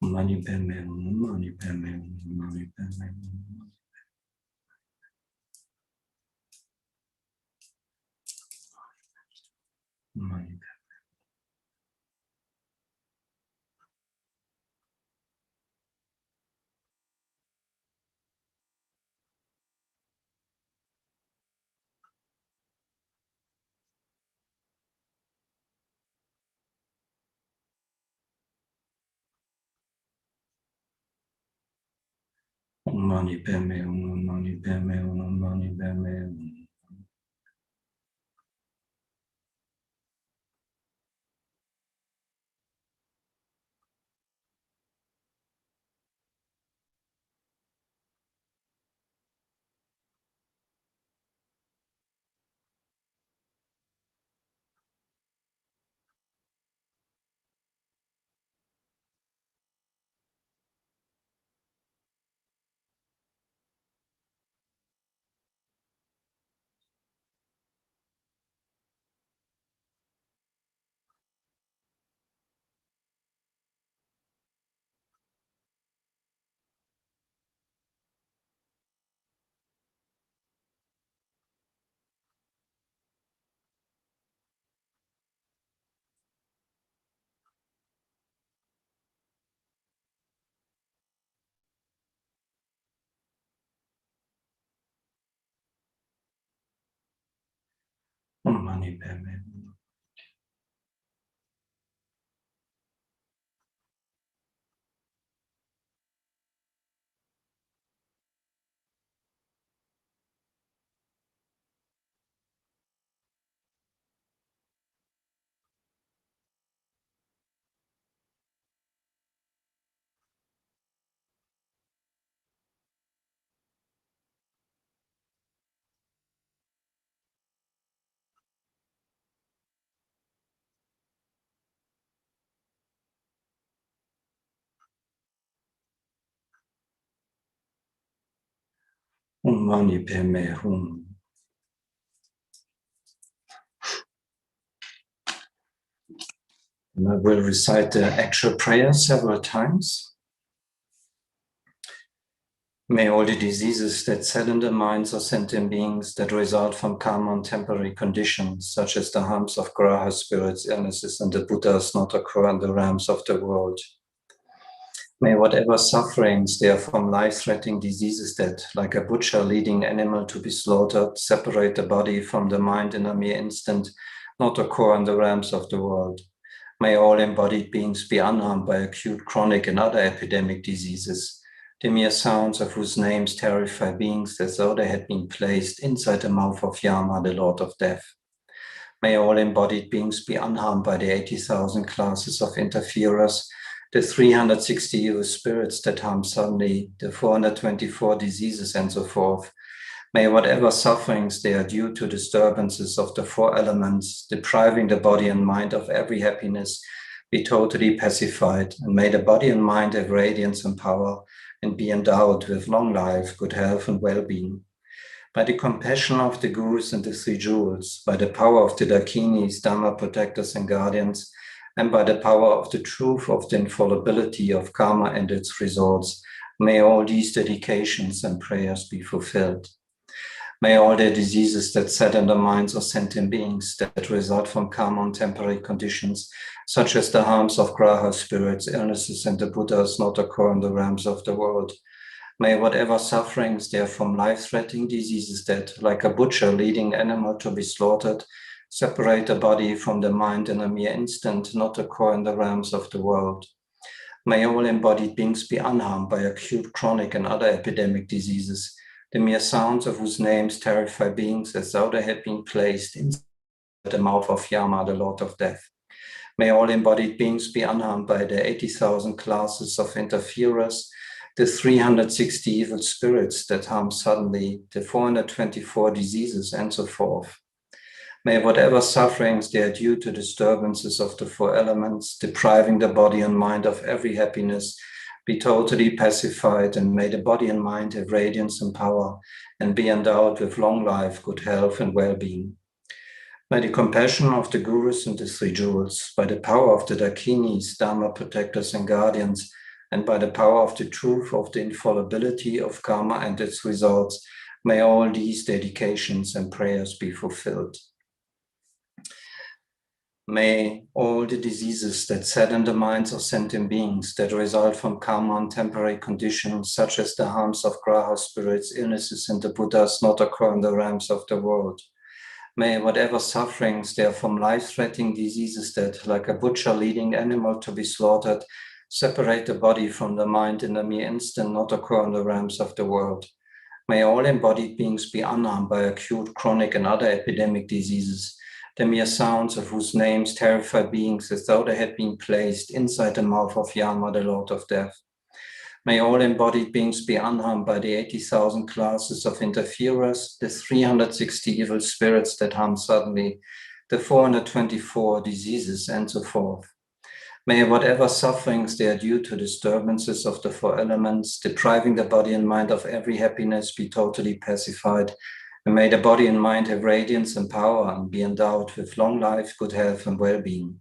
Mani Padme Hum, Mani Padme Hum, Mani Padme Hum. Mani Padme. Mani Padme Hum, Mani Padme Hum, Mani Padme Hum. Mani Padme Hum. Mani Padme Hum. And I will recite the actual prayer several times. May all the diseases that sadden the minds of sentient beings that result from karma and temporary conditions, such as the harms of graha spirits, illnesses, and the Buddhas, not occur in the realms of the world. May whatever sufferings there from life-threatening diseases that, like a butcher leading an animal to be slaughtered, separate the body from the mind in a mere instant, not occur in the realms of the world. May all embodied beings be unharmed by acute, chronic, and other epidemic diseases, the mere sounds of whose names terrify beings as though they had been placed inside the mouth of Yama, the Lord of Death. May all embodied beings be unharmed by the 80,000 classes of interferers, the 360 evil spirits that harm suddenly, the 424 diseases, and so forth. May whatever sufferings they are due to disturbances of the four elements, depriving the body and mind of every happiness, be totally pacified, and may the body and mind have radiance and power, and be endowed with long life, good health, and well-being. By the compassion of the gurus and the three jewels, by the power of the dakinis, dharma protectors and guardians, and by the power of the truth of the infallibility of karma and its results, may all these dedications and prayers be fulfilled. May all the diseases that sadden the minds of sentient beings that result from karma and temporary conditions, such as the harms of graha spirits, illnesses, and the Buddhas, not occur in the realms of the world. May whatever sufferings there from life-threatening diseases that, like a butcher leading an animal to be slaughtered, separate the body from the mind in a mere instant, not occur in the realms of the world. May all embodied beings be unharmed by acute, chronic, and other epidemic diseases, the mere sounds of whose names terrify beings as though they had been placed inside the mouth of Yama, the Lord of Death. May all embodied beings be unharmed by the 80,000 classes of interferers, the 360 evil spirits that harm suddenly, the 424 diseases, and so forth. May whatever sufferings they are due to disturbances of the four elements, depriving the body and mind of every happiness, be totally pacified, and may the body and mind have radiance and power, and be endowed with long life, good health, and well-being. By the compassion of the gurus and the three jewels, by the power of the dakinis, dharma protectors and guardians, and by the power of the truth of the infallibility of karma and its results, may all these dedications and prayers be fulfilled. May all the diseases that sadden the minds of sentient beings that result from karma and temporary conditions, such as the harms of graha spirits, illnesses, and the Buddhas, not occur in the realms of the world. May whatever sufferings there from life-threatening diseases that, like a butcher leading animal to be slaughtered, separate the body from the mind in a mere instant, not occur in the realms of the world. May all embodied beings be unharmed by acute, chronic, and other epidemic diseases, the mere sounds of whose names terrify beings as though they had been placed inside the mouth of Yama, the Lord of Death. May all embodied beings be unharmed by the 80,000 classes of interferers, the 360 evil spirits that harm suddenly, the 424 diseases, and so forth. May whatever sufferings they are due to disturbances of the four elements, depriving the body and mind of every happiness, be totally pacified. And may the body and mind have radiance and power and be endowed with long life, good health, and well-being.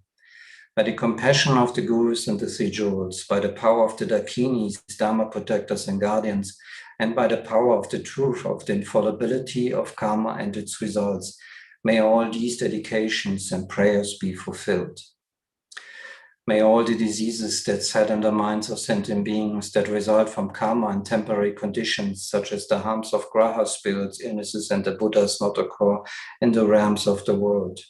By the compassion of the gurus and the three jewels, by the power of the dakinis, dharma protectors and guardians, and by the power of the truth of the infallibility of karma and its results, may all these dedications and prayers be fulfilled. May all the diseases that sadden the minds of sentient beings that result from karma and temporary conditions, such as the harms of graha spirits, illnesses, and the Buddhas, not occur in the realms of the world.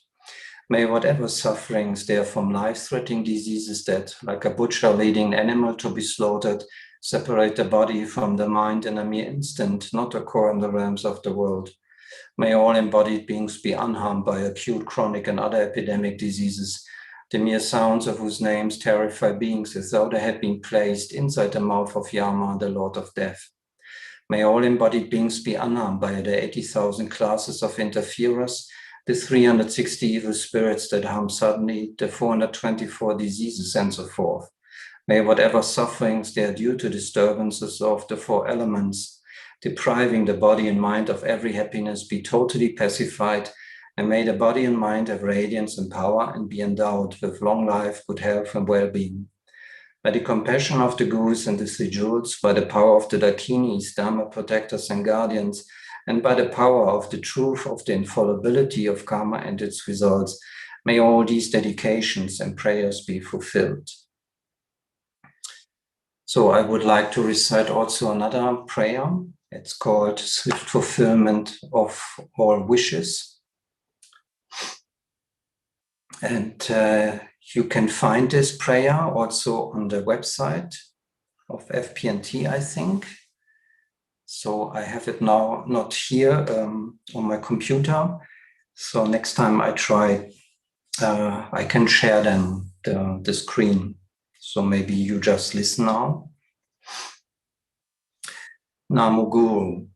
May whatever sufferings there from life-threatening diseases that, like a butcher leading an animal to be slaughtered, separate the body from the mind in a mere instant, not occur in the realms of the world. May all embodied beings be unharmed by acute, chronic, and other epidemic diseases, the mere sounds of whose names terrify beings as though they had been placed inside the mouth of Yama, the Lord of Death. May all embodied beings be unharmed by the 80,000 classes of interferers, the 360 evil spirits that harm suddenly, the 424 diseases, and so forth. May whatever sufferings they are due to disturbances of the four elements, depriving the body and mind of every happiness, be totally pacified, and may the body and mind have radiance and power and be endowed with long life, good health, and well-being. By the compassion of the gurus and the three jewels, by the power of the dakinis, dharma protectors and guardians, and by the power of the truth of the infallibility of karma and its results, may all these dedications and prayers be fulfilled. So I would like to recite also another prayer. It's called Swift Fulfillment of All Wishes. And you can find this prayer also on the website of FPMT, I think. So I have it now not here on my computer. So next time I try, I can share then the screen. So maybe you just listen now. Namo Guru,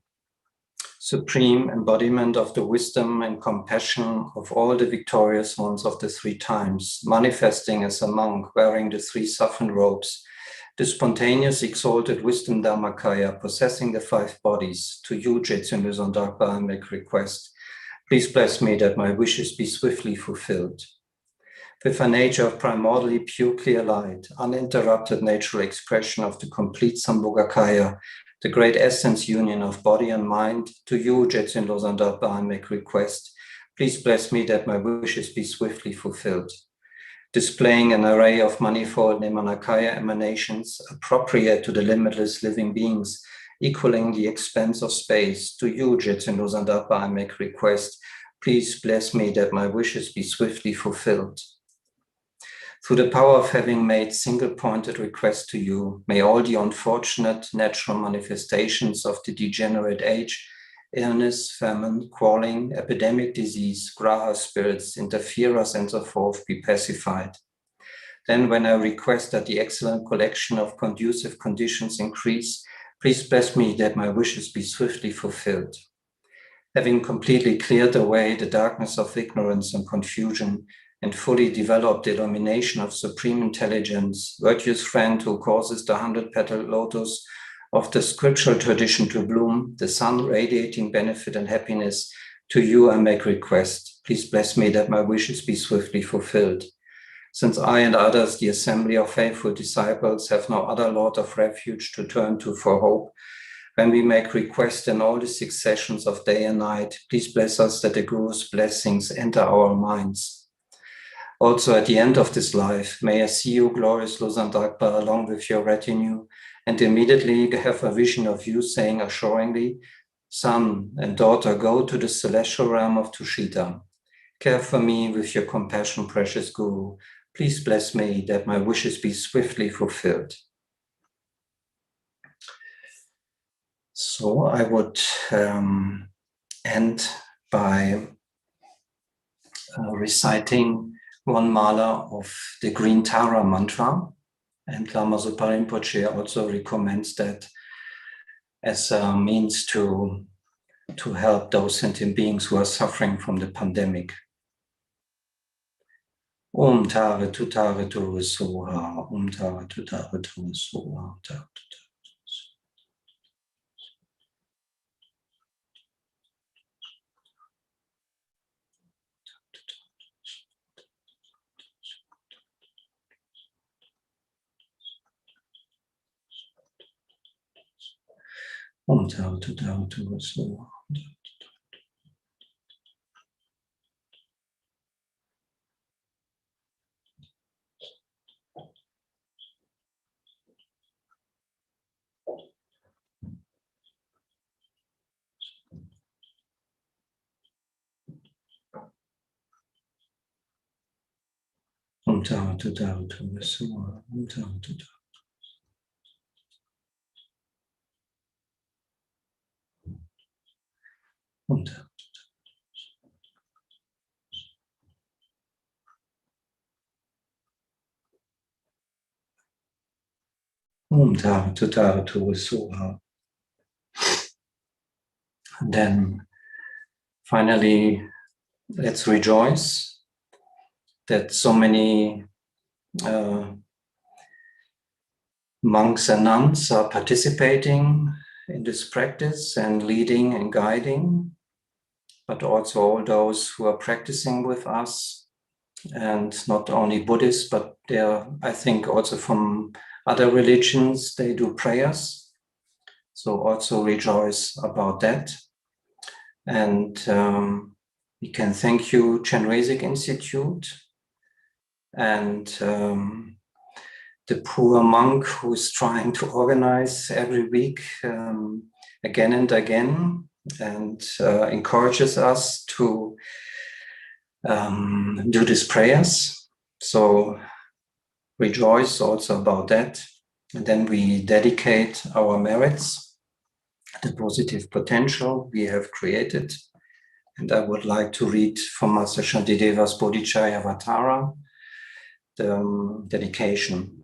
supreme embodiment of the wisdom and compassion of all the victorious ones of the three times, manifesting as a monk wearing the three saffron robes, the spontaneous exalted wisdom Dharmakaya possessing the five bodies, to you, Jetsun Luzondakpa, I make request. Please bless me that my wishes be swiftly fulfilled. With a nature of primordially pure clear light, uninterrupted natural expression of the complete Sambhogakaya, the great essence union of body and mind, to you, Jetsun Losandapa, I make request. Please bless me that my wishes be swiftly fulfilled. Displaying an array of manifold Nimanakaya emanations appropriate to the limitless living beings, equaling the expanse of space, to you, Jetsun Losandapa, I make request. Please bless me that my wishes be swiftly fulfilled. Through the power of having made single-pointed request to you, may all the unfortunate natural manifestations of the degenerate age, illness, famine, quarreling, epidemic disease, graha spirits, interferers, and so forth be pacified. Then when I request that the excellent collection of conducive conditions increase, please bless me that my wishes be swiftly fulfilled. Having completely cleared away the darkness of ignorance and confusion, and fully developed the illumination of supreme intelligence, virtuous friend who causes the 100-petaled lotus of the scriptural tradition to bloom, the sun radiating benefit and happiness, to you I make request. Please bless me that my wishes be swiftly fulfilled. Since I and others, the assembly of faithful disciples, have no other Lord of refuge to turn to for hope, when we make request in all the 6 sessions of day and night, please bless us that the Guru's blessings enter our minds. Also at the end of this life, may I see you, glorious Losandakpa, along with your retinue, and immediately have a vision of you saying assuringly, son and daughter, go to the celestial realm of Tushita. Care for me with your compassion, precious Guru. Please bless me that my wishes be swiftly fulfilled. So I would end by reciting one mala of the Green Tara mantra. And Lama Zopa Rinpoche also recommends that as a means to help those sentient beings who are suffering from the pandemic. Om Tare Tu Tare Tu Soha, Om Tare Tu Tare Tu Soha, Tare Tu Tare. Om Tare Tu Tare Tu Soha. Om Tare Tu Tare Tu Soha, Om Tare Tu Tare. Om Tare. Om Tare Tu Tare Tu Soha. And then finally, let's rejoice that so many monks and nuns are participating in this practice and leading and guiding, but also all those who are practicing with us, and not only Buddhists, but they're, I think, also from other religions, they do prayers. So also rejoice about that. And we can thank you, Chenrezig Institute, and the poor monk who's trying to organize every week again and again, and encourages us to do these prayers. So rejoice also about that. And then we dedicate our merits, the positive potential we have created. And I would like to read from Master Shantideva's Bodhicaya Vatara, the dedication.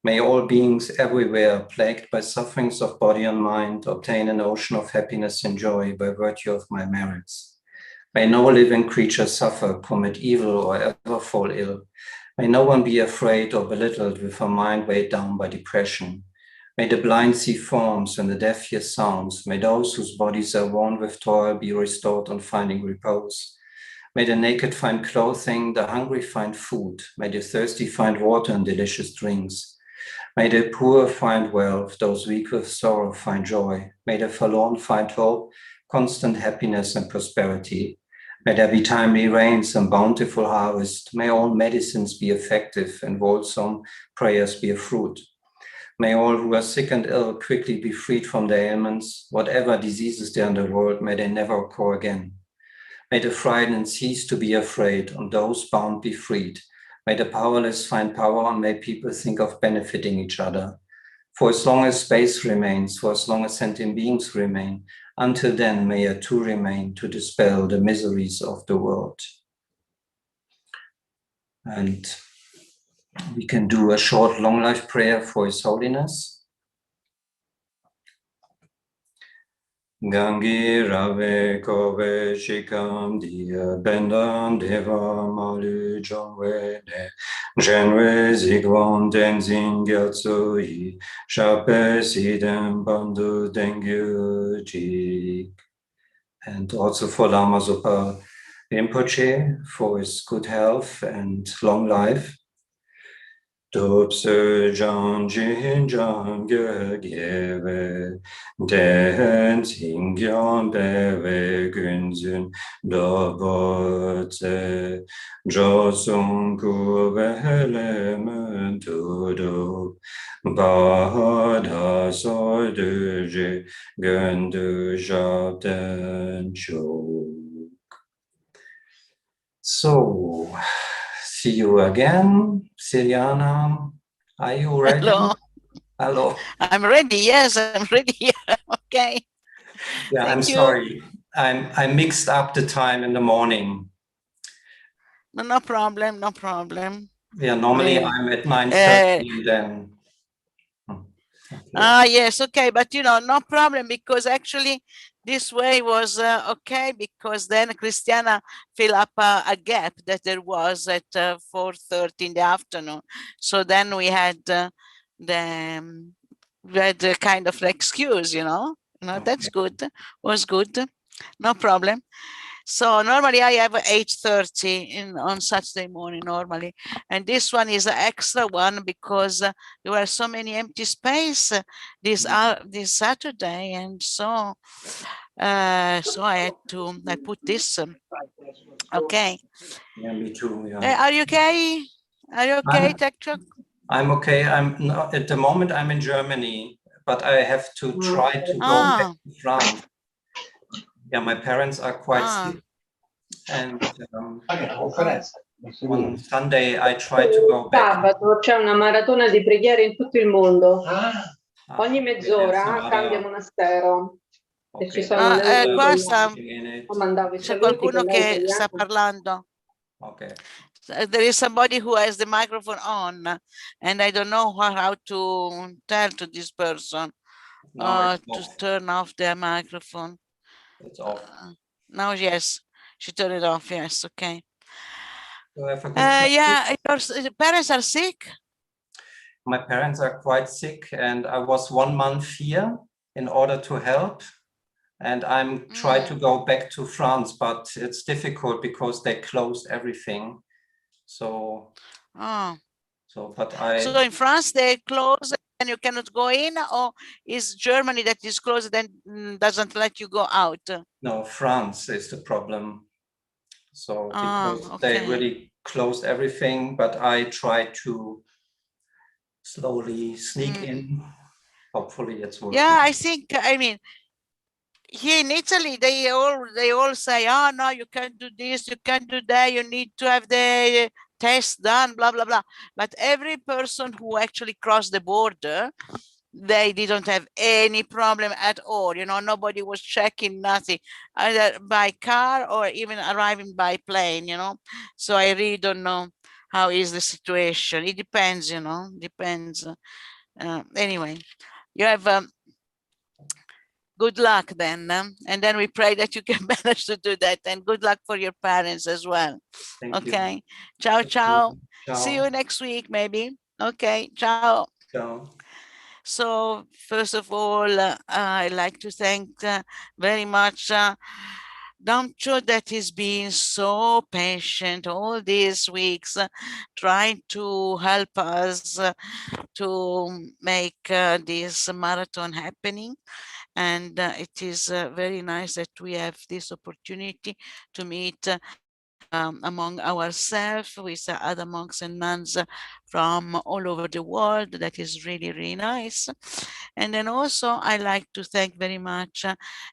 May all beings everywhere, plagued by sufferings of body and mind, obtain an ocean of happiness and joy by virtue of my merits. May no living creature suffer, commit evil, or ever fall ill. May no one be afraid or belittled with her mind weighed down by depression. May the blind see forms and the deaf hear sounds. May those whose bodies are worn with toil be restored on finding repose. May the naked find clothing, the hungry find food. May the thirsty find water and delicious drinks. May the poor find wealth, those weak with sorrow find joy. May the forlorn find hope, constant happiness and prosperity. May there be timely rains and bountiful harvest. May all medicines be effective and wholesome prayers be a fruit. May all who are sick and ill quickly be freed from their ailments. Whatever diseases there in the world, may they never occur again. May the frightened cease to be afraid, and those bound be freed. May the powerless find power, and may people think of benefiting each other. For as long as space remains, for as long as sentient beings remain, until then may I too remain to dispel the miseries of the world. And we can do a short long life prayer for His Holiness. Gangi Rave Kove Shikam Dia Bendam Deva Malu Jongwe Ne Chenrezig Tenzin Gyatso Yi Shape Sidem Bandu Dengyu Jik. And also for Lama Zopa Rinpoche for his good health and long life. Topse Janjin Jangye Gewe Den Xingyan Bewe Gunzun Dobote Josung Guvele Mentudo Bada So Duje Gundu Jabden Cho. So, see you again, Siriana. Are you ready? Hello. Hello. I'm ready. Yes, I'm ready. Okay. Yeah, Thank I'm you. sorry. I mixed up the time in the morning. No problem. No problem. Yeah, normally I'm at 9:30 and then. Okay. Yes, okay, but no problem, because actually this way was okay, because then Christiana fill up a gap that there was at 4:30 in the afternoon. So then we had we had a kind of excuse, that's good, was good, no problem. So normally I have 8:30 on Saturday morning normally, and this one is an extra one because there were so many empty space this Saturday, and so I put this. Okay. Yeah, me too. Yeah. Are you okay? Are you okay, Tekchuk? I'm okay. I'm not, at the moment I'm in Germany, but I have to try to go back to France. Yeah, my parents are quite sick, and on Sunday I try to go back. Sabato c'è una maratona di preghiere in tutto il mondo. Ogni mezz'ora cambia monastero. E ci sono Qua c'è qualcuno che sta parlando. Okay. There is somebody who has the microphone on, and I don't know how to tell to this person to turn off their microphone. It's off. Now, yes, she turned it off. Yes, okay. Yeah, your parents are sick? My parents are quite sick, and I was 1 month here in order to help. And I'm trying to go back to France, but it's difficult because they closed everything. So, so in France they close and you cannot go in, or is Germany that is closed and doesn't let you go out? No, France is the problem. So because they really closed everything, but I try to slowly sneak in. Hopefully it's working. Yeah, I mean, here in Italy, they all say, oh no, you can't do this, you can't do that, you need to have the test done, blah blah blah. But every person who actually crossed the border, they didn't have any problem at all. Nobody was checking nothing, either by car or even arriving by plane. So I really don't know how is the situation. It depends. Depends. Anyway, you have good luck then, and then we pray that you can manage to do that, and good luck for your parents as well. Thank you. Ciao, ciao. See you next week, maybe. Okay, ciao. Ciao. So first of all, I'd like to thank very much Damcho, that has been so patient all these weeks, trying to help us to make this marathon happening. And it is very nice that we have this opportunity to meet among ourselves with other monks and nuns from all over the world. That is really, really nice. And then also I like to thank very much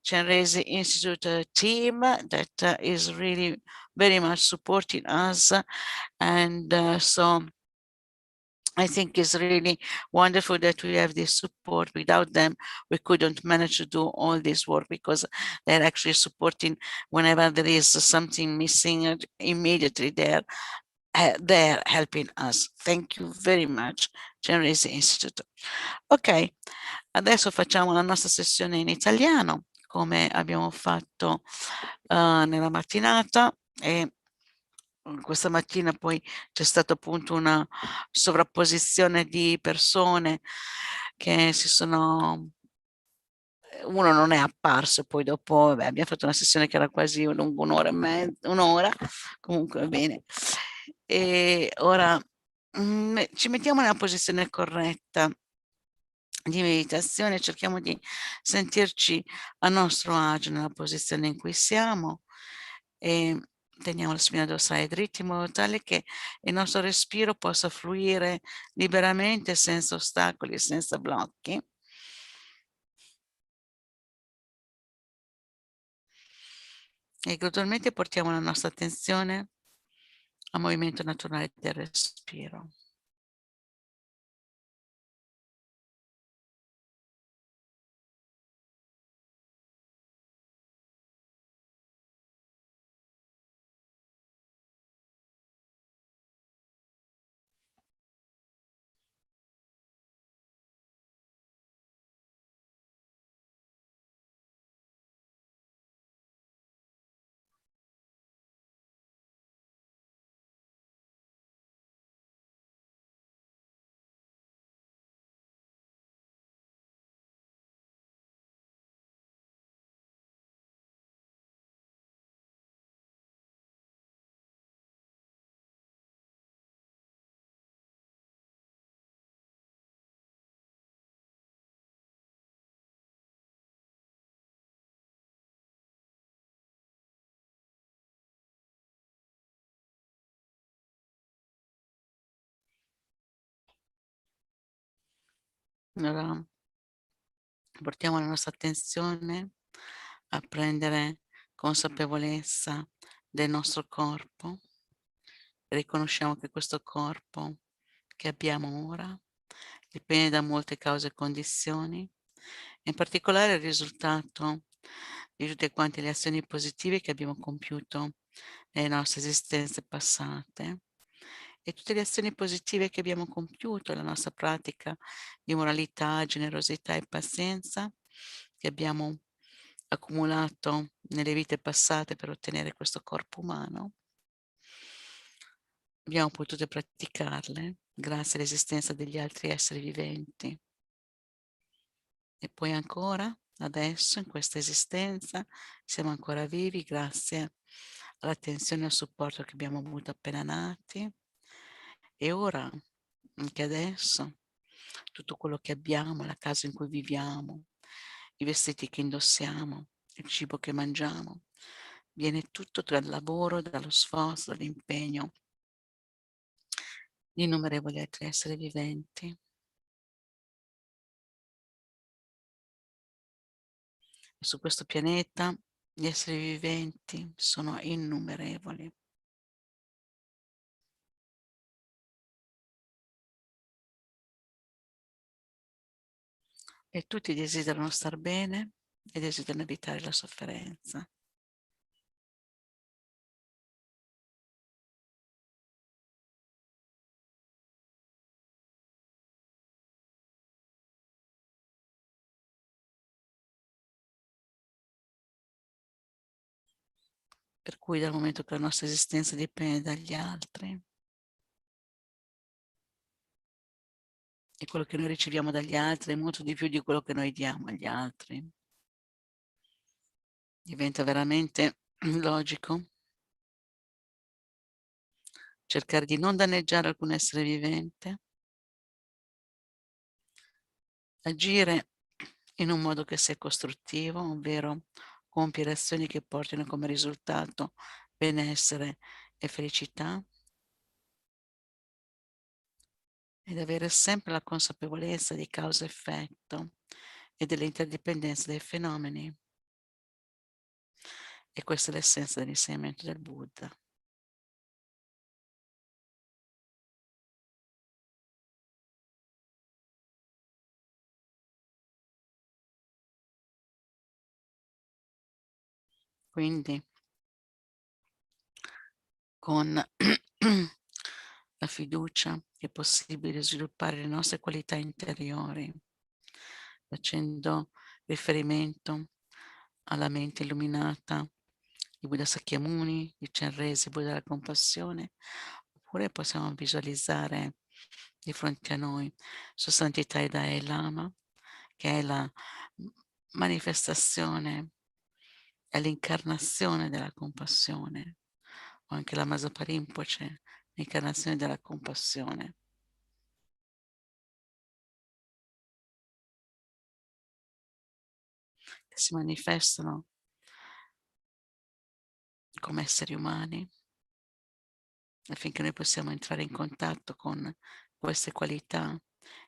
Chenrezig Institute team that is really very much supporting us. And so I think it's really wonderful that we have this support. Without them, we couldn't manage to do all this work, because they're actually supporting whenever there is something missing. Immediately they're helping us. Thank you very much, Chenrezig Institute. Ok, adesso facciamo la nostra sessione in italiano, come abbiamo fatto nella mattinata, e questa mattina poi c'è stata appunto una sovrapposizione di persone che si sono uno non è apparso, poi dopo vabbè, abbiamo fatto una sessione che era quasi lungo un'ora e mezza, un'ora, comunque va bene. E ora ci mettiamo nella posizione corretta di meditazione, cerchiamo di sentirci a nostro agio nella posizione in cui siamo e teniamo la spina dorsale dritta in modo tale che il nostro respiro possa fluire liberamente, senza ostacoli, senza blocchi. E gradualmente portiamo la nostra attenzione al movimento naturale del respiro. Allora, portiamo la nostra attenzione a prendere consapevolezza del nostro corpo. Riconosciamo che questo corpo che abbiamo ora dipende da molte cause e condizioni, in particolare il risultato di tutte quante le azioni positive che abbiamo compiuto nelle nostre esistenze passate e tutte le azioni positive che abbiamo compiuto nella nostra pratica di moralità, generosità e pazienza che abbiamo accumulato nelle vite passate per ottenere questo corpo umano. Abbiamo potuto praticarle grazie all'esistenza degli altri esseri viventi. E poi ancora, adesso, in questa esistenza, siamo ancora vivi grazie all'attenzione e al supporto che abbiamo avuto appena nati. E ora, anche adesso, tutto quello che abbiamo, la casa in cui viviamo, i vestiti che indossiamo, il cibo che mangiamo, viene tutto dal lavoro, dallo sforzo, dall'impegno di innumerevoli altri esseri viventi. E su questo pianeta gli esseri viventi sono innumerevoli. E tutti desiderano star bene e desiderano evitare la sofferenza. Per cui dal momento che la nostra esistenza dipende dagli altri e quello che noi riceviamo dagli altri è molto di più di quello che noi diamo agli altri, diventa veramente logico cercare di non danneggiare alcun essere vivente, agire in un modo che sia costruttivo, ovvero compiere azioni che portino come risultato benessere e felicità, ed avere sempre la consapevolezza di causa-effetto e dell'interdipendenza dei fenomeni. E questa è l'essenza dell'insegnamento del Buddha. Quindi, con la fiducia è possibile sviluppare le nostre qualità interiori, facendo riferimento alla mente illuminata di Buddha Sakyamuni, di Chenrezig, Buddha della compassione, oppure possiamo visualizzare di fronte a noi Sua Santità il Dalai Lama, che è la manifestazione, è l'incarnazione della compassione, o anche Lama Zopa Rinpoche, l'incarnazione della compassione. Che si manifestano come esseri umani, affinché noi possiamo entrare in contatto con queste qualità,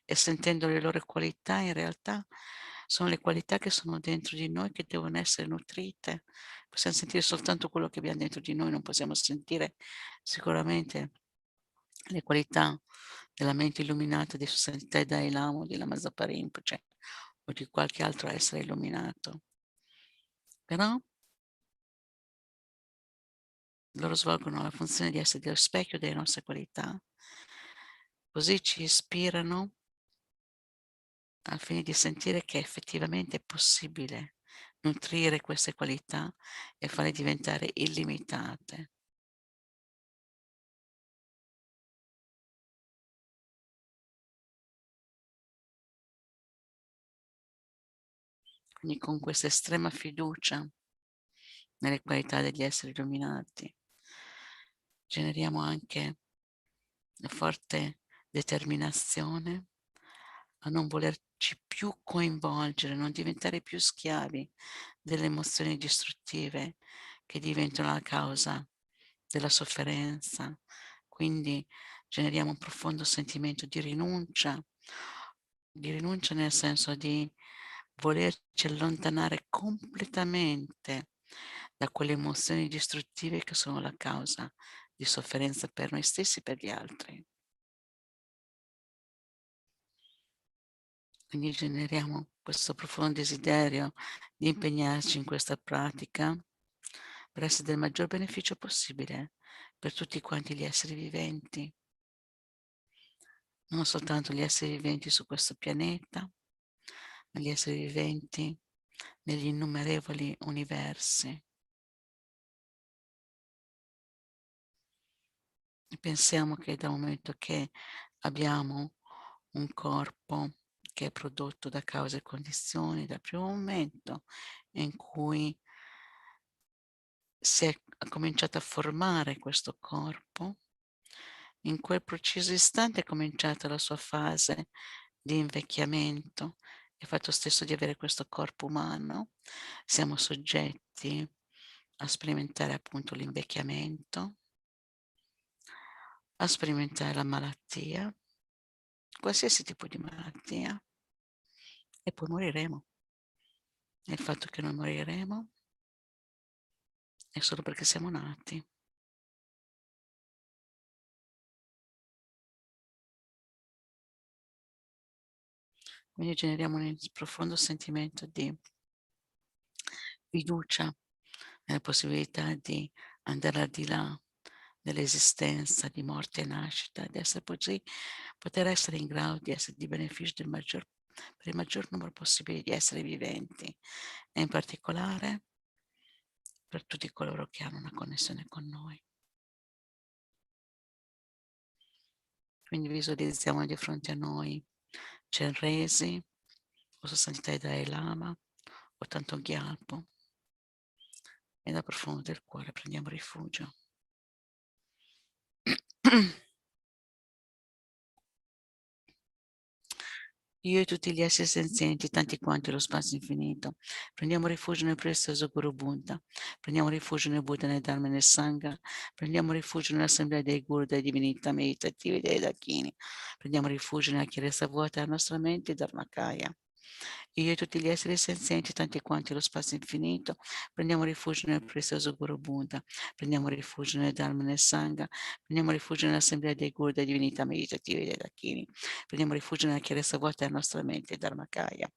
e sentendo le loro qualità, in realtà sono le qualità che sono dentro di noi, che devono essere nutrite. Possiamo sentire soltanto quello che abbiamo dentro di noi, non possiamo sentire sicuramente le qualità della mente illuminata di Sua Santità Dalai Lama, di Lama Zopa Rinpoche, o di qualche altro essere illuminato. Però loro svolgono la funzione di essere dello specchio delle nostre qualità, così ci ispirano al fine di sentire che effettivamente è possibile nutrire queste qualità e farle diventare illimitate. Quindi con questa estrema fiducia nelle qualità degli esseri illuminati generiamo anche una forte determinazione a non volerci più coinvolgere, non diventare più schiavi delle emozioni distruttive che diventano la causa della sofferenza. Quindi generiamo un profondo sentimento di rinuncia nel senso di volerci allontanare completamente da quelle emozioni distruttive che sono la causa di sofferenza per noi stessi e per gli altri. Quindi generiamo questo profondo desiderio di impegnarci in questa pratica per essere del maggior beneficio possibile per tutti quanti gli esseri viventi, non soltanto gli esseri viventi su questo pianeta, ma gli esseri viventi negli innumerevoli universi. E pensiamo che dal momento che abbiamo un corpo che è prodotto da cause e condizioni, dal primo momento in cui si è cominciato a formare questo corpo, in quel preciso istante è cominciata la sua fase di invecchiamento. Il fatto stesso di avere questo corpo umano, siamo soggetti a sperimentare appunto l'invecchiamento, a sperimentare la malattia, qualsiasi tipo di malattia, e poi moriremo. E il fatto che noi moriremo è solo perché siamo nati. Quindi generiamo un profondo sentimento di fiducia nella possibilità di andare al di là dell'esistenza di morte e nascita, di essere così, poter essere in grado di essere di beneficio per il maggior numero possibile di esseri viventi, e in particolare per tutti coloro che hanno una connessione con noi. Quindi visualizziamo di fronte a noi Chenrezig, o Sua Santità Dalai Lama, o Thangtong Gyalpo, e dal profondo del cuore prendiamo rifugio. Io e tutti gli esseri senzienti, tanti quanti lo spazio infinito, prendiamo rifugio nel prezioso Guru Buddha, prendiamo rifugio nel Buddha, nel Dharma e nel Sangha, prendiamo rifugio nell'assemblea dei Guru, delle divinità meditative, dei Dakini, prendiamo rifugio nella chiarezza vuota della nostra mente, Dharmakaya. Io e tutti gli esseri senzienti, tanti quanti lo spazio infinito, prendiamo rifugio nel prezioso Guru Buddha, prendiamo rifugio nel Dharma e nel Sangha, prendiamo rifugio nell'assemblea dei Guru, delle divinità meditative, dei Dakini, prendiamo rifugio nella chiarezza vuota della nostra mente, Dharmakaya.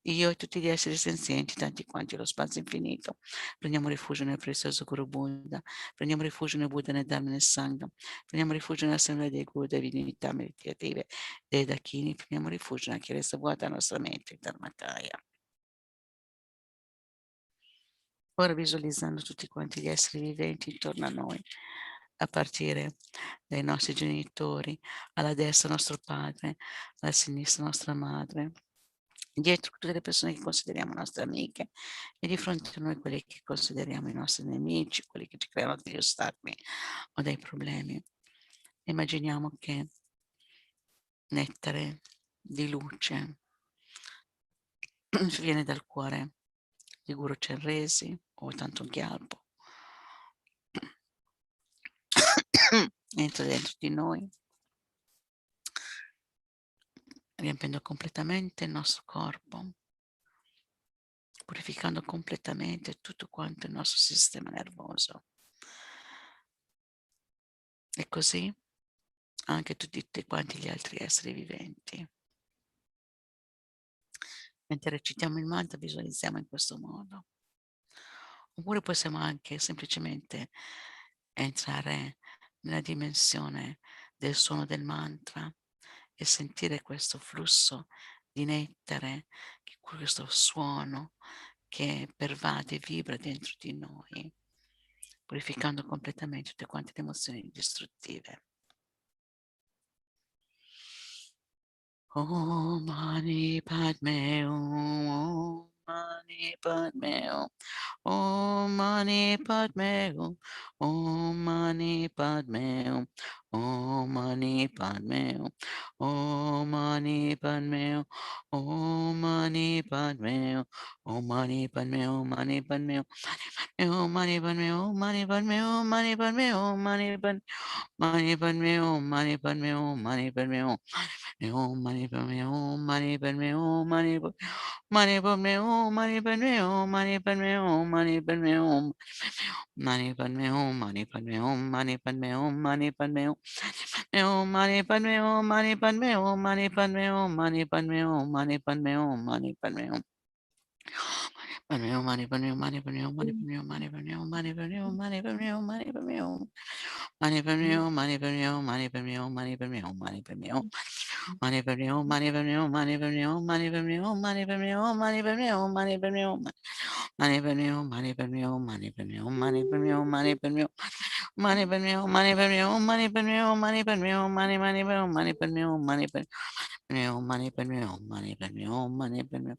Io e tutti gli esseri senzienti, tanti quanti lo spazio infinito, prendiamo rifugio nel prezioso Guru Buddha, prendiamo rifugio nel Buddha, nel Dharma e nel Sangha, prendiamo rifugio nell'assemblea dei Guru, delle divinità meditative, dei Dakini, prendiamo rifugio nella chiarezza vuota della nostra mente, Dharmakaya. Ora visualizzando tutti quanti gli esseri viventi intorno a noi, a partire dai nostri genitori, alla destra nostro padre, alla sinistra nostra madre, dietro tutte le persone che consideriamo nostre amiche e di fronte a noi quelli che consideriamo i nostri nemici, quelli che ci creano degli ostacoli o dei problemi. Immaginiamo che nettare di luce viene dal cuore di Guru Chenrezig o Thangtong Gyalpo, entra dentro di noi, riempiendo completamente il nostro corpo, purificando completamente tutto quanto il nostro sistema nervoso. E così anche tutti quanti gli altri esseri viventi. Mentre recitiamo il mantra visualizziamo in questo modo. Oppure possiamo anche semplicemente entrare nella dimensione del suono del mantra e sentire questo flusso di nettare, questo suono che pervade e vibra dentro di noi, purificando completamente tutte quante le emozioni distruttive. Om Mani Padme Hum, Om Mani Padme Hum, Om Mani Padme Hum, Om Mani Padme Hum, Om Mani Padme Hum, Om Mani Padme Hum, Om Mani Padme Hum, Om Mani Padme Hum, Mani Padme Hum, Om Mani Padme Hum, Mani Padme Hum, Mani Padme Hum, Mani Padme Mani Padme Hum, Mani Padme Hum, Mani Padme Hum. Om mani padme om mani padme om mani padme om mani padme om mani padme om mani padme om mani padme om mani padme om mani padme om mani padme om mani padme om mani padme om mani padme om mani padme om mani padme om mani padme om Mani mani mani mani mani mani mani mani mani mani mani mani mani mani mani Money per meal, money per meal, money per meal, money per meal, money per meal. Money per meal, money per meal, money per meal, money per meal, money per meal, money per meal, money per meal. Money per meal, money per meal, money per meal, money per meal, money per meal. Money per meal, money per meal, money per meal, money per meal, money money per money per meal, money per meal, money per meal, money per meal, money per meal.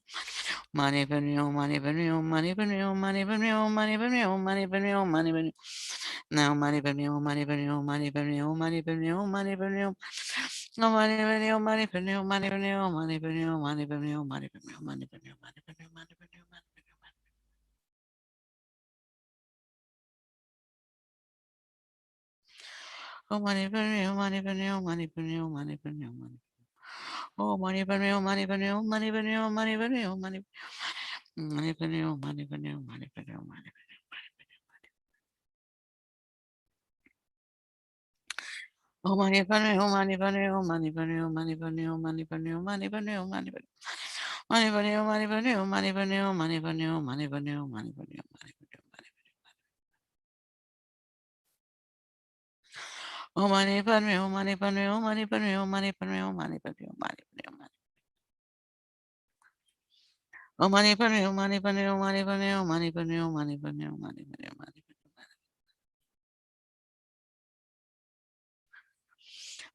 Money per meal, money per meal, money per meal, money per meal, money per meal, money per meal, money per meal. Now money per meal, money per meal, money per meal, money per meal, money per meal. No money per meal, money per meal, money per meal, money per meal, money per meal, money per meal, money per meal, money per meal, money per meal, money per meal. Oh money per meal, money per meal, money per meal, money per meal, money. Oh money per meal, money per meal, money per meal, money per meal, money. Money per meal, money per meal, money per meal, money per meal. Oh money per meal, money per meal, money per meal, money per meal, money per meal, money per meal, money per money per meal, money per meal, money per meal, money per meal, money per meal, money per meal, money per meal, money per meal. Oh money per meal, money per meal, money per meal, money per meal, money per meal, money per meal, money. Oh money per meal, money per meal, money per meal, money per meal, money per meal, money per meal, money per meal.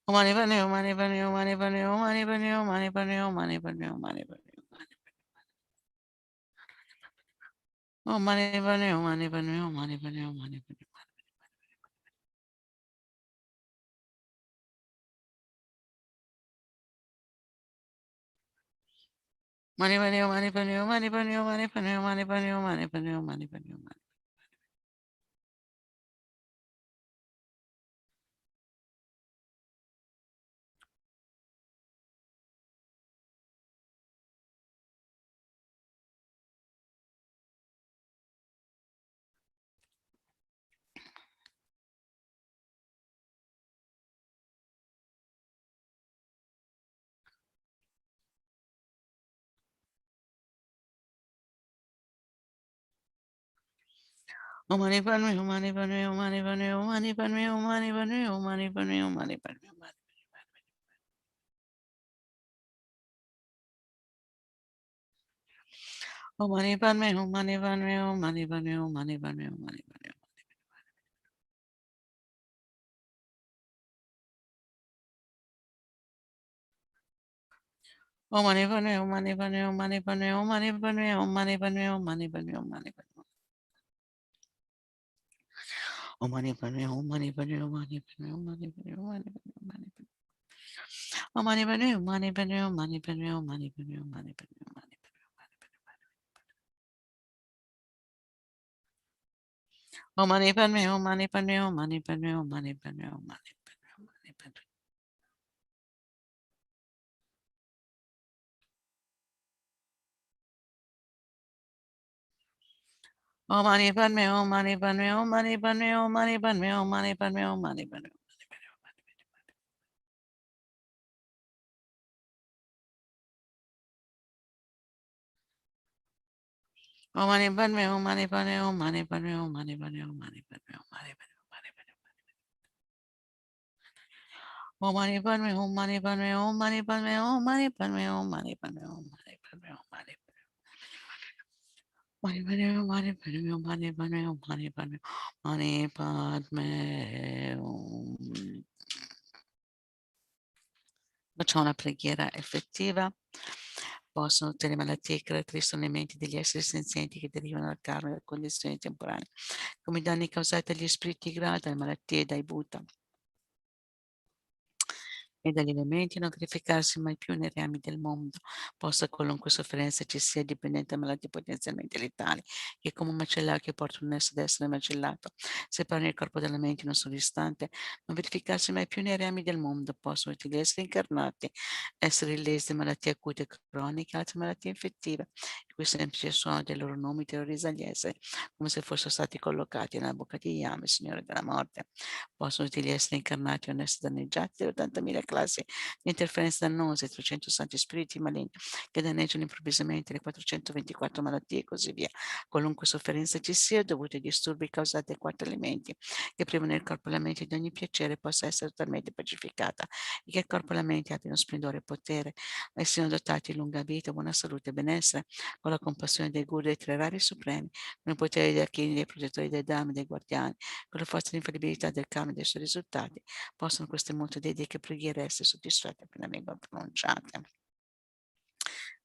Oh money per meal, money per meal, money per meal, money per meal, money per meal, money per meal, money per meal. Oh money per meal, money per meal, money per meal, money per meal. Money per meal, money per meal, money per meal, money per meal, money per meal, money per meal, money per meal, money. Oh money per meal, money per meal, money per meal, money per meal, money per meal, money per meal, money per meal, money. Oh money per meal, money per meal, money per meal, money per meal, money per meal. Om Mani Padme Hum, Mani Padme Hum, Mani Padme Hum, Mani Padme Hum, Mani Padme Hum, Mani Padme Hum, Mani Padme Hum. Om Mani Padme Hum, Mani Padme Hum, Mani Padme Hum, Mani Padme Hum, Mani Padme Hum, Mani Padme Hum. Om Mani Padme Hum, Mani Padme Hum, Mani Padme Hum, Mani Padme Hum, Mani Padme Hum, Mani Padme Hum, Mani Padme Hum. Om Mani Padme Hum, Mani Padme Hum, Mani Padme Hum, Mani Padme Hum, Mani Padme Hum, Mani Padme Hum. Om Mani Padme Hum, Mani Padme Hum, Mani Padme Hum, Mani Padme Hum, Mani Padme Hum, Mani Padme Hum. Om Mani Padme Hum, Mani Padme Hum, Mani Padme Hum, Mani Padme Hum, Mani Padme Hum, Mani Padme Hum, Mani Padme Hum. Om Mani Padme Hum, Mani Padme Hum, Mani Padme Hum, Mani Padme Hum, Mani Padme Hum, Mani Padme Hum, Mani Padme Hum, Mani Padme Hum, Mani Padme Hum, Mani Padme Hum, Mani Padme Hum. Facciamo una preghiera effettiva. Possono tutte le malattie e caratteristiche nei menti degli esseri senzienti che derivano dal karma e dalle condizioni temporanee, come i danni causati agli spiriti gradi, dalle malattie e dai bhuta e dagli elementi, non verificarsi mai più nei reami del mondo, possa qualunque sofferenza ci sia, dipendente da malattie potenzialmente letali, che come un macellaio che porta un esso ad essere macellato, separano il corpo dalla mente in un solo istante, non verificarsi mai più nei reami del mondo, possono utili essere incarnati, essere illesi di malattie acute e croniche, altre malattie infettive, il cui semplice suono dei loro nomi terrorizza gli esseri, come se fossero stati collocati nella bocca di Yama, il Signore della morte. Possono utili essere incarnati o essere danneggiati da 80.000 classi di interferenze dannose, 300 santi spiriti maligni che danneggiano improvvisamente le 424 malattie e così via. Qualunque sofferenza ci sia, dovuta ai disturbi causati ai 4 elementi che privano il corpo e la mente di ogni piacere, possa essere totalmente pacificata e che il corpo e la mente abbiano splendore e potere e siano dotati di lunga vita, buona salute e benessere, con la compassione dei guru dei tre rari supremi, con i poteri dei archini, dei protettori, dei dhammi, dei guardiani, con la forza e l'infallibilità del karma e dei suoi risultati, possono queste molte dediche preghiere essere soddisfatte appena vengono pronunciate.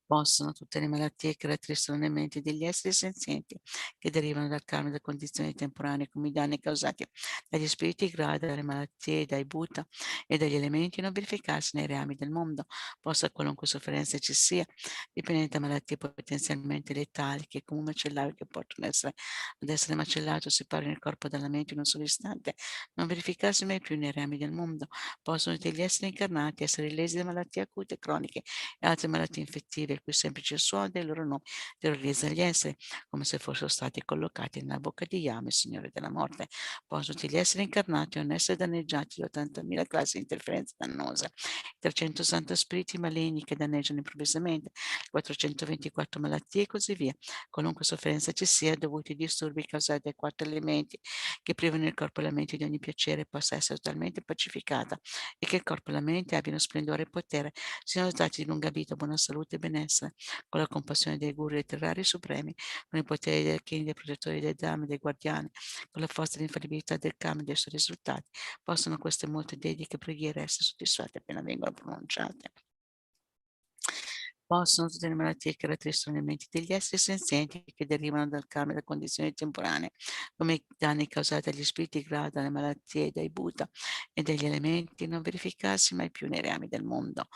Possono tutte le malattie che caratterizzano le menti degli esseri senzienti che derivano dal karma e da condizioni temporanee come i danni causati dagli spiriti gradi, dalle malattie, dai bhuta e dagli elementi non verificarsi nei reami del mondo, possa qualunque sofferenza ci sia, dipendente da malattie potenzialmente letali che come un macellaio che portano ad essere macellato separano il corpo dalla mente in un solo istante, non verificarsi mai più nei reami del mondo, possono gli esseri incarnati essere illesi da malattie acute e croniche e altre malattie infettive, il cui semplice suono dei loro nomi terrorizza gli esseri, come se fossero stati collocati nella bocca di Yama, il Signore della morte. Possono gli esseri incarnati o non essere danneggiati da 80.000 classi di interferenze dannose, 300 santi spiriti maligni che danneggiano improvvisamente, 424 malattie e così via. Qualunque sofferenza ci sia, dovuti ai disturbi causati dai 4 elementi che privano il corpo e la mente di ogni piacere, possa essere totalmente pacificata e che il corpo e la mente abbiano splendore e potere, siano dotati di lunga vita, buona salute e benessere, con la compassione dei guru letterari supremi, con i poteri dei archini, dei protettori, dei dhammi, dei guardiani, con la forza e l'infallibilità del karma e dei suoi risultati, possono queste molte dediche preghiere essere soddisfatte appena vengono pronunciate. Possono tutte le malattie che caratterizzano le menti degli esseri senzienti che derivano dal karma e da condizioni temporanee, come i danni causati agli spiriti gradi, dalle malattie, dai bhuta e dagli elementi, non verificarsi mai più nei reami del mondo.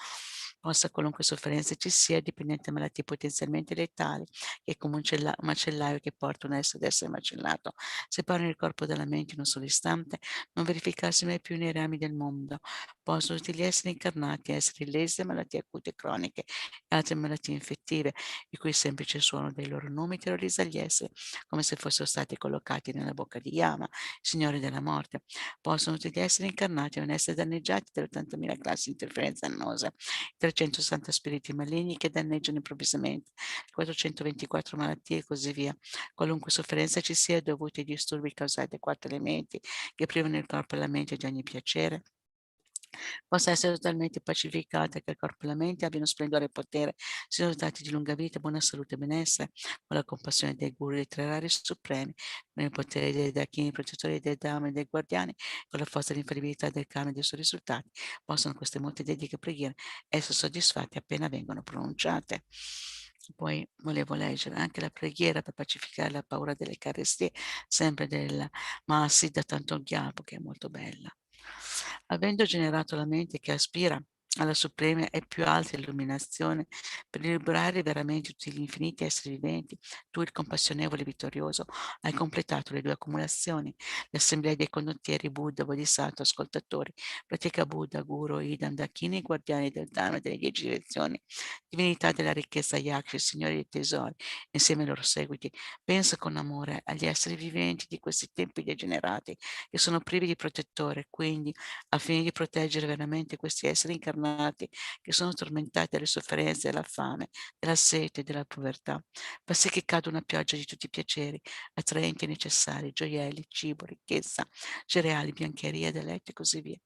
Possa qualunque sofferenza ci sia, dipendente da malattie potenzialmente letali, che come un macellaio che porta un essere ad essere macellato, separano il corpo dalla mente in un solo istante, non verificarsi mai più nei reami del mondo. Possono tutti gli esseri incarnati essere illesi da malattie acute e croniche e altre malattie infettive, il cui semplice suono dei loro nomi terrorizza gli esseri, come se fossero stati collocati nella bocca di Yama, Signore della morte. Possono tutti gli esseri incarnati non essere danneggiati dalle 80.000 classi di interferenza annose, 360 spiriti maligni che danneggiano improvvisamente, 424 malattie e così via. Qualunque sofferenza ci sia dovuta ai disturbi causati dai 4 elementi che privano il corpo e la mente di ogni piacere, possa essere totalmente pacificata, che il corpo e la mente abbiano splendore e potere, siano dotati di lunga vita, buona salute e benessere, con la compassione dei guru dei tre rari supremi, con il potere dei dachini, protettori dei dhamma e dei guardiani, con la forza e l'infallibilità del karma e dei suoi risultati, possano queste molte dediche preghiere essere soddisfatte appena vengono pronunciate. Poi volevo leggere anche la preghiera per pacificare la paura delle carestie, sempre del Mahasiddha Thangtong Gyalpo, che è molto bella. Avendo generato la mente che aspira alla suprema e più alta illuminazione per liberare veramente tutti gli infiniti esseri viventi, tu, il compassionevole e vittorioso, hai completato le due accumulazioni, l'assemblea dei condottieri Buddha, Bodhisattva, ascoltatori, pratica Buddha, Guru, Idam, Dakini, guardiani del Dharma delle 10 direzioni, divinità della ricchezza Yakshi, signori dei tesori, insieme ai loro seguiti. Pensa con amore agli esseri viventi di questi tempi degenerati che sono privi di protettore, quindi al fine di proteggere veramente questi esseri incarnati che sono tormentati dalle sofferenze, della fame, della sete e della povertà. Fa sì che cada una pioggia di tutti i piaceri, attraenti e necessari, gioielli, cibo, ricchezza, cereali, biancheria, deletti e così via.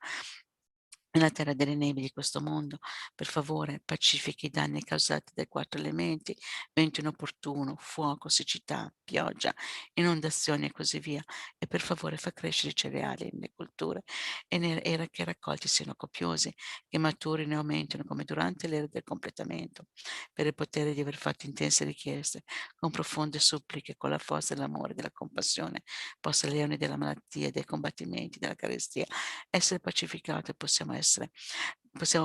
Nella terra delle nevi di questo mondo, per favore, pacifichi i danni causati dai 4 elementi, vento inopportuno, fuoco, siccità, pioggia, inondazioni e così via, e per favore fa crescere i cereali nelle colture e che i raccolti siano copiosi, che maturino e aumentino come durante l'era del completamento, per il potere di aver fatto intense richieste, con profonde suppliche, con la forza dell'amore e della compassione, possa il leone della malattia, dei combattimenti, della carestia, essere pacificato e possiamo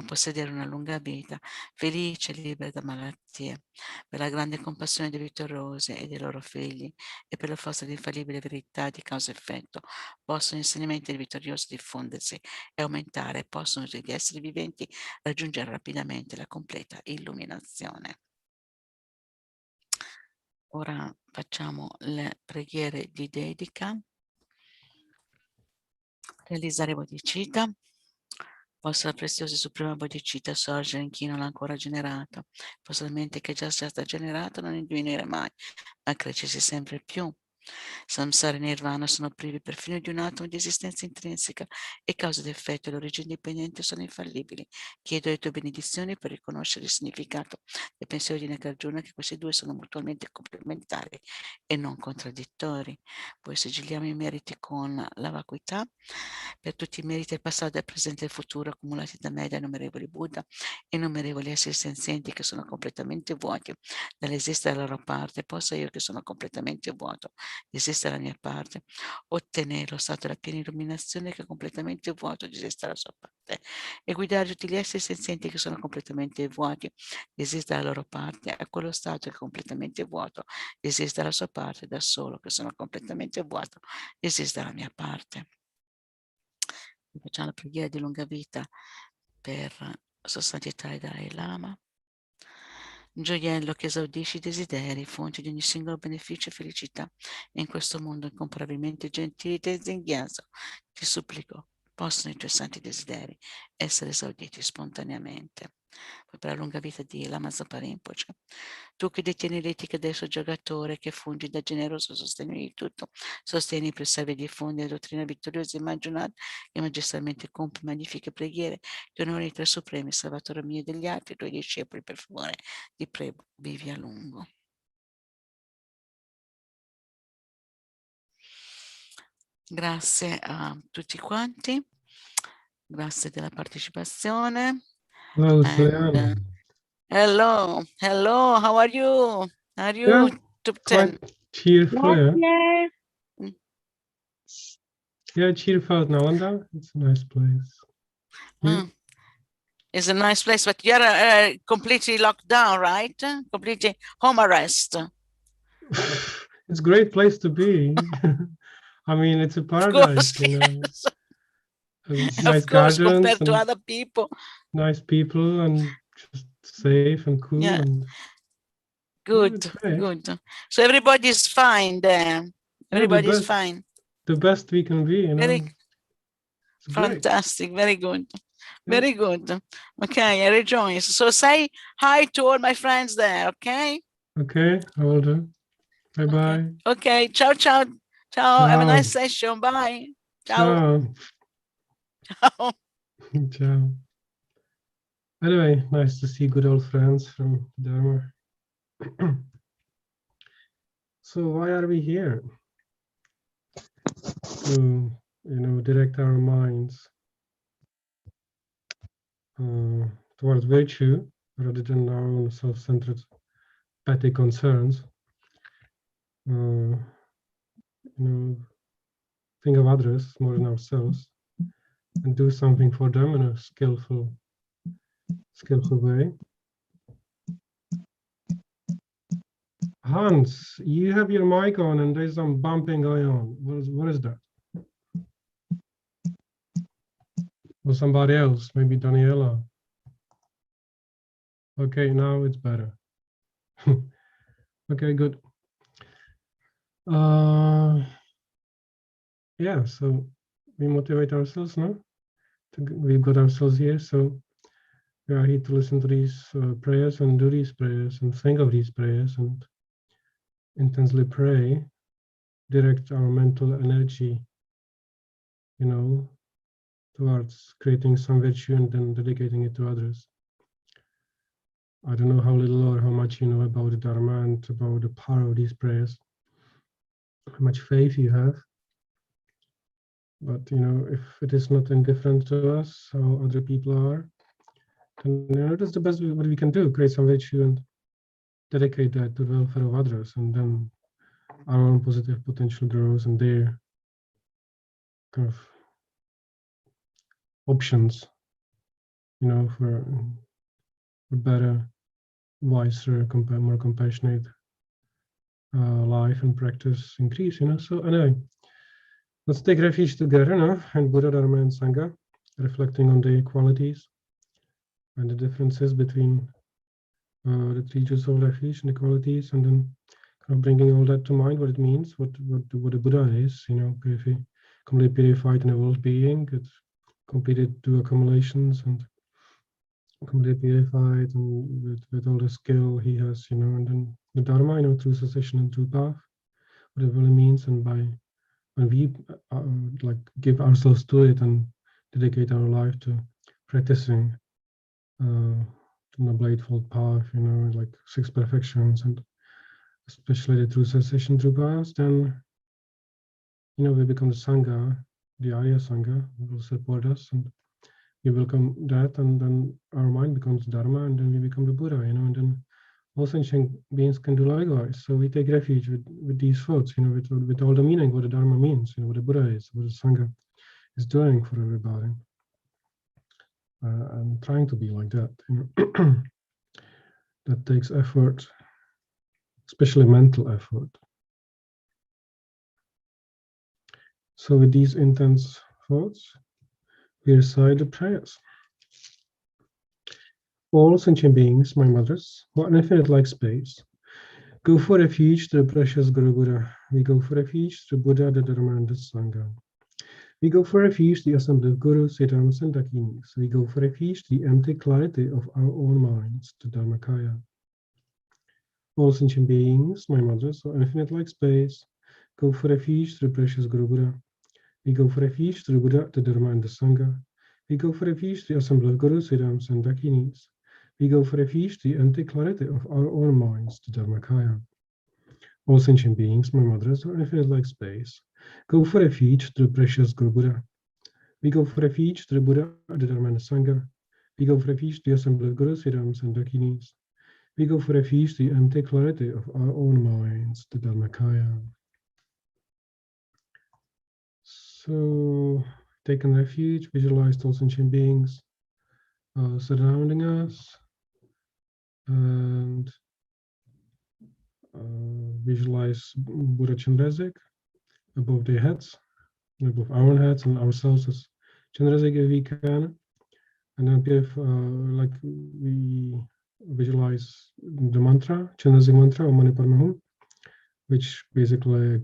possedere una lunga vita, felice e libera da malattie, per la grande compassione dei vittoriosi e dei loro figli e per la forza dell'infallibile verità di causa-effetto, possono gli insegnamenti del vittorioso diffondersi e aumentare e possono gli esseri viventi raggiungere rapidamente la completa illuminazione. Ora facciamo le preghiere di dedica. Realizzare bodhicitta. Possa la preziosa e suprema bodhicitta sorgere in chi non l'ha ancora generata. Possa la mente che già sia stata generata non diminuire mai, ma crescersi sempre più. Samsara e Nirvana sono privi perfino di un atomo di esistenza intrinseca e causa ed effetto e l'origine dipendente sono infallibili. Chiedo le tue benedizioni per riconoscere il significato del pensiero di Nagarjuna che questi due sono mutualmente complementari e non contraddittori. Poi sigilliamo i meriti con la vacuità per tutti i meriti del passato, del presente e del futuro accumulati da me e dai innumerevoli Buddha e innumerevoli esseri senzienti che sono completamente vuoti dall'esistere dalla loro parte, possa io che sono completamente vuoto di esistere dalla mia parte, ottenere lo stato della piena illuminazione che è completamente vuoto di esistere dalla sua parte e guidare tutti gli esseri senzienti che sono completamente vuoti di esistere dalla loro parte a quello stato che è completamente vuoto di esistere dalla sua parte da solo che sono completamente vuoto di esistere dalla mia parte. Facciamo la preghiera di lunga vita per Sua Santità il Dalai Lama. Gioiello che esaudisci i desideri, fonte di ogni singolo beneficio e felicità in questo mondo incomparabilmente gentile Tenzin Gyatso, ti supplico, possono i tuoi santi desideri essere esauditi spontaneamente. Poi per la lunga vita di Lama Zopa Rinpoche. Tu che detieni l'etica del soggiorgatore, che fungi da generoso sostegno di tutto, sostieni, preservi e diffondi la dottrina vittoriosa e immaginata e magistralmente compie magnifiche preghiere, ti onori i tre supremi, salvatore mio e degli altri, i tuoi discepoli, per favore, ti prego, vivi a lungo. Grazie a tutti quanti, grazie della partecipazione. Hello, Hello, hello, how are you? Are you quite cheerful, yeah? Yeah, cheerful Nalanda. It's a nice place. It's a nice place, but you're completely locked down, right? Completely home arrest. It's a great place to be. I mean, it's a paradise, you know. Nice course, gardens compared to other people. Nice people and just safe and cool. Yeah. And good, good. So everybody's fine there. Everybody's fine. The best we can be, you know. Very fantastic. Very good. Very good. Okay, I rejoice. So say hi to all my friends there, okay? Okay, I will do. Bye-bye. Okay, ciao, ciao. Ciao, have a nice session. Bye. Ciao. Ciao. Ciao. Ciao. Anyway, nice to see good old friends from Dharma. So why are we here? To, direct our minds towards virtue rather than our own self-centered petty concerns. Think of others more than ourselves and do something for them in a skillful way. Hans, you have your mic on and there's some bumping going on. What is that? Or somebody else, maybe Daniela. Okay, now it's better. Okay, good. Yeah, so we motivate ourselves now. We've got ourselves here, so we are here to listen to these prayers and do these prayers and think of these prayers and intensely pray, direct our mental energy, towards creating some virtue and then dedicating it to others. I don't know how little or how much you know about the Dharma and about the power of these prayers, how much faith you have. But, if it is not indifferent to us, how other people are, then that's the best what we can do, create some virtue and dedicate that to the welfare of others. And then our own positive potential grows and their kind of options, for better, wiser, more compassionate life and practice increase, So anyway, let's take refuge together now in Buddha, Dharma, and Sangha, reflecting on the qualities and the differences between the three jewels of refuge and the qualities, and then kind of bringing all that to mind, what it means, what the Buddha is, completely purified and evolved being, it's completed two accumulations and completely purified and with all the skill he has, and then the Dharma, through cessation and true path, what it really means, and when we give ourselves to it and dedicate our life to practicing the Noble Eightfold Path, like 6 perfections, and especially the true cessation, true paths, then we become the Sangha, the Arya Sangha, will support us, and we welcome that, and then our mind becomes Dharma, and then we become the Buddha, and then all sentient beings can do likewise. So we take refuge with these thoughts, with all the meaning, what the Dharma means, what the Buddha is, what the Sangha is doing for everybody. And trying to be like that, that takes effort, especially mental effort. So with these intense thoughts, we recite the prayers. All sentient beings, my mothers, what an infinite like space, go for refuge to the precious Guru Buddha. We go for refuge to Buddha, the Dharma, and the Sangha. We go for refuge to the assembly of Gurus, Siddhams, and Dakinis. We go for refuge to the empty clarity of our own minds, to Dharmakaya. All sentient beings, my mothers, what an infinite like space, go for refuge to the precious Guru Buddha. We go for refuge to the Buddha, the Dharma, and the Sangha. We go for refuge to the assembly of Gurus, Siddhams, and Dakinis. We go for refuge to the empty clarity of our own minds, to Dharmakaya. All sentient beings, my mothers, or infinite like space, go for refuge to the precious Guru Buddha. We go for refuge to the Buddha, the Dharma, and the Sangha. We go for refuge to the assembly of Gurus, Siddhams, and Dakinis. We go for refuge to the empty clarity of our own minds, the Dharmakaya. So, taking refuge, visualize all sentient beings surrounding us, and visualize Buddha Chenrezig above their heads, above our heads, and ourselves as Chenrezig if we can. And then we visualize the mantra, Chenrezig mantra, Om Mani Padme Hum, which basically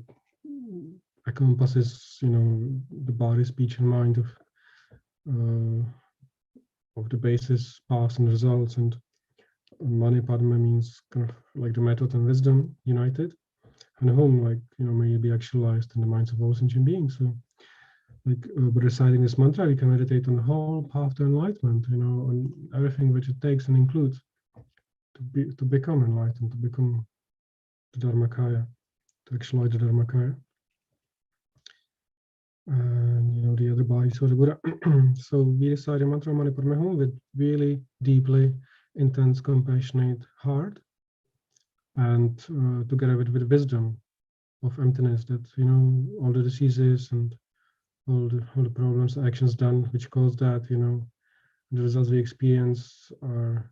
encompasses, the body, speech, and mind of the basis, paths, and results. And Mani Padme means kind of like the method and wisdom united, and Hum, may it be actualized in the minds of all sentient beings. So like reciting this mantra, you can meditate on the whole path to enlightenment, on everything which it takes and includes to become enlightened, to become the Dharmakaya, to actualize the Dharmakaya. And the other bodies of the Buddha. So we recite the mantra Mani Padme Hum with really deeply intense, compassionate heart, and together with wisdom of emptiness, that all the diseases and all the problems, actions done which cause that, the results we experience are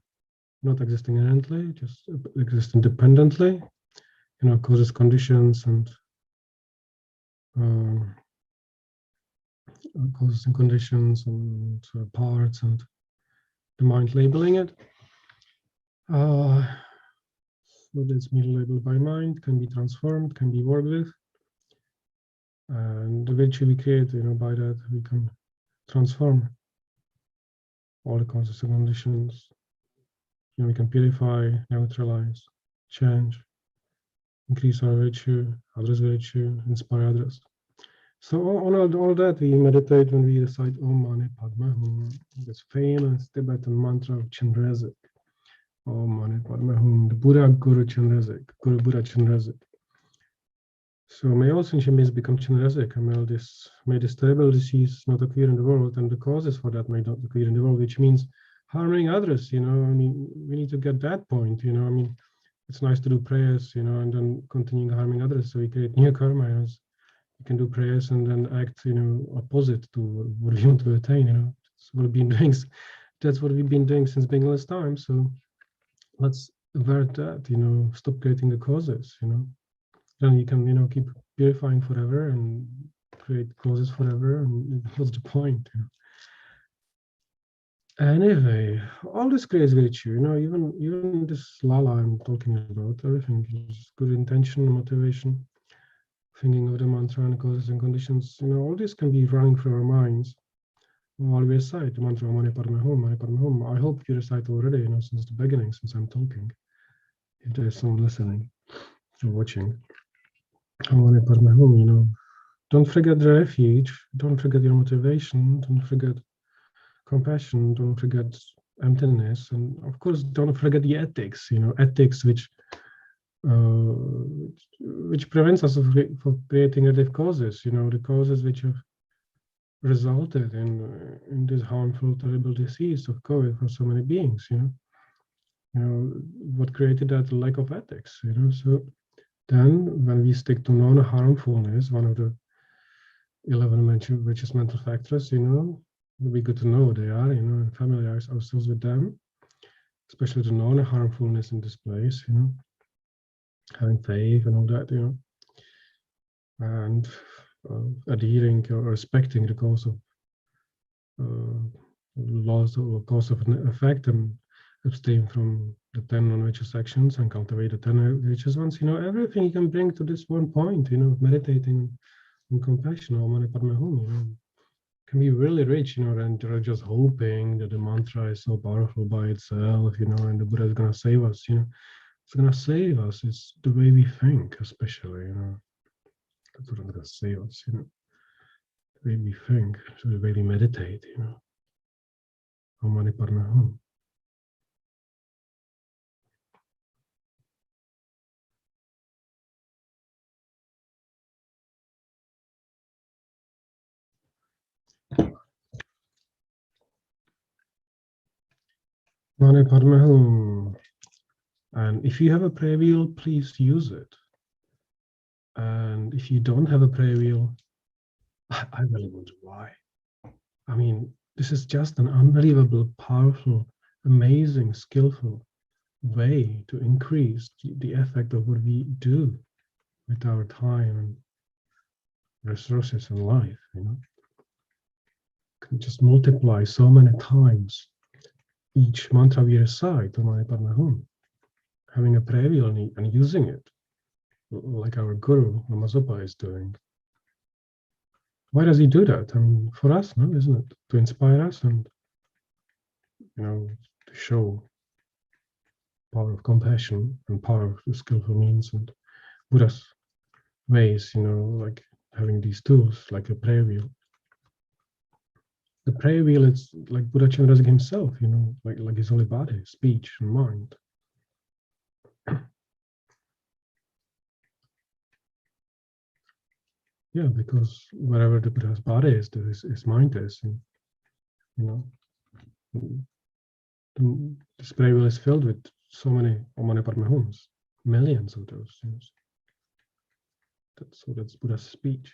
not existing inherently, just exist independently, causes, conditions, and causes and conditions and parts, and the mind labeling it. So that's merely labeled by mind, can be transformed, can be worked with. And the virtue we create, by that we can transform all the causes and conditions. We can purify, neutralize, change, increase our virtue, others' virtue, inspire others. So on all that we meditate when we recite Om Mani Padme Hum, this famous Tibetan mantra of Chenrezig. Om Mani Padme Hum, the Buddha Guru Chenrezig, Guru Buddha Chenrezig. So may all sentient beings become Chenrezig, and may this terrible disease not occur in the world, and the causes for that may not occur in the world, which means harming others. We need to get that point. It's nice to do prayers, and then continuing harming others, so we create new karma. You can do prayers and then act, opposite to what we want to attain. That's what we've been doing since beginner's time. So let's avert that. Stop creating the causes. Then you can, keep purifying forever and create causes forever. And what's the point? Anyway, all this creates virtue. Even this lala I'm talking about, everything is good intention, motivation. Thinking of the mantra and causes and conditions, all this can be running through our minds while we recite the mantra Mani Padme Hum, Mani Padme Hum. I hope you recite already, since the beginning, since I'm talking. If there's someone listening or watching, Mani Padme Hum, don't forget the refuge, don't forget your motivation, don't forget compassion, don't forget emptiness, and of course, don't forget the ethics, ethics which prevents us from creating negative causes, the causes which have resulted in this harmful, terrible disease of COVID for so many beings, what created that lack of ethics, So then when we stick to non-harmfulness, one of the 11 richest mental factors, it'll be good to know what they are, and familiarize ourselves with them, especially the non-harmfulness in this place, having faith and all that, and adhering or respecting the cause of laws or cause of an effect, and abstain from the 10 non-virtuous actions and cultivate the 10 virtuous ones. Everything you can bring to this one point, meditating on compassion, or Mani Padme Hum, can be really rich, and you're just hoping that the mantra is so powerful by itself, and the Buddha is going to save us, It's going to save us. It's the way we think, especially, That's what going to save us, The way we think, so the way we meditate, Om Mani Padme Hum. Mani Padme Hum. And if you have a prayer wheel, please use it. And if you don't have a prayer wheel, I really wonder why. This is just an unbelievable, powerful, amazing, skillful way to increase the effect of what we do with our time and resources in life, Can just multiply so many times each mantra we recite, Om Mani Padme Hum, having a prayer wheel and using it, like our Guru Lama Zopa is doing. Why does he do that? For us, no, isn't it? To inspire us and, to show power of compassion and power of the skillful means and Buddha's ways, like having these tools, like a prayer wheel. the prayer wheel is like Buddha Chenrezig himself, you know, like his holy body, speech and mind. Yeah, because wherever the Buddha's body is, there is his mind is, and, you know, the prayer wheel is filled with so many Om Mani Padme Hums, millions of those. You know, that's Buddha's speech.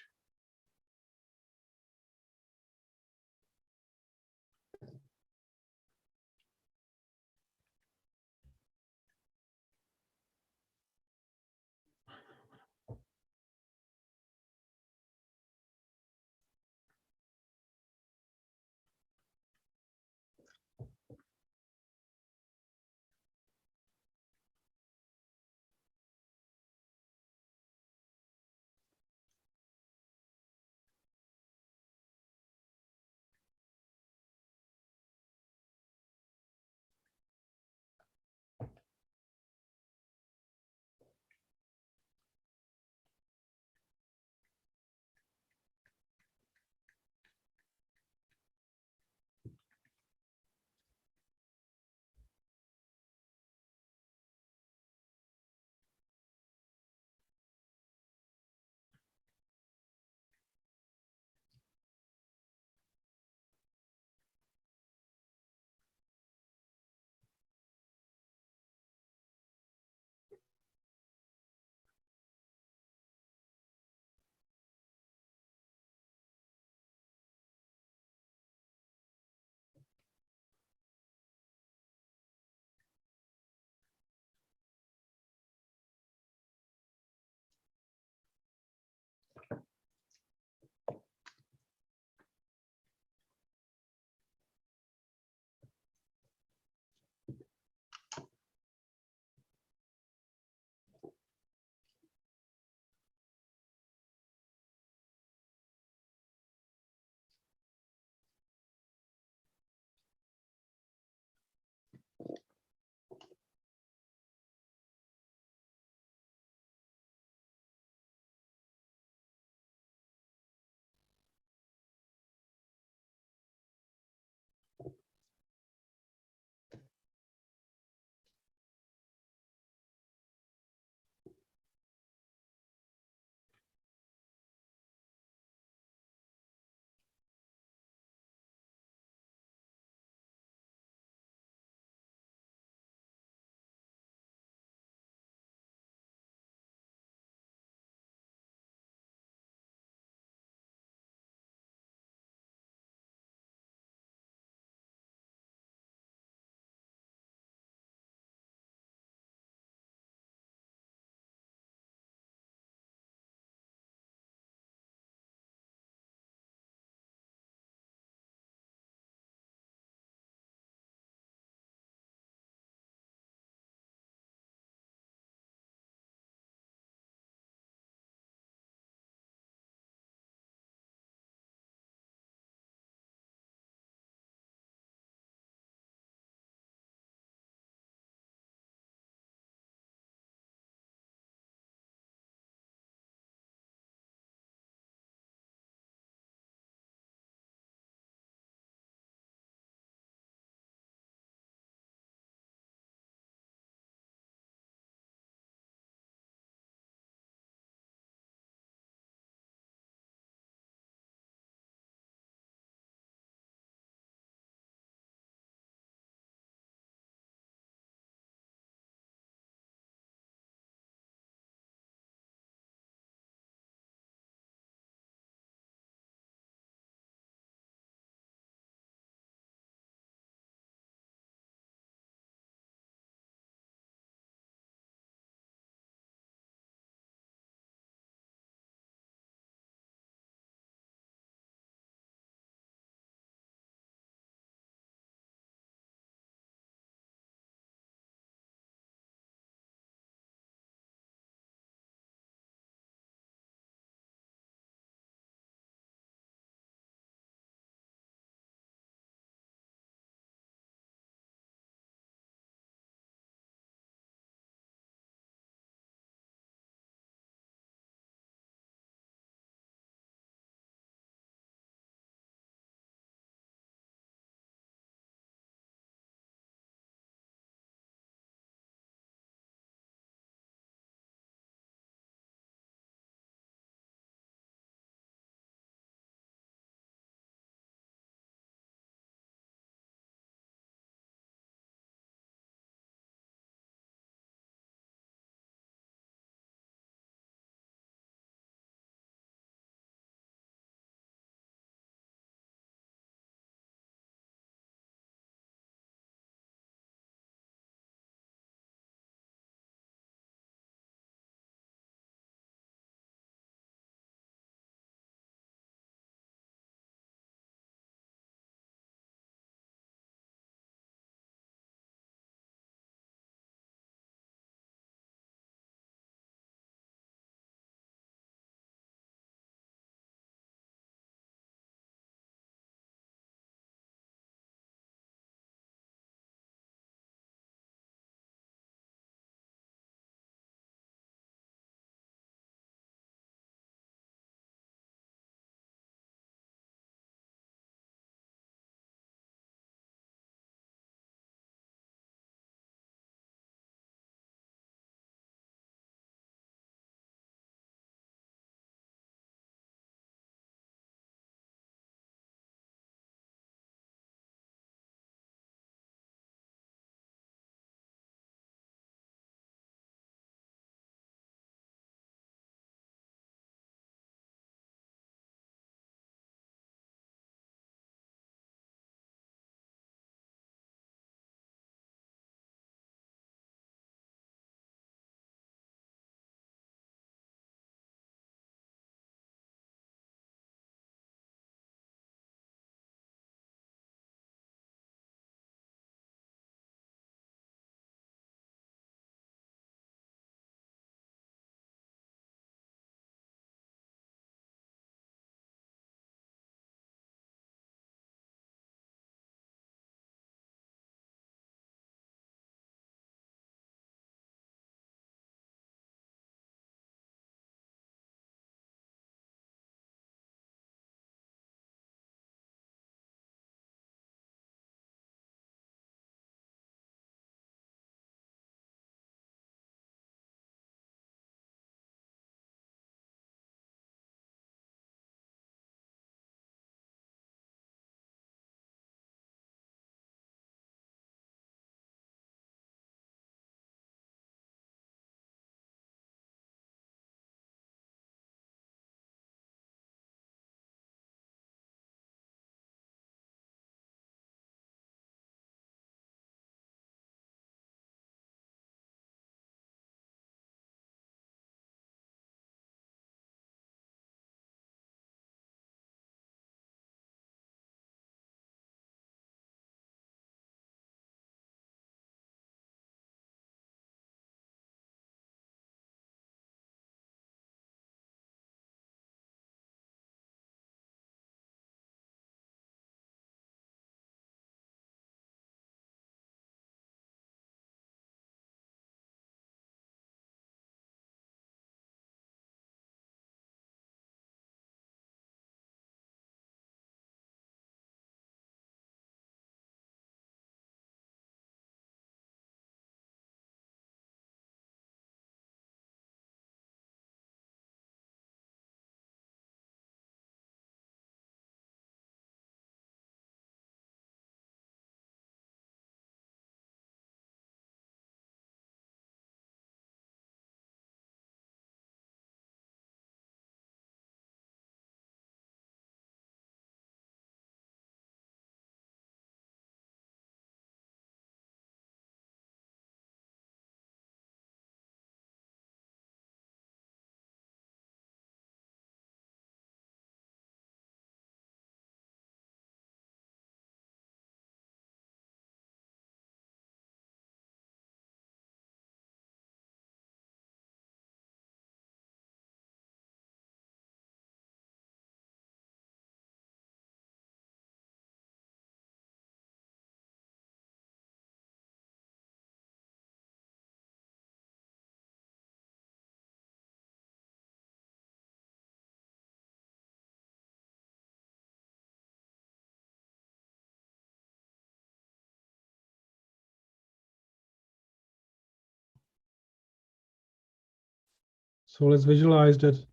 So let's visualize that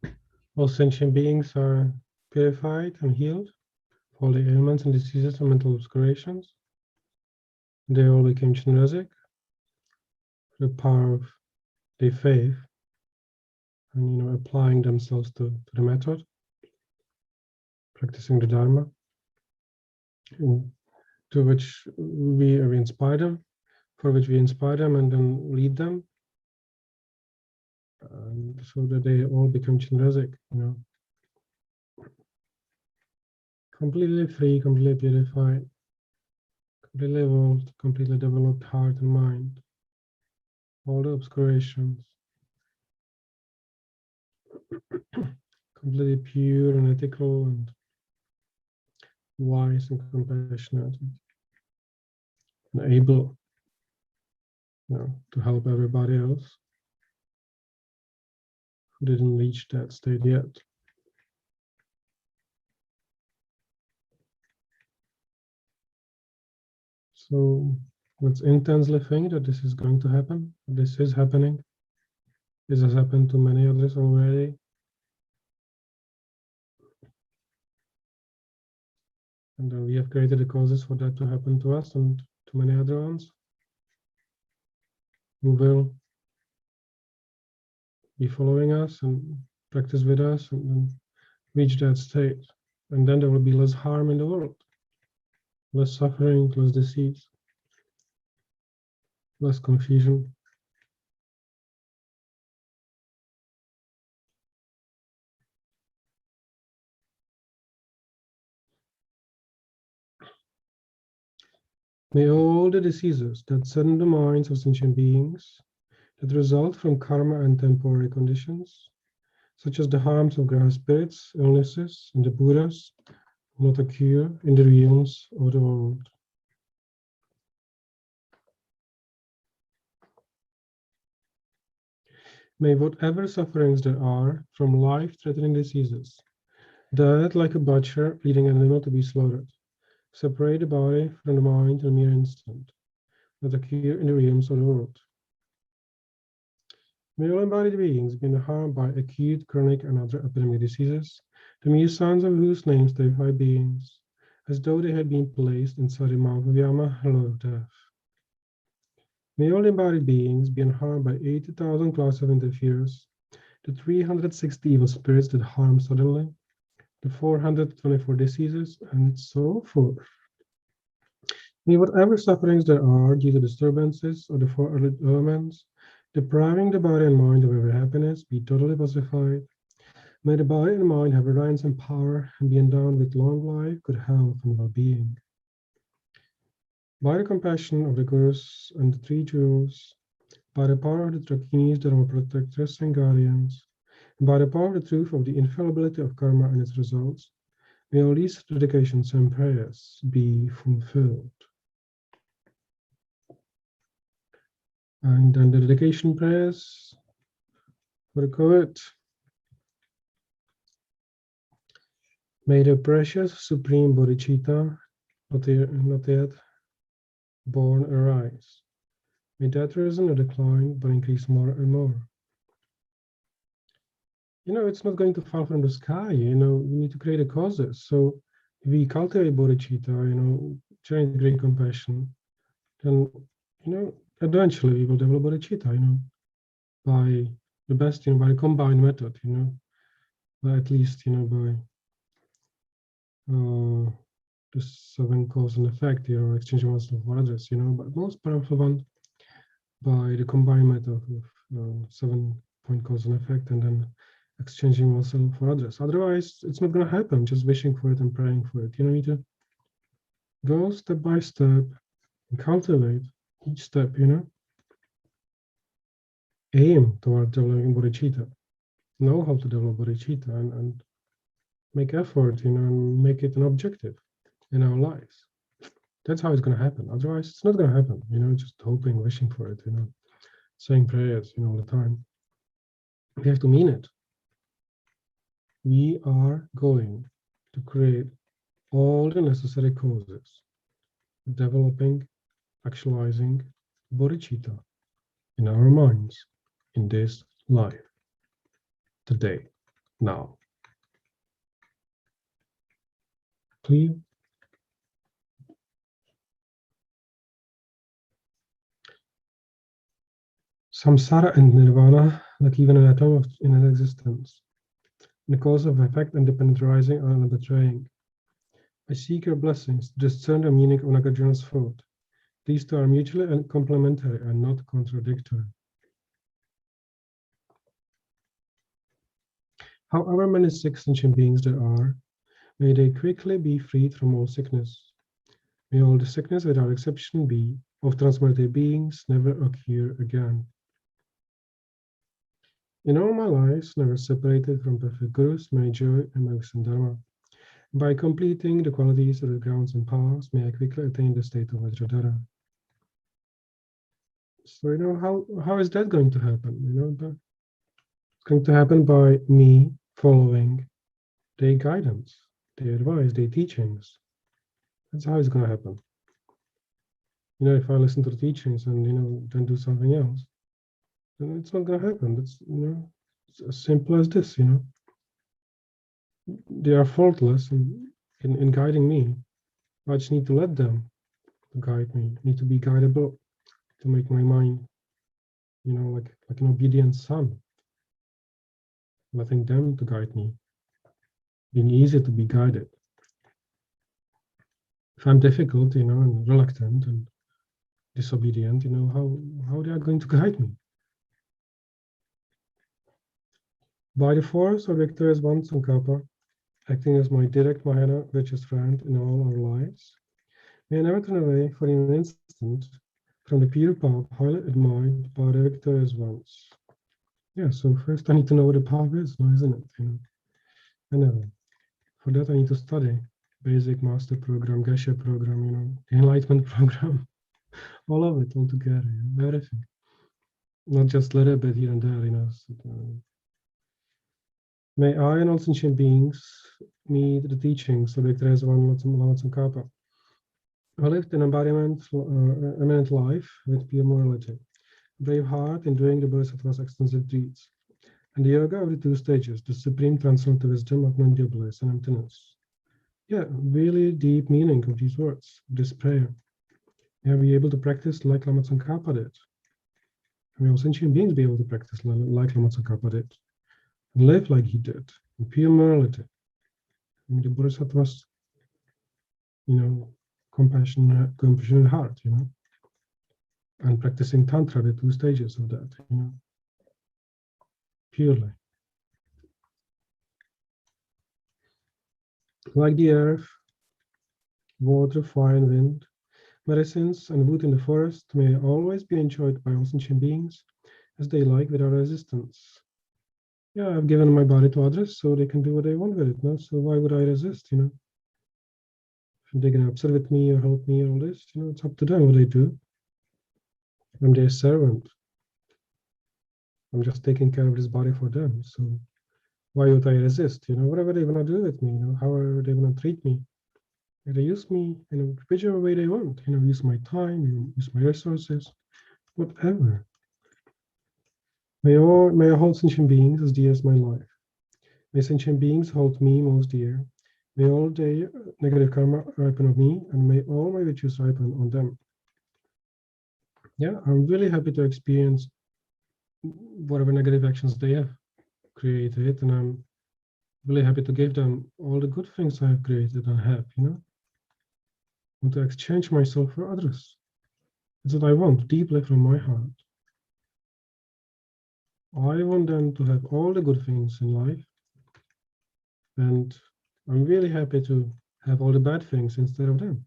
all sentient beings are purified and healed of all the ailments and diseases and mental obscurations. They all became Chenrezig, the power of their faith, and applying themselves to the method, practicing the Dharma, to which we inspire them, for which we inspire them and then lead them, so that they all become Chenrezig, completely free, completely purified, completely evolved, completely developed heart and mind, all the obscurations, completely pure and ethical and wise and compassionate and able to help everybody else who didn't reach that state yet. So let's intensely think that this is going to happen. This is happening. This has happened to many others already. And we have created the causes for that to happen to us and to many other ones who will be following us and practice with us and reach that state. And then there will be less harm in the world, less suffering, less disease, less confusion. May all the diseases that sadden the minds of sentient beings, that result from karma and temporary conditions, such as the harms of graha spirits, illnesses, and the Buddhas, not occur in the realms of the world. May whatever sufferings there are from life-threatening diseases, that like a butcher leading an animal to be slaughtered, separate the body from the mind in a mere instant, that occur in the realms of the world. May all embodied beings be harmed by acute, chronic, and other epidemic diseases, the mere sounds of whose names terrify beings, as though they had been placed inside the mouth of Yama, Lord of Death. May all embodied beings be harmed by 80,000 class of interferers, the 360 evil spirits that harm suddenly, the 424 diseases, and so forth. May whatever sufferings there are due to disturbances of the four elements, depriving the body and mind of every happiness, be totally pacified. May the body and mind have reliance and power and be endowed with long life, good health, and well-being. By the compassion of the Gurus and the three jewels, by the power of the Trakinis, Dharma protectors and guardians, and by the power of the truth of the infallibility of karma and its results, may all these dedications and prayers be fulfilled. And then the dedication prayers for the COVID. May the precious Supreme Bodhicitta, not yet born, arise. May that risen or decline, but increase more and more. It's not going to fall from the sky. We need to create the causes. So if we cultivate bodhicitta, sharing great compassion, then, eventually we will develop bodhicitta, by the best, by a combined method, by at least, by the 7 cause and effect, exchanging oneself for others, but most powerful one by the combined method of 7-point cause and effect, and then exchanging oneself for others. Otherwise, it's not going to happen. Just wishing for it and praying for it. You need to go step by step and cultivate each step. Aim toward developing bodhicitta. Know how to develop bodhicitta and make effort, and make it an objective in our lives. That's how it's going to happen. Otherwise, it's not going to happen. Just hoping, wishing for it. Saying prayers, all the time. We have to mean it. We are going to create all the necessary causes, developing, actualizing bodhicitta in our minds in this life. today, now. Clear? Samsara and nirvana, like even an atom in an existence. The cause of effect and dependent arising are betraying. I seek your blessings to discern the meaning of Nagarjuna's thought. These two are mutually complementary and not contradictory. However many sick sentient beings there are, may they quickly be freed from all sickness. May all the sickness without exception be of transmigrated beings never occur again. In all my lives, never separated from perfect gurus, may I joy in my wisdom dharma. By completing the qualities of the grounds and paths, may I quickly attain the state of Vajradhara. So, how is that going to happen? It's going to happen by me following their guidance, their advice, their teachings. That's how it's going to happen. If I listen to the teachings and, then do something else, then it's not going to happen. That's, it's as simple as this, They are faultless in guiding me. I just need to let them guide me. I need to be guidable to make my mind, like an obedient son. Letting them to guide me. Being easy to be guided. If I'm difficult, and reluctant and disobedient, how they are going to guide me? By the force of victorious one Tsongkhapa, acting as my direct Mahayana richest friend in all our lives, may I never turn away for an instant from the pure path highly admired by the victorious ones. Yeah, so first I need to know what the path is, isn't it? Anyway, for that I need to study basic master program, Geshe program, the enlightenment program, all of it all together, everything. Not just a little bit here and there, May I and all sentient beings meet the teachings of Victorious One Lama Tsongkhapa, who lived an eminent life with pure morality, brave heart in doing the Bodhisattva's extensive deeds, and the yoga of the two stages, the supreme transcendental wisdom of non-dual bliss and emptiness. Yeah, really deep meaning of these words, this prayer. May I be able to practice like Lama Tsongkhapa did. May all sentient beings be able to practice like Lama Tsongkhapa did. And live like he did, in pure morality. And the Bodhisattva's, compassionate heart, and practicing Tantra, the two stages of that, purely. Like the earth, water, fire, and wind, medicines, and wood in the forest may always be enjoyed by all sentient beings as they like without resistance. Yeah, I've given my body to others so they can do what they want with it, no? So why would I resist, If they're going to upset with me or help me or all this, it's up to them what they do. I'm their servant. I'm just taking care of this body for them. So why would I resist? Whatever they want to do with me, however they want to treat me. If they use me in whichever way they want, use my time, use my resources, whatever. May I hold sentient beings as dear as my life. May sentient beings hold me most dear. May all their negative karma ripen on me, and may all my virtues ripen on them. Yeah, I'm really happy to experience whatever negative actions they have created, and I'm really happy to give them all the good things I have created and have, and to exchange myself for others. It's what I want deeply from my heart. I want them to have all the good things in life, and I'm really happy to have all the bad things instead of them.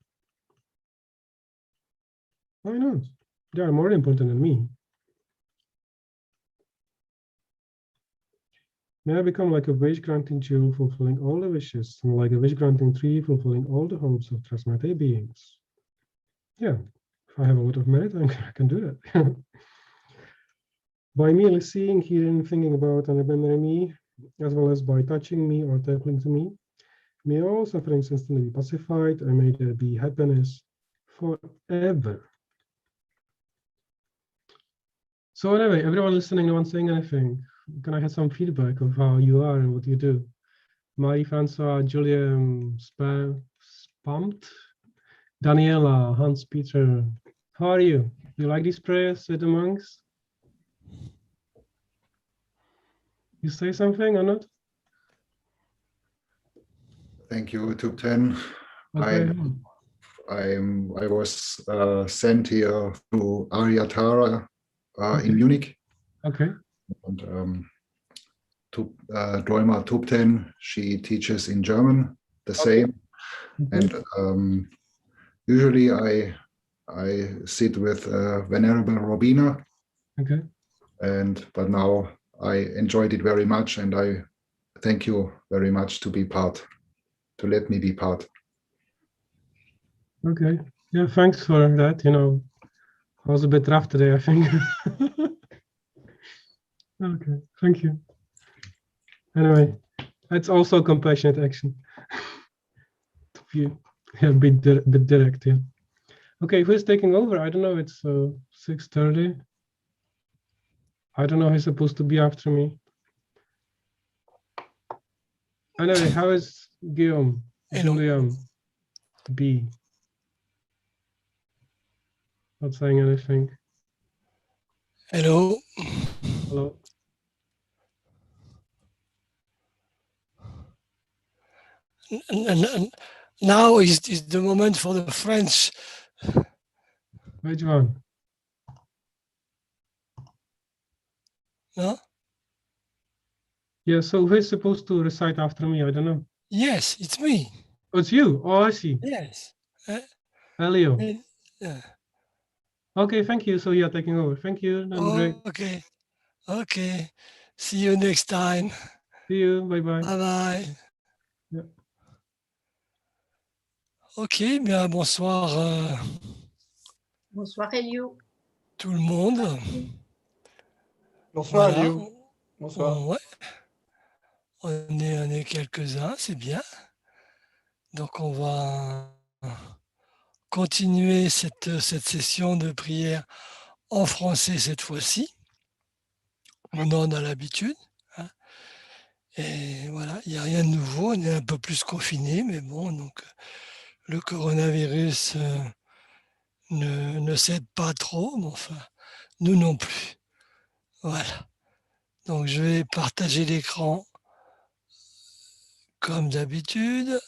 Why not? They are more important than me. May I become like a wish-granting jewel fulfilling all the wishes, and like a wish-granting tree fulfilling all the hopes of transmigrated beings. Yeah, if I have a lot of merit, I can do that. By merely seeing, hearing, thinking about, and remembering me, as well as by touching me or tapping to me, may all sufferings instantly be pacified, and may there be happiness forever. So anyway, everyone listening, no one saying anything, can I have some feedback of how you are and what you do? Marie-François, Julia Spamt, Daniela, Hans-Peter, how are you? Do you like these prayers with the monks? You say something or not? Thank you, Tube 10. Okay. I was sent here to Aryatara Okay. in Munich. Okay. And Dolma Tube 10, she teaches in German, the same. And usually I sit with Venerable Robina. Okay. But now I enjoyed it very much, and I thank you very much to let me be part. Okay. Yeah, thanks for that. You know, I was a bit rough today, I think. Okay, thank you. Anyway, it's also compassionate action. To be a bit direct, yeah. Okay, who's taking over? I don't know, it's 6:30. I don't know who's supposed to be after me. Anyway, how is Guillaume, Julian, B? Not saying anything. Hello. Hello. Now is the moment for the French. Which one? No? Yeah, so who's supposed to recite after me? I don't know. Yes, it's me. Oh, it's you. Oh, I see. Yes. Elio. Yeah. Okay, thank you. So you're taking over. Thank you. That's great. Okay. Okay. See you next time. See you. Bye-bye. Bye-bye. Yeah. Ok, bien bonsoir. Bonsoir Elio. Tout le monde. Bonsoir Voilà. Elio. Bonsoir. Ouais. On est quelques-uns, c'est bien. Donc on va continuer cette session de prière en français cette fois-ci. On en a l'habitude. Hein. Et voilà, il n'y a rien de nouveau. On est un peu plus confiné, mais bon, donc le coronavirus ne cède pas trop, mais enfin, nous non plus. Voilà. Donc je vais partager l'écran comme d'habitude.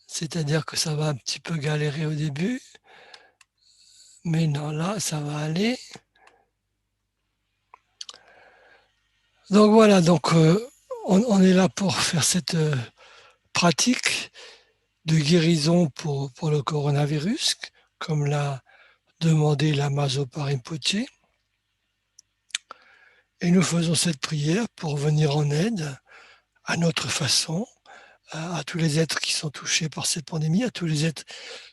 C'est-à-dire que ça va un petit peu galérer au début. Mais non, là, ça va aller. Donc voilà, donc on est là pour faire cette pratique de guérison pour le coronavirus, comme l'a demandé Lama Zopa Rinpoche. Et nous faisons cette prière pour venir en aide à notre façon, à tous les êtres qui sont touchés par cette pandémie, à tous les êtres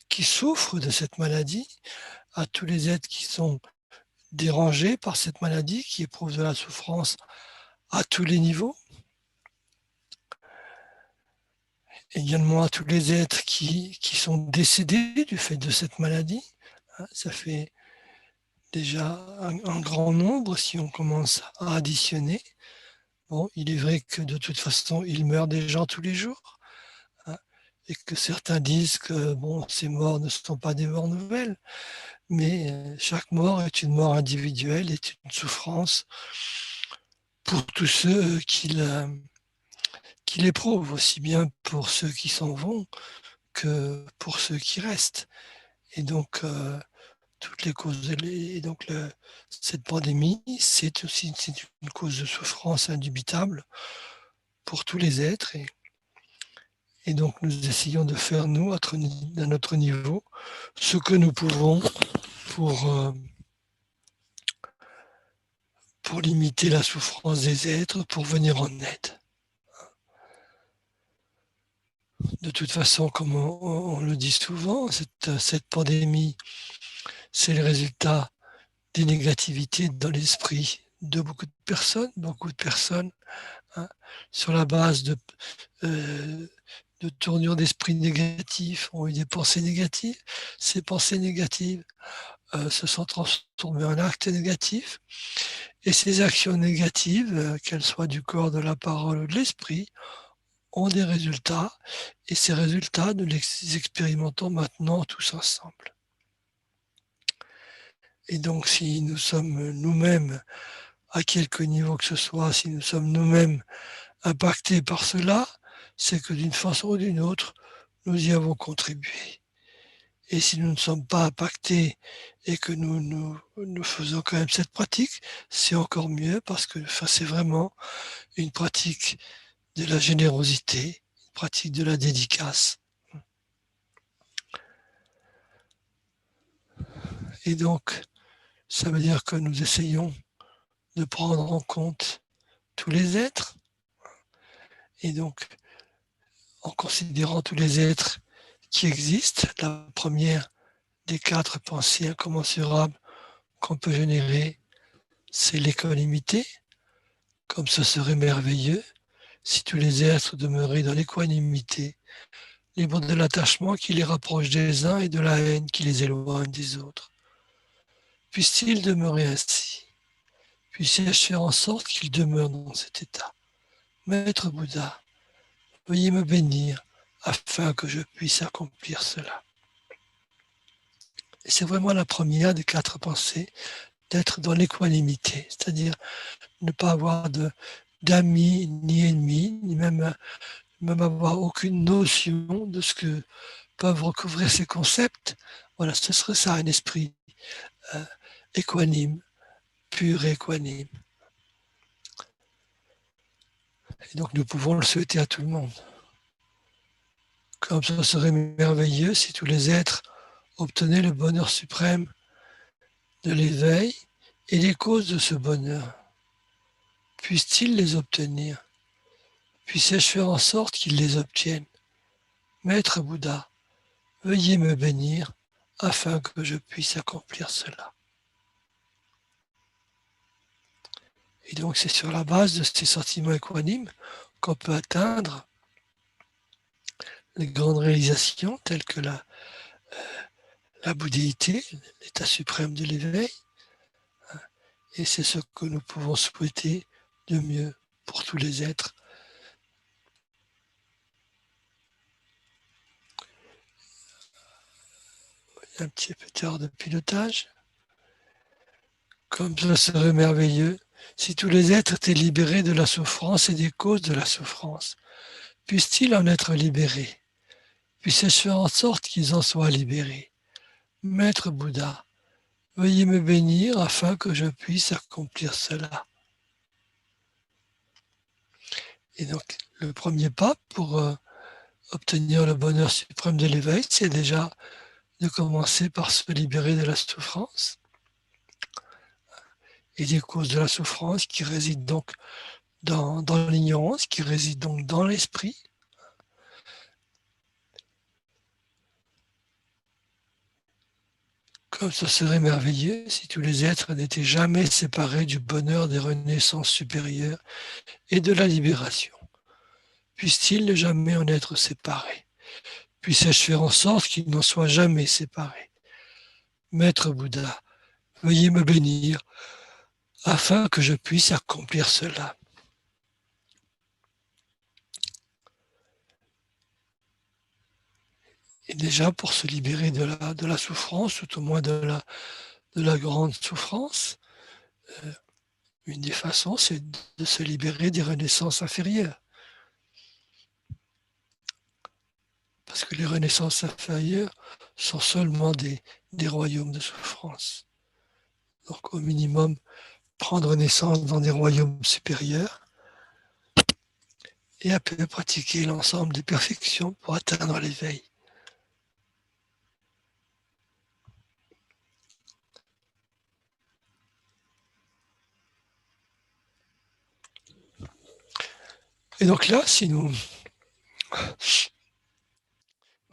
qui souffrent de cette maladie, à tous les êtres qui sont dérangés par cette maladie, qui éprouvent de la souffrance à tous les niveaux. Également à tous les êtres qui sont décédés du fait de cette maladie. Ça fait déjà un grand nombre si on commence à additionner. Bon, il est vrai que de toute façon, il meurt des gens tous les jours. Et que certains disent que bon, ces morts ne sont pas des morts nouvelles. Mais chaque mort est une mort individuelle, est une souffrance pour tous ceux qui l'éprouvent, aussi bien pour ceux qui s'en vont que pour ceux qui restent. Et donc, toutes les causes, et donc cette pandémie, c'est une cause de souffrance indubitable pour tous les êtres. Et donc, nous essayons de faire, nous, à notre niveau, ce que nous pouvons pour limiter la souffrance des êtres, pour venir en aide. De toute façon, comme on le dit souvent, cette pandémie, c'est le résultat des négativités dans l'esprit de beaucoup de personnes, hein, sur la base de tournures d'esprit négatifs, ont eu des pensées négatives. Ces pensées négatives se sont transformées en actes négatifs. Et ces actions négatives, qu'elles soient du corps, de la parole ou de l'esprit, ont des résultats. Et ces résultats, nous les expérimentons maintenant tous ensemble. Et donc, si nous sommes nous-mêmes, à quelque niveau que ce soit, si nous sommes nous-mêmes impactés par cela, c'est que d'une façon ou d'une autre, nous y avons contribué. Et si nous ne sommes pas impactés et que nous faisons quand même cette pratique, c'est encore mieux parce que c'est vraiment une pratique de la générosité, une pratique de la dédicace. Et donc, ça veut dire que nous essayons de prendre en compte tous les êtres. Et donc, en considérant tous les êtres qui existent, la première des 4 pensées incommensurables qu'on peut générer, c'est l'équanimité, comme ce serait merveilleux si tous les êtres demeuraient dans l'équanimité, libres de l'attachement qui les rapproche des uns et de la haine qui les éloigne des autres. Puisse-t-il demeurer ainsi? Puisse-je faire en sorte qu'il demeure dans cet état? Maître Bouddha, veuillez me bénir afin que je puisse accomplir cela. Et c'est vraiment la première des 4 pensées, d'être dans l'équanimité, c'est-à-dire ne pas avoir d'amis ni ennemis, ni même avoir aucune notion de ce que peuvent recouvrir ces concepts. Voilà, ce serait ça, un esprit équanime, pur et équanime. Et donc nous pouvons le souhaiter à tout le monde. Comme ce serait merveilleux si tous les êtres obtenaient le bonheur suprême de l'éveil et les causes de ce bonheur. Puissent-ils les obtenir? Puisse-je faire en sorte qu'ils les obtiennent? Maître Bouddha, veuillez me bénir afin que je puisse accomplir cela. Et donc c'est sur la base de ces sentiments équanimes qu'on peut atteindre les grandes réalisations telles que la bouddhéité, l'état suprême de l'éveil. Et c'est ce que nous pouvons souhaiter de mieux pour tous les êtres. Un petit peu tard de pilotage. Comme ce serait merveilleux si tous les êtres étaient libérés de la souffrance et des causes de la souffrance. Puissent-ils en être libérés? Puisse-je faire en sorte qu'ils en soient libérés? Maître Bouddha, veuillez me bénir afin que je puisse accomplir cela. Et donc, le premier pas pour obtenir le bonheur suprême de l'éveil, c'est déjà de commencer par se libérer de la souffrance et des causes de la souffrance qui résident donc dans l'ignorance, qui résident donc dans l'esprit. Comme ce serait merveilleux si tous les êtres n'étaient jamais séparés du bonheur des renaissances supérieures et de la libération. Puisse-t-il ne jamais en être séparés? Puisse-je faire en sorte qu'ils n'en soient jamais séparés? Maître Bouddha, veuillez me bénir afin que je puisse accomplir cela. Et déjà pour se libérer de la souffrance, tout au moins de la grande souffrance, une des façons, c'est de se libérer des renaissances inférieures. Parce que les renaissances inférieures sont seulement des royaumes de souffrance. Donc au minimum, prendre naissance dans des royaumes supérieurs et après pratiquer l'ensemble des perfections pour atteindre l'éveil. Et donc là, si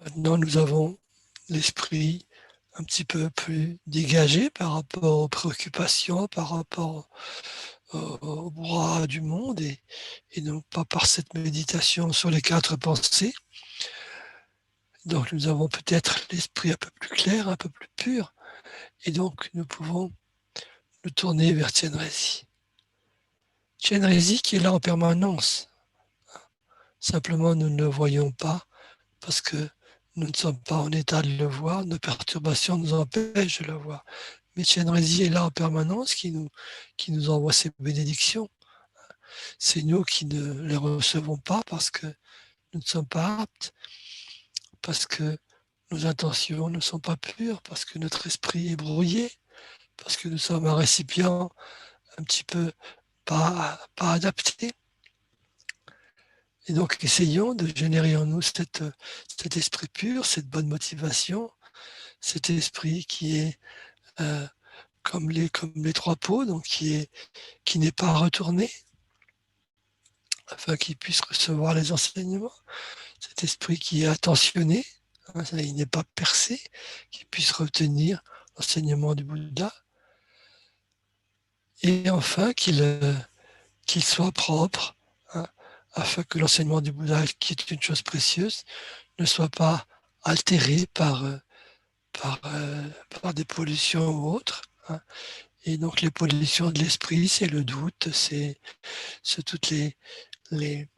maintenant nous avons l'esprit un petit peu plus dégagé par rapport aux préoccupations, par rapport au brouhaha du monde, et non pas par cette méditation sur les 4 pensées. Donc nous avons peut-être l'esprit un peu plus clair, un peu plus pur, Et donc, nous pouvons nous tourner vers Chenrezig. Chenrezig qui est là en permanence. Simplement, nous ne le voyons pas parce que nous ne sommes pas en état de le voir, nos perturbations nous empêchent de le voir. Mais Chenrezig est là en permanence, qui nous envoie ses bénédictions. C'est nous qui ne les recevons pas parce que nous ne sommes pas aptes, parce que nos intentions ne sont pas pures, parce que notre esprit est brouillé, parce que nous sommes un récipient un petit peu pas adapté. Et donc, essayons de générer en nous cet esprit pur, cette bonne motivation, cet esprit qui est comme les 3 pots, donc qui n'est pas retourné, afin qu'il puisse recevoir les enseignements. Cet esprit qui est attentionné, il n'est pas percé, qu'il puisse retenir l'enseignement du Bouddha. Et enfin, qu'il soit propre, afin que l'enseignement du Bouddha, qui est une chose précieuse, ne soit pas altéré par des pollutions ou autres. Et donc les pollutions de l'esprit, c'est le doute, c'est toutes les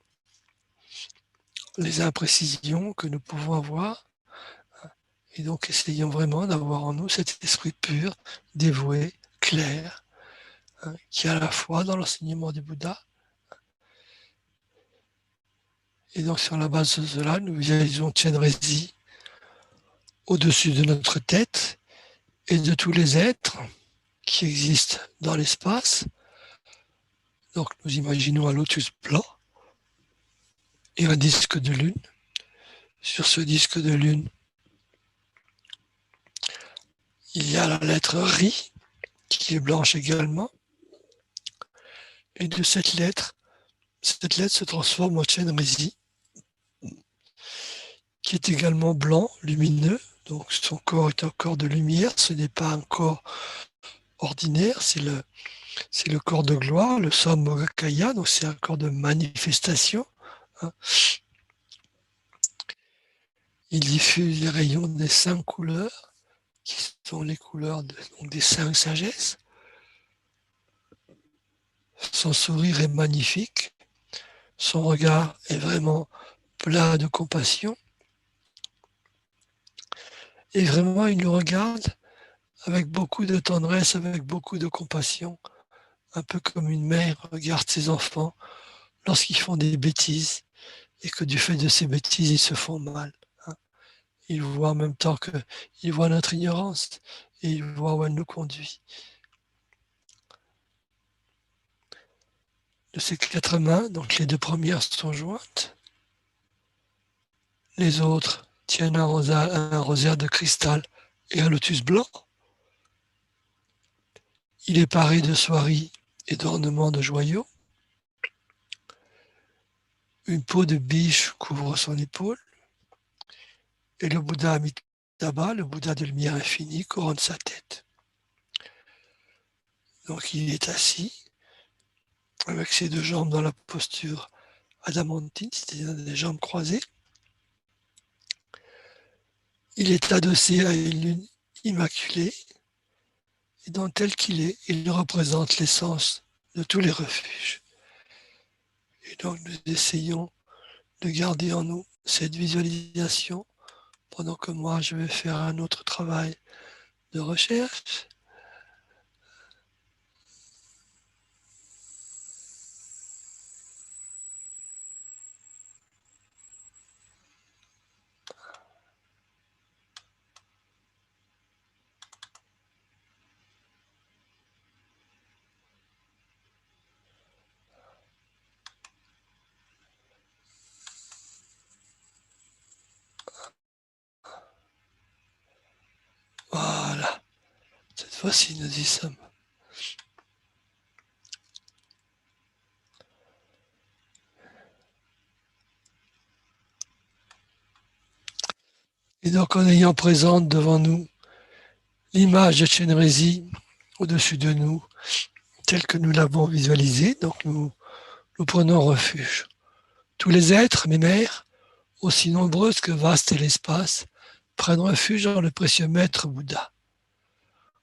imprécisions que nous pouvons avoir. Et donc essayons vraiment d'avoir en nous cet esprit pur, dévoué, clair, qui est à la fois dans l'enseignement du Bouddha. Et donc sur la base de cela, nous visualisons Chenrezig au-dessus de notre tête et de tous les êtres qui existent dans l'espace. Donc nous imaginons un lotus blanc et un disque de lune. Sur ce disque de lune, il y a la lettre Ri, qui est blanche également. Et de cette lettre se transforme en Chenrezig, qui est également blanc, lumineux. Donc son corps est un corps de lumière, ce n'est pas un corps ordinaire, c'est le corps de gloire, le Samogakaya, donc c'est un corps de manifestation. Il diffuse les rayons des 5 couleurs, qui sont les couleurs des 5 sagesses. Son sourire est magnifique, son regard est vraiment plein de compassion. Et vraiment, il nous regarde avec beaucoup de tendresse, avec beaucoup de compassion, un peu comme une mère regarde ses enfants lorsqu'ils font des bêtises et que du fait de ces bêtises, ils se font mal. Il voit en même temps qu'il voit notre ignorance et il voit où elle nous conduit. De ces 4 mains, donc les 2 premières sont jointes. Les autres tiennent un rosaire de cristal et un lotus blanc. Il est paré de soieries et d'ornements de joyaux. Une peau de biche couvre son épaule. Et le Bouddha Amitabha, le Bouddha de lumière infinie, couronne sa tête. Donc il est assis, avec ses 2 jambes dans la posture adamantine, c'est-à-dire des jambes croisées. Il est adossé à une lune immaculée, et dans tel qu'il est, il représente l'essence de tous les refuges. Et donc nous essayons de garder en nous cette visualisation, pendant que moi je vais faire un autre travail de recherche. Voilà, cette fois-ci nous y sommes. Et donc en ayant présente devant nous l'image de Chenrezig au-dessus de nous, telle que nous l'avons visualisée, donc nous prenons refuge. Tous les êtres, mes mères, aussi nombreuses que vaste est l'espace, prennent refuge dans le précieux maître Bouddha.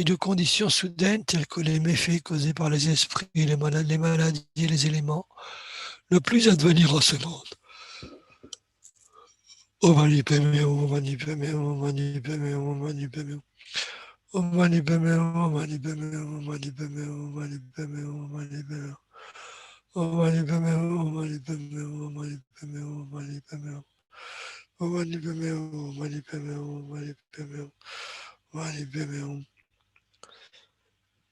et de conditions soudaines telles que les méfaits causés par les esprits, les maladies et les éléments, ne plus advenir en ce monde. Om Mani Padme Hum, Om Mani Padme Hum, Om Mani Padme Hum, Om Mani Padme Hum. Om Mani Padme Hum, Om Mani Padme Hum, Om Mani Padme Hum, Om Mani Padme Hum, Om Mani Padme Hum. Om Mani Padme Hum, Om Mani Padme Hum, Om Mani Padme Hum, Om Mani Padme Hum. Om Mani Padme Hum, Om Mani Padme Hum, Om Mani Padme Hum, Om Mani Padme Hum.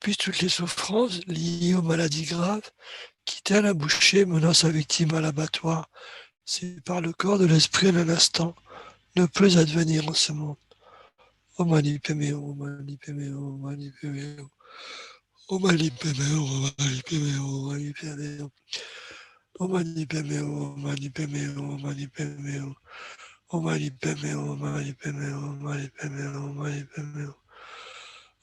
Puis toutes les souffrances liées aux maladies graves qui tiennent la bouchée menant sa victime à l'abattoir, c'est par le corps de l'esprit en un instant, ne peut advenir en ce monde. Om Mani Padme Hum, Om Mani Padme Hum, Om Mani Padme Hum. Om Mani Padme Hum, Om Mani Padme Hum, Om Mani Padme Hum. Om Mani Padme Hum, Om Mani Padme Hum, Om Mani Padme Hum. Om Mani Padme Hum, Om Mani Padme Hum, Om Mani Padme Hum, Om Mani Padme Hum.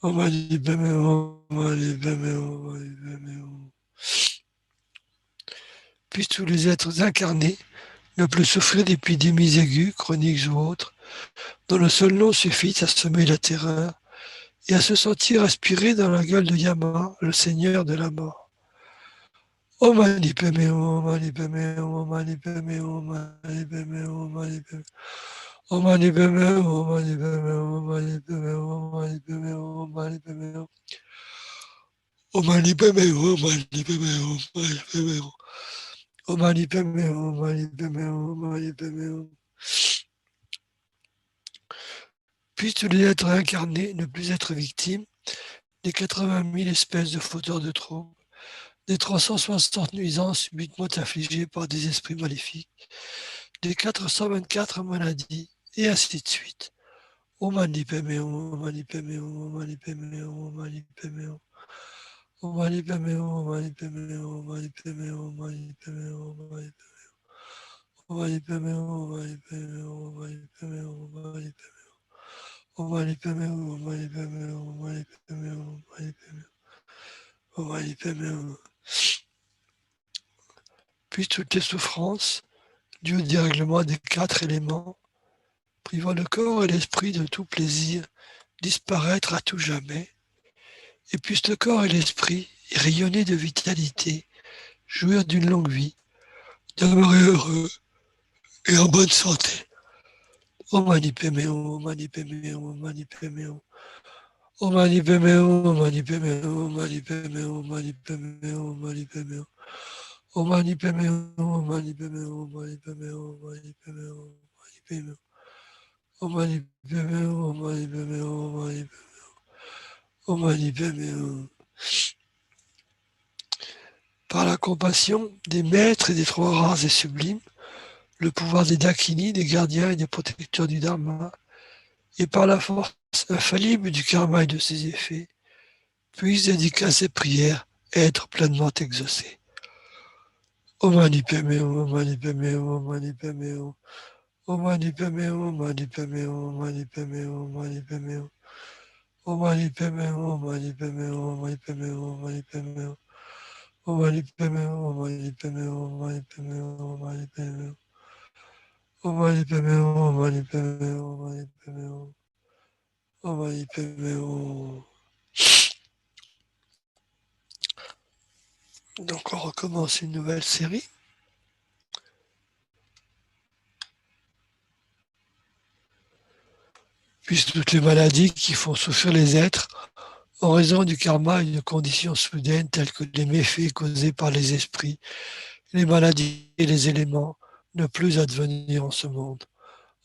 Om Mani Padme Hum, Om Mani Padme Hum, Om Mani Padme Hum. Puissent tous les êtres incarnés ne plus souffrir d'épidémies aiguës, chroniques ou autres, dont le seul nom suffit à semer la terreur et à se sentir aspirer dans la gueule de Yama, le seigneur de la mort. Om Mani Padme Hum, Om Mani Padme Hum, Om Mani Padme Hum, Om Mani Padme Hum, Om Mani Padme Hum. Om Mani Padme Hum, Om Mani Padme Hum, Om Mani Padme Hum, Om Mani Padme Hum, Om Mani Padme Hum. Om Mani Padme Hum, Om Mani Padme Hum, Om Mani Padme Hum. Om Mani Padme Hum, Om Mani Padme Hum, Om Mani Padme Hum. Puissent tous les êtres incarnés ne plus être victimes des 80 000 espèces de fauteurs de troubles, des 360 nuisances subitement infligées par des esprits maléfiques, des 424 maladies, et ainsi de suite. Om Mani Padme Hum, Om Mani Padme Hum, Om Mani Padme Hum, Om Mani Padme Hum. Om Mani Padme Hum, Om Mani Padme Hum, Om Mani Padme Hum, Om Mani Padme Hum, Om Mani Padme Hum. Om Mani Padme Hum, Om Mani Padme Hum, Om Mani Padme Hum, Om Mani Padme Hum. Om Mani Padme Hum, Om Mani Padme Hum, Om Mani Padme Hum, Om Mani Padme Hum. Om Mani Padme Hum. Puis toutes les souffrances dues au dérèglement des 4 éléments, privant le corps et l'esprit de tout plaisir, disparaître à tout jamais, et puissent le corps et l'esprit rayonner de vitalité, jouir d'une longue vie, demeurer heureux et en bonne santé. Om Mani Padme Hum, Om Mani Padme Hum, Om Mani Padme Hum. Om Mani Padme Hum, Om Mani Padme Hum, Om Mani Padme Hum, Om Mani Padme Hum, Om Mani Padme Hum. Om Mani Padme Hum, Om Mani Padme Hum, Om Mani Padme Hum, Om Mani Padme Hum, Om Mani Padme Hum. Om Mani Padme Hum, Om Mani Padme Hum, Om Mani Padme Hum. Par la compassion des maîtres et des trois rares et sublimes, le pouvoir des Dakini, des gardiens et des protecteurs du Dharma, et par la force infaillible du karma et de ses effets, puissent dédicacer ces prières être pleinement exaucées. Om Mani Padme Hum, Om Mani Padme Hum, Om Mani Padme Hum. Om Mani Padme Hum, Om Mani Padme Hum, Om Mani Padme Hum, Om Mani Padme Hum. Om Mani Padme Hum, Om Mani Padme Hum, Om Mani Padme Hum, Om Mani Padme Hum. Om Mani Padme Hum, Om Mani Padme Hum, Om Mani Padme Hum, Om Mani Padme Hum. Om Mani Padme Hum, Om Mani Padme Hum, Om Mani Padme Hum. Om Mani Padme Hum. Donc on recommence une nouvelle série. Puissent toutes les maladies qui font souffrir les êtres en raison du karma et de conditions soudaines telles que les méfaits causés par les esprits, les maladies et les éléments, ne plus advenir en ce monde.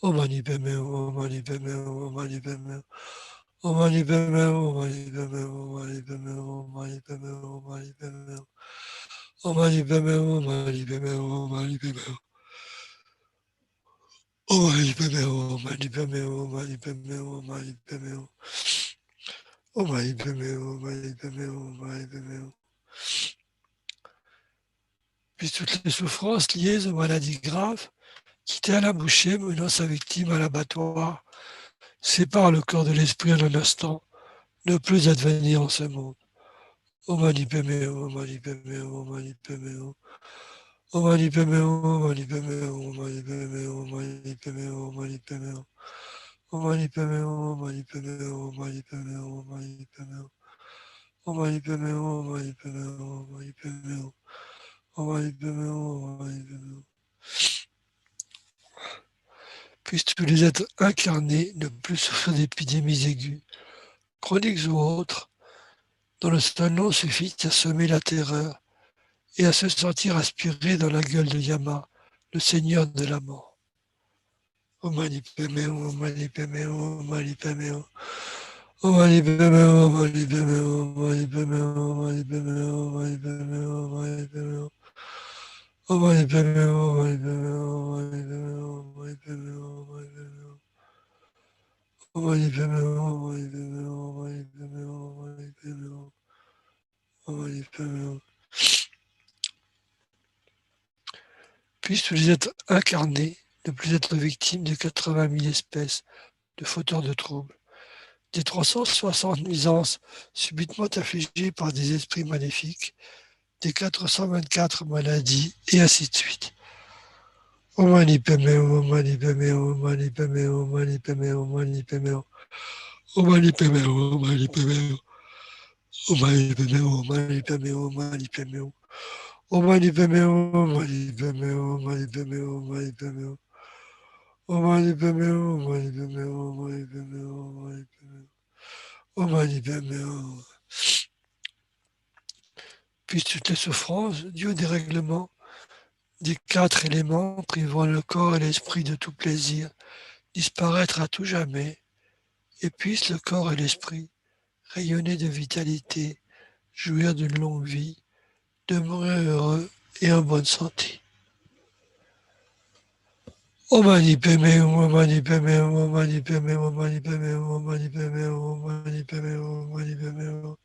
Om Mani Padme Hum, Om Mani Padme Hum, Om Mani Padme Hum. Om Mani Padme Hum, Om Mani Padme Hum, Om Mani Padme Hum, Om Mani Padme Hum, Om Mani Padme Hum. Om Mani Padme Hum, Om Mani Padme Hum, Om Mani Padme Hum. Om Mani Padme Hum, Om Mani Padme Hum, Om Mani Padme Hum, Om Mani Padme Hum. Om Mani Padme Hum, Om Mani Padme Hum, Om Mani Padme Hum. Puis toutes les souffrances liées aux maladies graves, quitter à la bouchée, menant sa victime à l'abattoir, sépare le corps de l'esprit en un instant, ne plus advenir en ce monde. Om Mani Padme Hum, Om Mani Padme Hum, Om Mani Padme Hum. Om Mani Padme Hum, Om Mani Padme Hum, Om Mani Padme Hum, Om Mani Padme Hum, Om Mani Padme Hum. Om Mani Padme Hum, Om Mani Padme Hum, Om Mani Padme Hum, Om Mani Padme Hum, Om Mani Padme Puissent tous les êtres incarnés ne plus souffrir d'épidémies aiguës, chroniques ou autres, dont le seul nom suffit à semer la terreur et à se sentir aspiré dans la gueule de Yama, le seigneur de la mort. Om Mani Padme Hum, Om Mani Padme Hum, Om Mani Padme Hum. Om Mani Padme Hum, Om Mani Padme Hum, Om Mani Padme Hum, Om Mani Padme Hum, Om Mani Padme Hum, Om Mani Padme Hum. Om Mani Padme Hum, Om Mani Padme Hum, Om Mani Padme Hum, Om Mani Padme Hum, Om Mani Padme Hum. Om Mani Padme Hum, Om Mani Padme Hum, Om Mani Padme Hum, Om Mani Padme Hum. Om Mani Padme Hum. Puissent tous les êtres incarnés ne plus être victimes de 80 000 espèces de fauteurs de troubles, des 360 nuisances subitement affligées par des esprits maléfiques, des 424 maladies, et ainsi de suite. Om Mani Padme Hum, Om Mani Padme Hum, Om Mani Padme Hum, Om Mani Padme Hum, Om Mani Padme Hum. Om Mani Padme Hum, Om Mani Padme Hum. Om Mani Padme Hum, Om Mani Padme Hum, Om Mani Padme Hum. Om Mani Padme Hum, Om Mani Padme Hum, Om Mani Padme Hum, Om Mani Padme Hum. Om Mani Padme Hum, Om Mani Padme Hum, Om Mani Padme Hum, Om Mani Padme Hum. Om Mani Padme Hum. Puissent toutes les souffrances dues au dérèglement des 4 éléments privant le corps et l'esprit de tout plaisir disparaître à tout jamais, et puissent le corps et l'esprit rayonner de vitalité, jouir d'une longue vie, demeurer heureux et en bonne santé. Om Mani Padme Hum, Om Mani Padme Hum, Om Mani Padme Hum, Om Mani Padme Hum, Om Mani Padme Hum, Om Mani Padme Hum, Om Mani Padme Hum.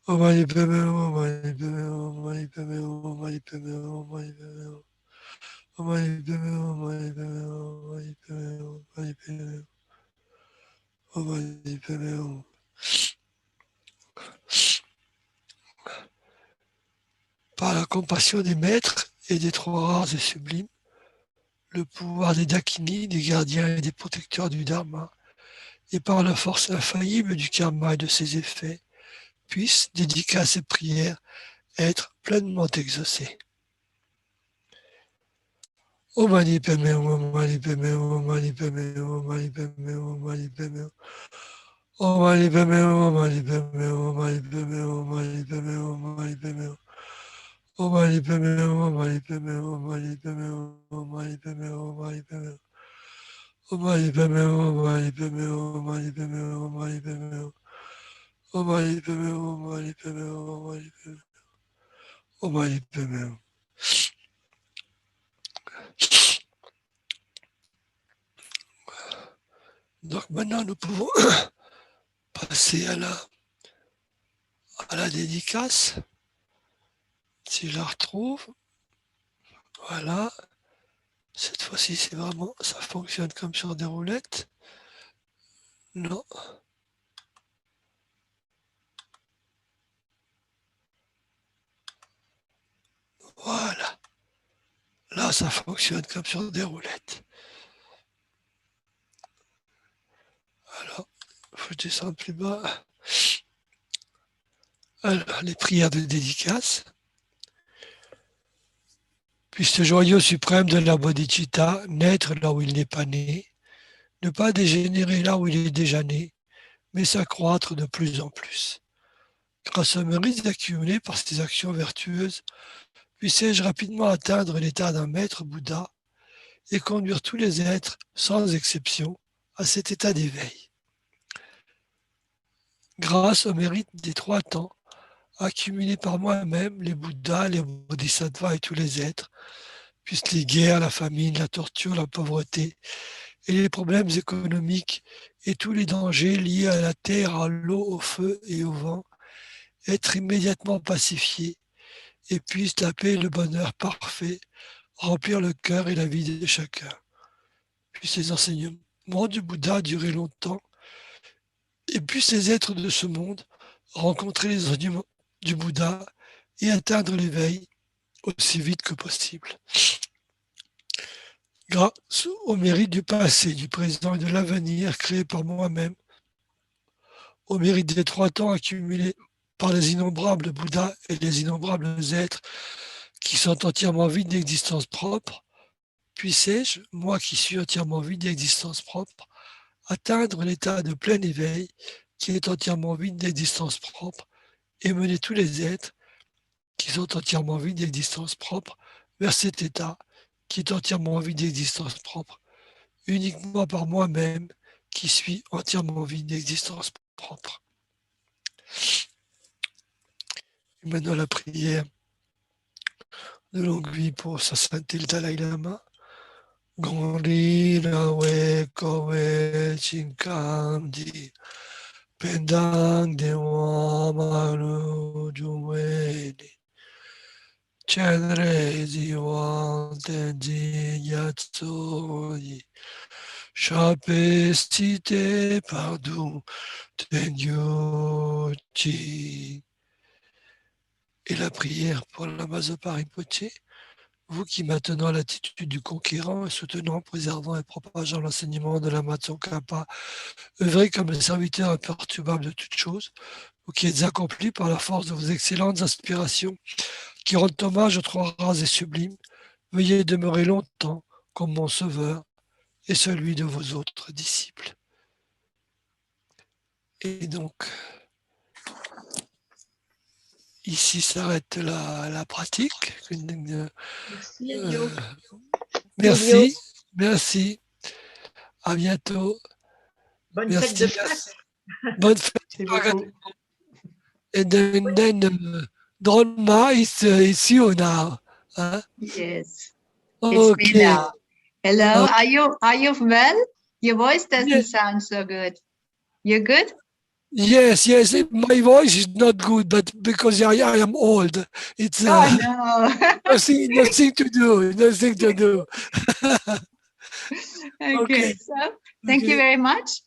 Om Mani Padme Hum, Om Mani Padme Hum, Om Mani Padme Hum, Om Mani Padme Hum, Om Mani Padme Hum. Om Mani Padme Hum, Om Mani Padme Hum, Om Mani Padme Hum, Om Mani Padme Hum. Om Mani Padme Hum. Par la compassion des maîtres et des trois rares et sublimes, le pouvoir des Dakini, des gardiens et des protecteurs du Dharma, et par la force infaillible du karma et de ses effets, puissent, dédicaces et prières, être pleinement exaucées. Om Mani Padme Hum, Om Mani Padme Hum, Om Mani Padme Hum, Om Mani Padme Hum, Om Mani Padme Hum. Om Mani Padme Hum, Om Mani Padme Hum, Om Mani Padme Hum, Om Mani Padme Hum, Om Mani Padme Hum. Om Mani Padme Hum, Om Mani Padme Hum, Om Mani Padme Hum, Om Mani Padme Hum, Om Mani Padme Hum. Om Mani Padme Hum, Om Mani Padme Hum, Om Mani Padme Hum, Om Mani Padme Hum. Om Mani Padme Hum, Om Mani Padme Hum, Om Mani Padme Hum. Om Mani Padme Hum. Donc maintenant nous pouvons passer à la dédicace. Si je la retrouve, voilà. Cette fois-ci, c'est vraiment, ça fonctionne comme sur des roulettes. Non. Voilà. Là, ça fonctionne comme sur des roulettes. Alors, il faut descendre plus bas. Alors, les prières de dédicace. Puisse le joyau suprême de la bodhicitta naître là où il n'est pas né, ne pas dégénérer là où il est déjà né, mais s'accroître de plus en plus. Grâce aux mérites accumulés par ces actions vertueuses, puissé-je rapidement atteindre l'état d'un maître Bouddha et conduire tous les êtres, sans exception, à cet état d'éveil. Grâce aux mérites des 3 temps, accumulés par moi-même, les Bouddhas, les Bodhisattvas et tous les êtres, puissent les guerres, la famine, la torture, la pauvreté et les problèmes économiques et tous les dangers liés à la terre, à l'eau, au feu et au vent être immédiatement pacifiés et puissent la paix et le bonheur parfait remplir le cœur et la vie de chacun. Puissent les enseignements du Bouddha durer longtemps et puissent les êtres de ce monde rencontrer les enseignements du Bouddha et atteindre l'éveil aussi vite que possible. Grâce au mérite du passé, du présent et de l'avenir créé par moi-même, au mérite des 3 temps accumulés par les innombrables Bouddhas et les innombrables êtres qui sont entièrement vides d'existence propre, puissais-je, moi qui suis entièrement vide d'existence propre, atteindre l'état de plein éveil qui est entièrement vide d'existence propre et mener tous les êtres qui sont entièrement vides d'existence propre vers cet état qui est entièrement vide d'existence propre, uniquement par moi-même qui suis entièrement vide d'existence propre. Et maintenant la prière de longue vie pour sa sainteté le Dalai Lama. Gongri Lawe Kowe Chinkam Pendang Dewa Maru Juweni Chenrezig Institute Multimedia Pardon Tenyochi. Et la prière pour Lama Zopa Rinpoche, vous qui maintenant l'attitude du conquérant et soutenant, préservant et propageant l'enseignement de la Thangtong Gyalpo, œuvrez comme le serviteur imperturbable de toutes choses, vous qui êtes accomplis par la force de vos excellentes inspirations, qui rendent hommage aux trois races et sublimes, veuillez demeurer longtemps comme mon sauveur et celui de vos autres disciples. Et donc, ici s'arrête la pratique. Merci, merci. À bientôt. Bonne Merci. fête de Pâques. Bonne fête. And then Dronma is you now. Huh? Yes. It's Okay. me now. Hello, Okay. are you well? Your voice doesn't Yes. sound so good. You're good? Yes. My voice is not good, but because I am old, it's Oh no. nothing to do. Nothing to do. Okay, so thank you very much.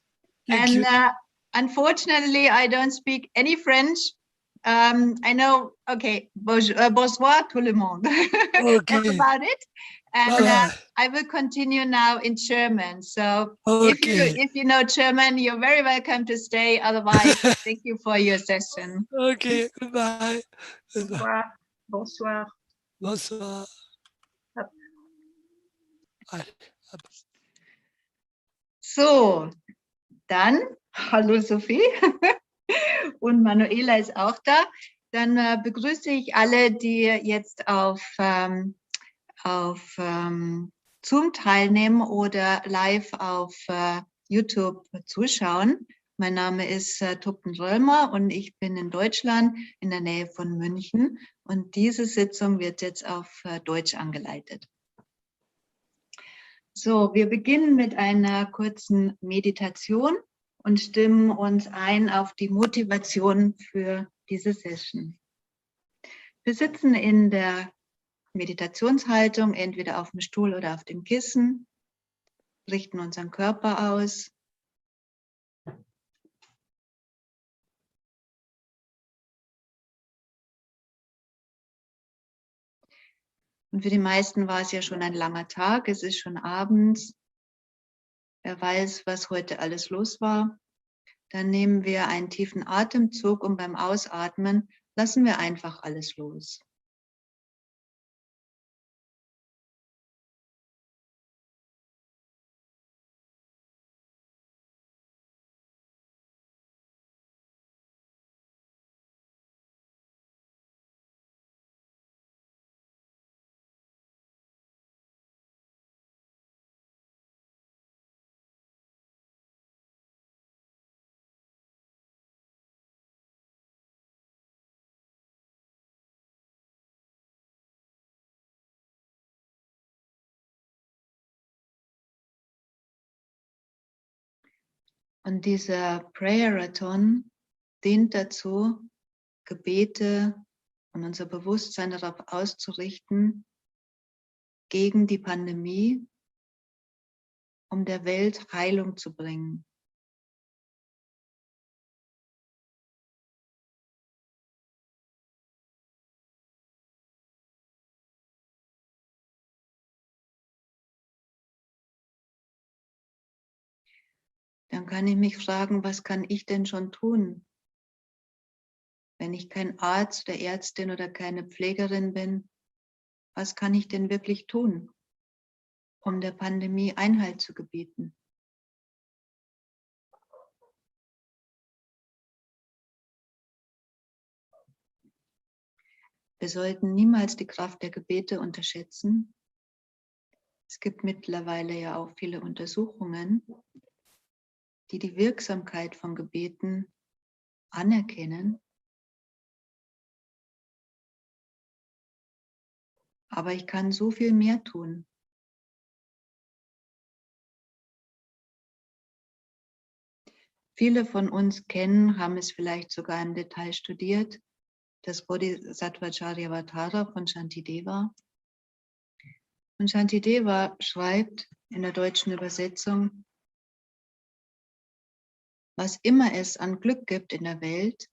Thank you. Unfortunately, I don't speak any French. I know, okay, bonsoir tout le monde. Okay. That's about it. And Bye-bye. I will continue now in German. So Okay. if you know German, you're very welcome to stay. Otherwise, thank you for your session. Okay. Goodbye. Goodbye. Bonsoir. Bonsoir. So, dann, hallo Sophie und Manuela ist auch da. Dann begrüße ich alle, die jetzt auf Zoom teilnehmen oder live auf YouTube zuschauen. Mein Name ist Tupten Römer und ich bin in Deutschland in der Nähe von München. Und diese Sitzung wird jetzt auf Deutsch angeleitet. So, wir beginnen mit einer kurzen Meditation und stimmen uns ein auf die Motivation für diese Session. Wir sitzen in der Meditationshaltung, entweder auf dem Stuhl oder auf dem Kissen, richten unseren Körper aus. Und für die meisten war es ja schon ein langer Tag, es ist schon abends. Wer weiß, was heute alles los war. Dann nehmen wir einen tiefen Atemzug und beim Ausatmen lassen wir einfach alles los. Und dieser Prayerathon dient dazu, Gebete und unser Bewusstsein darauf auszurichten, gegen die Pandemie, um der Welt Heilung zu bringen. Dann kann ich mich fragen, was kann ich denn schon tun, Wenn ich kein Arzt oder Ärztin oder keine Pflegerin bin, was kann ich denn wirklich tun, um der Pandemie Einhalt zu gebieten? Wir sollten niemals die Kraft der Gebete unterschätzen. Es gibt mittlerweile ja auch viele Untersuchungen, die die Wirksamkeit von Gebeten anerkennen. Aber ich kann so viel mehr tun. Viele von uns kennen, haben es vielleicht sogar im Detail studiert, das Bodhisattva Charyavatara von Shantideva. Und Shantideva schreibt in der deutschen Übersetzung, was immer es an Glück gibt in der Welt,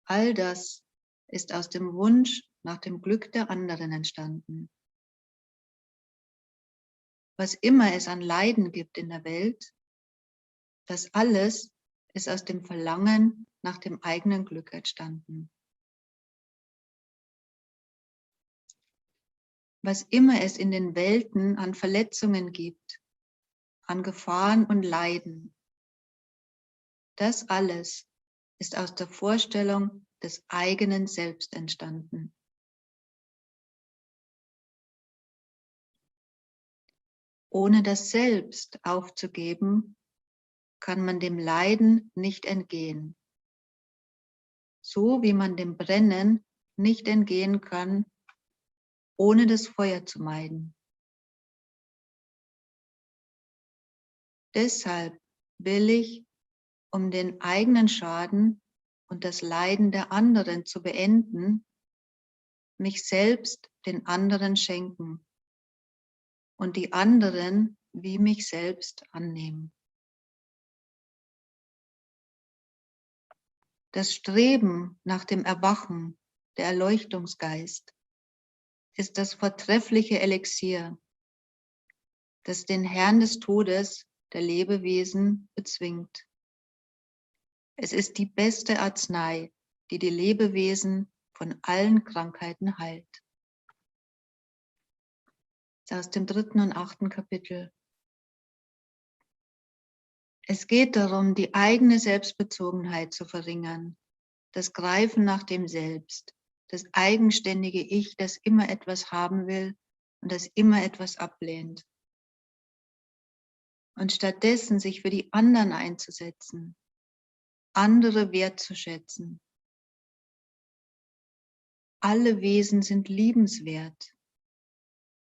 all das ist aus dem Wunsch nach dem Glück der anderen entstanden. Was immer es an Leiden gibt in der Welt, das alles ist aus dem Verlangen nach dem eigenen Glück entstanden. Was immer es in den Welten an Verletzungen gibt, an Gefahren und Leiden, das alles ist aus der Vorstellung des eigenen Selbst entstanden. Ohne das Selbst aufzugeben, kann man dem Leiden nicht entgehen. So wie man dem Brennen nicht entgehen kann, ohne das Feuer zu meiden. Deshalb will ich, um den eigenen Schaden und das Leiden der anderen zu beenden, mich selbst den anderen schenken und die anderen wie mich selbst annehmen. Das Streben nach dem Erwachen, der Erleuchtungsgeist, ist das vortreffliche Elixier, das den Herrn des Todes der Lebewesen bezwingt. Es ist die beste Arznei, die die Lebewesen von allen Krankheiten heilt. Aus dem 3. und 8. Kapitel. Es geht darum, die eigene Selbstbezogenheit zu verringern, das Greifen nach dem Selbst, das eigenständige Ich, das immer etwas haben will und das immer etwas ablehnt. Und stattdessen sich für die anderen einzusetzen, andere wertzuschätzen. Alle Wesen sind liebenswert.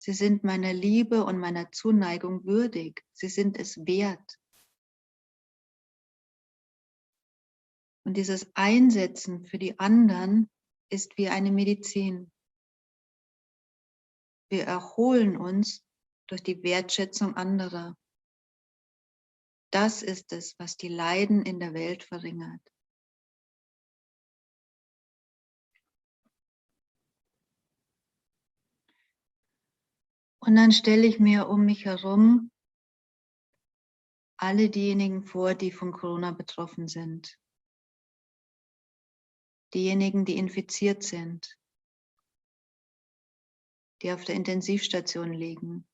Sie sind meiner Liebe und meiner Zuneigung würdig. Sie sind es wert. Und dieses Einsetzen für die anderen ist wie eine Medizin. Wir erholen uns durch die Wertschätzung anderer. Das ist es, was die Leiden in der Welt verringert. Und dann stelle ich mir um mich herum alle diejenigen vor, die von Corona betroffen sind. Diejenigen, die infiziert sind, die auf der Intensivstation liegen.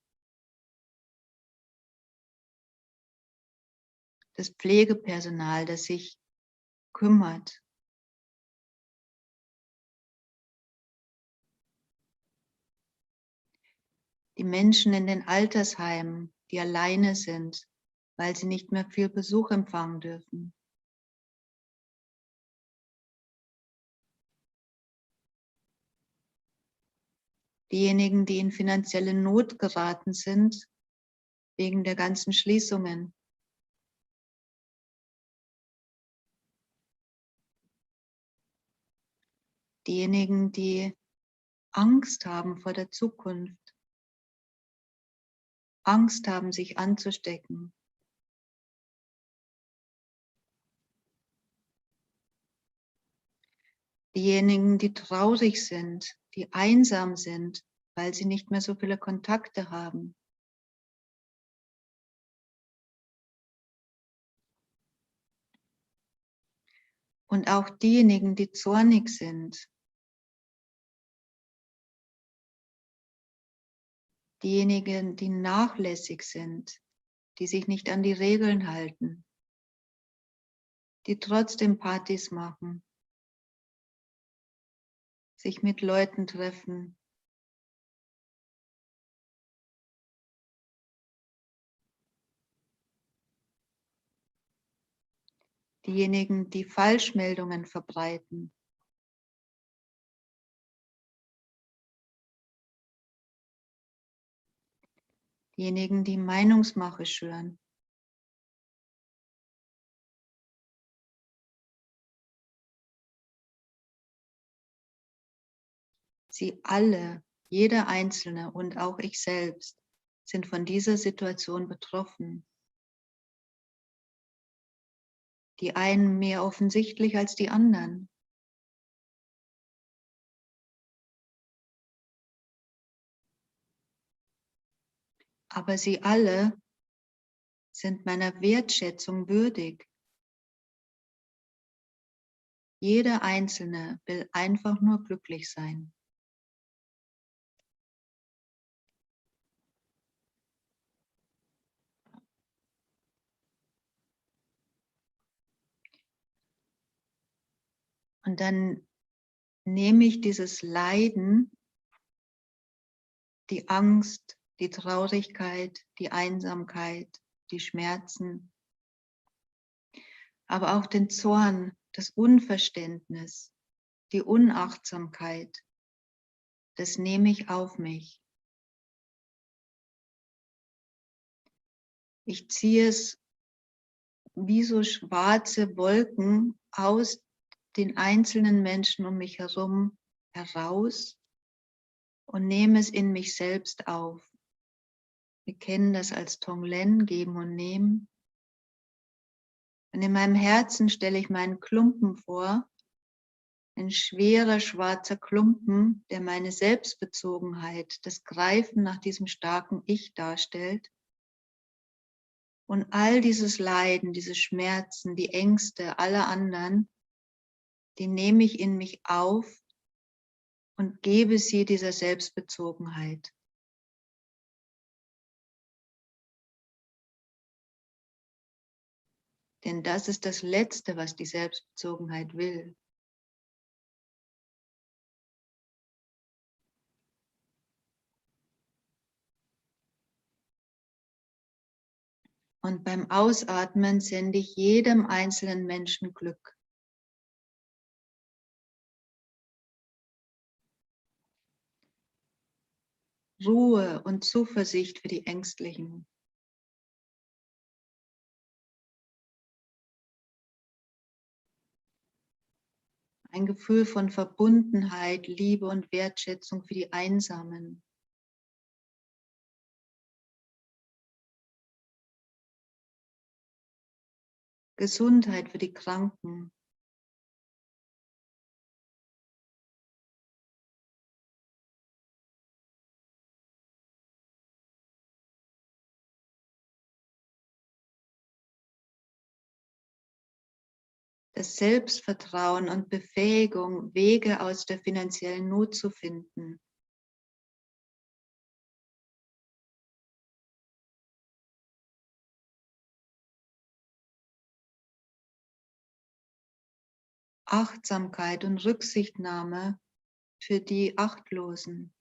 Das Pflegepersonal, das sich kümmert. Die Menschen in den Altersheimen, die alleine sind, weil sie nicht mehr viel Besuch empfangen dürfen. Diejenigen, die in finanzielle Not geraten sind, wegen der ganzen Schließungen. Diejenigen, die Angst haben vor der Zukunft. Angst haben, sich anzustecken. Diejenigen, die traurig sind, die einsam sind, weil sie nicht mehr so viele Kontakte haben. Und auch diejenigen, die zornig sind, diejenigen, die nachlässig sind, die sich nicht an die Regeln halten, die trotzdem Partys machen, sich mit Leuten treffen, diejenigen, die Falschmeldungen verbreiten, diejenigen, die Meinungsmache schüren, sie alle, jeder Einzelne und auch ich selbst, sind von dieser Situation betroffen. Die einen mehr offensichtlich als die anderen. Aber sie alle sind meiner Wertschätzung würdig. Jeder Einzelne will einfach nur glücklich sein. Und dann nehme ich dieses Leiden, die Angst, die Traurigkeit, die Einsamkeit, die Schmerzen, aber auch den Zorn, das Unverständnis, die Unachtsamkeit, das nehme ich auf mich. Ich ziehe es wie so schwarze Wolken aus den einzelnen Menschen um mich herum heraus und nehme es in mich selbst auf. Wir kennen das als Tonglen, geben und nehmen. Und in meinem Herzen stelle ich meinen Klumpen vor, ein schwerer schwarzer Klumpen, der meine Selbstbezogenheit, das Greifen nach diesem starken Ich darstellt. Und all dieses Leiden, diese Schmerzen, die Ängste aller anderen, die nehme ich in mich auf und gebe sie dieser Selbstbezogenheit. Denn das ist das Letzte, was die Selbstbezogenheit will. Und beim Ausatmen sende ich jedem einzelnen Menschen Glück. Ruhe und Zuversicht für die Ängstlichen. Ein Gefühl von Verbundenheit, Liebe und Wertschätzung für die Einsamen. Gesundheit für die Kranken. Das Selbstvertrauen und Befähigung, Wege aus der finanziellen Not zu finden. Achtsamkeit und Rücksichtnahme für die Achtlosen.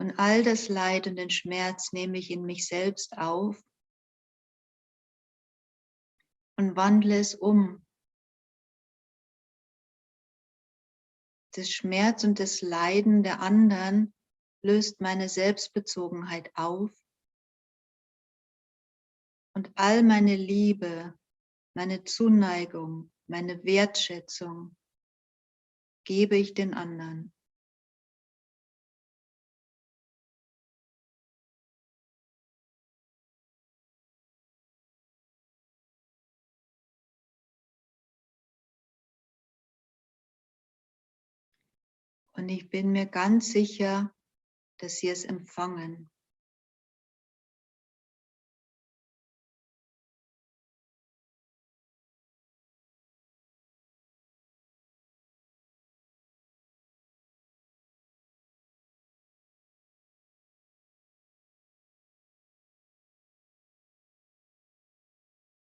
Und all das Leid und den Schmerz nehme ich in mich selbst auf und wandle es um. Das Schmerz und das Leiden der anderen löst meine Selbstbezogenheit auf und all meine Liebe, meine Zuneigung, meine Wertschätzung gebe ich den anderen. Und ich bin mir ganz sicher, dass sie es empfangen.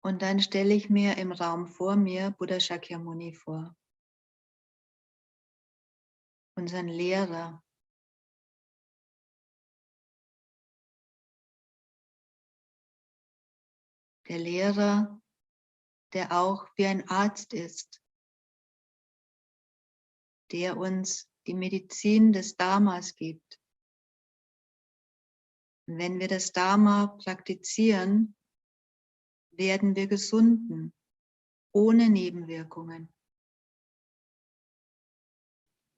Und dann stelle ich mir im Raum vor mir Buddha Shakyamuni vor, unseren Lehrer. Der Lehrer, der auch wie ein Arzt ist, der uns die Medizin des Dharmas gibt. Und wenn wir das Dharma praktizieren, werden wir gesunden, ohne Nebenwirkungen.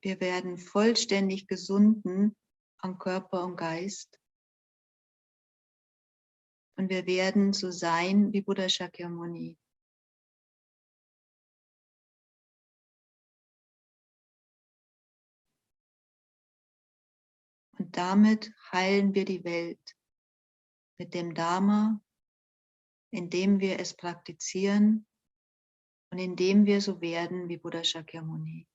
Wir werden vollständig gesunden an Körper und Geist. Und wir werden so sein wie Buddha Shakyamuni. Und damit heilen wir die Welt mit dem Dharma, indem wir es praktizieren und indem wir so werden wie Buddha Shakyamuni.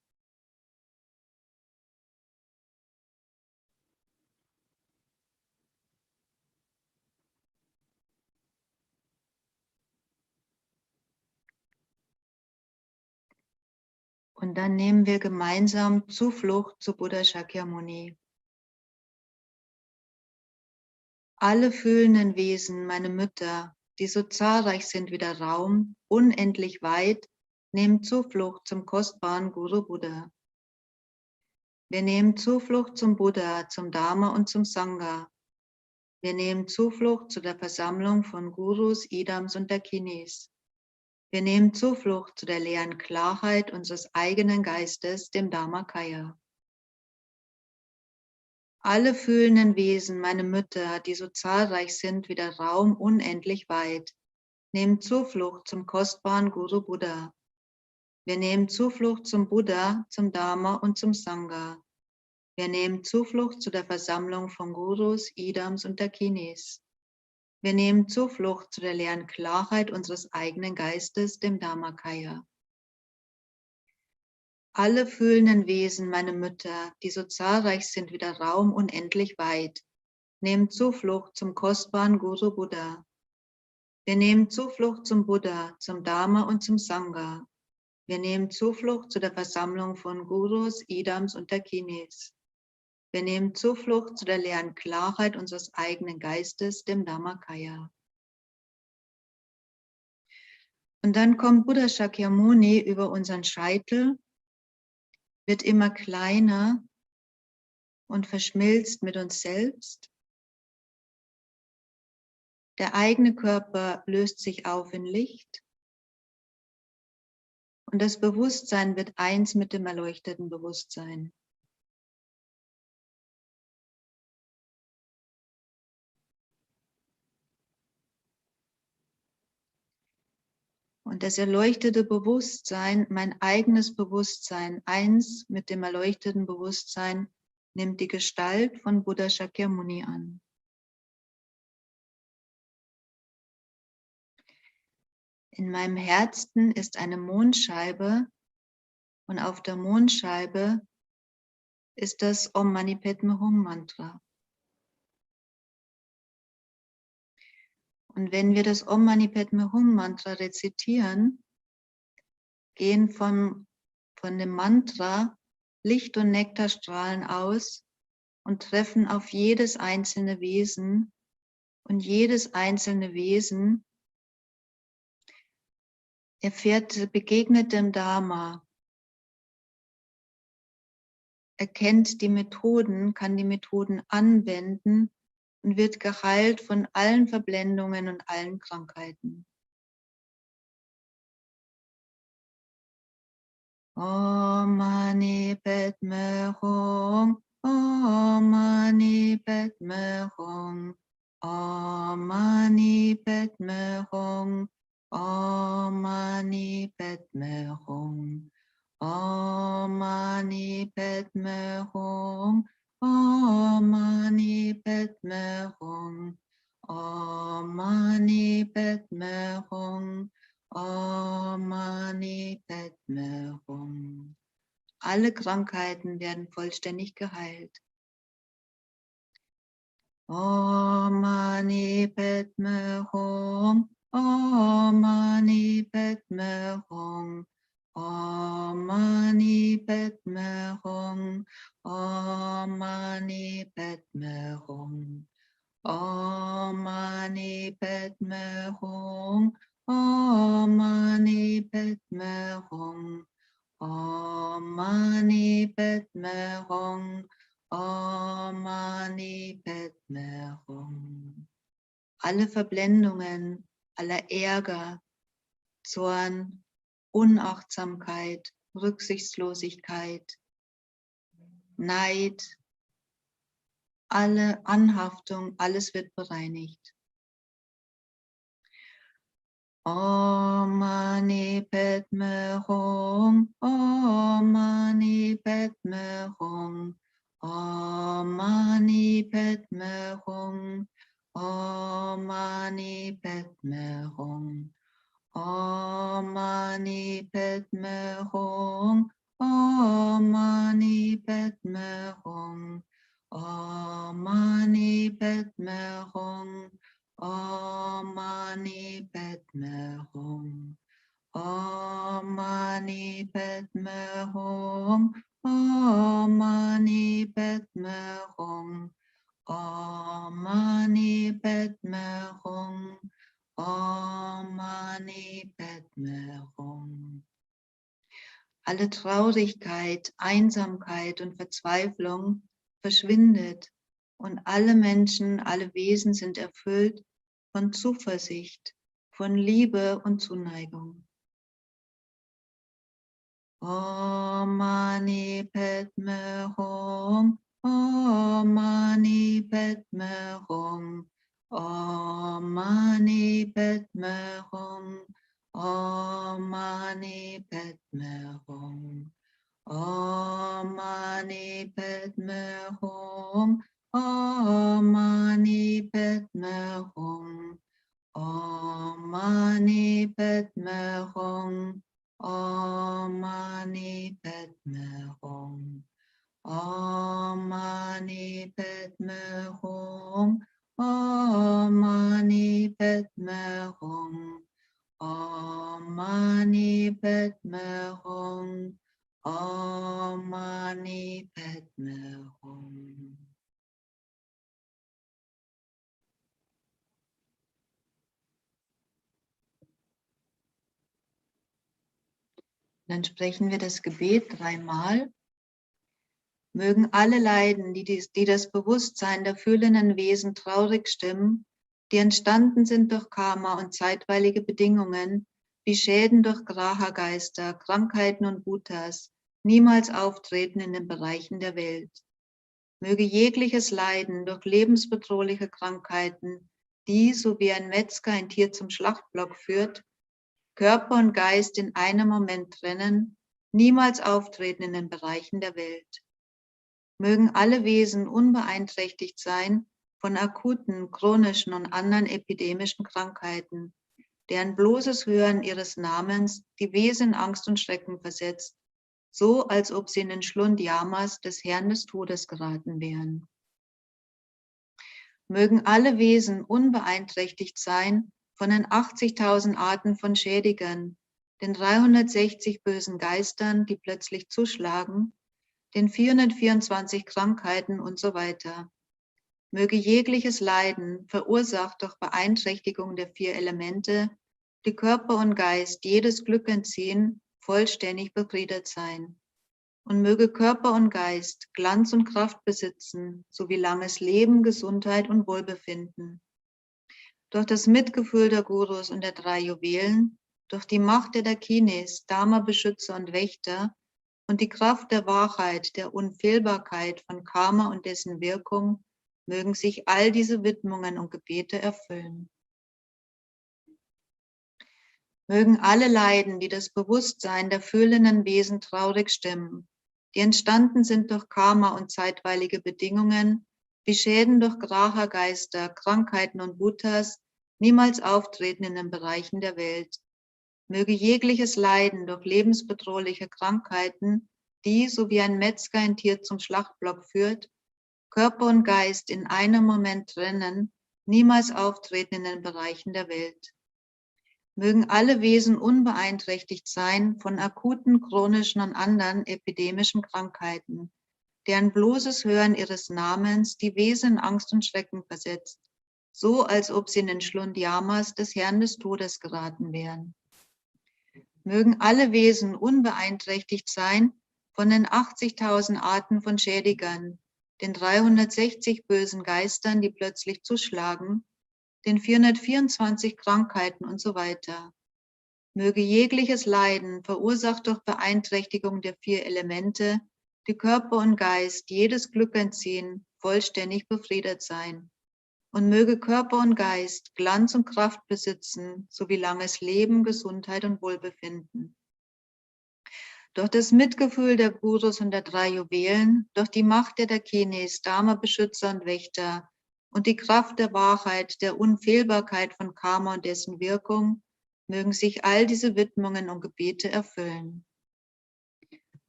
Und dann nehmen wir gemeinsam Zuflucht zu Buddha Shakyamuni. Alle fühlenden Wesen, meine Mütter, die so zahlreich sind wie der Raum, unendlich weit, nehmen Zuflucht zum kostbaren Guru Buddha. Wir nehmen Zuflucht zum Buddha, zum Dharma und zum Sangha. Wir nehmen Zuflucht zu der Versammlung von Gurus, Idams und Dakinis. Wir nehmen Zuflucht zu der leeren Klarheit unseres eigenen Geistes, dem Dharmakaya. Alle fühlenden Wesen, meine Mütter, die so zahlreich sind wie der Raum unendlich weit, nehmen Zuflucht zum kostbaren Guru Buddha. Wir nehmen Zuflucht zum Buddha, zum Dharma und zum Sangha. Wir nehmen Zuflucht zu der Versammlung von Gurus, Idams und Dakinis. Wir nehmen Zuflucht zu der leeren Klarheit unseres eigenen Geistes, dem Dharmakaya. Alle fühlenden Wesen, meine Mütter, die so zahlreich sind wie der Raum unendlich weit, nehmen Zuflucht zum kostbaren Guru Buddha. Wir nehmen Zuflucht zum Buddha, zum Dharma und zum Sangha. Wir nehmen Zuflucht zu der Versammlung von Gurus, Idams und Dakinis. Wir nehmen Zuflucht zu der leeren Klarheit unseres eigenen Geistes, dem Dharmakaya. Und dann kommt Buddha Shakyamuni über unseren Scheitel, wird immer kleiner und verschmilzt mit uns selbst. Der eigene Körper löst sich auf in Licht und das Bewusstsein wird eins mit dem erleuchteten Bewusstsein. Und das erleuchtete Bewusstsein, mein eigenes Bewusstsein, eins mit dem erleuchteten Bewusstsein, nimmt die Gestalt von Buddha Shakyamuni an. In meinem Herzen ist eine Mondscheibe und auf der Mondscheibe ist das Om Mani Padme Hum Mantra. Und wenn wir das Om Mani Padme Hum Mantra rezitieren, gehen von dem Mantra Licht und Nektarstrahlen aus und treffen auf jedes einzelne Wesen. Und jedes einzelne Wesen begegnet dem Dharma, erkennt die Methoden, kann die Methoden anwenden und wird geheilt von allen Verblendungen und allen Krankheiten. Om Mani Padme Hum, Om Mani Padme Hum, Om Mani Padme Hum, Om Mani Padme Hum, Om Mani Padme Hum. Om Mani Padme Hum. Om Mani Padme Hum. Om Mani Padme Hum. Alle Krankheiten werden vollständig geheilt. Om Mani Padme Hum. Om Mani Padme Hum. Om Mani Padme Hum. Om Mani Padme Hum. Om Mani Padme Hum. Om Mani Padme Hum. Om Mani Padme Hum. Om Mani Padme Hum. Alle Verblendungen, aller Ärger, Zorn, Unachtsamkeit, Rücksichtslosigkeit, Neid, alle Anhaftung, alles wird bereinigt. Om Mani Padme Hum. Om Mani Padme Hum. Om Mani Padme Hum. Om Mani Padme Hum. Om Mani Padme Hum. Om Mani Padme Hum. Om Mani Padme Hum. Om Mani Padme Hum. Om Mani Padme Hum. Om Mani Padme Hum. Om Mani Padme Hum. Om Mani Padme Hum. Alle Traurigkeit, Einsamkeit und Verzweiflung verschwindet und alle Menschen, alle Wesen sind erfüllt von Zuversicht, von Liebe und Zuneigung. Om Mani Padme Hum. Om Mani Padme Hum. Om Mani Padme Hum. Om Mani Padme Hum. Om Mani Padme Hum. Om Mani Padme Hum. Om Mani Padme Hum. Om Mani Padme Hum. Om Mani Padme Hum. Om Mani Padme Hum. Om Mani Padme Hum. Om Mani Padme Hum. Dann sprechen wir das Gebet 3-mal. Mögen alle Leiden, die das Bewusstsein der fühlenden Wesen traurig stimmen, die entstanden sind durch Karma und zeitweilige Bedingungen, wie Schäden durch Graha-Geister, Krankheiten und Bhutas, niemals auftreten in den Bereichen der Welt. Möge jegliches Leiden durch lebensbedrohliche Krankheiten, die, so wie ein Metzger ein Tier zum Schlachtblock führt, Körper und Geist in einem Moment trennen, niemals auftreten in den Bereichen der Welt. Mögen alle Wesen unbeeinträchtigt sein von akuten, chronischen und anderen epidemischen Krankheiten, deren bloßes Hören ihres Namens die Wesen in Angst und Schrecken versetzt, so als ob sie in den Schlund Yamas des Herrn des Todes geraten wären. Mögen alle Wesen unbeeinträchtigt sein von den 80.000 Arten von Schädigern, den 360 bösen Geistern, die plötzlich zuschlagen, den 424 Krankheiten und so weiter. Möge jegliches Leiden, verursacht durch Beeinträchtigung der 4 Elemente, die Körper und Geist jedes Glück entziehen, vollständig befriedet sein. Und möge Körper und Geist Glanz und Kraft besitzen, sowie langes Leben, Gesundheit und Wohlbefinden. Durch das Mitgefühl der Gurus und der 3 Juwelen, durch die Macht der Dakinis, Dharma-Beschützer und Wächter und die Kraft der Wahrheit, der Unfehlbarkeit von Karma und dessen Wirkung, mögen sich all diese Widmungen und Gebete erfüllen. Mögen alle Leiden, die das Bewusstsein der fühlenden Wesen traurig stimmen, die entstanden sind durch Karma und zeitweilige Bedingungen, wie Schäden durch Graha-Geister, Krankheiten und Bhutas, niemals auftreten in den Bereichen der Welt. Möge jegliches Leiden durch lebensbedrohliche Krankheiten, die, so wie ein Metzger ein Tier zum Schlachtblock führt, Körper und Geist in einem Moment trennen, niemals auftreten in den Bereichen der Welt. Mögen alle Wesen unbeeinträchtigt sein von akuten, chronischen und anderen epidemischen Krankheiten, deren bloßes Hören ihres Namens die Wesen in Angst und Schrecken versetzt, so als ob sie in den Schlund Yamas des Herrn des Todes geraten wären. Mögen alle Wesen unbeeinträchtigt sein von den 80.000 Arten von Schädigern, den 360 bösen Geistern, die plötzlich zuschlagen, den 424 Krankheiten und so weiter. Möge jegliches Leiden, verursacht durch Beeinträchtigung der 4 Elemente, die Körper und Geist jedes Glück entziehen, vollständig befriedet sein. Und möge Körper und Geist Glanz und Kraft besitzen, sowie langes Leben, Gesundheit und Wohlbefinden. Durch das Mitgefühl der Gurus und der 3 Juwelen, durch die Macht der Dakinis, Dharma-Beschützer und Wächter und die Kraft der Wahrheit, der Unfehlbarkeit von Karma und dessen Wirkung, mögen sich all diese Widmungen und Gebete erfüllen.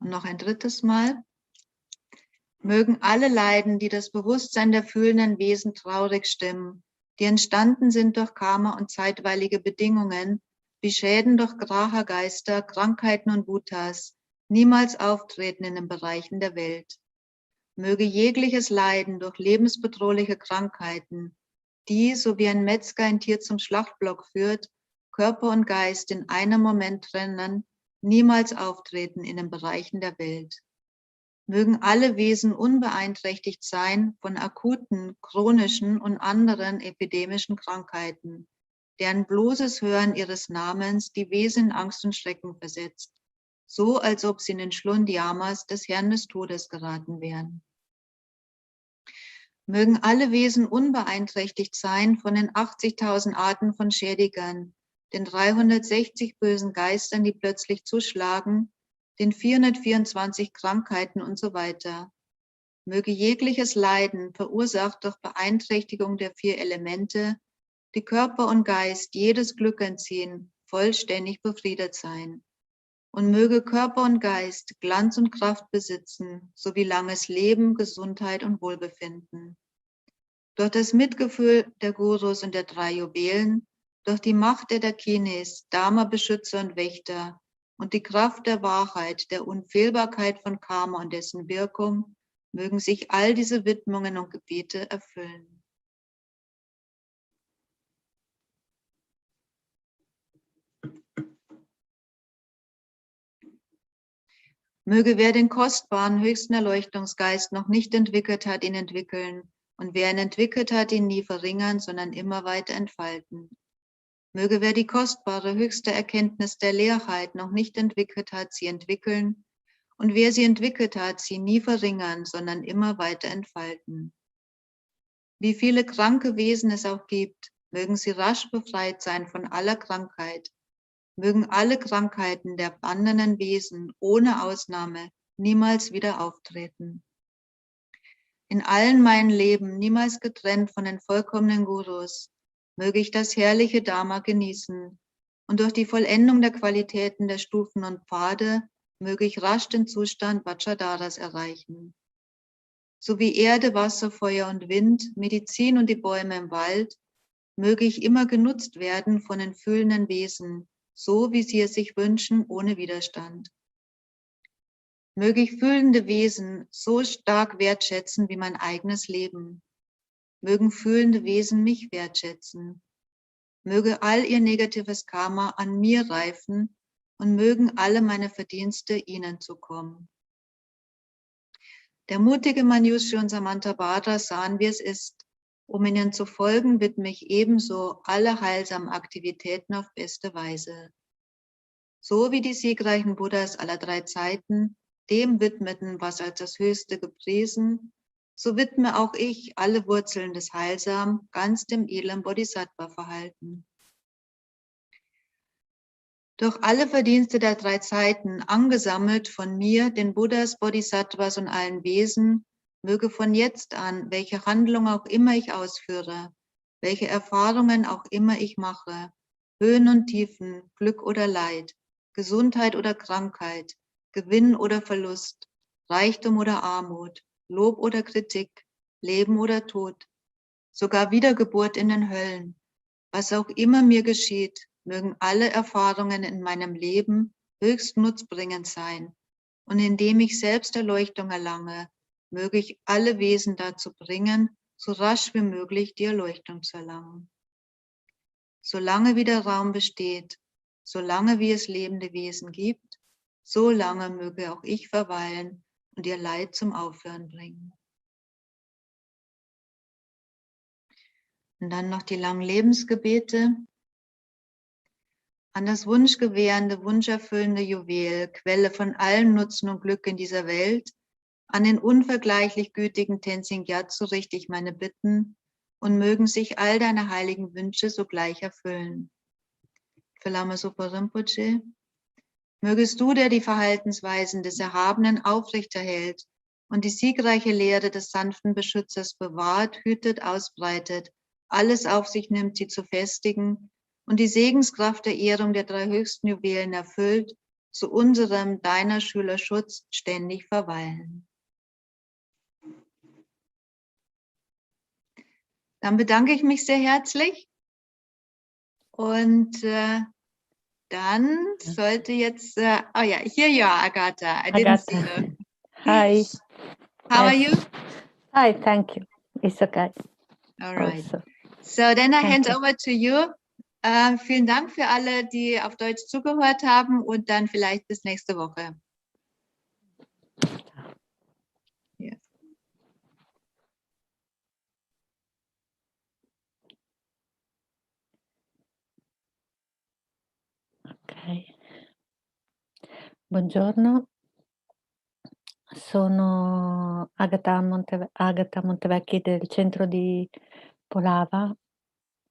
Und noch ein drittes Mal. Mögen alle Leiden, die das Bewusstsein der fühlenden Wesen traurig stimmen, die entstanden sind durch Karma und zeitweilige Bedingungen, wie Schäden durch Graha-Geister, Krankheiten und Bhutas, niemals auftreten in den Bereichen der Welt. Möge jegliches Leiden durch lebensbedrohliche Krankheiten, die, so wie ein Metzger ein Tier zum Schlachtblock führt, Körper und Geist in einem Moment trennen, niemals auftreten in den Bereichen der Welt. Mögen alle Wesen unbeeinträchtigt sein von akuten, chronischen und anderen epidemischen Krankheiten, deren bloßes Hören ihres Namens die Wesen in Angst und Schrecken versetzt, so als ob sie in den Schlund Yamas des Herrn des Todes geraten wären. Mögen alle Wesen unbeeinträchtigt sein von den 80.000 Arten von Schädigern, den 360 bösen Geistern, die plötzlich zuschlagen, den 424 Krankheiten und so weiter. Möge jegliches Leiden, verursacht durch Beeinträchtigung der 4 Elemente, die Körper und Geist jedes Glück entziehen, vollständig befriedet sein. Und möge Körper und Geist Glanz und Kraft besitzen, sowie langes Leben, Gesundheit und Wohlbefinden. Durch das Mitgefühl der Gurus und der 3 Juwelen, durch die Macht der Dakinis, Dharma-Beschützer und Wächter und die Kraft der Wahrheit, der Unfehlbarkeit von Karma und dessen Wirkung, mögen sich all diese Widmungen und Gebete erfüllen. Möge wer den kostbaren, höchsten Erleuchtungsgeist noch nicht entwickelt hat, ihn entwickeln, und wer ihn entwickelt hat, ihn nie verringern, sondern immer weiter entfalten. Möge wer die kostbare, höchste Erkenntnis der Leerheit noch nicht entwickelt hat, sie entwickeln, und wer sie entwickelt hat, sie nie verringern, sondern immer weiter entfalten. Wie viele kranke Wesen es auch gibt, mögen sie rasch befreit sein von aller Krankheit. Mögen alle Krankheiten der abandonenen Wesen ohne Ausnahme niemals wieder auftreten. In allen meinen Leben, niemals getrennt von den vollkommenen Gurus, möge ich das herrliche Dharma genießen und durch die Vollendung der Qualitäten der Stufen und Pfade möge ich rasch den Zustand Vajradaras erreichen. So wie Erde, Wasser, Feuer und Wind, Medizin und die Bäume im Wald, möge ich immer genutzt werden von den fühlenden Wesen, so wie sie es sich wünschen, ohne Widerstand. Möge ich fühlende Wesen so stark wertschätzen wie mein eigenes Leben. Mögen fühlende Wesen mich wertschätzen. Möge all ihr negatives Karma an mir reifen und mögen alle meine Verdienste ihnen zukommen. Der mutige Manjushri und Samantabhadra sahen, wie es ist. Um ihnen zu folgen, widme ich ebenso alle heilsamen Aktivitäten auf beste Weise. So wie die siegreichen Buddhas aller 3 Zeiten dem widmeten, was als das Höchste gepriesen, so widme auch ich alle Wurzeln des Heilsam ganz dem edlen Bodhisattva-Verhalten. Durch alle Verdienste der 3 Zeiten, angesammelt von mir, den Buddhas, Bodhisattvas und allen Wesen, möge von jetzt an, welche Handlung auch immer ich ausführe, welche Erfahrungen auch immer ich mache, Höhen und Tiefen, Glück oder Leid, Gesundheit oder Krankheit, Gewinn oder Verlust, Reichtum oder Armut, Lob oder Kritik, Leben oder Tod, sogar Wiedergeburt in den Höllen, was auch immer mir geschieht, mögen alle Erfahrungen in meinem Leben höchst nutzbringend sein. Und indem ich selbst Erleuchtung erlange, möge ich alle Wesen dazu bringen, so rasch wie möglich die Erleuchtung zu erlangen. Solange wie der Raum besteht, solange wie es lebende Wesen gibt, so lange möge auch ich verweilen und ihr Leid zum Aufhören bringen. Und dann noch die langen Lebensgebete. An das wunschgewährende, wunscherfüllende Juwel, Quelle von allem Nutzen und Glück in dieser Welt, an den unvergleichlich gütigen Tenzin Gyatso richte ich meine Bitten und mögen sich all deine heiligen Wünsche sogleich erfüllen. Für Lama Zopa Rinpoche, mögest du, der die Verhaltensweisen des Erhabenen aufrechterhält und die siegreiche Lehre des sanften Beschützers bewahrt, hütet, ausbreitet, alles auf sich nimmt, sie zu festigen, und die Segenskraft der Ehrung der 3 höchsten Juwelen erfüllt, zu unserem, deiner Schüler Schutz ständig verweilen. Dann bedanke ich mich sehr herzlich und dann sollte jetzt, oh ja, here you are, Agatha. I didn't see you. Hi. How are you? Hi, thank you. It's okay. All right. Also. So then I hand you. over to you. Vielen Dank für alle, die auf Deutsch zugehört haben und dann vielleicht bis nächste Woche. Yes. Ok. Buongiorno, sono Agata Montevecchi del centro di Polava,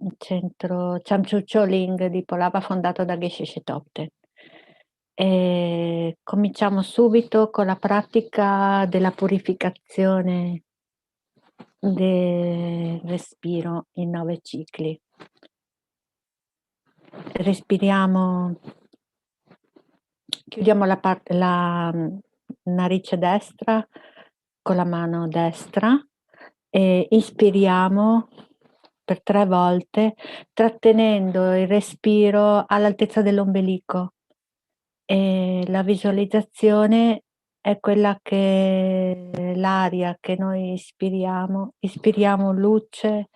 il centro Chamchu Choling di Polava fondato da Geshe Shetopten. E cominciamo subito con la pratica della purificazione del respiro in 9 cicli. Respiriamo, chiudiamo la narice destra con la mano destra e ispiriamo per 3 volte, trattenendo il respiro all'altezza dell'ombelico. E la visualizzazione è quella che l'aria che noi ispiriamo luce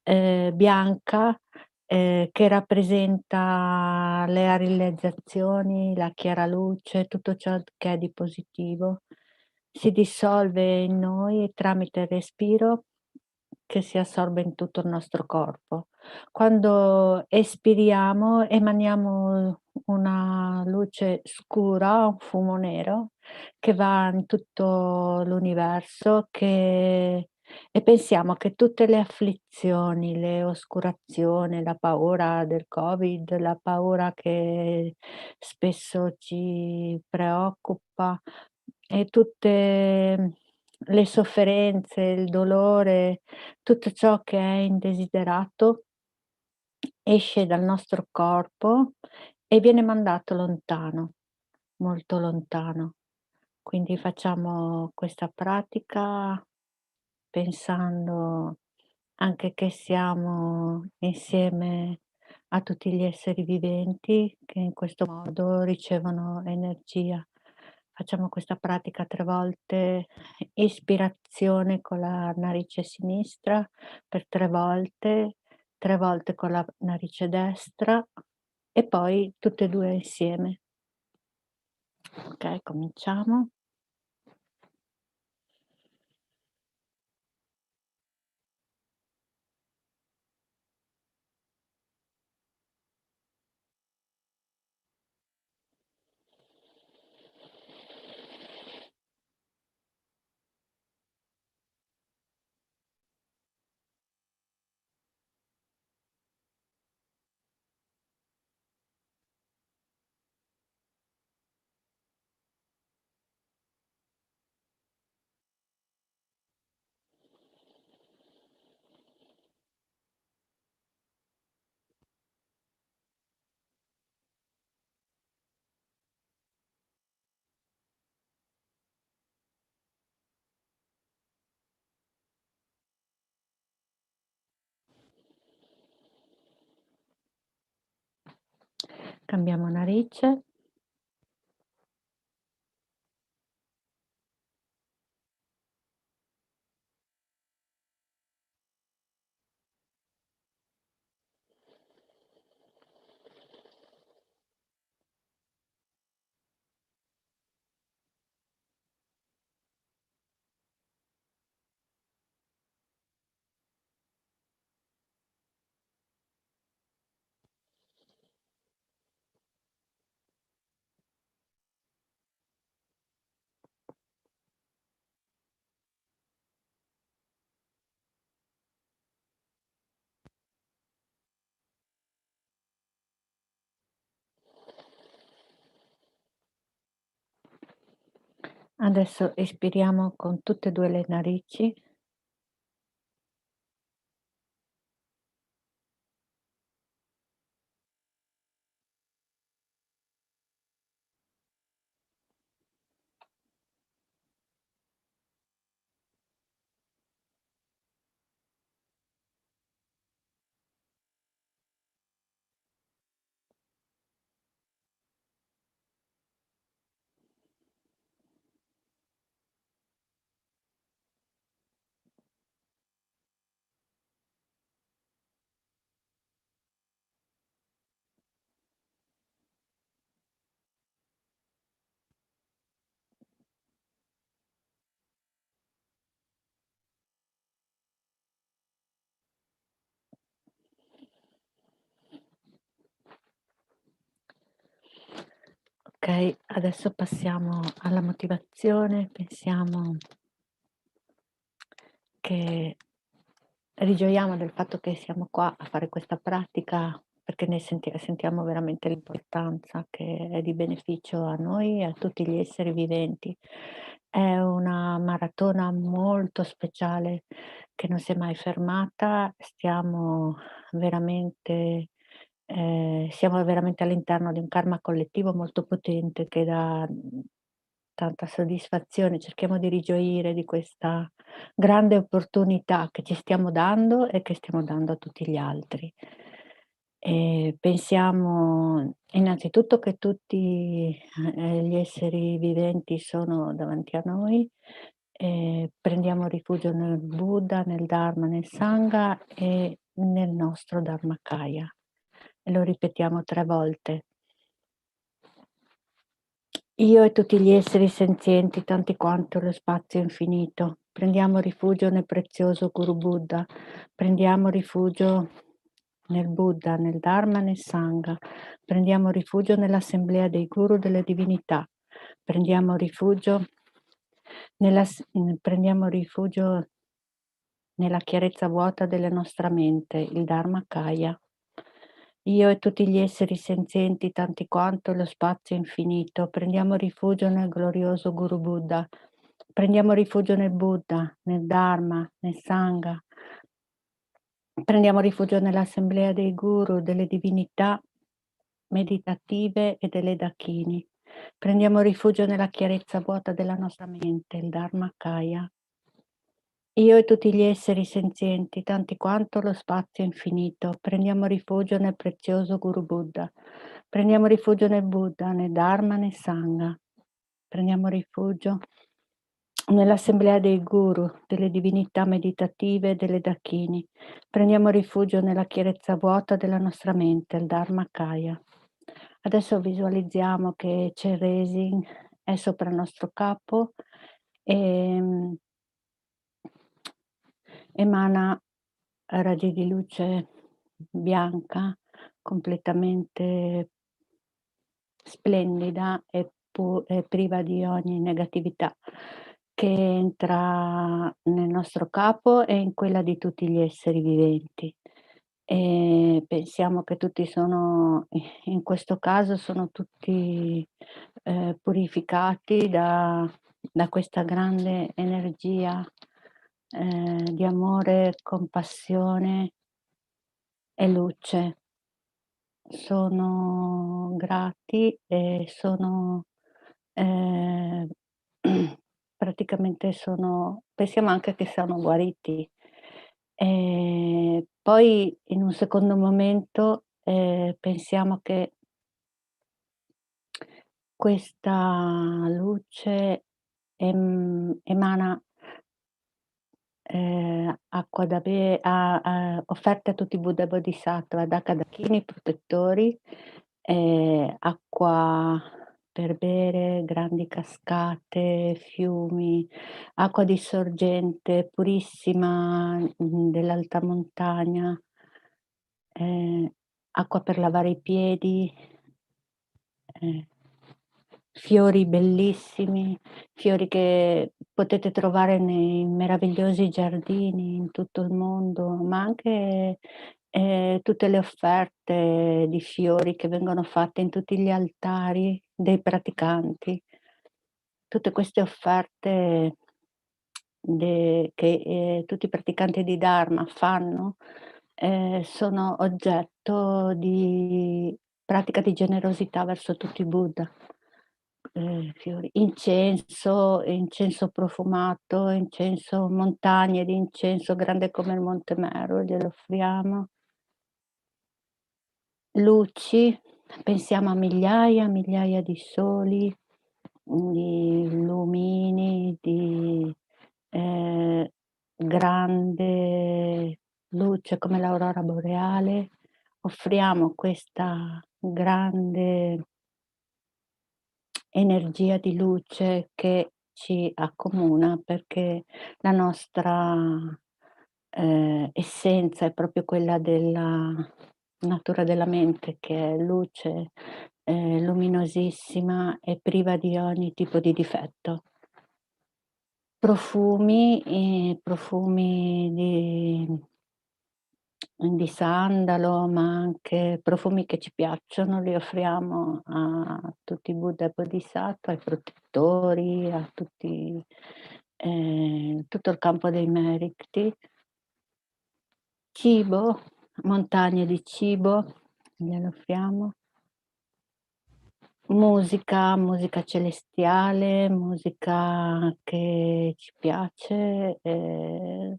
bianca che rappresenta le realizzazioni, la chiara luce, tutto ciò che è di positivo. Si dissolve in noi tramite il respiro che si assorbe in tutto il nostro corpo. Quando espiriamo emaniamo una luce scura, un fumo nero che va in tutto l'universo e pensiamo che tutte le afflizioni, le oscurazioni, la paura del Covid, la paura che spesso ci preoccupa e tutte le sofferenze, il dolore, tutto ciò che è indesiderato esce dal nostro corpo e viene mandato lontano, molto lontano. Quindi facciamo questa pratica pensando anche che siamo insieme a tutti gli esseri viventi che in questo modo ricevono energia. Facciamo questa pratica 3 volte, ispirazione con la narice sinistra per 3 volte con la narice destra e poi tutte e 2 insieme. Ok, cominciamo. Cambiamo narice. Adesso espiriamo con tutte e due le narici. Ok, adesso passiamo alla motivazione. Pensiamo che rigioiamo del fatto che siamo qua a fare questa pratica perché ne sentiamo veramente l'importanza, che è di beneficio a noi e a tutti gli esseri viventi. È una maratona molto speciale che non si è mai fermata. Siamo veramente all'interno di un karma collettivo molto potente che dà tanta soddisfazione. Cerchiamo di rigioire di questa grande opportunità che ci stiamo dando e che stiamo dando a tutti gli altri. E pensiamo innanzitutto che tutti gli esseri viventi sono davanti a noi, e prendiamo rifugio nel Buddha, nel Dharma, nel Sangha e nel nostro Dharmakaya. E lo ripetiamo 3 volte. Io e tutti gli esseri senzienti, tanti quanto lo spazio infinito, prendiamo rifugio nel prezioso Guru Buddha, prendiamo rifugio nel Buddha, nel Dharma, nel Sangha, prendiamo rifugio nell'assemblea dei Guru delle divinità, prendiamo rifugio nella chiarezza vuota della nostra mente, il Dharmakaya. Io e tutti gli esseri senzienti, tanti quanto lo spazio infinito, prendiamo rifugio nel glorioso Guru Buddha, prendiamo rifugio nel Buddha, nel Dharma, nel Sangha, prendiamo rifugio nell'assemblea dei Guru, delle divinità meditative e delle Dakini, prendiamo rifugio nella chiarezza vuota della nostra mente, il Dharmakaya. Io e tutti gli esseri senzienti, tanti quanto lo spazio infinito, prendiamo rifugio nel prezioso Guru Buddha, prendiamo rifugio nel Buddha, nel Dharma, nel Sangha, prendiamo rifugio nell'assemblea dei Guru, delle divinità meditative e delle Dakini, prendiamo rifugio nella chiarezza vuota della nostra mente, il Dharmakaya. Adesso visualizziamo che Chenrezig è sopra il nostro capo e emana raggi di luce bianca, completamente splendida e priva di ogni negatività, che entra nel nostro capo e in quella di tutti gli esseri viventi. E pensiamo che tutti sono, in questo caso, sono tutti purificati da questa grande energia di amore, compassione e luce. Sono grati e sono praticamente pensiamo anche che siano guariti. Poi in un secondo momento pensiamo che questa luce emana acqua da offerte a tutti i Buddha e Bodhisattva, da Kadakini protettori, acqua per bere, grandi cascate, fiumi, acqua di sorgente purissima dell'alta montagna, acqua per lavare i piedi, fiori bellissimi, fiori che potete trovare nei meravigliosi giardini in tutto il mondo, ma anche tutte le offerte di fiori che vengono fatte in tutti gli altari dei praticanti. Tutte queste offerte che tutti i praticanti di Dharma fanno sono oggetto di pratica di generosità verso tutti i Buddha. Fiori, incenso profumato, montagne di incenso grande come il Monte Meru, glielo offriamo. Luci, pensiamo a migliaia di soli, di lumini, di grande luce come l'aurora boreale. Offriamo questa grande energia di luce che ci accomuna, perché la nostra essenza è proprio quella della natura della mente, che è luce luminosissima e priva di ogni tipo di difetto. Profumi di sandalo, ma anche profumi che ci piacciono, li offriamo a tutti i Buddha e Bodhisattva, ai protettori, a tutti, tutto il campo dei meriti. Cibo, montagne di cibo, glielo offriamo. Musica celestiale, musica che ci piace,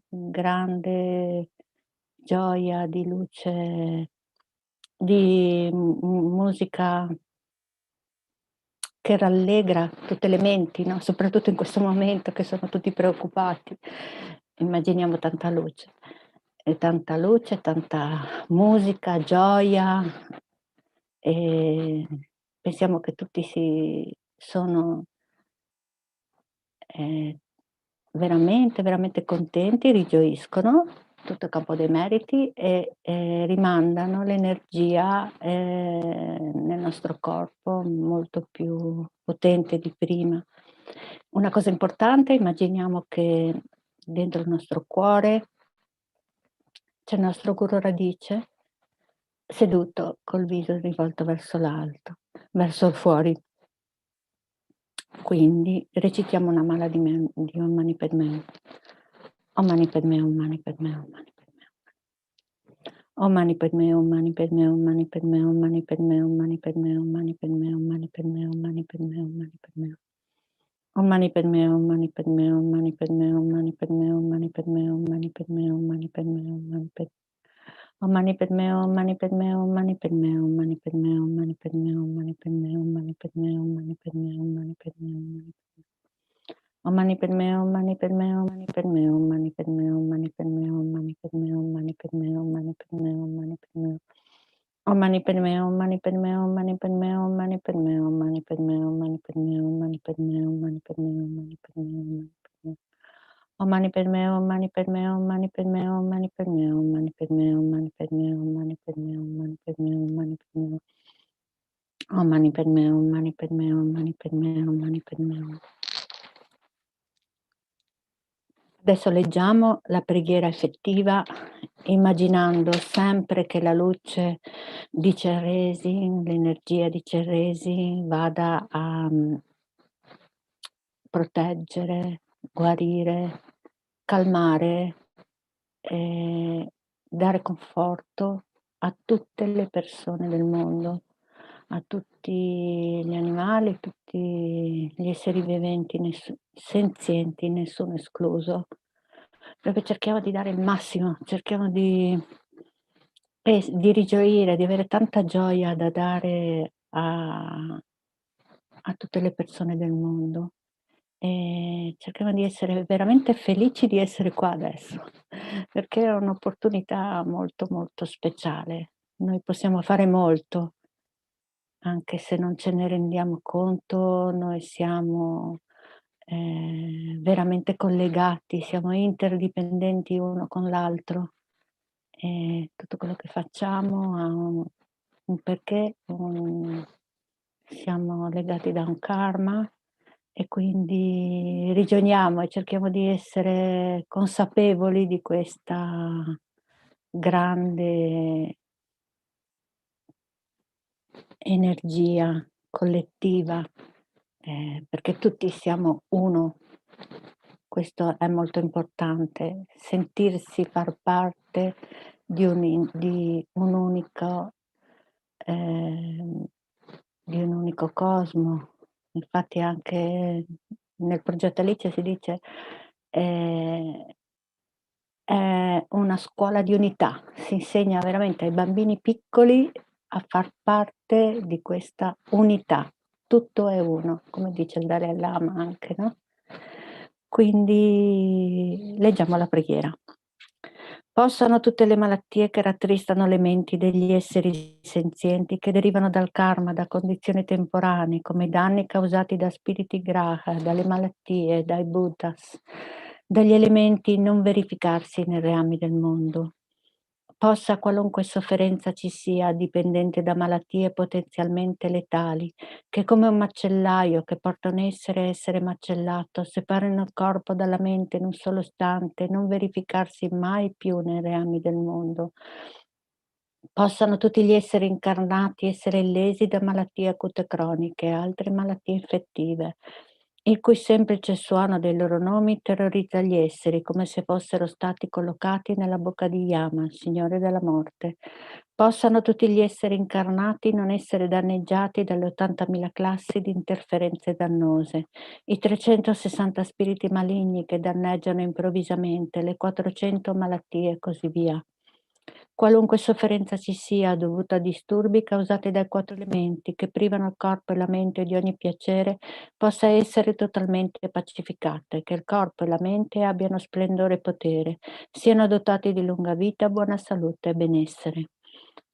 grande gioia di luce, di musica che rallegra tutte le menti, no? Soprattutto in questo momento che sono tutti preoccupati. Immaginiamo tanta luce, tanta musica, gioia, e pensiamo che tutti sono veramente contenti, rigioiscono, tutto il campo dei meriti, e rimandano l'energia nel nostro corpo molto più potente di prima. Una cosa importante, immaginiamo che dentro il nostro cuore c'è il nostro Guru Radice seduto col viso rivolto verso l'alto, verso il fuori. Quindi recitiamo una mala di Om Mani Padme Hum. Om Mani Padme Hum, Mani Padme Hum, Mani Padme Hum. Om Mani Padme Hum, Mani Padme Hum, Mani Padme Hum, Mani Padme Hum, Mani Padme Hum, Mani Padme Hum, Mani Padme Hum, Mani Padme Hum, Mani Padme Hum. Om Mani Padme Hum, Mani Padme Hum, Mani Padme Hum, Mani Padme Hum, Mani Padme Hum, Mani Padme Hum, Mani Padme Hum, Mani Padme Om Mani Padme Hum, Mani Padme Hum, Mani Padme Hum, Mani Padme Hum, Mani Padme Hum, Mani Padme Hum, Mani Padme Hum, Mani Padme Hum, Mani Padme Hum. Om Mani Padme Hum, Mani Padme Hum, Mani Padme Hum, Mani Padme Hum, Mani Padme Hum, Mani Padme Hum, Mani Padme Hum, Mani Padme Hum, Mani Padme Hum. Om Mani Padme Hum, Mani Padme Hum, Mani Padme Hum, Mani Padme Hum, Mani Padme Hum, Mani Padme Hum, Mani Padme Hum, Mani Padme Hum, Mani Padme Hum. Om Mani Padme Hum, Mani Padme Hum, Mani Padme Hum, Mani Padme Hum, Mani Padme Hum, Mani Padme Hum, Mani Padme Hum, Mani Padme Hum, Mani Padme Hum. Om Mani Padme Hum, Mani Padme Hum, Mani Padme Hum, Mani Padme Hum. Adesso leggiamo la preghiera effettiva, immaginando sempre che la luce di Chenrezig, l'energia di Chenrezig vada a proteggere, guarire, calmare e dare conforto a tutte le persone del mondo, a tutti gli animali, tutti gli esseri viventi, senzienti, nessuno escluso. Perché cerchiamo di dare il massimo, cerchiamo di rigioire, di avere tanta gioia da dare a tutte le persone del mondo. E cerchiamo di essere veramente felici di essere qua adesso, perché è un'opportunità molto, molto speciale. Noi possiamo fare molto, anche se non ce ne rendiamo conto, noi siamo veramente collegati, siamo interdipendenti uno con l'altro. E tutto quello che facciamo ha un perché, siamo legati da un karma e quindi ragioniamo e cerchiamo di essere consapevoli di questa grande energia collettiva, perché tutti siamo uno. Questo è molto importante, sentirsi far parte di un unico cosmo. Infatti anche nel progetto Alice si dice è una scuola di unità, si insegna veramente ai bambini piccoli a far parte di questa unità. Tutto è uno, come dice il Dalai Lama anche, no? Quindi leggiamo la preghiera. Possano tutte le malattie che rattristano le menti degli esseri senzienti, che derivano dal karma, da condizioni temporanee, come i danni causati da spiriti graha, dalle malattie, dai buddhas, dagli elementi non verificarsi nei reami del mondo. Possa qualunque sofferenza ci sia, dipendente da malattie potenzialmente letali, che come un macellaio che porta un essere macellato, separano il corpo dalla mente in un solo istante, non verificarsi mai più nei reami del mondo. Possano tutti gli esseri incarnati essere lesi da malattie acute croniche e altre malattie infettive, il cui semplice suono dei loro nomi terrorizza gli esseri come se fossero stati collocati nella bocca di Yama, Signore della Morte. Possano tutti gli esseri incarnati non essere danneggiati dalle 80.000 classi di interferenze dannose, i 360 spiriti maligni che danneggiano improvvisamente, le 400 malattie e così via. Qualunque sofferenza ci sia dovuta a disturbi causati dai 4 elementi che privano il corpo e la mente di ogni piacere, possa essere totalmente pacificata e che il corpo e la mente abbiano splendore e potere, siano dotati di lunga vita, buona salute e benessere.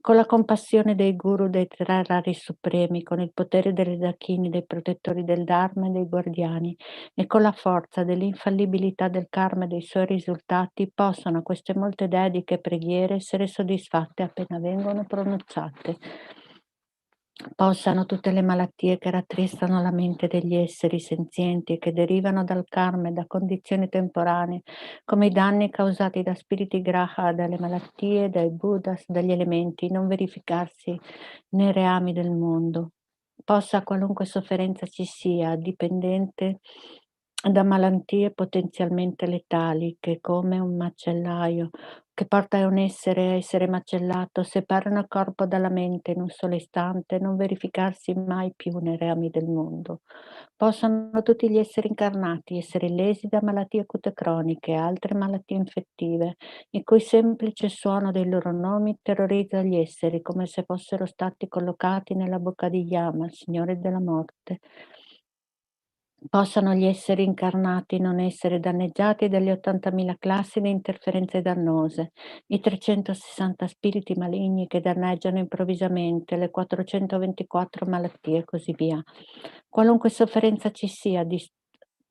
Con la compassione dei guru dei 3 rari supremi, con il potere delle dakini, dei protettori del Dharma e dei guardiani, e con la forza dell'infallibilità del karma e dei suoi risultati, possano queste molte dediche e preghiere essere soddisfatte appena vengono pronunciate. Possano tutte le malattie che rattristano la mente degli esseri senzienti e che derivano dal karma e da condizioni temporanee, come i danni causati da spiriti graha, dalle malattie, dai buddhas, dagli elementi, non verificarsi nei reami del mondo. Possa qualunque sofferenza ci sia, dipendente da malattie potenzialmente letali, che come un macellaio che porta a un essere macellato, separano il corpo dalla mente in un solo istante, non verificarsi mai più nei reami del mondo. Possano tutti gli esseri incarnati essere lesi da malattie acute croniche e altre malattie infettive, il cui semplice suono dei loro nomi terrorizza gli esseri come se fossero stati collocati nella bocca di Yama, Signore della Morte. Possano gli esseri incarnati non essere danneggiati dalle 80.000 classi di interferenze dannose, i 360 spiriti maligni che danneggiano improvvisamente, le 424 malattie e così via. Qualunque sofferenza ci sia,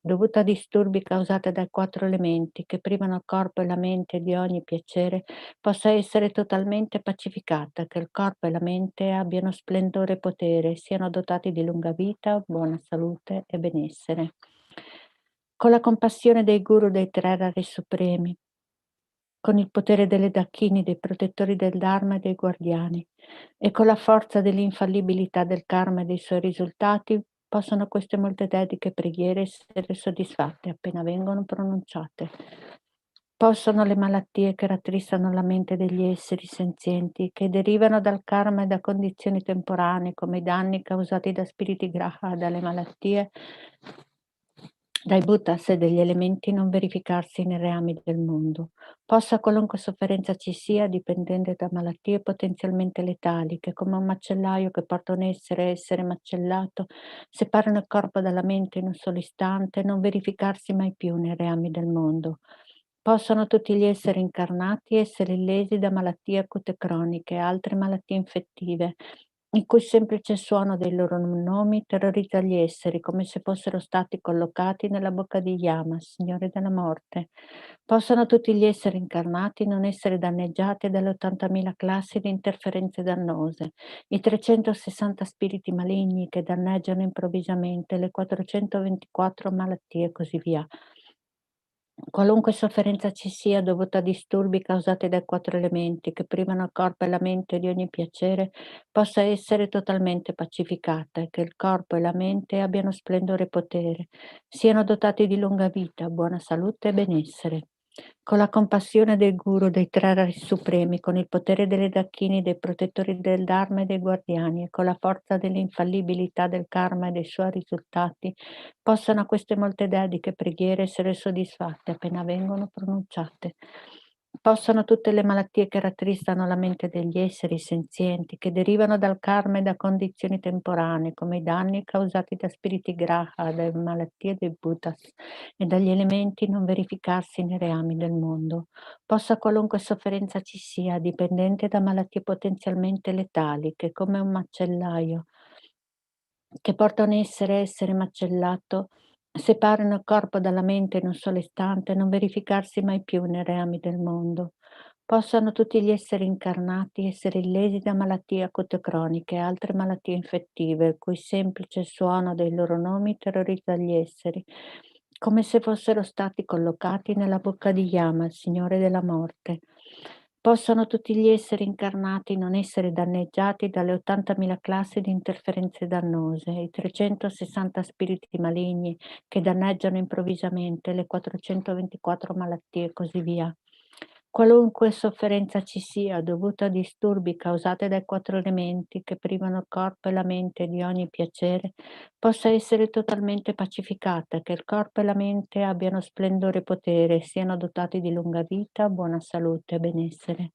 dovuta a disturbi causati dai 4 elementi che privano il corpo e la mente di ogni piacere, possa essere totalmente pacificata, che il corpo e la mente abbiano splendore e potere, siano dotati di lunga vita, buona salute e benessere. Con la compassione dei guru dei 3 rari supremi, con il potere delle dakini, dei protettori del Dharma e dei guardiani, e con la forza dell'infallibilità del karma e dei suoi risultati, possono queste molte dediche preghiere essere soddisfatte appena vengono pronunciate. Possono le malattie che rattristano la mente degli esseri senzienti, che derivano dal karma e da condizioni temporanee, come i danni causati da spiriti graha, dalle malattie, dai Bhuttas e degli elementi non verificarsi nei reami del mondo. Possa qualunque sofferenza ci sia, dipendente da malattie potenzialmente letali, che come un macellaio che porta un essere macellato, separano il corpo dalla mente in un solo istante, non verificarsi mai più nei reami del mondo. Possano tutti gli esseri incarnati essere illesi da malattie acute croniche e altre malattie infettive, in cui il semplice suono dei loro nomi terrorizza gli esseri come se fossero stati collocati nella bocca di Yama, Signore della Morte. Possano tutti gli esseri incarnati non essere danneggiati dalle 80.000 classi di interferenze dannose, i 360 spiriti maligni che danneggiano improvvisamente, le 424 malattie e così via. Qualunque sofferenza ci sia dovuta a disturbi causati dai 4 elementi che privano il corpo e la mente di ogni piacere, possa essere totalmente pacificata e che il corpo e la mente abbiano splendore e potere, siano dotati di lunga vita, buona salute e benessere. Con la compassione del Guru, dei tre Rari Supremi, con il potere delle Dakini, dei protettori del Dharma e dei guardiani, e con la forza dell'infallibilità del karma e dei suoi risultati, possano queste molte dediche preghiere essere soddisfatte appena vengono pronunciate. Possano tutte le malattie che rattristano la mente degli esseri senzienti, che derivano dal karma e da condizioni temporanee, come i danni causati da spiriti graha, dalle malattie dei Bhuttas e dagli elementi non verificarsi nei reami del mondo. Possa qualunque sofferenza ci sia, dipendente da malattie potenzialmente letali, che come un macellaio che porta un essere macellato, separano il corpo dalla mente in un solo istante, non verificarsi mai più nei reami del mondo. Possano tutti gli esseri incarnati essere illesi da malattie acute croniche e altre malattie infettive, il cui semplice suono dei loro nomi terrorizza gli esseri, come se fossero stati collocati nella bocca di Yama, il Signore della Morte. Possano tutti gli esseri incarnati non essere danneggiati dalle 80.000 classi di interferenze dannose, i 360 spiriti maligni che danneggiano improvvisamente, le 424 malattie e così via. Qualunque sofferenza ci sia dovuta a disturbi causati dai 4 elementi che privano il corpo e la mente di ogni piacere, possa essere totalmente pacificata, che il corpo e la mente abbiano splendore e potere, siano dotati di lunga vita, buona salute e benessere.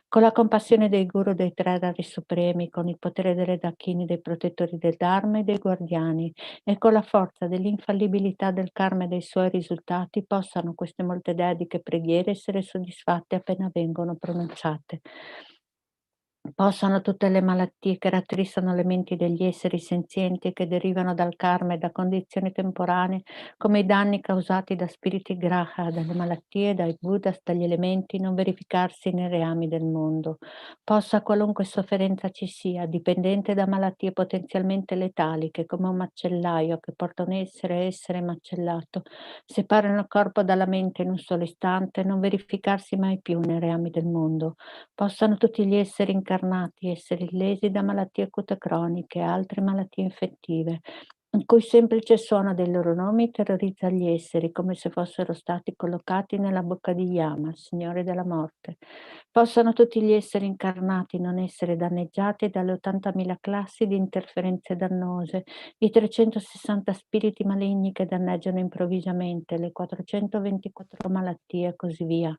Con la compassione dei Guru, dei tre Rari Supremi, con il potere delle Dakini, dei protettori del Dharma e dei guardiani, e con la forza dell'infallibilità del karma e dei suoi risultati, possano queste molte dediche preghiere essere soddisfatte appena vengono pronunciate. Possano tutte le malattie che rattristano le menti degli esseri senzienti e che derivano dal karma e da condizioni temporanee, come i danni causati da spiriti graha, dalle malattie, dai buddhas, dagli elementi, non verificarsi nei reami del mondo. Possa qualunque sofferenza ci sia, dipendente da malattie potenzialmente letali, che come un macellaio che porta un essere macellato, separano il corpo dalla mente in un solo istante, non verificarsi mai più nei reami del mondo. Possano tutti gli esseri incarnati essere illesi da malattie acute croniche e altre malattie infettive, in cui il semplice suono dei loro nomi terrorizza gli esseri come se fossero stati collocati nella bocca di Yama, Signore della Morte. Possano tutti gli esseri incarnati non essere danneggiati dalle 80.000 classi di interferenze dannose, i 360 spiriti maligni che danneggiano improvvisamente, le 424 malattie e così via.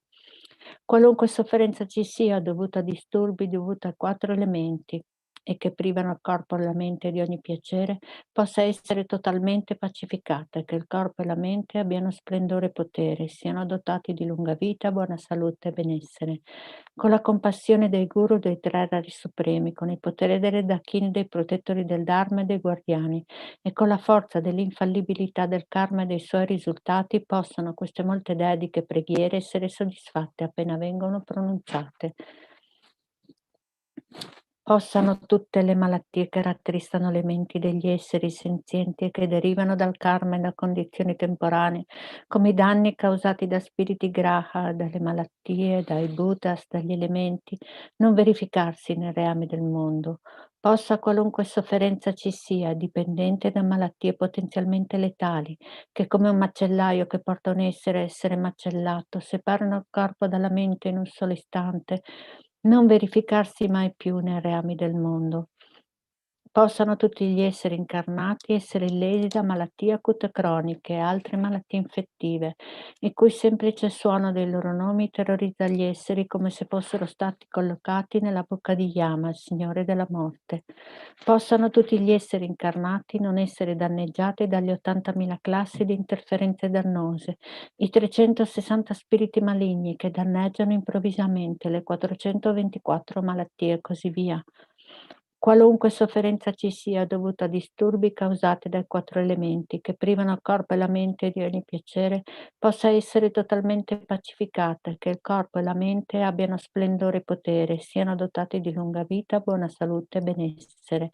Qualunque sofferenza ci sia dovuta a disturbi dovuti a 4 elementi e che privano il corpo e la mente di ogni piacere, possa essere totalmente pacificata e che il corpo e la mente abbiano splendore e potere, siano dotati di lunga vita, buona salute e benessere. Con la compassione dei Guru, dei tre Rari Supremi, con il potere delle Dakini, dei protettori del Dharma e dei guardiani, e con la forza dell'infallibilità del karma e dei suoi risultati, possano queste molte dediche preghiere essere soddisfatte appena vengono pronunciate. Possano tutte le malattie che rattristano le menti degli esseri senzienti e che derivano dal karma e da condizioni temporanee, come i danni causati da spiriti graha, dalle malattie, dai buddhas, dagli elementi, non verificarsi nei reami del mondo. Possa qualunque sofferenza ci sia, dipendente da malattie potenzialmente letali, che come un macellaio che porta un essere macellato, separano il corpo dalla mente in un solo istante, non verificarsi mai più nei reami del mondo. Possano tutti gli esseri incarnati essere illesi da malattie acute croniche e altre malattie infettive, il cui semplice suono dei loro nomi terrorizza gli esseri come se fossero stati collocati nella bocca di Yama, il Signore della Morte. Possano tutti gli esseri incarnati non essere danneggiati dalle 80.000 classi di interferenze dannose, i 360 spiriti maligni che danneggiano improvvisamente, le 424 malattie e così via. Qualunque sofferenza ci sia dovuta a disturbi causati dai 4 elementi che privano il corpo e la mente di ogni piacere, possa essere totalmente pacificata e che il corpo e la mente abbiano splendore e potere, siano dotati di lunga vita, buona salute e benessere.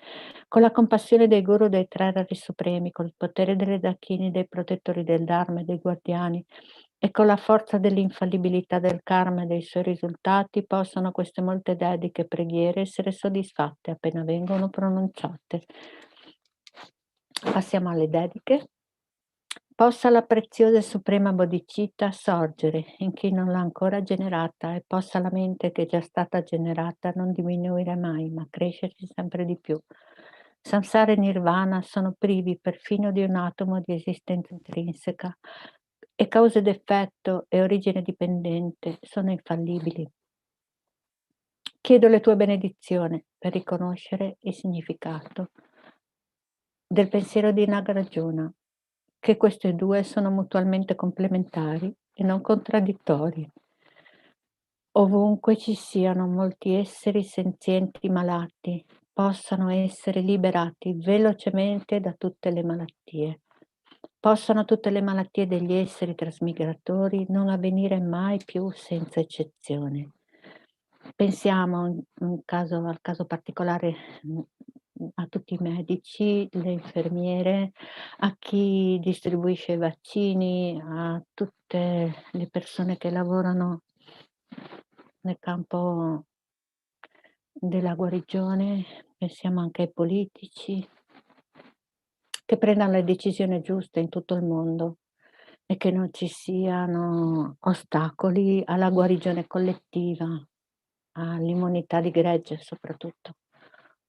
Con la compassione dei guru dei 3 rari supremi, con il potere delle dakini, dei protettori del Dharma e dei guardiani, e con la forza dell'infallibilità del karma e dei suoi risultati possano queste molte dediche preghiere essere soddisfatte appena vengono pronunciate. Passiamo alle dediche. Possa la preziosa e suprema bodhicitta sorgere in chi non l'ha ancora generata e possa la mente che è già stata generata non diminuire mai, ma crescersi sempre di più. Samsara e Nirvana sono privi perfino di un atomo di esistenza intrinseca e cause ed effetto e origine dipendente sono infallibili. Chiedo le tue benedizioni per riconoscere il significato del pensiero di Nagarjuna, che queste due sono mutualmente complementari e non contraddittori. Ovunque ci siano molti esseri senzienti malati, possano essere liberati velocemente da tutte le malattie. Possano tutte le malattie degli esseri trasmigratori non avvenire mai più senza eccezione. Pensiamo al caso particolare a tutti i medici, le infermiere, a chi distribuisce i vaccini, a tutte le persone che lavorano nel campo della guarigione, pensiamo anche ai politici, che prendano le decisioni giuste in tutto il mondo e che non ci siano ostacoli alla guarigione collettiva, all'immunità di gregge soprattutto.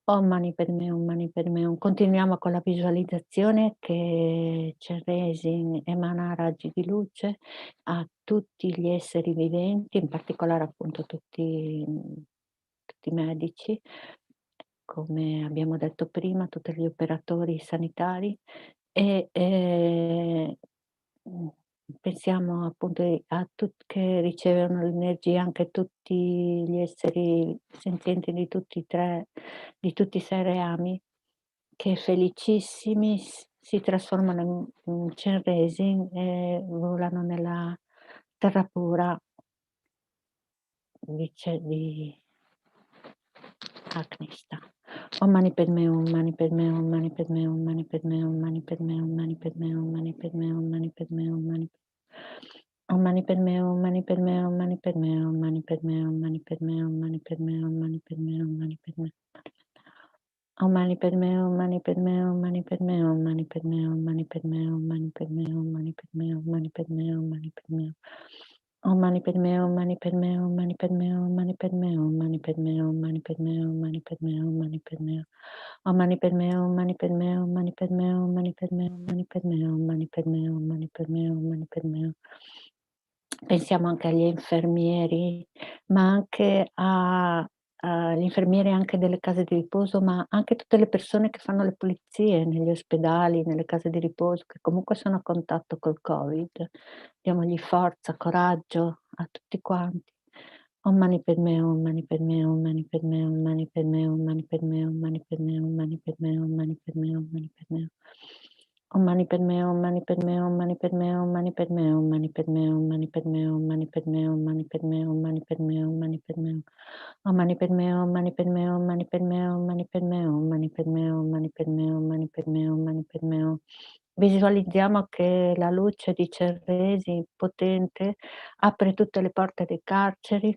Om Mani Padme Hum, Mani Padme Hum. Continuiamo con la visualizzazione che Chenrezig emana raggi di luce a tutti gli esseri viventi, in particolare appunto tutti i medici, come abbiamo detto prima, tutti gli operatori sanitari e pensiamo appunto a che ricevono l'energia anche tutti gli esseri senzienti di tutti i 6 reami, che felicissimi si trasformano in Chenrezig e volano nella terra pura di Agnista. Om Mani Padme Hum, Mani Padme Hum, Mani Padme Hum, Mani Padme Hum, Mani Padme Hum, Mani Padme Hum, Mani Padme Hum, Mani Padme Hum, Mani Padme Hum, Mani Padme Hum, Mani Padme Hum, Mani Padme Hum, Mani Padme Hum, Mani Padme Hum, Mani Padme Hum, Mani Padme Hum. Om Mani Padme Hum, Mani Padme Hum, Mani Padme Hum, Mani Padme Hum, Mani Padme Hum, Mani Padme Hum, Mani Padme Hum, Mani Padme Hum, Mani Padme Hum. Om Mani Padme Hum, Mani Padme Hum, Mani Padme Hum, Mani Padme Hum, Mani Padme Hum, Mani Padme Hum, Mani Padme Hum, Mani Padme Hum. Om Mani Padme Hum, Mani Padme Hum, Mani Padme Hum, Mani Padme Hum, Mani Padme Hum, Mani Padme Hum, Mani Padme Hum, Mani Padme Hum. Pensiamo anche agli infermieri, ma anche agli infermieri anche delle case di riposo, ma anche tutte le persone che fanno le pulizie negli ospedali, nelle case di riposo, che comunque sono a contatto col Covid. Diamogli forza, coraggio a tutti quanti. Om Mani Padme Hum, Mani Padme Hum, Mani Padme Hum, Mani Padme Hum, Mani Padme Hum, Mani Padme Hum, Mani Padme Hum, Mani Padme Hum, Mani Padme Hum. Om Mani Padme Hum, Mani Padme Hum, Mani Padme Hum, Mani Padme Hum, Mani Padme Hum, Mani Padme Hum, Mani Padme Hum, Mani Padme Hum, Mani Padme Hum, Mani Padme Hum. Om Mani Padme Hum, Mani Padme Hum, Mani Padme Hum, Mani Padme Hum, Mani Padme Hum, Mani Padme Hum, Mani Padme Hum, Mani Padme Hum. Visualizziamo che la luce di Chenrezig potente apre tutte le porte dei carceri,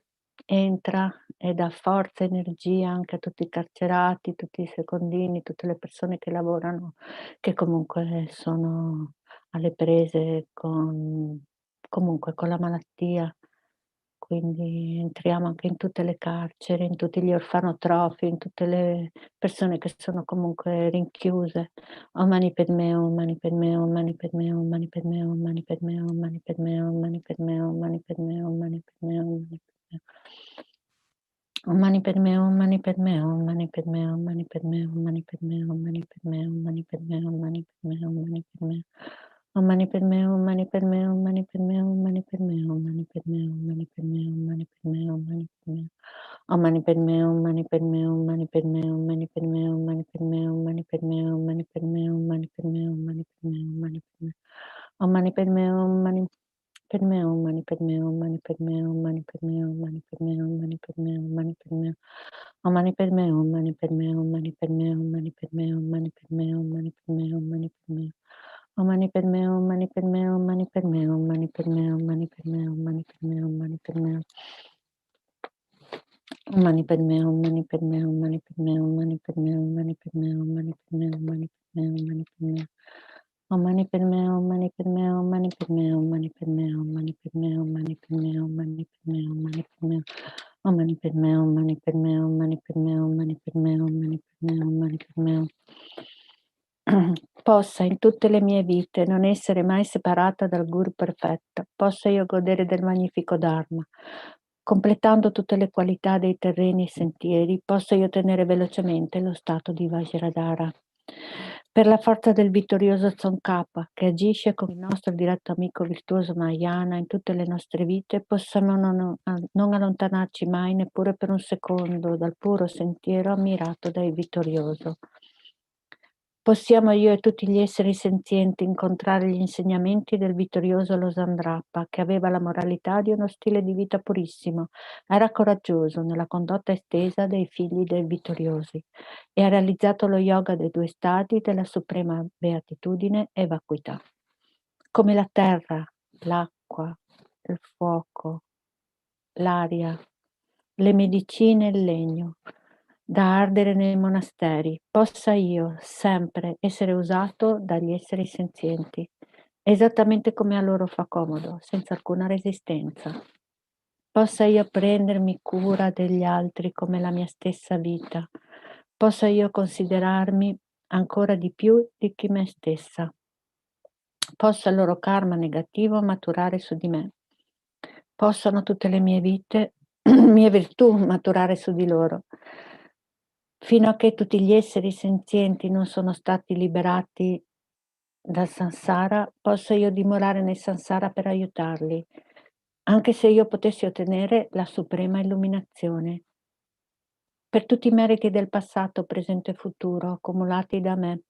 entra e dà forza e energia anche a tutti i carcerati, tutti i secondini, tutte le persone che lavorano, che comunque sono alle prese comunque con la malattia, quindi entriamo anche in tutte le carceri, in tutti gli orfanotrofi, in tutte le persone che sono comunque rinchiuse. Om Mani Padme, Om Mani Padme, Om Mani Padme, Om Mani Padme, Om Mani Padme, Om Mani Padme, Om Mani Padme, Om Mani Padme, Om Mani Padme, Om Mani Padme. Om Mani Padme, Om Mani Padme, Om Mani Padme, Om Mani Padme, Om Mani Padme, Om Mani Padme, Om Mani Padme, Om Mani Padme, Om Mani Padme. Om Mani Padme, Om Mani Padme, Om Mani Padme, Om Mani Padme, Om Mani Padme, Om Mani Padme, Om Mani Padme, Om Mani Padme. Om Mani Padme, Om Mani Padme, Om Mani Padme, Om Mani Padme, Om Mani Padme, Om Mani Padme, Om Mani Padme, Om Mani Padme, Om Mani Padme, Om Mani Padme. Om Mani Padme, Om Mani Padme, Om Mani Padme, Om Mani Padme, Om Mani Padme, Om Mani Padme, Om Mani Padme, Om Mani Padme. Om Mani Padme, Om Mani Padme, Om Mani Padme, Om Mani Padme, Om Mani Padme, Om Mani Padme, Om Mani Padme. Om Mani Padme, Om Mani Padme, Om Mani Padme, Om Mani Padme, Om Mani Padme, Om Mani Padme, Om Mani Padme. Om Mani Padme, Om Mani Padme, Om Mani Padme, Om Mani Padme, Om Mani Padme, Om Mani Padme, Om Mani Padme, Om Mani Padme. Om Mani Padme, Om Mani Padme, Om Mani Padme, Om Mani Padme, Om Mani Padme, Om Mani Padme, Om Mani Padme, Om Mani Padme. Om Mani Padme, Om Mani Padme, Om Mani Padme, Om Mani Padme, Om Mani Padme, Om Mani Padme. Possa in tutte le mie vite non essere mai separata dal Guru perfetto, possa io godere del magnifico Dharma, completando tutte le qualità dei terreni e sentieri, possa io ottenere velocemente lo stato di Vajradhara. Per la forza del vittorioso Tsongkhapa, che agisce come il nostro diretto amico virtuoso Mahayana in tutte le nostre vite, possiamo non allontanarci mai neppure per un secondo dal puro sentiero ammirato dal vittorioso. Possiamo io e tutti gli esseri senzienti incontrare gli insegnamenti del vittorioso Losandrappa, che aveva la moralità di uno stile di vita purissimo, era coraggioso nella condotta estesa dei figli dei vittoriosi e ha realizzato lo yoga dei 2 stadi della suprema beatitudine e vacuità. Come la terra, l'acqua, il fuoco, l'aria, le medicine e il legno, da ardere nei monasteri, possa io sempre essere usato dagli esseri senzienti, esattamente come a loro fa comodo, senza alcuna resistenza. Possa io prendermi cura degli altri come la mia stessa vita, possa io considerarmi ancora di più di chi me stessa. Possa il loro karma negativo maturare su di me. Possano tutte le mie vite, mie virtù maturare su di loro. Fino a che tutti gli esseri senzienti non sono stati liberati dal samsara, posso io dimorare nel samsara per aiutarli, anche se io potessi ottenere la suprema illuminazione. Per tutti i meriti del passato, presente e futuro, accumulati da me,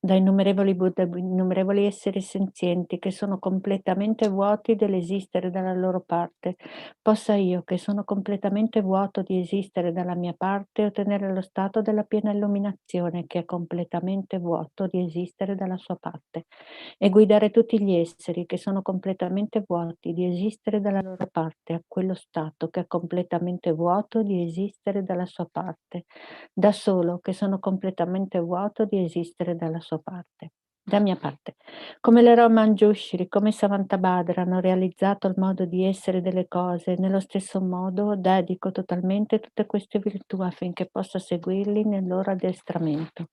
da innumerevoli Buddha, innumerevoli esseri senzienti che sono completamente vuoti dell'esistere dalla loro parte, possa io, che sono completamente vuoto di esistere dalla mia parte, ottenere lo stato della piena illuminazione, che è completamente vuoto di esistere dalla sua parte, e guidare tutti gli esseri che sono completamente vuoti di esistere dalla loro parte a quello stato che è completamente vuoto di esistere dalla sua parte, da solo che sono completamente vuoto di esistere dalla sua parte, da mia parte. Come le Manjushri, come Samantabhadra hanno realizzato il modo di essere delle cose, nello stesso modo dedico totalmente tutte queste virtù affinché possa seguirli nel loro addestramento.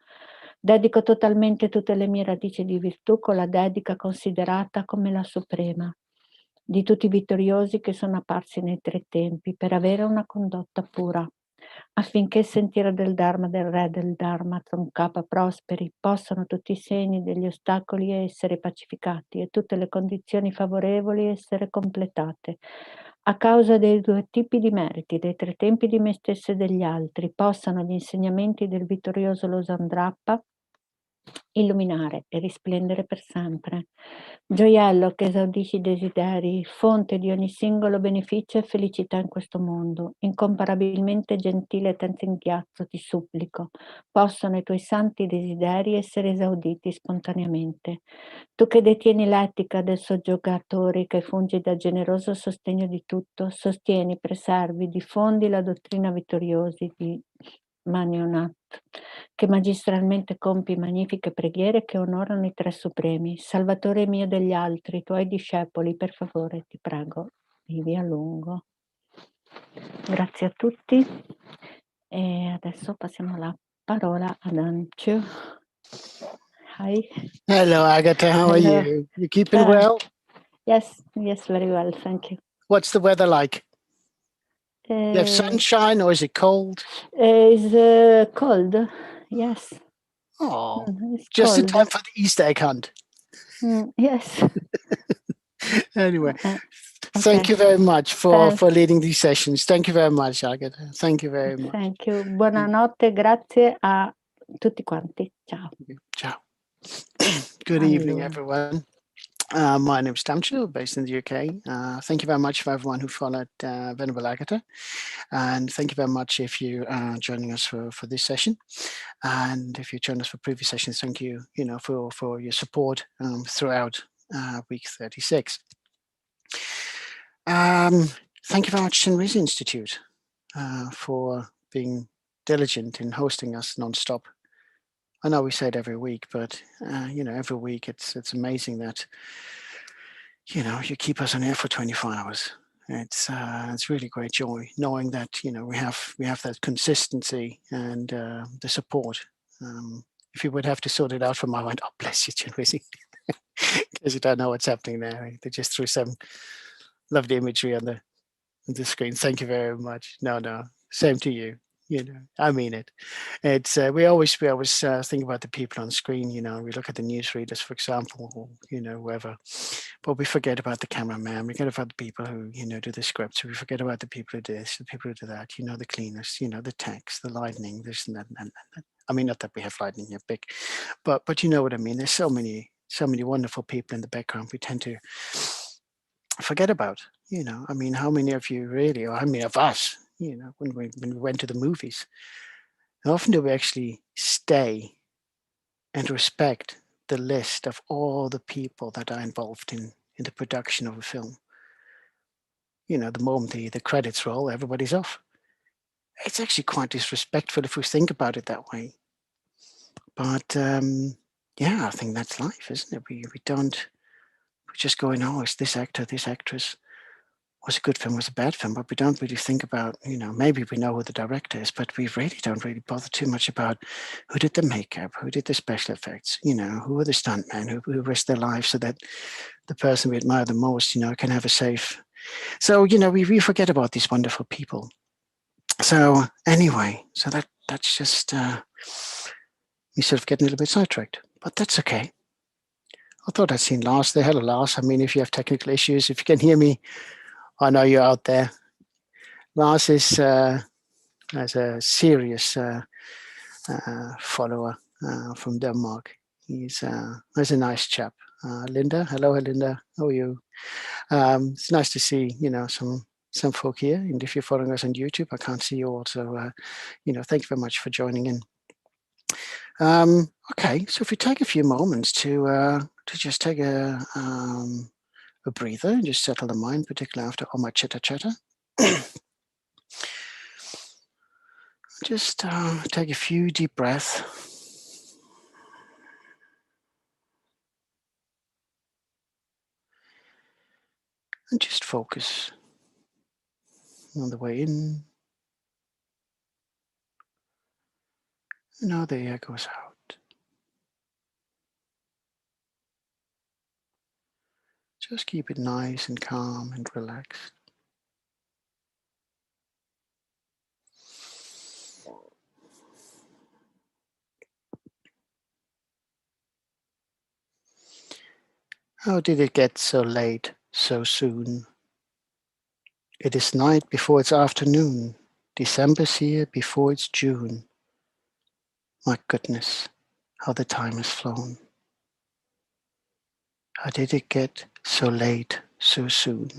Dedico totalmente tutte le mie radici di virtù con la dedica considerata come la suprema di tutti i vittoriosi che sono apparsi nei 3 tempi per avere una condotta pura, affinché il sentiero del Dharma, del Re del Dharma, Tsongkhapa prosperi, possano tutti i segni degli ostacoli essere pacificati e tutte le condizioni favorevoli essere completate. A causa dei 2 tipi di meriti, dei 3 tempi di me stesso e degli altri, possano gli insegnamenti del vittorioso Losandrappa illuminare e risplendere per sempre. Gioiello che esaudisci i desideri, fonte di ogni singolo beneficio e felicità in questo mondo, incomparabilmente gentile Thangtong Gyalpo, ti supplico, possano i tuoi santi desideri essere esauditi spontaneamente. Tu che detieni l'etica del soggiogatore, che fungi da generoso sostegno di tutto, sostieni, preservi, diffondi la dottrina vittoriosi di Manionat, che magistralmente compi magnifiche preghiere che onorano i 3 supremi. Salvatore mio degli altri, tuoi discepoli, per favore, ti prego, vivi a lungo. Grazie a tutti. E adesso passiamo la parola ad Anchu. Hi. Hello, Agatha. How are Hello. you? You keeping well? Yes, very well. Thank you. What's the weather like? You have sunshine or is it cold? It's cold. Yes. Oh, It's just in cold. time for the Easter egg hunt. Yes. Anyway, Okay. thank you very much for leading these sessions. Thank you very much, Agatha. Thank you very much. Thank you. Buonanotte, grazie a tutti quanti. Ciao. Ciao. Good evening, everyone. My name is Thangtong, based in the UK. Thank you very much for everyone who followed Venerable Agatha. And thank you very much if you are joining us for this session. And if you joined us for previous sessions, thank you, for your support throughout week 36. Thank you very much, Chenrezig Institute, for being diligent in hosting us non-stop. I know we say it every week, but every week it's amazing that you keep us on air for 24 hours. It's really great joy knowing that we have that consistency and the support. If you would have to sort it out from my mind, oh bless you, Chenrezig, because you don't know what's happening there. They just threw some lovely imagery on the screen. Thank you very much. No, same to you. I mean it. It's we always think about the people on screen. We look at the newsreaders, for example, or whoever, but we forget about the cameraman. We forget about the people who do the scripts. We forget about the people who do this, the people who do that. The cleaners. The text, the lightning, this and that. I mean, not that we have lightning here, big, but you know what I mean. There's so many wonderful people in the background. We tend to forget about. I mean, how many of you really, or how many of us? When we went to the movies, how often do we actually stay and respect the list of all the people that are involved in the production of a film? The moment the credits roll, everybody's off. It's actually quite disrespectful if we think about it that way. But yeah, I think that's life, isn't it? We just go, oh, it's this actor, this actress. Was a good film, was a bad film, but we don't really think about, maybe we know who the director is, but we really don't bother too much about who did the makeup, who did the special effects, who were the stuntmen, who risked their lives so that the person we admire the most, can have a safe. So, we forget about these wonderful people. So anyway, so that's just me sort of getting a little bit sidetracked, but that's okay. I thought I'd seen Lars there. Hello, Lars. I mean, if you have technical issues, if you can hear me, I know you're out there. Lars is as a serious follower from Denmark. He's a nice chap. Linda, hello, Linda. How are you? It's nice to see some folk here. And if you're following us on YouTube, I can't see you all. So thank you very much for joining in. Okay, so if we take a few moments to just take a breather and just settle the mind, particularly after all my chitter chatter. Just take a few deep breaths. And just focus on the way in and how the air goes out. Just keep it nice and calm and relaxed. How did it get so late, so soon? It is night before it's afternoon. December's here before it's June. My goodness, how the time has flown. How did it get so late, so soon?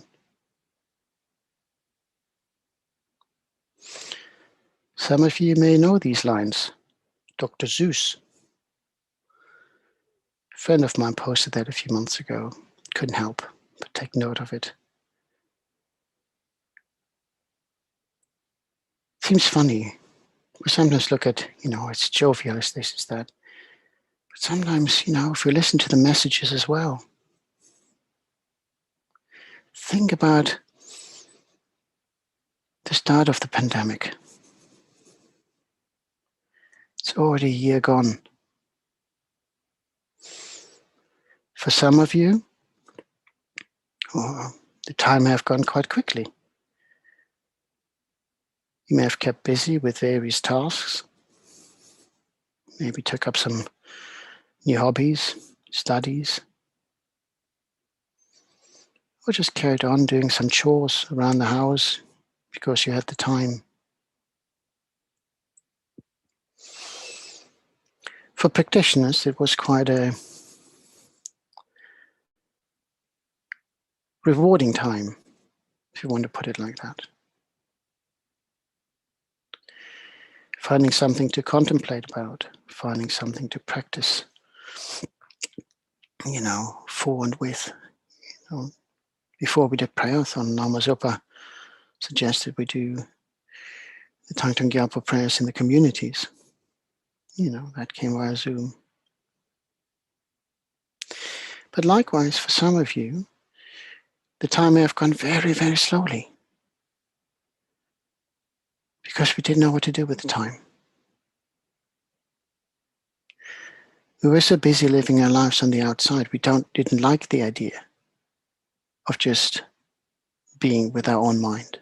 Some of you may know these lines. Dr. Seuss. A friend of mine posted that a few months ago. Couldn't help but take note of it. Seems funny. We sometimes look at, it's jovial, it's this, it's that. But sometimes, if we listen to the messages as well, think about the start of the pandemic. It's already a year gone. For some of you, the time may have gone quite quickly. You may have kept busy with various tasks, maybe took up some new hobbies, studies, or just carried on doing some chores around the house because you had the time. For practitioners, it was quite a rewarding time, if you want to put it like that. Finding something to contemplate about, finding something to practice, for and with. Before we did prayerathon, Lama Zopa suggested we do the Thangtong Gyalpo Prayers in the communities. That came via Zoom. But likewise, for some of you, the time may have gone very, very slowly because we didn't know what to do with the time. We were so busy living our lives on the outside, we didn't like the idea of just being with our own mind.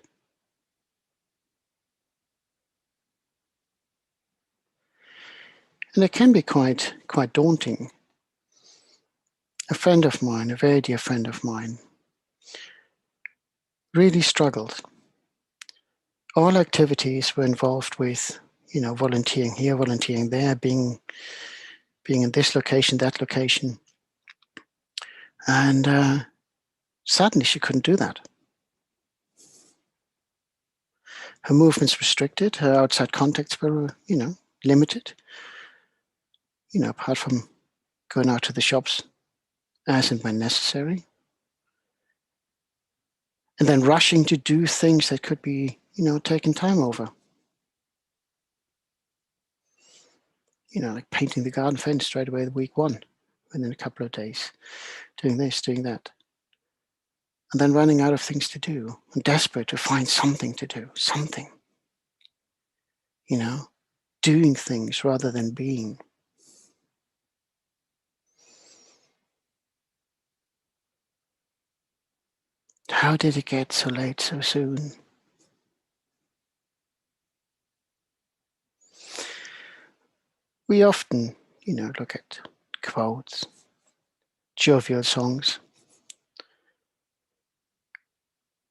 And it can be quite daunting. A friend of mine, a very dear friend of mine, really struggled. All activities were involved with, volunteering here, volunteering there, being in this location, that location. And suddenly she couldn't do that. Her movements restricted, her outside contacts were, limited. Apart from going out to the shops as and when necessary. And then rushing to do things that could be, taking time over. Like painting the garden fence straight away week 1, within a couple of days. Doing this, doing that. And then running out of things to do. And desperate to find something to do, something. Doing things rather than being. How did it get so late so soon? We often, look at quotes, jovial songs.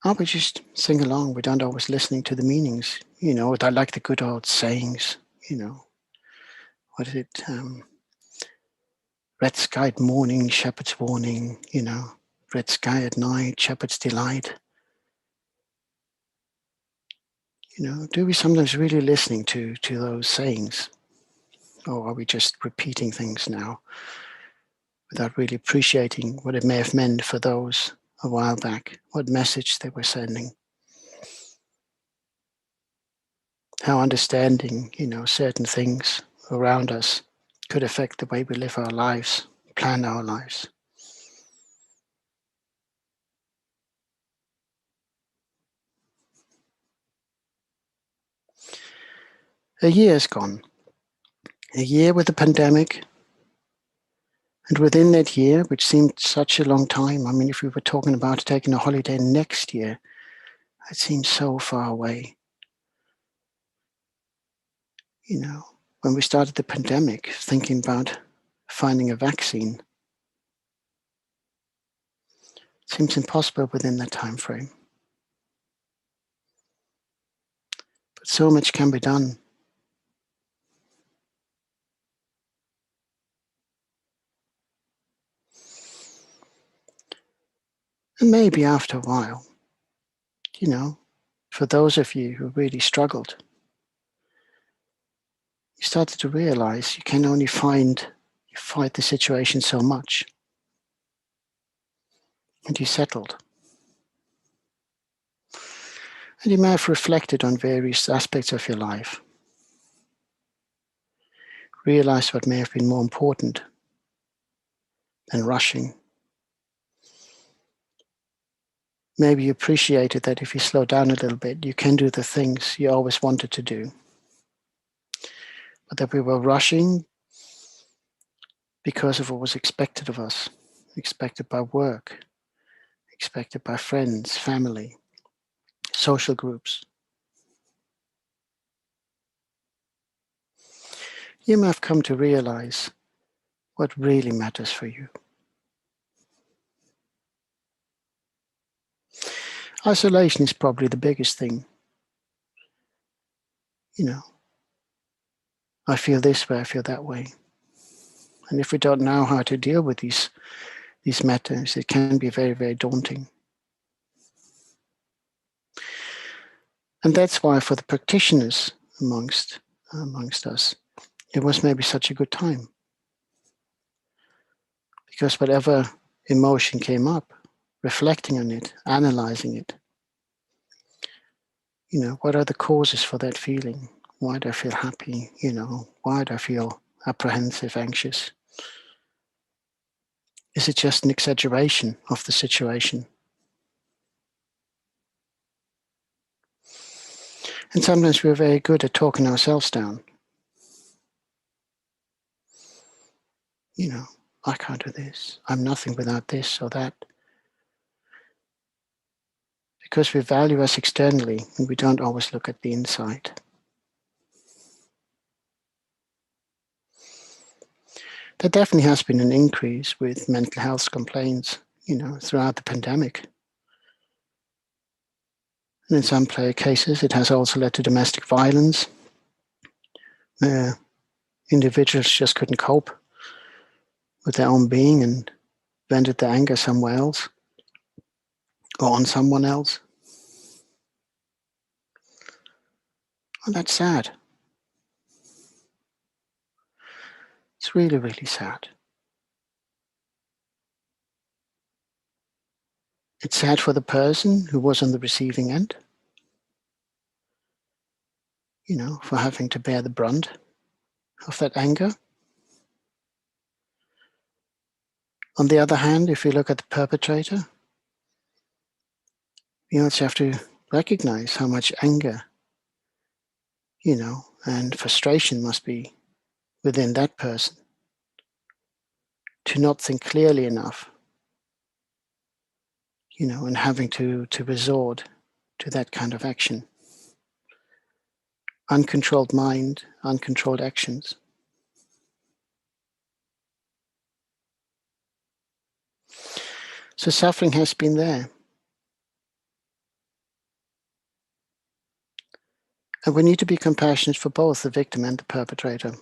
Oh, we just sing along. We don't always listening to the meanings. I like the good old sayings. What is it? Red sky at morning, shepherd's warning. Red sky at night, shepherd's delight. Do we sometimes really listening to those sayings? Or are we just repeating things now without really appreciating what it may have meant for those a while back, what message they were sending? How understanding, certain things around us could affect the way we live our lives, plan our lives. A year has gone. A year with the pandemic. And within that year, which seemed such a long time, if we were talking about taking a holiday next year, it seems so far away. When we started the pandemic, thinking about finding a vaccine, it seems impossible within that time frame. But so much can be done. And maybe after a while, for those of you who really struggled, you started to realize you can only fight the situation so much. And you settled. And you may have reflected on various aspects of your life. Realized what may have been more important than rushing. maybe you appreciated that if you slow down a little bit, you can do the things you always wanted to do. But that we were rushing because of what was expected of us, expected by work, expected by friends, family, social groups. You may have come to realize what really matters for you. Isolation is probably the biggest thing. You know, I feel this way, I feel that way. And if we don't know how to deal with these matters, it can be very, very daunting. And that's why for the practitioners amongst us, it was maybe such a good time. Because whatever emotion came up, reflecting on it, analyzing it, you know, what are the causes for that feeling? Why do I feel happy? You know, why do I feel apprehensive, anxious? Is it just an exaggeration of the situation? And sometimes we're very good at talking ourselves down. You know, I can't do this. I'm nothing without this or that. Because we value us externally and we don't always look at the inside. There definitely has been an increase with mental health complaints, you know, throughout the pandemic. And in some cases, it has also led to domestic violence. Individuals just couldn't cope with their own being and vented their anger somewhere else or on someone else. And that's sad. It's really, really sad. It's sad for the person who was on the receiving end, you know, for having to bear the brunt of that anger. On the other hand, if you look at the perpetrator, you also have to recognize how much anger, you know, and frustration must be within that person to not think clearly enough, you know, and having to resort to that kind of action. Uncontrolled mind, uncontrolled actions. So suffering has been there. And we need to be compassionate for both the victim and the perpetrator.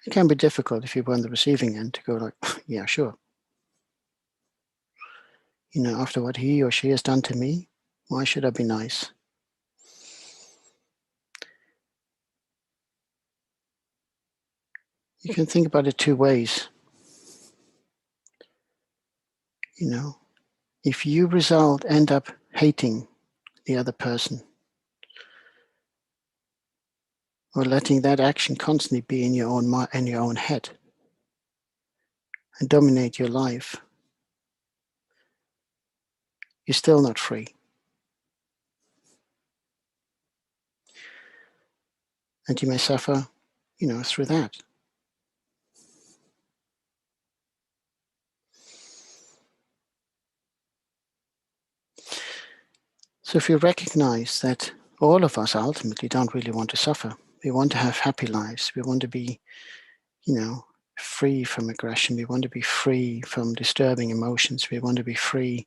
It can be difficult if you were on the receiving end to go like, yeah, sure. You know, after what he or she has done to me, why should I be nice? You can think about it two ways. You know, if you end up hating the other person, or letting that action constantly be in your own head and dominate your life, you're still not free. And you may suffer, you know, through that. So if you recognize that all of us ultimately don't really want to suffer, we want to have happy lives, we want to be, you know, free from aggression, we want to be free from disturbing emotions, we want to be free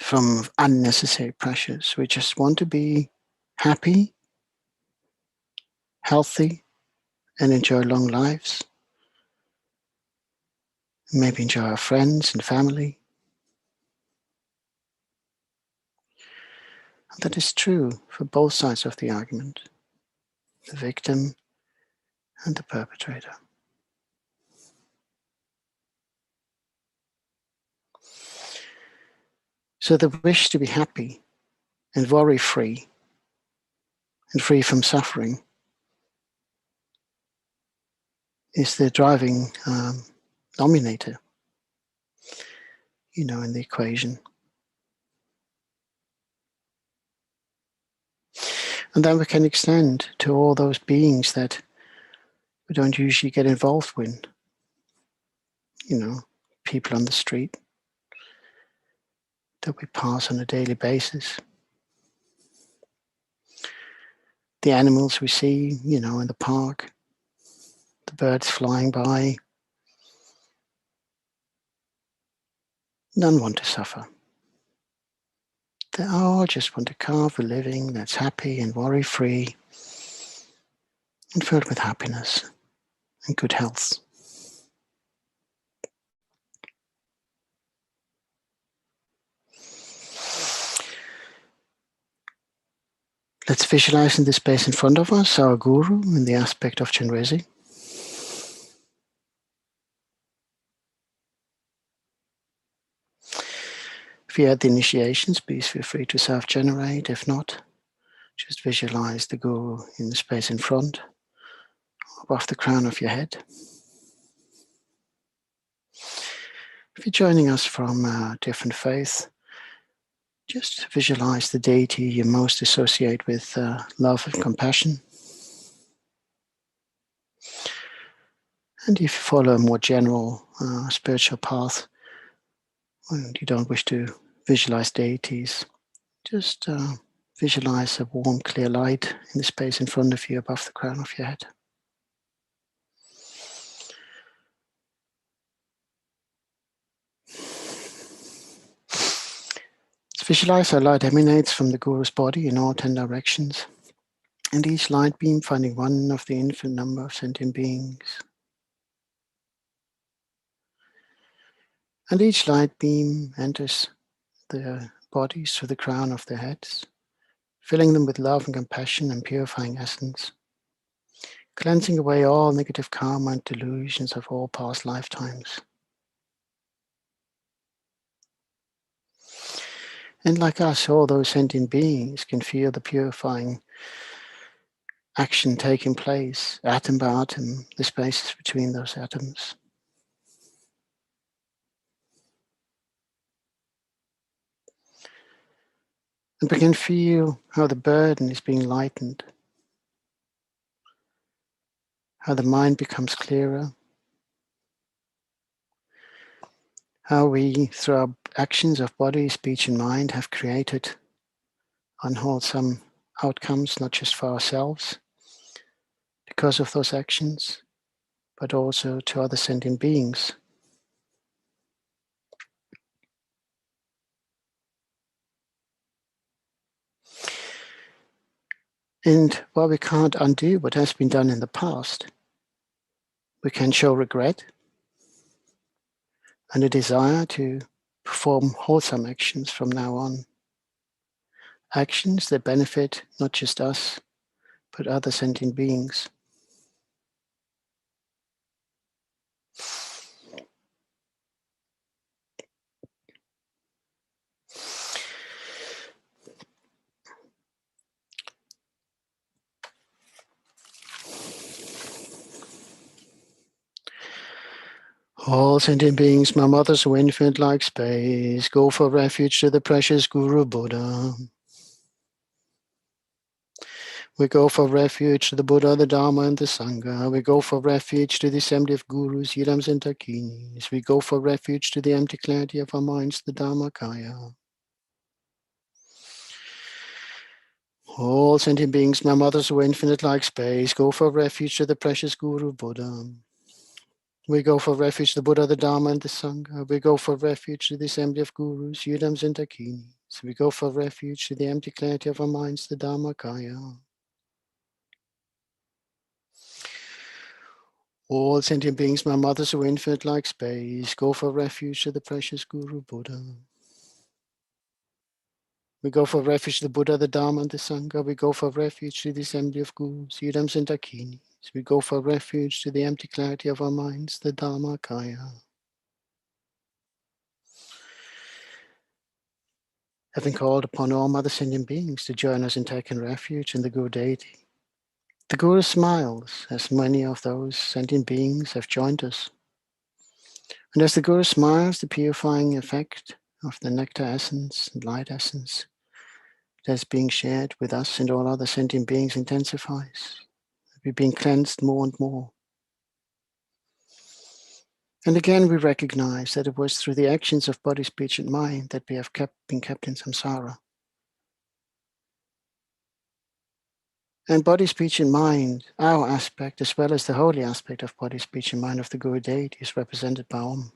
from unnecessary pressures, we just want to be happy, healthy, and enjoy long lives, maybe enjoy our friends and family. And that is true for both sides of the argument, the victim and the perpetrator. So the wish to be happy and worry-free and free from suffering is the driving dominator. in the equation. And then we can extend to all those beings that we don't usually get involved with. People on the street that we pass on a daily basis. The animals we see, in the park, the birds flying by. None want to suffer. They all just want to carve a living that's happy and worry-free and filled with happiness and good health. Let's visualize in the space in front of us our Guru in the aspect of Chenrezig. If you had the initiations, please feel free to self-generate. If not, just visualize the Guru in the space in front, above the crown of your head. If you're joining us from a different faith, just visualize the deity you most associate with love and compassion. And if you follow a more general spiritual path, and you don't wish to visualize deities, just visualize a warm, clear light in the space in front of you above the crown of your head. Let's visualize how light emanates from the Guru's body in all 10 directions, and each light beam finding one of the infinite number of sentient beings. And each light beam enters their bodies through the crown of their heads, filling them with love and compassion and purifying essence, cleansing away all negative karma and delusions of all past lifetimes. And like us, all those sentient beings can feel the purifying action taking place, atom by atom, the spaces between those atoms. And we can feel how the burden is being lightened, how the mind becomes clearer, how we, through our actions of body, speech, and mind, have created unwholesome outcomes, not just for ourselves, because of those actions, but also to other sentient beings. And while we can't undo what has been done in the past, we can show regret and a desire to perform wholesome actions from now on. Actions that benefit not just us, but other sentient beings. All sentient beings, my mothers who infinite like space, go for refuge to the precious Guru Buddha. We go for refuge to the Buddha, the Dharma, and the Sangha. We go for refuge to the assembly of Gurus, Yidams, and Dakinis. We go for refuge to the empty clarity of our minds, the Dharmakaya. All sentient beings, my mothers who infinite like space, go for refuge to the precious Guru Buddha. We go for refuge to the Buddha, the Dharma, and the Sangha. We go for refuge to the assembly of Gurus, Yidams, and Dakinis. We go for refuge to the empty clarity of our minds, the Dharmakaya. All sentient beings, my mothers who infinite like space, go for refuge to the precious Guru Buddha. We go for refuge to the Buddha, the Dharma, and the Sangha. We go for refuge to the assembly of Gurus, Yidams, and Dakinis. We go for refuge to the empty clarity of our minds, the Dharmakaya. Having called upon all mother sentient beings to join us in taking refuge in the Guru deity, the Guru smiles as many of those sentient beings have joined us. And as the Guru smiles, the purifying effect of the nectar essence and light essence that's being shared with us and all other sentient beings intensifies. We're being cleansed more and more. And again, we recognize that it was through the actions of body, speech, and mind that we have been kept in samsara. And body, speech, and mind, our aspect, as well as the holy aspect of body, speech, and mind of the Guru deity, is represented by Om.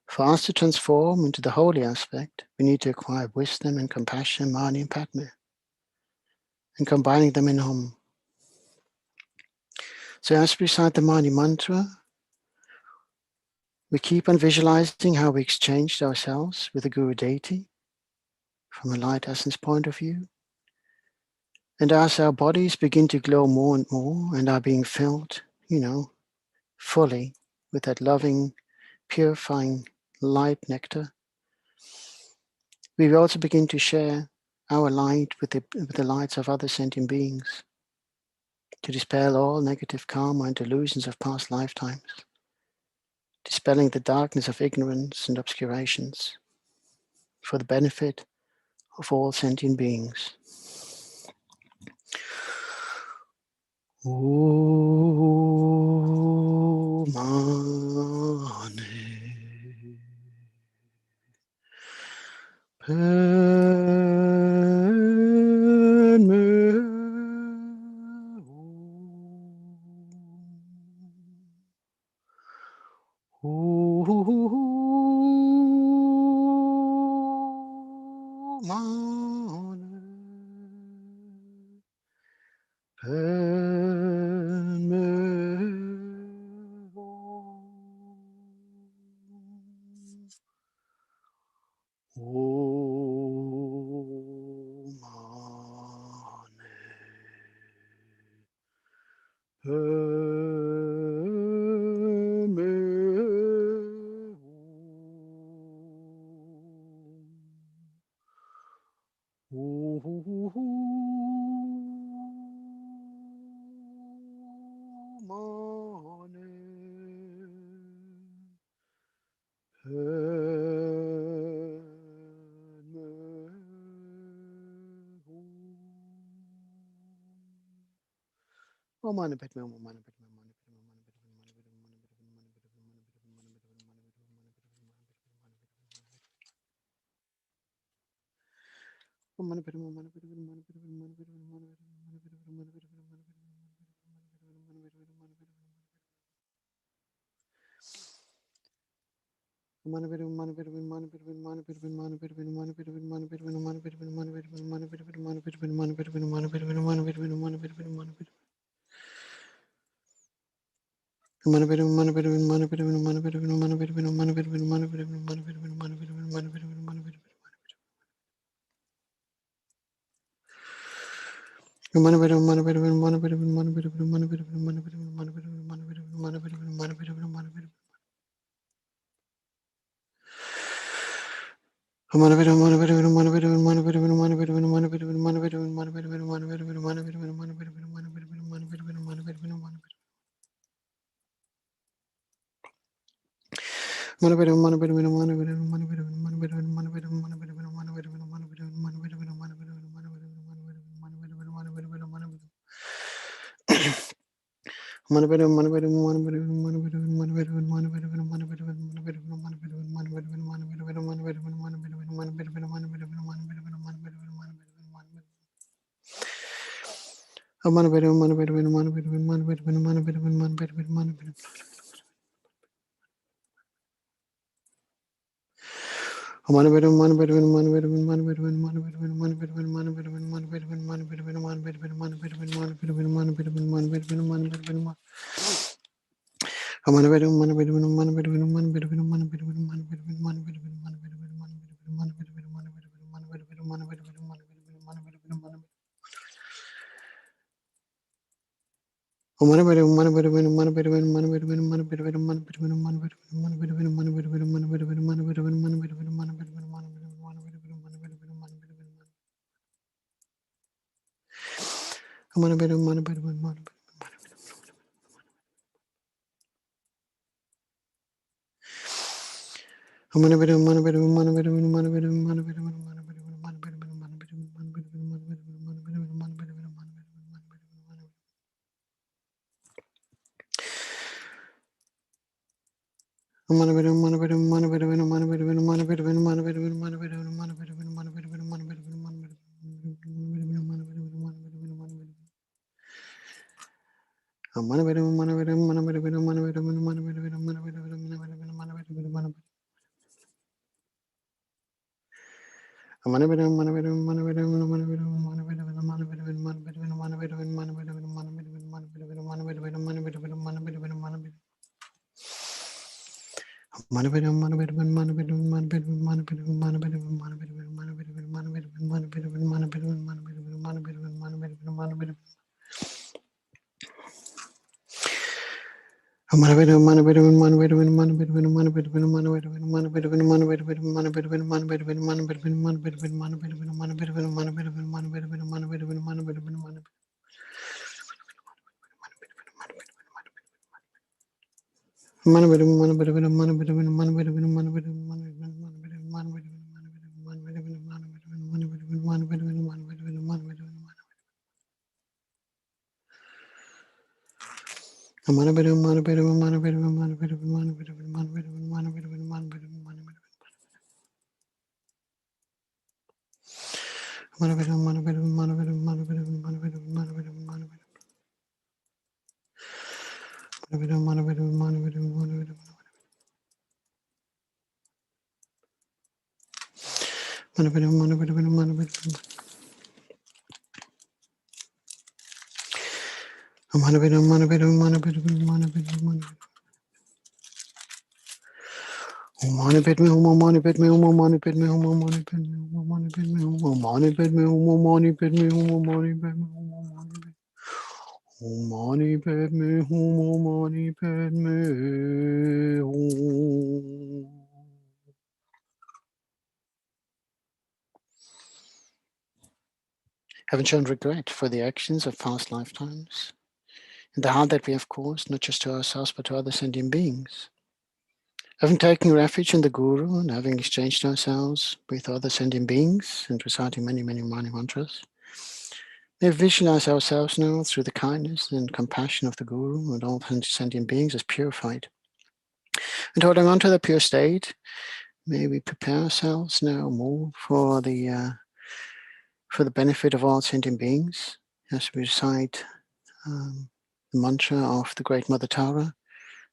For us to transform into the holy aspect, we need to acquire wisdom and compassion, Mani and Padme, and combining them in Om. So as we recite the Mani mantra, we keep on visualizing how we exchanged ourselves with the Guru deity from a light essence point of view. And as our bodies begin to glow more and more and are being filled, fully with that loving, purifying light nectar, we will also begin to share our light with the lights of other sentient beings to dispel all negative karma and delusions of past lifetimes, dispelling the darkness of ignorance and obscurations for the benefit of all sentient beings. Om Mani Padme Om Mani Padme Om Mani Padme Haven't shown regret for the actions of past lifetimes, and the harm that we have caused, not just to ourselves, but to other sentient beings. Having taken refuge in the Guru and having exchanged ourselves with other sentient beings and reciting many, many Mani mantras, we visualize ourselves now through the kindness and compassion of the Guru and all sentient beings as purified. And holding on to the pure state, may we prepare ourselves now more for the benefit of all sentient beings as we recite the mantra of the Great Mother Tara,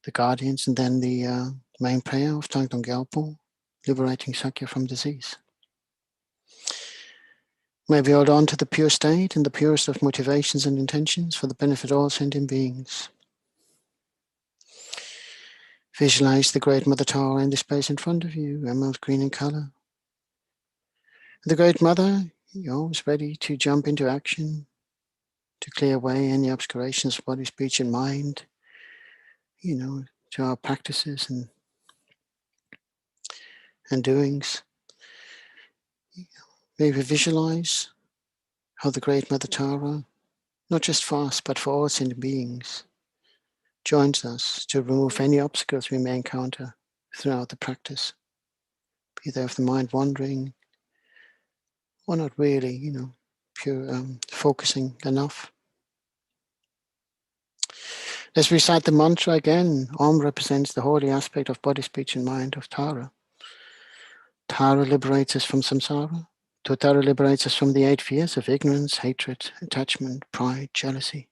the guardians, and then the main prayer of Thangtong Gyalpo, liberating Sakya from disease. May we hold on to the pure state and the purest of motivations and intentions for the benefit of all sentient beings. Visualize the Great Mother Tara in the space in front of you, emerald green in color. The Great Mother, you're always ready to jump into action, to clear away any obscurations of body, speech, and mind, to our practices and doings. May we visualize how the Great Mother Tara, not just for us, but for all sentient beings, joins us to remove any obstacles we may encounter throughout the practice, be they of the mind wandering, or not really, pure focusing enough. Let's recite the mantra again. Om represents the holy aspect of body, speech, and mind of Tara. Tara liberates us from samsara. Tara liberates us from the 8 fears of ignorance, hatred, attachment, pride, jealousy,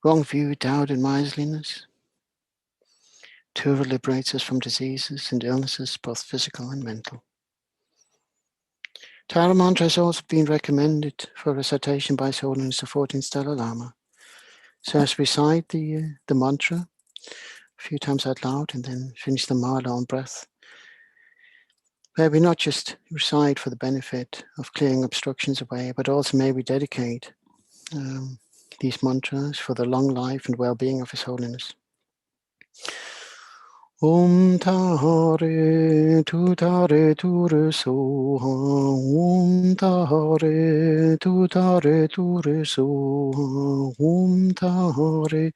wrong view, doubt, and miserliness. Tara liberates us from diseases and illnesses, both physical and mental. Tara mantra has also been recommended for recitation by His Holiness the 14th Dalai Lama. So as we recite the mantra a few times out loud and then finish the mala on breath, may we not just recite for the benefit of clearing obstructions away, but also may we dedicate these mantras for the long life and well-being of His Holiness. Om Tare Tutare Ture Soha. Om Tare Tutare Ture Soha. Om Tare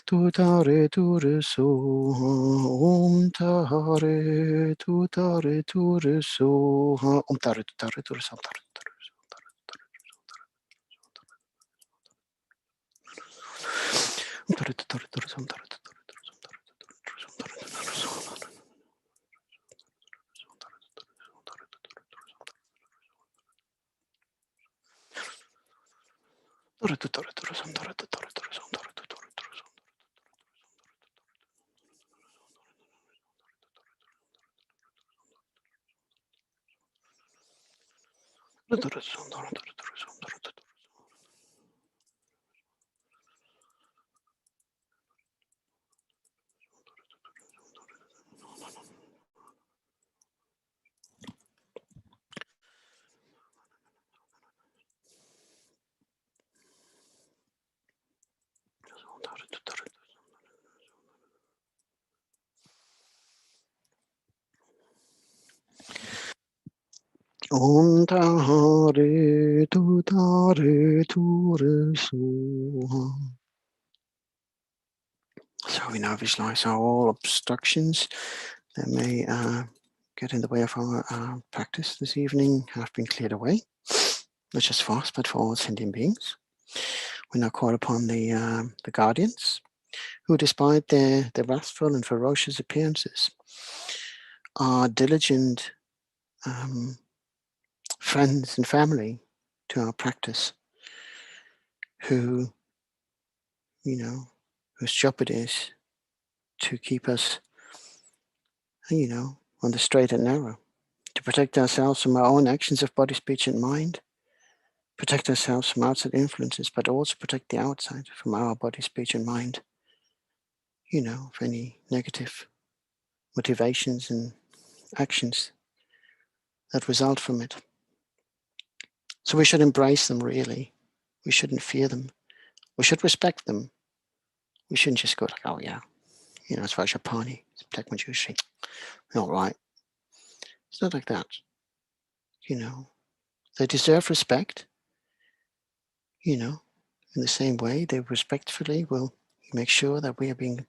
Tutare Ture Soha. Om Tare Tutare Ture Soha. Om Tare Tutare Ture Soha. Om Tare Tutare Ture Soha. So we now visualize how all obstructions that may get in the way of our practice this evening have been cleared away, not just for us, but for all sentient beings. We now call upon the guardians, who, despite their wrathful and ferocious appearances, are diligent friends and family to our practice, who, whose job it is to keep us, on the straight and narrow, to protect ourselves from our own actions of body, speech, and mind, protect ourselves from outside influences, but also protect the outside from our body, speech, and mind, for any negative motivations and actions that result from it. So we should embrace them, really. We shouldn't fear them. We should respect them. We shouldn't just go like, oh yeah, it's Vajrapani, it's Black Manjushri. All right. It's not like that. They deserve respect, in the same way they respectfully will make sure that we are being,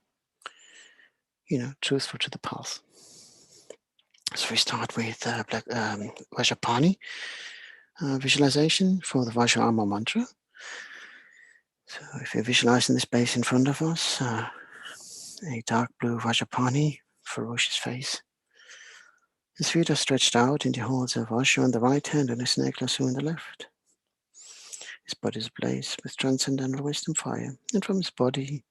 truthful to the path. So we start with Vajrapani visualization for the Vajrama mantra. So if you're visualizing the space in front of us, a dark blue Vajrapani, ferocious face. His feet are stretched out in the holds of Vajra on the right hand and his neck lasso in the left. His body is ablaze with transcendental wisdom fire, and from his body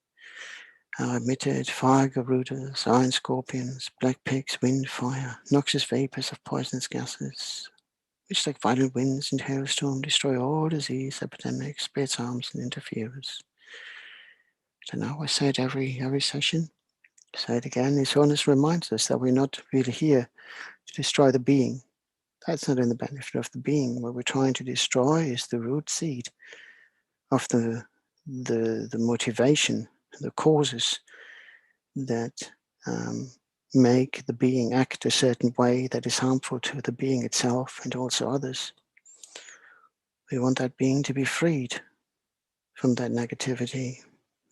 are emitted fire garudas, iron scorpions, black pigs, wind, fire, noxious vapors of poisonous gases, which like violent winds and hailstorm destroy all disease, epidemics, spirits, harms, and interferers. So now I say it every session. Say it again. His Holiness reminds us that we're not really here to destroy the being. That's not in the benefit of the being. What we're trying to destroy is the root seed of the motivation, the causes that make the being act a certain way that is harmful to the being itself and also others. We want that being to be freed from that negativity.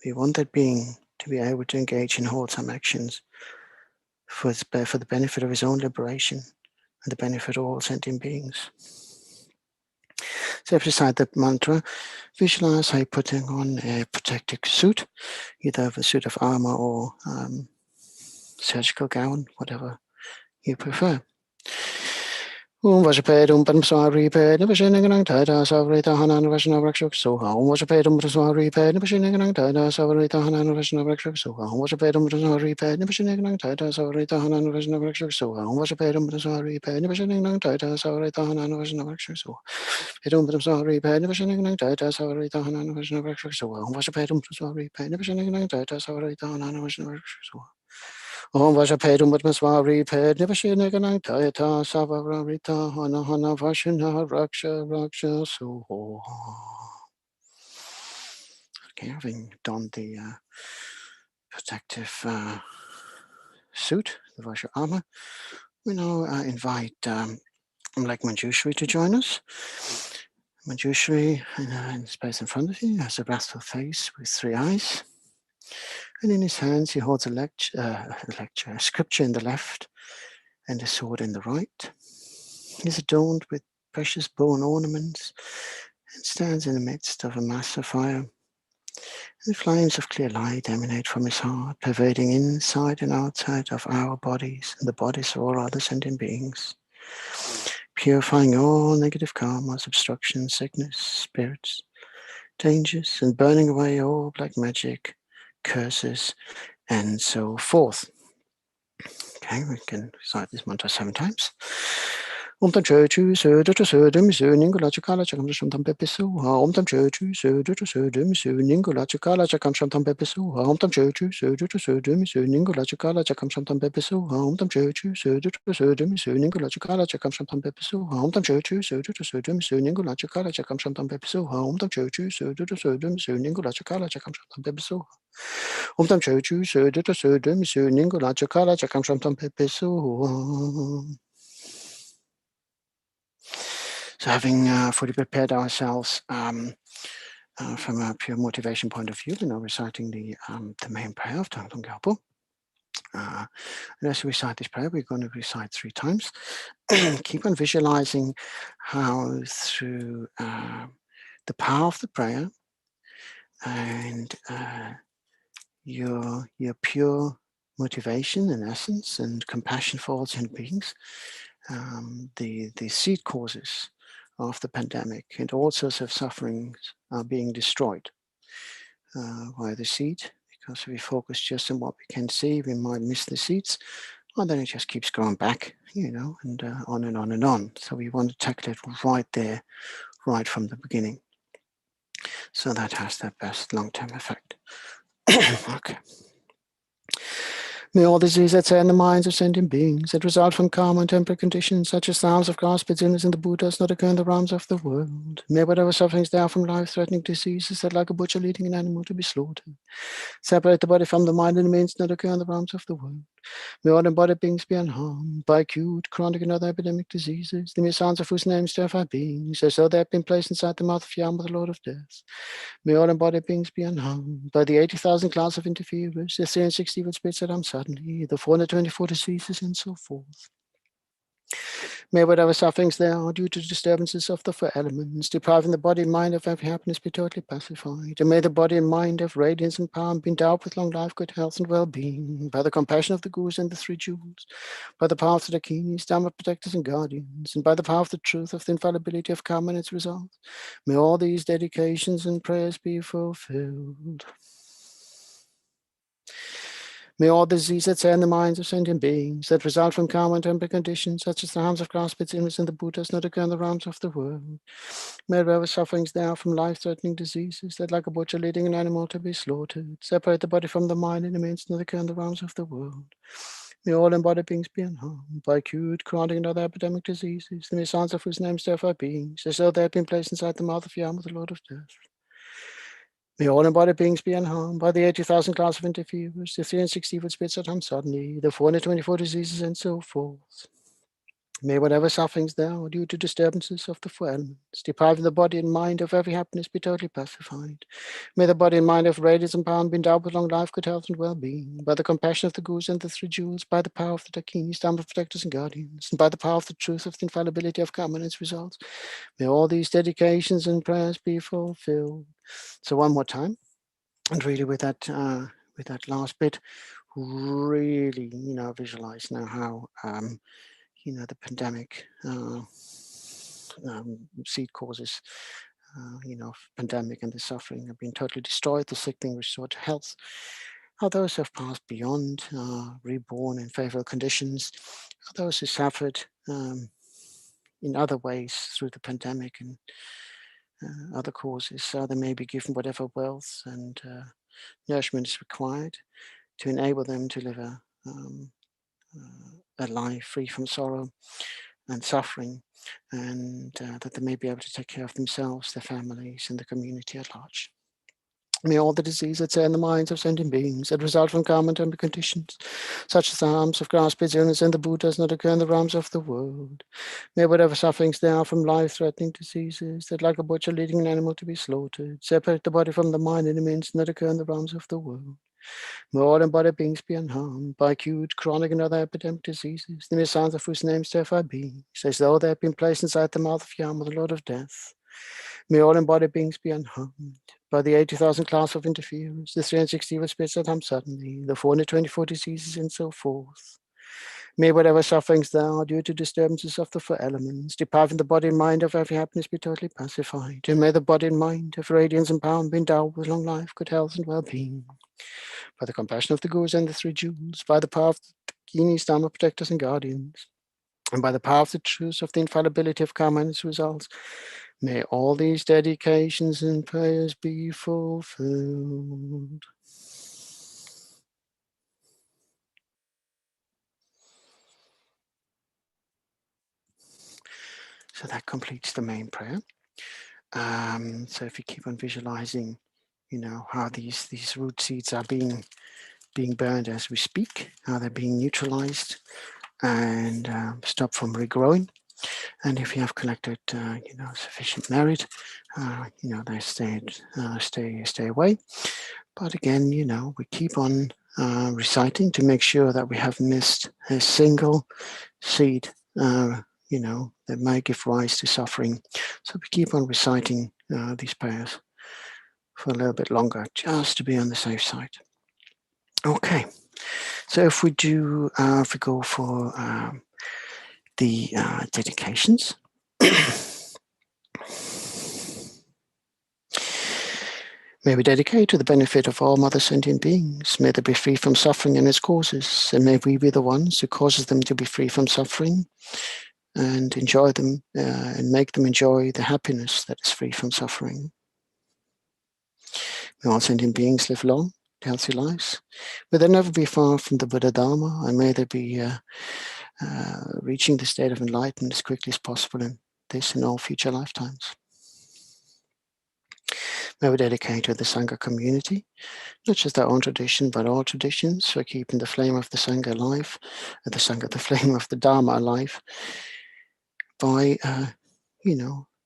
We want that being to be able to engage in wholesome actions for the benefit of his own liberation and the benefit of all sentient beings. So beside the mantra, visualize how you're putting on a protective suit, either a suit of armor or surgical gown, whatever you prefer. Om Vajrapedum Padmaswari Ped Nipashinanganang Tada Savarita Hanan Vashna Rakshak Soha. Om Vajrapedum Padmaswari Ped Nipashinanganang Tada Savarita Hanan Vashna Rakshak Soha. Om Vajrapedum Padmaswari Ped Nipashinanganang Tada Savarita Hanan Vashna Rakshak Soha. Om Vajrapedum Padmaswari Ped Nipashinanganang Tada Savarita Hanan Vashna Rakshak Soha. Pedum Padmaswari Ped Nipashinanganang Tada Savarita Hanan Vashna Rakshak Soha. Om Vajrapedum Padmaswari Ped Nipashinanganang Tada Savarita Hanan Vashna Rakshak Soha. Om Vajrapedum Padmaswari Ped Nipashinanganang Tada Savarita Hanan Vashna Raksha Soha. Okay, having donned the protective suit, otherwise your armor. We now invite Black Manjushri to join us. Manjushri in the space in front of you has a wrathful face with 3 eyes. And in his hands he holds a scripture in the left and a sword in the right. He is adorned with precious bone ornaments and stands in the midst of a mass of fire. And flames of clear light emanate from his heart, pervading inside and outside of our bodies and the bodies of all other sentient beings, purifying all negative karmas, obstructions, sickness, spirits, dangers, and burning away all black magic, curses, and so forth. Okay, we can recite this mantra 7 times. Om tam chochu so do so dum so ningula chakala chakam sham tam pepe so om tam chochu so do so dum so ningula chakala chakam sham tam pepe so om tam chochu so do so dum so ningula chakala chakam sham tam pepe so om tam chochu so do so dum so ningula chakala chakam sham tam pepe so om tam chochu so do so dum so ningula chakala chakam sham tam pepe so om tam chochu so do so dum so ningula chakala chakam sham tam pepe so om tam chochu so do so dum so ningula chakala chakam sham tam pepe so. So having fully prepared ourselves from a pure motivation point of view, we're now reciting the main prayer of Thangtong Gyalpo. And as we recite this prayer, we're going to recite 3 times. Keep on visualizing how through the power of the prayer and your pure motivation and essence and compassion for all human beings, the seed causes of the pandemic and all sorts of sufferings are being destroyed by the seed, because if we focus just on what we can see, we might miss the seeds, and then it just keeps going back, and on and on and on. So we want to tackle it right there, right from the beginning. So that has the best long-term effect. Okay. May all disease that's in the minds of sentient beings that result from karma and temporary conditions, such as thousands of grass, illness, and the Buddhas, not occur in the realms of the world. May whatever sufferings there are from life-threatening diseases that, like a butcher leading an animal to be slaughtered, separate the body from the mind and the means not occur in the realms of the world. May all embodied beings be unharmed by acute, chronic, and other epidemic diseases, the mere sounds of whose names terrify beings, as though they have been placed inside the mouth of Yama, the Lord of Death. May all embodied beings be unharmed by the 80,000 class of interferers, the 360 evil spirits that harm suddenly, the 424 diseases, and so forth. May whatever sufferings there are due to disturbances of the 4 elements, depriving the body and mind of every happiness, be totally pacified. And may the body and mind have radiance and power and be endowed with long life, good health, and well-being, by the compassion of the Gurus and the 3 jewels, by the power of the Dakinis, Dharma protectors and guardians, and by the power of the truth of the infallibility of karma and its results. May all these dedications and prayers be fulfilled. May all disease that in the minds of sentient beings that result from karma and temporary conditions, such as the harms of grass, illness, and the Buddhas, not occur in the realms of the world. May whatever sufferings there are from life-threatening diseases that, like a butcher leading an animal to be slaughtered, separate the body from the mind and the means not occur in the realms of the world. May all embodied beings be unharmed by acute, chronic, and other epidemic diseases, the mere sounds of whose names terrify beings, as though they had been placed inside the mouth of Yama, the Lord of Death. May all embodied beings be unharmed by the 80,000 class of interferers, the 360 evil spirits that harm suddenly, the 424 diseases, and so forth. May whatever sufferings there are due to disturbances of the 4 elements, depriving the body and mind of every happiness, be totally pacified. May the body and mind have radiance and power and be endowed with long life, good health, and well-being, by the compassion of the Gurus and the 3 jewels, by the power of the Dakinis, Dharma protectors and guardians, and by the power of the truth of the infallibility of karma and its results. May all these dedications and prayers be fulfilled. So one more time, and really with that last bit, really, visualize now how the pandemic seed causes, pandemic and the suffering have been totally destroyed, the sick being restored to health. How those who have passed beyond, reborn in favorable conditions, how those who suffered in other ways through the pandemic and other causes, they may be given whatever wealth and nourishment is required to enable them to live a life free from sorrow and suffering, and that they may be able to take care of themselves, their families, and the community at large. May all the disease that in the minds of sentient beings that result from karma and temporary conditions, such as the harms of grass-based illness and the Buddhas, not occur in the realms of the world. May whatever sufferings there are from life-threatening diseases that, like a butcher leading an animal to be slaughtered, separate the body from the mind and immense, not occur in the realms of the world. May all embodied beings be unharmed by acute, chronic, and other epidemic diseases, the mere sounds of whose names terrify beings, as though they had been placed inside the mouth of Yama, the Lord of Death. May all embodied beings be unharmed by the 80,000 class of interferers, the 360 evil spirits that harm suddenly, the 424 diseases, and so forth. May whatever sufferings there are due to disturbances of the four elements, depriving the body and mind of every happiness, be totally pacified. And may the body and mind have radiance and power and be endowed with long life, good health, and well-being. By the compassion of the Gurus and the three jewels, by the power of the Ginis, Dharma protectors and guardians, and by the power of the truth of the infallibility of karma and its results, may all these dedications and prayers be fulfilled. So that completes the main prayer. So if you keep on visualizing, how these root seeds are being burned as we speak, how they're being neutralized and stop from regrowing. And if you have collected, sufficient merit, they stay away. But again, we keep on reciting to make sure that we haven't missed a single seed, that may give rise to suffering. So we keep on reciting these prayers for a little bit longer, just to be on the safe side. Okay, so if we go for the dedications. May we dedicate to the benefit of all mother sentient beings. May they be free from suffering and its causes, and may we be the ones who causes them to be free from suffering and enjoy them and make them enjoy the happiness that is free from suffering. May all sentient beings live long, healthy lives. May they never be far from the Buddha Dharma, and may they be reaching the state of enlightenment as quickly as possible in this and all future lifetimes. May we dedicate to the Sangha community, not just our own tradition, but all traditions, for keeping the flame of the Sangha alive, and the flame of the Dharma alive, by,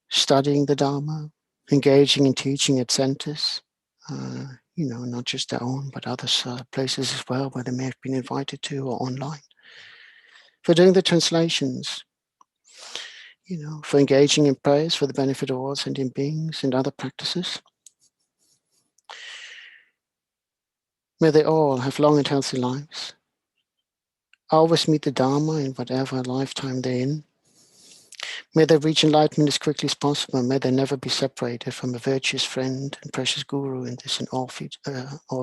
studying the Dharma, engaging in teaching at centers, not just our own, but other places as well, where they may have been invited to or online. For doing the translations, for engaging in prayers for the benefit of all sentient beings and other practices. May they all have long and healthy lives, always meet the Dharma in whatever lifetime they're in. May they reach enlightenment as quickly as possible. May they never be separated from a virtuous friend and precious Guru in this and all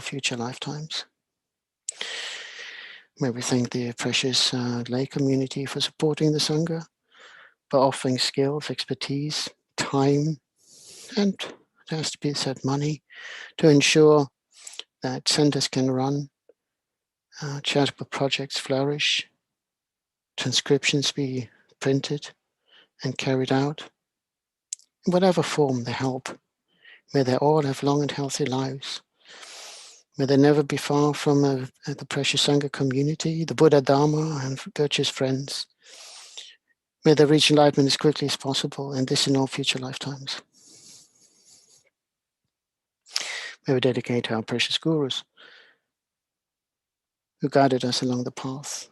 future lifetimes. May we thank the precious lay community for supporting the Sangha, by offering skills, expertise, time, and it has to be said, money, to ensure that centers can run, charitable projects flourish, transcriptions be printed and carried out. In whatever form they help, may they all have long and healthy lives. May they never be far from the precious Sangha community, the Buddha Dharma, and virtuous friends. May they reach enlightenment as quickly as possible, and this in all future lifetimes. May we dedicate to our precious Gurus, who guided us along the path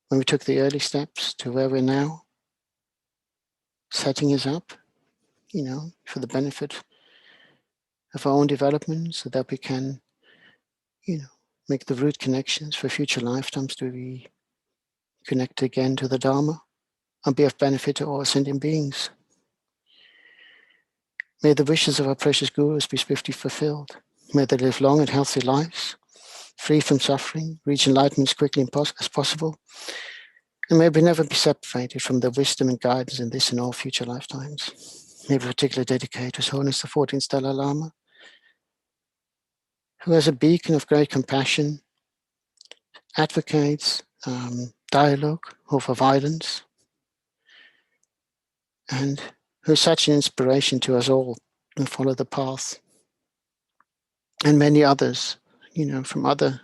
when we took the early steps to where we're now, setting us up, for the benefit of our own development, so that we can, make the root connections for future lifetimes to be connected again to the Dharma and be of benefit to all sentient beings. May the wishes of our precious Gurus be swiftly fulfilled. May they live long and healthy lives, free from suffering, reach enlightenment as quickly as possible, and may we never be separated from their wisdom and guidance in this and all future lifetimes. May we particularly dedicate to His Holiness the 14th Dalai Lama, who as a beacon of great compassion advocates dialogue over violence, and who is such an inspiration to us all who follow the path. and many others, you know, from other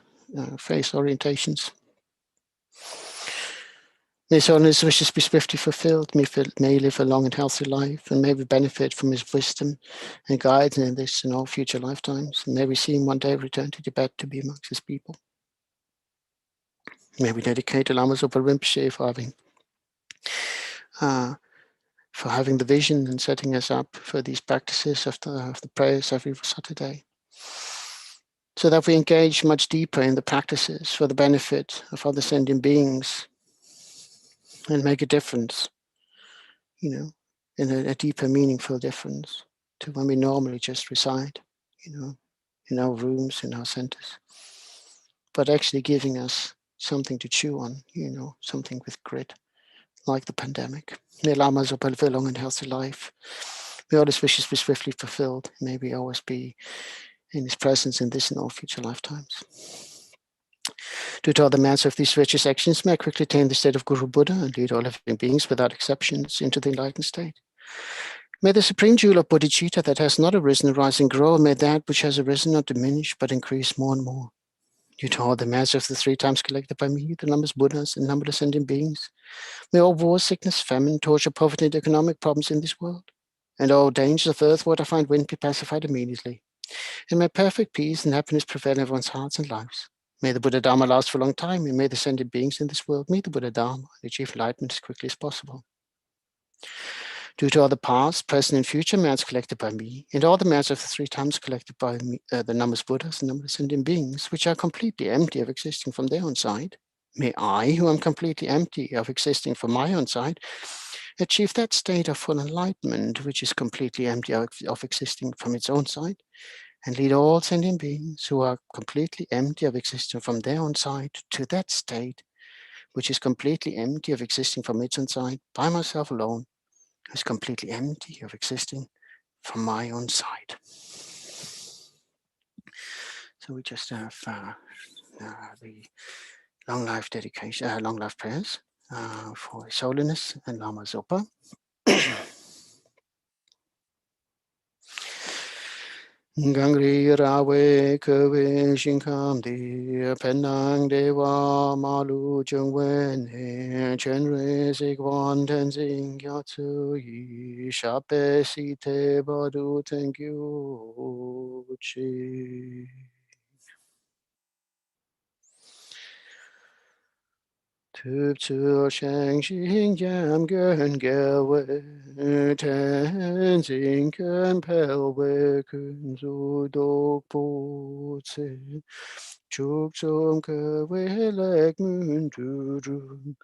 faith orientations. May his holiness wishes be swiftly fulfilled, may he live a long and healthy life, and may we benefit from his wisdom and guidance in this and all future lifetimes. And may we see him one day return to Tibet to be amongst his people. May we dedicate to Lama Zopa Rinpoche for having the vision and setting us up for these practices of the prayers every Saturday, so that we engage much deeper in the practices for the benefit of other sentient beings and make a difference, you know, in a deeper, meaningful difference to when we normally just reside, you know, in our rooms, in our centers, but actually giving us something to chew on, you know, something with grit, like the pandemic. May Lama Zopa live a long and healthy life. May all his wishes be swiftly fulfilled. May we always be in his presence in this and all future lifetimes. Due to all the merits of these virtuous actions, may I quickly attain the state of Guru Buddha and lead all living beings without exceptions into the enlightened state. May the supreme jewel of bodhicitta that has not arisen rise and grow. May that which has arisen not diminish, but increase more and more. Due to all the merits of the 3 times collected by me, the numberless Buddhas and numberless sentient beings, may all war, sickness, famine, torture, poverty, and economic problems in this world, and all dangers of earth, water, find, wind be pacified immediately. And may perfect peace and happiness prevail in everyone's hearts and lives. May the Buddha Dharma last for a long time, and may the sentient beings in this world meet the Buddha Dharma and achieve enlightenment as quickly as possible. Due to all the past, present, and future merits collected by me, and all the merits of the 3 times collected by me, the numberless Buddhas and numberless sentient beings, which are completely empty of existing from their own side, may I, who am completely empty of existing from my own side, achieve that state of full enlightenment, which is completely empty of existing from its own side, and lead all sentient beings who are completely empty of existing from their own side to that state, which is completely empty of existing from its own side, by myself alone, is completely empty of existing from my own side. So we just have the long life dedication, long life prayers for His Holiness and Lama Zopa. Gangri rawe kewe shinkam di penang dewa malu jungwen Chenrezig Tenzing Gyatso shape site badu tengyu chi. Tup tsu shang xing yam gen gewe Tenzing ken pelwe kun zu dok po tse chuk tsum kewe lek mun tu rum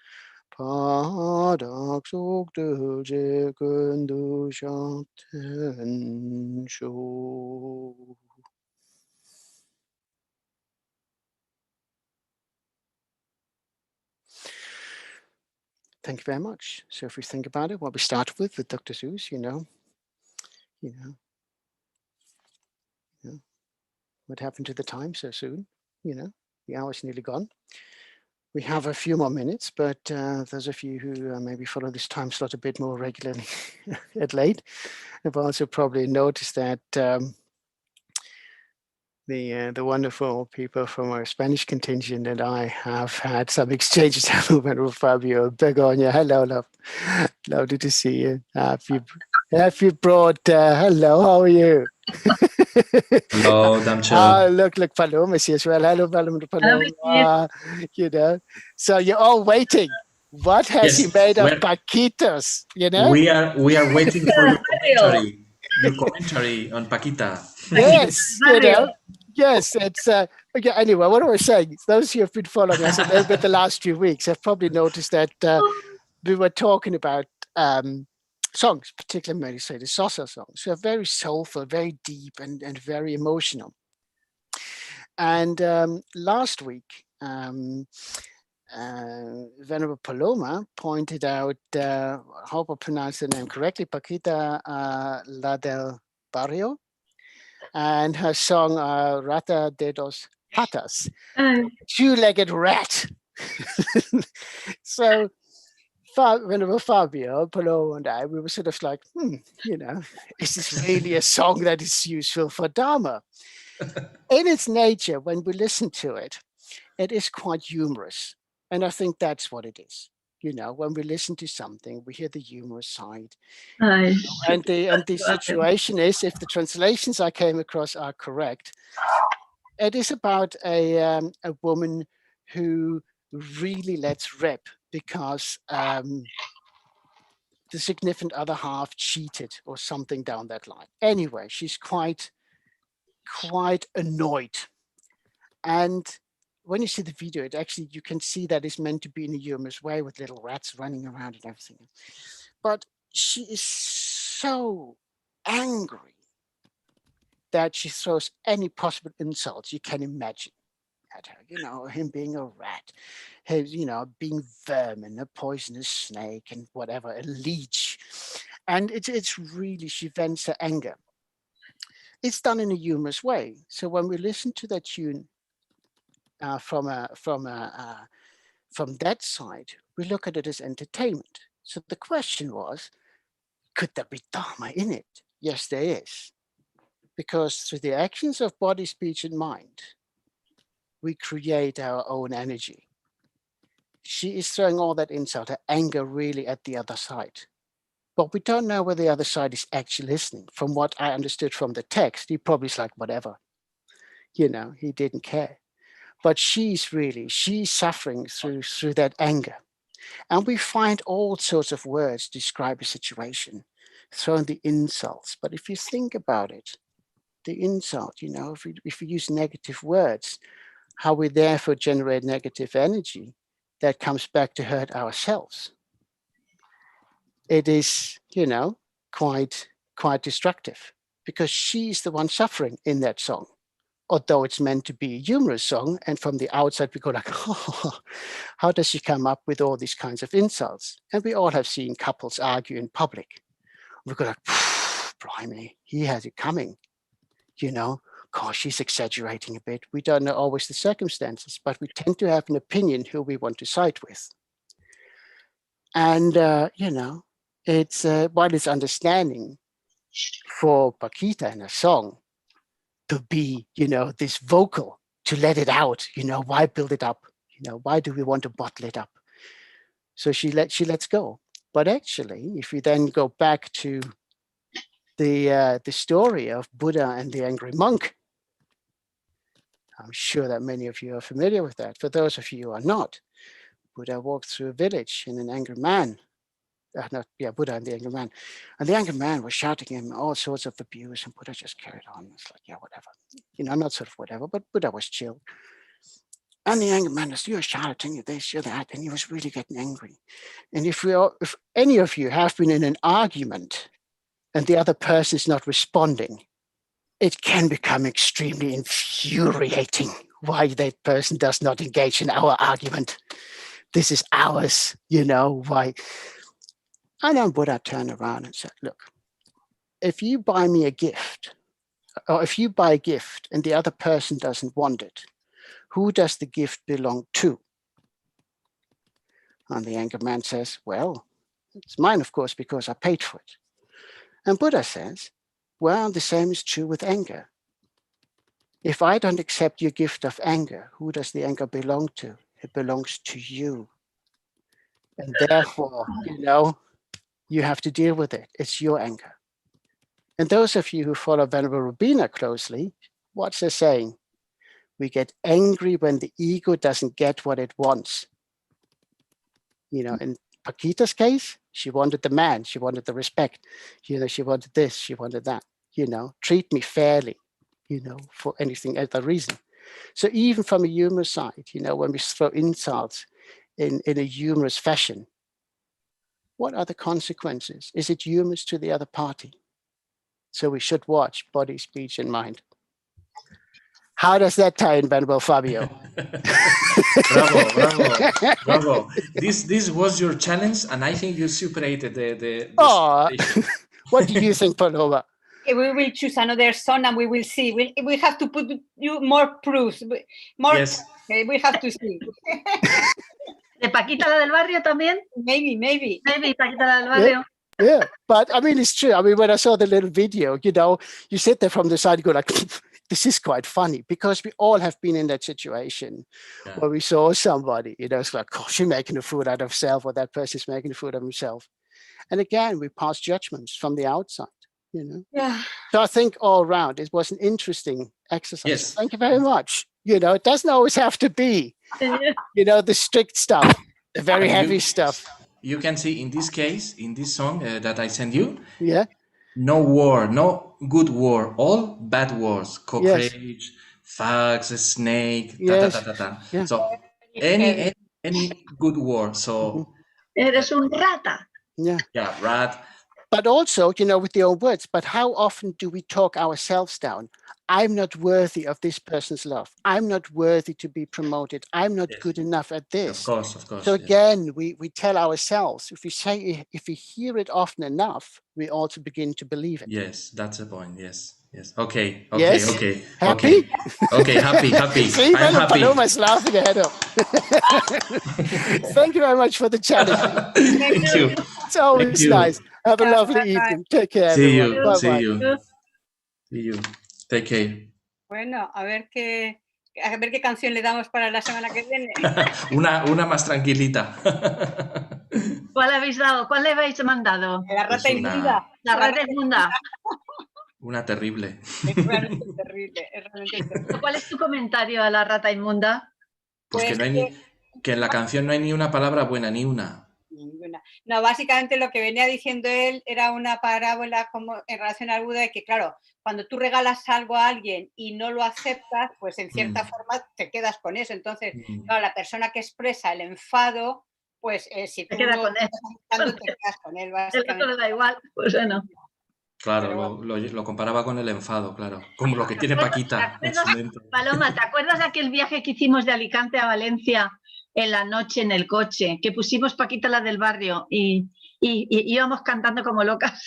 padak sok de je kun du shak ten sho. Thank you very much. So if we think about it, what we started with Dr. Seuss, you know, what happened to the time so soon? You know, the hour's nearly gone. We have a few more minutes, but those of you who maybe follow this time slot a bit more regularly at late have also probably noticed that the wonderful people from our Spanish contingent and I have had some exchanges with Fabio Begonia. Hello, love. Lovely to see you. Have you brought, hello, how are you? Hello, Damcho. Look, Paloma is here as well. Hello, Paloma. You know, so you're all waiting. What has he made of Paquitos? You know, we are waiting for your commentary on Paquita. Yes, you know. Yes, it's okay. Anyway, what I was saying, those who have been following us a little bit the last few weeks have probably noticed that we were talking about songs, particularly meditative salsa songs, who are very soulful, very deep, and very emotional. And last week, Venerable Paloma pointed out, I hope I pronounced the name correctly, Paquita La del Barrio, and her song Rata de dos Patas, two-legged rat. So whenever Fabio, Polo, and I, we were sort of like, you know, is this really a song that is useful for Dharma? in its nature, when we listen to it, it is quite humorous. And I think that's what it is. You know, when we listen to something, we hear the humorous side. And the situation is, if the translations I came across are correct, it is about a woman who really lets rip because the significant other half cheated or something down that line. Anyway, she's quite annoyed. And when you see the video, it actually, you can see that it's meant to be in a humorous way with little rats running around and everything. But she is so angry that she throws any possible insults you can imagine at her. You know, him being a rat, him, you know, being vermin, a poisonous snake, and whatever, a leech. And it's really, she vents her anger. It's done in a humorous way. So when we listen to that tune from that side, we look at it as entertainment. So the question was, could there be Dharma in it? Yes, there is. Because through the actions of body, speech, and mind, we create our own energy. She is throwing all that insult, her anger really at the other side. But we don't know whether the other side is actually listening. From what I understood from the text, he probably is like, whatever. You know, he didn't care. But she's suffering through that anger. And we find all sorts of words to describe a situation, throwing the insults. But if you think about it, the insult, you know, if we use negative words, how we therefore generate negative energy that comes back to hurt ourselves. It is, you know, quite destructive because she's the one suffering in that song. Although it's meant to be a humorous song, and from the outside we go like, oh, how does she come up with all these kinds of insults? And we all have seen couples argue in public. We go like, blimey, he has it coming. You know, gosh, she's exaggerating a bit. We don't know always the circumstances, but we tend to have an opinion who we want to side with. And, you know, it's while it's understanding for Pakita in a song to be, you know, this vocal, to let it out, you know, why build it up? You know, why do we want to bottle it up? So she lets go. But actually, if we then go back to the story of Buddha and the angry monk, I'm sure that many of you are familiar with that. For those of you who are not, Buddha walked through a village and an angry man, Buddha and the angry man. And the angry man was shouting at him all sorts of abuse, and Buddha just carried on. It's like, yeah, whatever. You know, not sort of whatever, but Buddha was chill. And the angry man was, you're shouting, you're this, you're that, and he was really getting angry. And if any of you have been in an argument and the other person is not responding, it can become extremely infuriating why that person does not engage in our argument. This is ours, you know, why? And then Buddha turned around and said, look, if you buy me a gift, or if you buy a gift and the other person doesn't want it, who does the gift belong to? And the angry man says, well, it's mine, of course, because I paid for it. And Buddha says, well, the same is true with anger. If I don't accept your gift of anger, who does the anger belong to? It belongs to you. And therefore, you know, you have to deal with it. It's your anger. And those of you who follow Venerable Robina closely, what's her saying? We get angry when the ego doesn't get what it wants. You know, in Pakita's case, she wanted the man, she wanted the respect, you know, she wanted this, she wanted that, you know, treat me fairly, you know, for anything other reason. So even from a humorous side, you know, when we throw insults in a humorous fashion, what are the consequences? Is it humorous to the other party? So we should watch body, speech, and mind. How does that tie in, Venerable Fabio? Bravo. This was your challenge, and I think you superated the What do you think, Paloma? We will choose another song and we will see. We have to put you more proofs. Yes. We have to see. ¿De Paquita la del barrio también? Maybe. Paquita la del barrio. Yeah, but I mean, it's true. I mean, when I saw the little video, you know, you sit there from the side, you go like, this is quite funny because we all have been in that situation where we saw somebody, it's like, gosh, you're making a fool out of self, or that person is making a fool of himself. And again, we pass judgments from the outside, Yeah. So I think all around, it was an interesting exercise. Yes. Thank you very much. It doesn't always have to be, the strict stuff, the very heavy stuff. You can see in this case, in this song that I sent you, no word, no good word, all bad words, cockroach, thugs, snake, So any good word. So eres un rata. Yeah, rat. But also, with the own words, but how often do we talk ourselves down? I'm not worthy of this person's love. I'm not worthy to be promoted. I'm not good enough at this. Of course. So again, we tell ourselves, if we hear it often enough, we also begin to believe it. Yes, that's the point. Yes. Okay. Yes? Okay. Happy? Okay, happy. See, I'm happy. Paloma's laughing her head up. Thank you very much for the challenge. Thank you. It's always nice. Have a lovely evening. Take care, everyone. Bye-bye. See you. Take care. Bueno, a ver qué canción le damos para la semana que viene. una más tranquilita. ¿Cuál habéis dado? ¿Cuál le habéis mandado? La rata inmunda. La rata inmunda. Una terrible. Es realmente terrible. ¿Cuál es tu comentario a la rata inmunda? Pues que en la canción no hay ni una palabra buena, ni una. Ninguna. No, básicamente lo que venía diciendo él era una parábola como en relación al Buda, de que claro, cuando tú regalas algo a alguien y no lo aceptas, pues en cierta forma te quedas con eso. Entonces, claro, la persona que expresa el enfado, pues si tú queda con él. Te quedas con él, básicamente. El otro le da igual, pues bueno. Claro, lo comparaba con el enfado, claro. Como lo que tiene Paquita en su mente. Paloma, ¿te acuerdas de aquel viaje que hicimos de Alicante a Valencia en la noche en el coche? Que pusimos Paquita la del barrio y íbamos cantando como locas.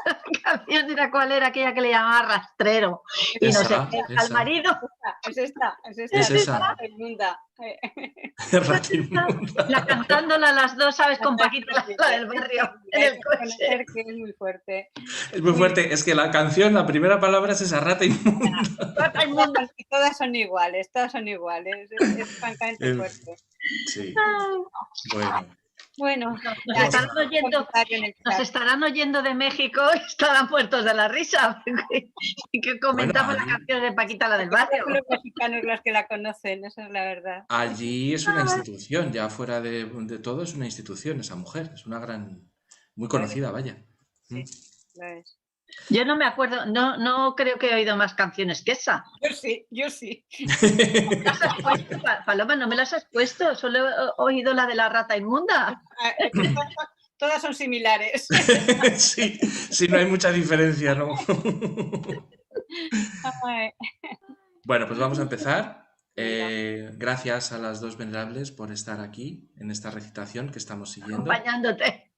La canción era cuál era aquella que le llamaba Rastrero. Y no sé, al marido. Es esta. Rata inmunda. Cantándola las dos, ¿sabes? Con Paquita la del barrio en el coche. Que es muy fuerte. Es muy fuerte. Es que la canción, la primera palabra es esa, rata inmunda. Rata inmunda. Y todas son iguales. Es francamente fuerte. Sí. Bueno, nos estarán oyendo de México y estarán muertos de la risa. Que comentamos la canción de Paquita la del barrio. Son los mexicanos los que la conocen, esa es la verdad. Allí es una institución, ya fuera de todo es una institución esa mujer, es una gran, muy conocida, vaya. Sí, lo es. Yo no me acuerdo, no creo que he oído más canciones que esa. Yo sí. Paloma, no me las has puesto, solo he oído la de la rata inmunda. Todas son similares. Sí, no hay mucha diferencia, ¿no? Bueno, pues vamos a empezar. Gracias a las dos venerables por estar aquí en esta recitación que estamos siguiendo. Acompañándote.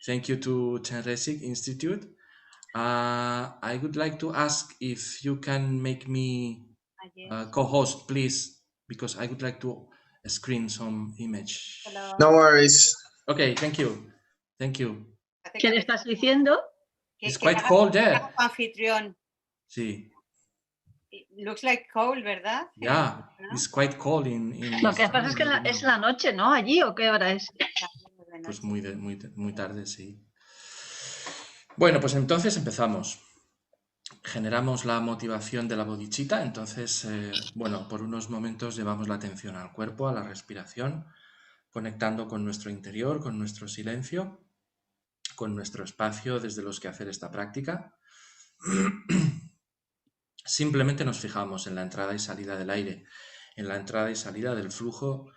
Thank you to Chenrezig Institute. I would like to ask if you can make me co-host, please, because I would like to screen some image. Hello. No worries. Okay, thank you. ¿Qué le estás diciendo? It's quite cold there. Anfitrión. Sí. Looks like cold, ¿verdad? Yeah, it's quite cold in Lo que pasa es que es la noche, ¿no? Allí, ¿o qué hora es? Pues muy tarde, sí. Bueno, pues entonces empezamos. Generamos la motivación de la bodhicitta, entonces, por unos momentos llevamos la atención al cuerpo, a la respiración, conectando con nuestro interior, con nuestro silencio, con nuestro espacio desde los que hacer esta práctica. Simplemente nos fijamos en la entrada y salida del aire, en la entrada y salida del flujo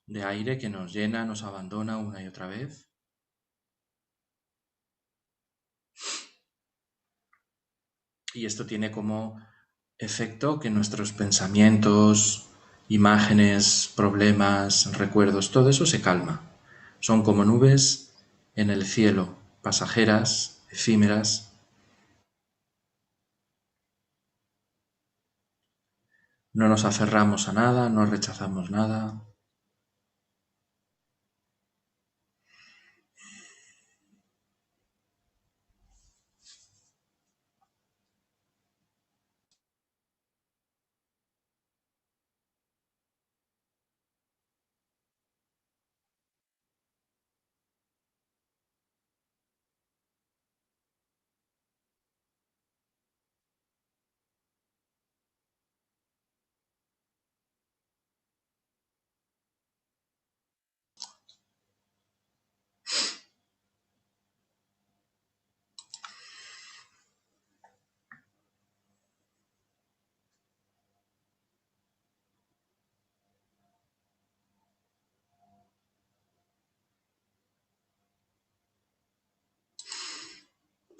de aire que nos llena, nos abandona una y otra vez. Y esto tiene como efecto que nuestros pensamientos, imágenes, problemas, recuerdos, todo eso se calma. Son como nubes en el cielo, pasajeras, efímeras. No nos aferramos a nada, no rechazamos nada.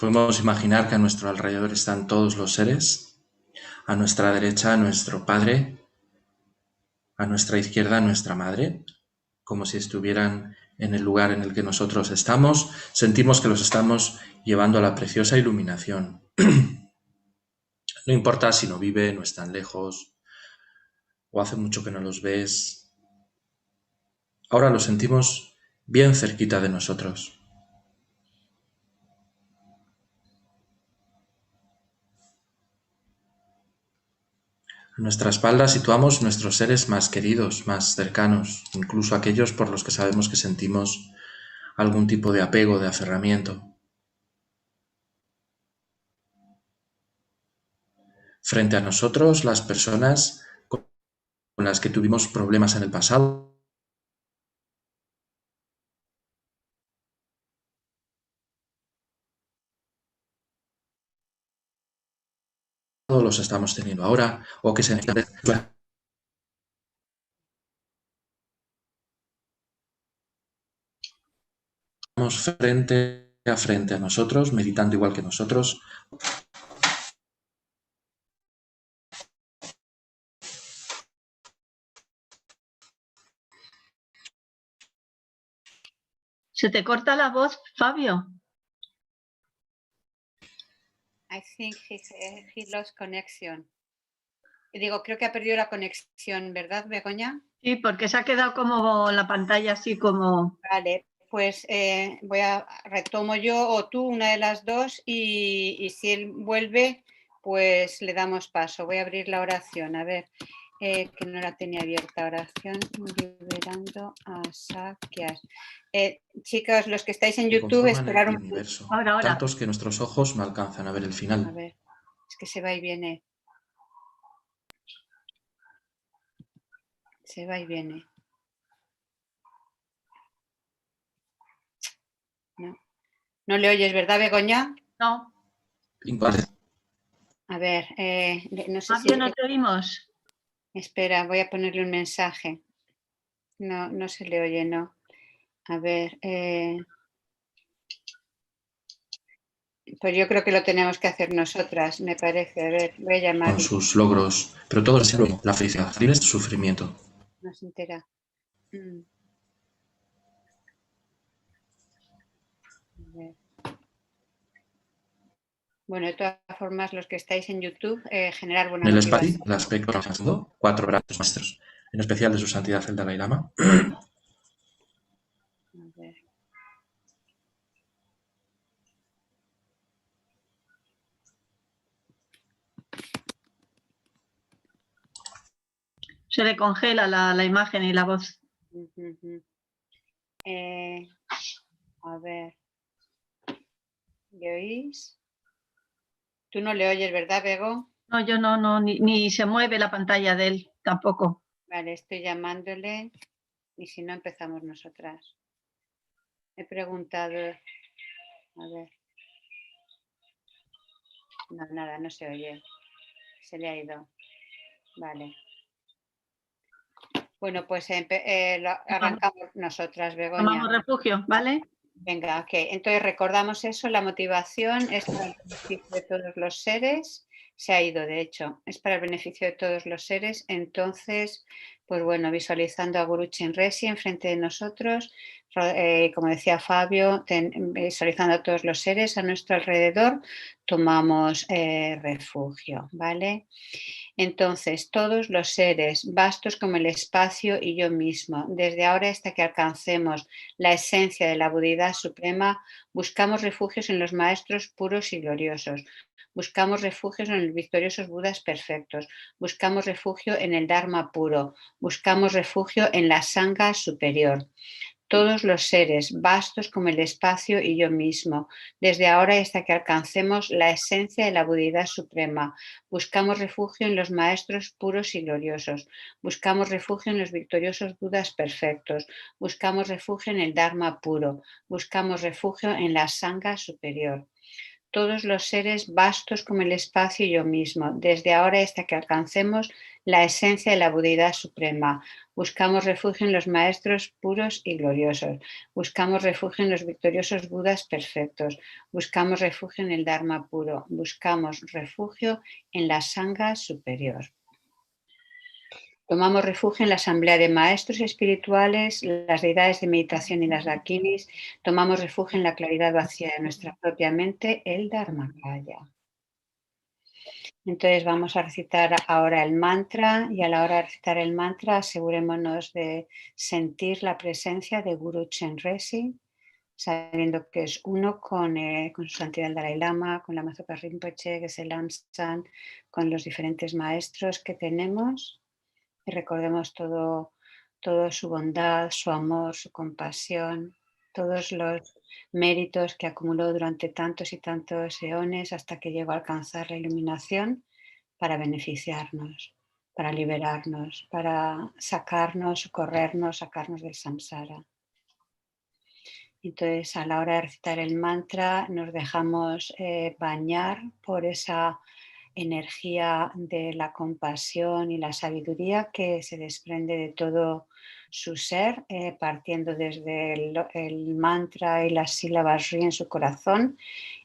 Podemos imaginar que a nuestro alrededor están todos los seres, a nuestra derecha nuestro Padre, a nuestra izquierda nuestra Madre, como si estuvieran en el lugar en el que nosotros estamos. Sentimos que los estamos llevando a la preciosa iluminación. No importa si no vive, no están lejos, o hace mucho que no los ves. Ahora los sentimos bien cerquita de nosotros. A nuestra espalda situamos nuestros seres más queridos, más cercanos, incluso aquellos por los que sabemos que sentimos algún tipo de apego, de aferramiento. Frente a nosotros, las personas con las que tuvimos problemas en el pasado, los estamos teniendo ahora, o que se necesitan frente a nosotros, meditando igual que nosotros. Se te corta la voz, Fabio. I think he lost connection. Digo, creo que ha perdido la conexión, ¿verdad, Begoña? Sí, porque se ha quedado como la pantalla así como... Vale, pues retomo yo o tú, una de las dos, y si él vuelve, pues le damos paso. Voy a abrir la oración, a ver, que no la tenía abierta. Oración liberando a Sakyas. Chicos, los que estáis en YouTube, esperar un universo. Ahora. Tantos que nuestros ojos no alcanzan a ver el final. A ver, es que se va y viene. Se va y viene. No le oyes, ¿verdad, Begoña? No. A ver, no sé Fabio, si... no te oímos. Espera, voy a ponerle un mensaje. No se le oye, no. A ver, pues yo creo que lo tenemos que hacer nosotras, me parece. A ver, voy a llamar. Con sus logros, pero todo es luego, la felicidad, libre de sufrimiento. No se entera. A ver. Bueno, de todas formas, los que estáis en YouTube, generar buena En el motivación. espacio, el aspecto trabajando 4 grandes maestros, en especial de su santidad el Dalai Lama. A ver. Se le congela la imagen y la voz. A ver. ¿Le oís? Tú no le oyes, ¿verdad, Bego? No, yo no, ni se mueve la pantalla de él tampoco. Vale, estoy llamándole y si no empezamos nosotras. He preguntado, a ver. No, nada, no se oye. Se le ha ido. Vale. Bueno, pues arrancamos nosotras, Begoña. Tomamos refugio, ¿vale? Venga, ok. Entonces recordamos eso, la motivación es para el beneficio de todos los seres. Se ha ido, de hecho, es para el beneficio de todos los seres. Entonces, pues bueno, visualizando a Guru Chenrezig enfrente de nosotros, como decía Fabio, visualizando a todos los seres a nuestro alrededor, tomamos refugio, ¿vale? Entonces, todos los seres, vastos como el espacio y yo mismo, desde ahora hasta que alcancemos la esencia de la Budidad suprema, buscamos refugios en los maestros puros y gloriosos. Buscamos refugios en los victoriosos Budas perfectos. Buscamos refugio en el Dharma puro. Buscamos refugio en la Sangha superior. Todos los seres, vastos como el espacio y yo mismo, desde ahora hasta que alcancemos la esencia de la Budidad suprema. Buscamos refugio en los maestros puros y gloriosos. Buscamos refugio en los victoriosos Budas perfectos. Buscamos refugio en el Dharma puro. Buscamos refugio en la Sangha superior. Todos los seres vastos como el espacio y yo mismo, desde ahora hasta que alcancemos la esencia de la budeidad suprema. Buscamos refugio en los maestros puros y gloriosos. Buscamos refugio en los victoriosos Budas perfectos. Buscamos refugio en el Dharma puro. Buscamos refugio en la Sangha superior. Tomamos refugio en la asamblea de maestros espirituales, las deidades de meditación y las dakinis. Tomamos refugio en la claridad vacía de nuestra propia mente, el Dharmakaya. Entonces vamos a recitar ahora el mantra y a la hora de recitar el mantra asegurémonos de sentir la presencia de Guru Chenrezig, sabiendo que es uno con su santidad el Dalai Lama, con Lama Zopa Rinpoche, que es el Lamsan, con los diferentes maestros que tenemos. Y recordemos todo su bondad, su amor, su compasión, todos los méritos que acumuló durante tantos y tantos eones hasta que llegó a alcanzar la iluminación para beneficiarnos, para liberarnos, para sacarnos, socorrernos, sacarnos del samsara. Entonces, a la hora de recitar el mantra, nos dejamos bañar por esa energía de la compasión y la sabiduría que se desprende de todo su ser, partiendo desde el mantra y las sílabas ri en su corazón,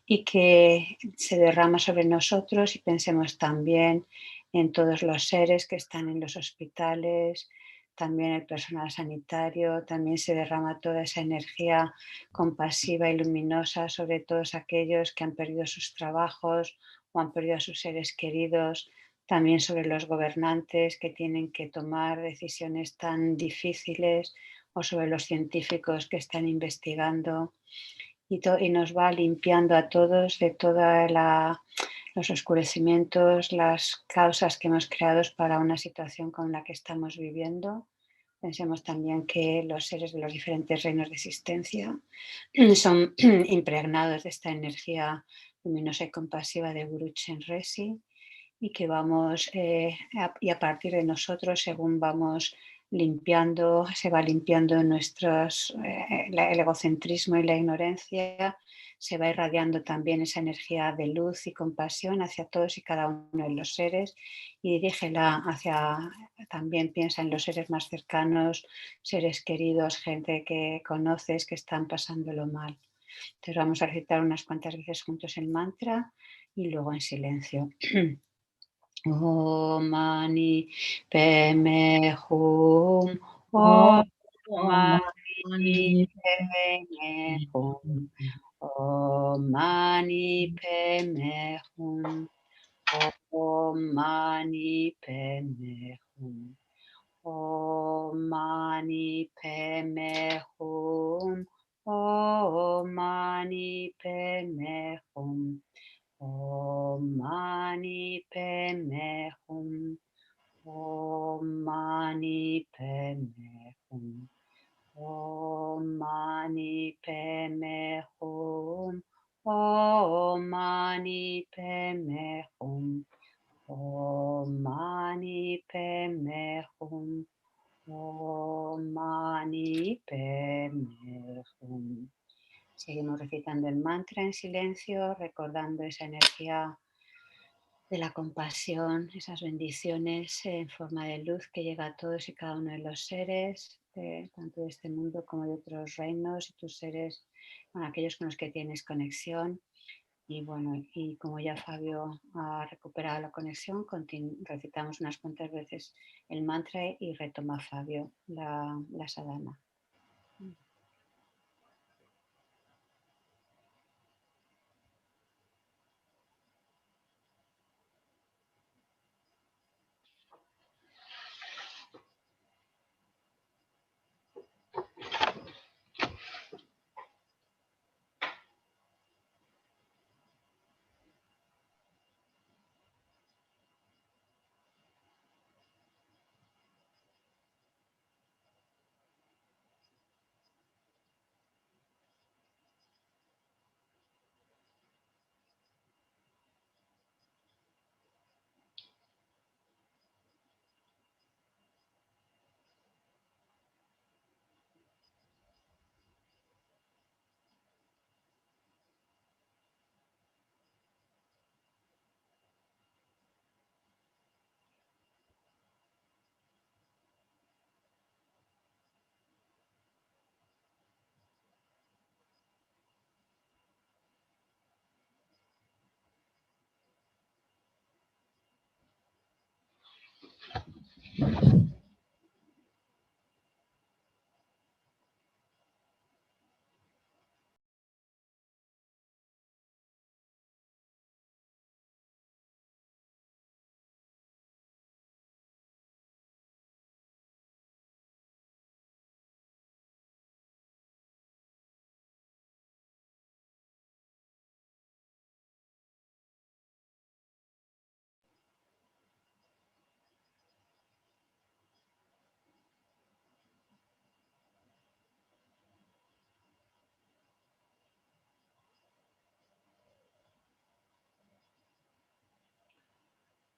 y que se derrama sobre nosotros, y pensemos también en todos los seres que están en los hospitales, también el personal sanitario, también se derrama toda esa energía compasiva y luminosa sobre todos aquellos que han perdido sus trabajos o han perdido a sus seres queridos, también sobre los gobernantes que tienen que tomar decisiones tan difíciles, o sobre los científicos que están investigando, y nos va limpiando a todos de todos los oscurecimientos, las causas que hemos creado para una situación con la que estamos viviendo. Pensemos también que los seres de los diferentes reinos de existencia son impregnados de esta energía luminosa y compasiva de Guru Chenrezig, y que vamos, y a partir de nosotros, según vamos limpiando, se va limpiando el egocentrismo y la ignorancia, se va irradiando también esa energía de luz y compasión hacia todos y cada uno de los seres, y dirígela también piensa en los seres más cercanos, seres queridos, gente que conoces que están pasándolo mal. Entonces vamos a recitar unas cuantas veces juntos el mantra y luego en silencio. Om Mani Padme Hum. Om Mani Padme Hum. Om Mani Padme Hum. Om Mani Padme Hum. Om Mani Padme Hum. Om Mani Padme Hum. Om Mani Padme Hum. Om Mani Padme Hum. Om Mani Padme Hum. Om Mani Padme Hum. Om Mani Padme Hum. Om Mani Padme Hum. Seguimos recitando el mantra en silencio, recordando esa energía de la compasión, esas bendiciones en forma de luz que llega a todos y cada uno de los seres, tanto de este mundo como de otros reinos, y tus seres, aquellos con los que tienes conexión. Y bueno, y como ya Fabio ha recuperado la conexión, recitamos unas cuantas veces el mantra y retoma Fabio la sadhana.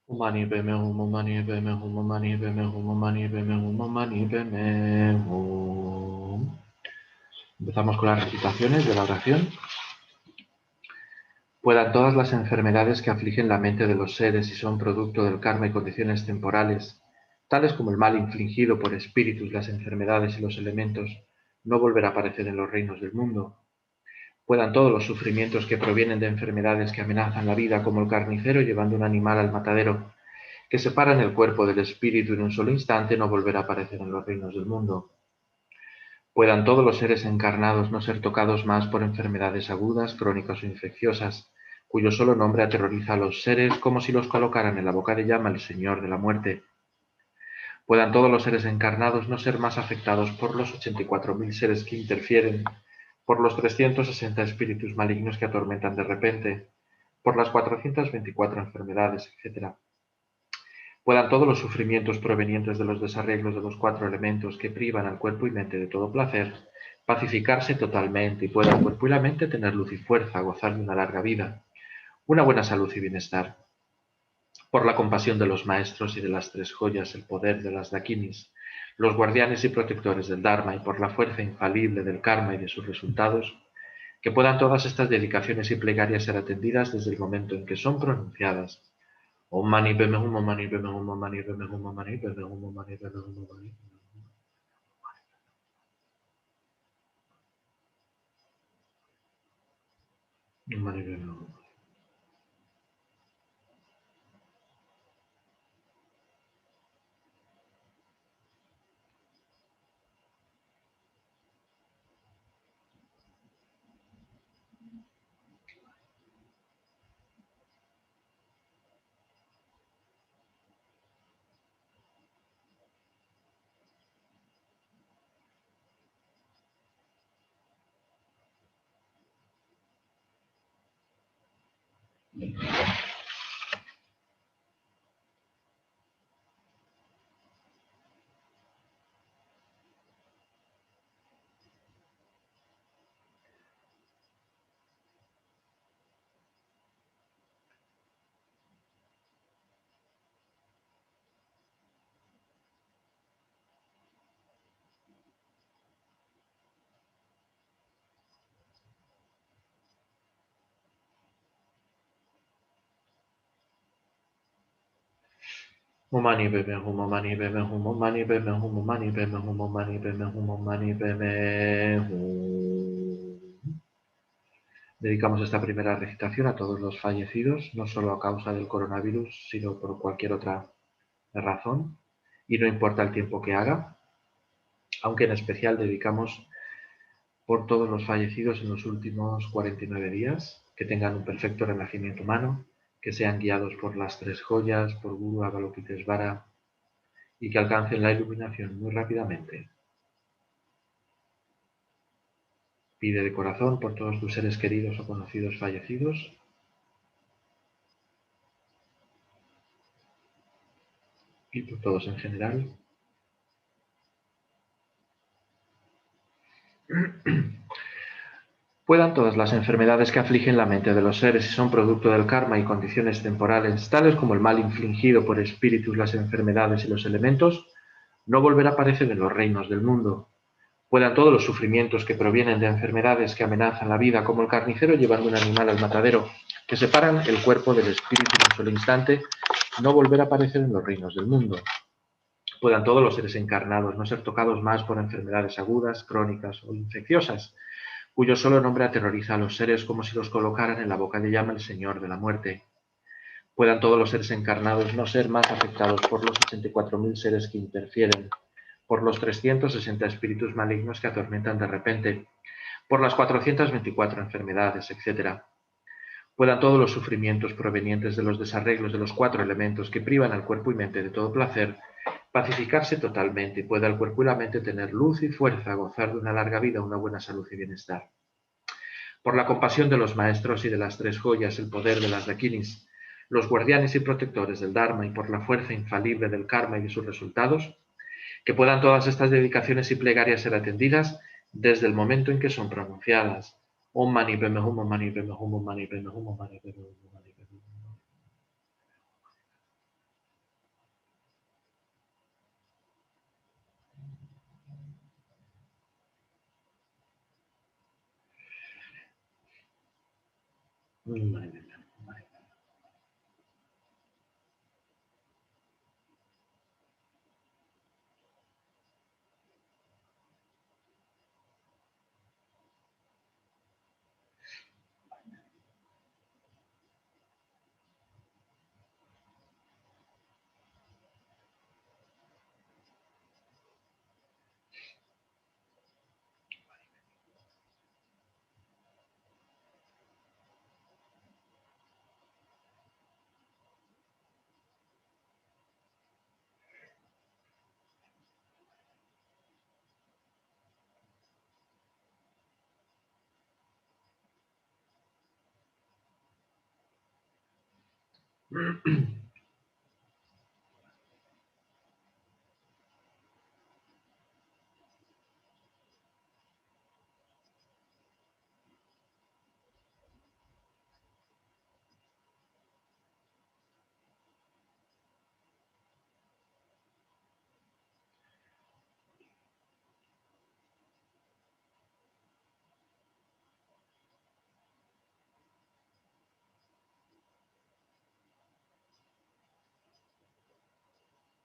Mani Peme Hum, Mani Peme Hum, Mani Peme Hum, Mani Peme Hum, Mani Peme Hum. Empezamos con las recitaciones de la oración. Puedan todas las enfermedades que afligen la mente de los seres y son producto del karma y condiciones temporales, tales como el mal infligido por espíritus, las enfermedades y los elementos, no volver a aparecer en los reinos del mundo. Puedan todos los sufrimientos que provienen de enfermedades que amenazan la vida, como el carnicero llevando un animal al matadero, que separan el cuerpo del espíritu en un solo instante, no volver a aparecer en los reinos del mundo. Puedan todos los seres encarnados no ser tocados más por enfermedades agudas, crónicas o infecciosas, cuyo solo nombre aterroriza a los seres como si los colocaran en la boca de llama el Señor de la muerte. Puedan todos los seres encarnados no ser más afectados por los 84.000 seres que interfieren, por los 360 espíritus malignos que atormentan de repente, por las 424 enfermedades, etc. Puedan todos los sufrimientos provenientes de los desarreglos de los 4 elementos que privan al cuerpo y mente de todo placer, pacificarse totalmente y pueda el cuerpo y la mente tener luz y fuerza, gozar de una larga vida, una buena salud y bienestar. Por la compasión de los maestros y de las 3 joyas, el poder de las dakinis, los guardianes y protectores del Dharma y por la fuerza infalible del karma y de sus resultados, que puedan todas estas dedicaciones y plegarias ser atendidas desde el momento en que son pronunciadas. Om Mani Padme Hum, Om Mani Padme Hum, Om Mani Padme Hum, Om Mani Padme Hum, Om Mani Padme Hum, Om Mani Padme Hum. Om Mani Padme Hum. Om Mani Padme Hum, Om Mani Padme Hum, Om Mani Padme Hum, Om Mani Padme Hum, Om Mani Padme Hum, Om Mani Padme Hum. Dedicamos esta primera recitación a todos los fallecidos, no solo a causa del coronavirus, sino por cualquier otra razón, y no importa el tiempo que haga, aunque en especial dedicamos por todos los fallecidos en los últimos 49 días, que tengan un perfecto renacimiento humano, que sean guiados por las 3 joyas, por Guru Avalokitesvara, y que alcancen la iluminación muy rápidamente. Pide de corazón por todos tus seres queridos o conocidos fallecidos, y por todos en general. Puedan todas las enfermedades que afligen la mente de los seres y son producto del karma y condiciones temporales, tales como el mal infligido por espíritus, las enfermedades y los elementos, no volver a aparecer en los reinos del mundo. Puedan todos los sufrimientos que provienen de enfermedades que amenazan la vida, como el carnicero llevando un animal al matadero, que separan el cuerpo del espíritu en un solo instante, no volver a aparecer en los reinos del mundo. Puedan todos los seres encarnados no ser tocados más por enfermedades agudas, crónicas o infecciosas, cuyo solo nombre aterroriza a los seres como si los colocaran en la boca de llama el Señor de la muerte. Puedan todos los seres encarnados no ser más afectados por los 84.000 seres que interfieren, por los 360 espíritus malignos que atormentan de repente, por las 424 enfermedades, etc. Puedan todos los sufrimientos provenientes de los desarreglos de los 4 elementos que privan al cuerpo y mente de todo placer, pacificarse totalmente y pueda el cuerpo y la mente tener luz y fuerza, gozar de una larga vida, una buena salud y bienestar. Por la compasión de los maestros y de las 3 joyas, el poder de las dakinis, los guardianes y protectores del Dharma y por la fuerza infalible del karma y de sus resultados, que puedan todas estas dedicaciones y plegarias ser atendidas desde el momento en que son pronunciadas. Om Mani Padme Hum, Om Mani Padme Hum, Om Mani Padme Hum, Om Mani Padme Hum, Om Mani Padme Hum.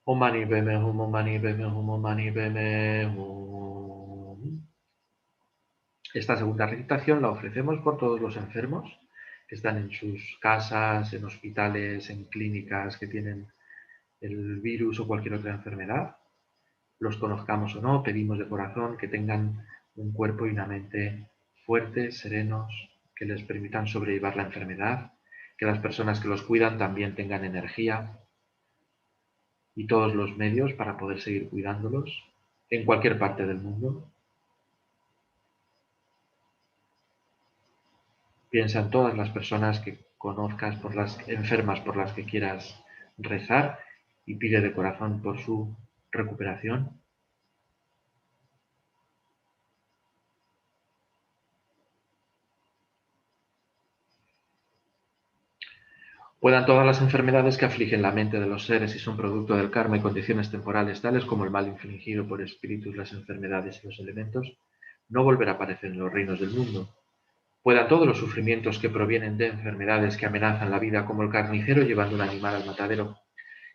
Om mani padme hum, om mani padme hum, om mani padme hum. Esta segunda recitación la ofrecemos por todos los enfermos que están en sus casas, en hospitales, en clínicas que tienen el virus o cualquier otra enfermedad. Los conozcamos o no, pedimos de corazón que tengan un cuerpo y una mente fuertes, serenos, que les permitan sobrellevar la enfermedad, que las personas que los cuidan también tengan energía y todos los medios para poder seguir cuidándolos en cualquier parte del mundo. Piensa en todas las personas que conozcas, por las enfermas por las que quieras rezar y pide de corazón por su recuperación. Puedan todas las enfermedades que afligen la mente de los seres y son producto del karma y condiciones temporales, tales como el mal infligido por espíritus, las enfermedades y los elementos, no volver a aparecer en los reinos del mundo. Puedan todos los sufrimientos que provienen de enfermedades que amenazan la vida, como el carnicero llevando un animal al matadero,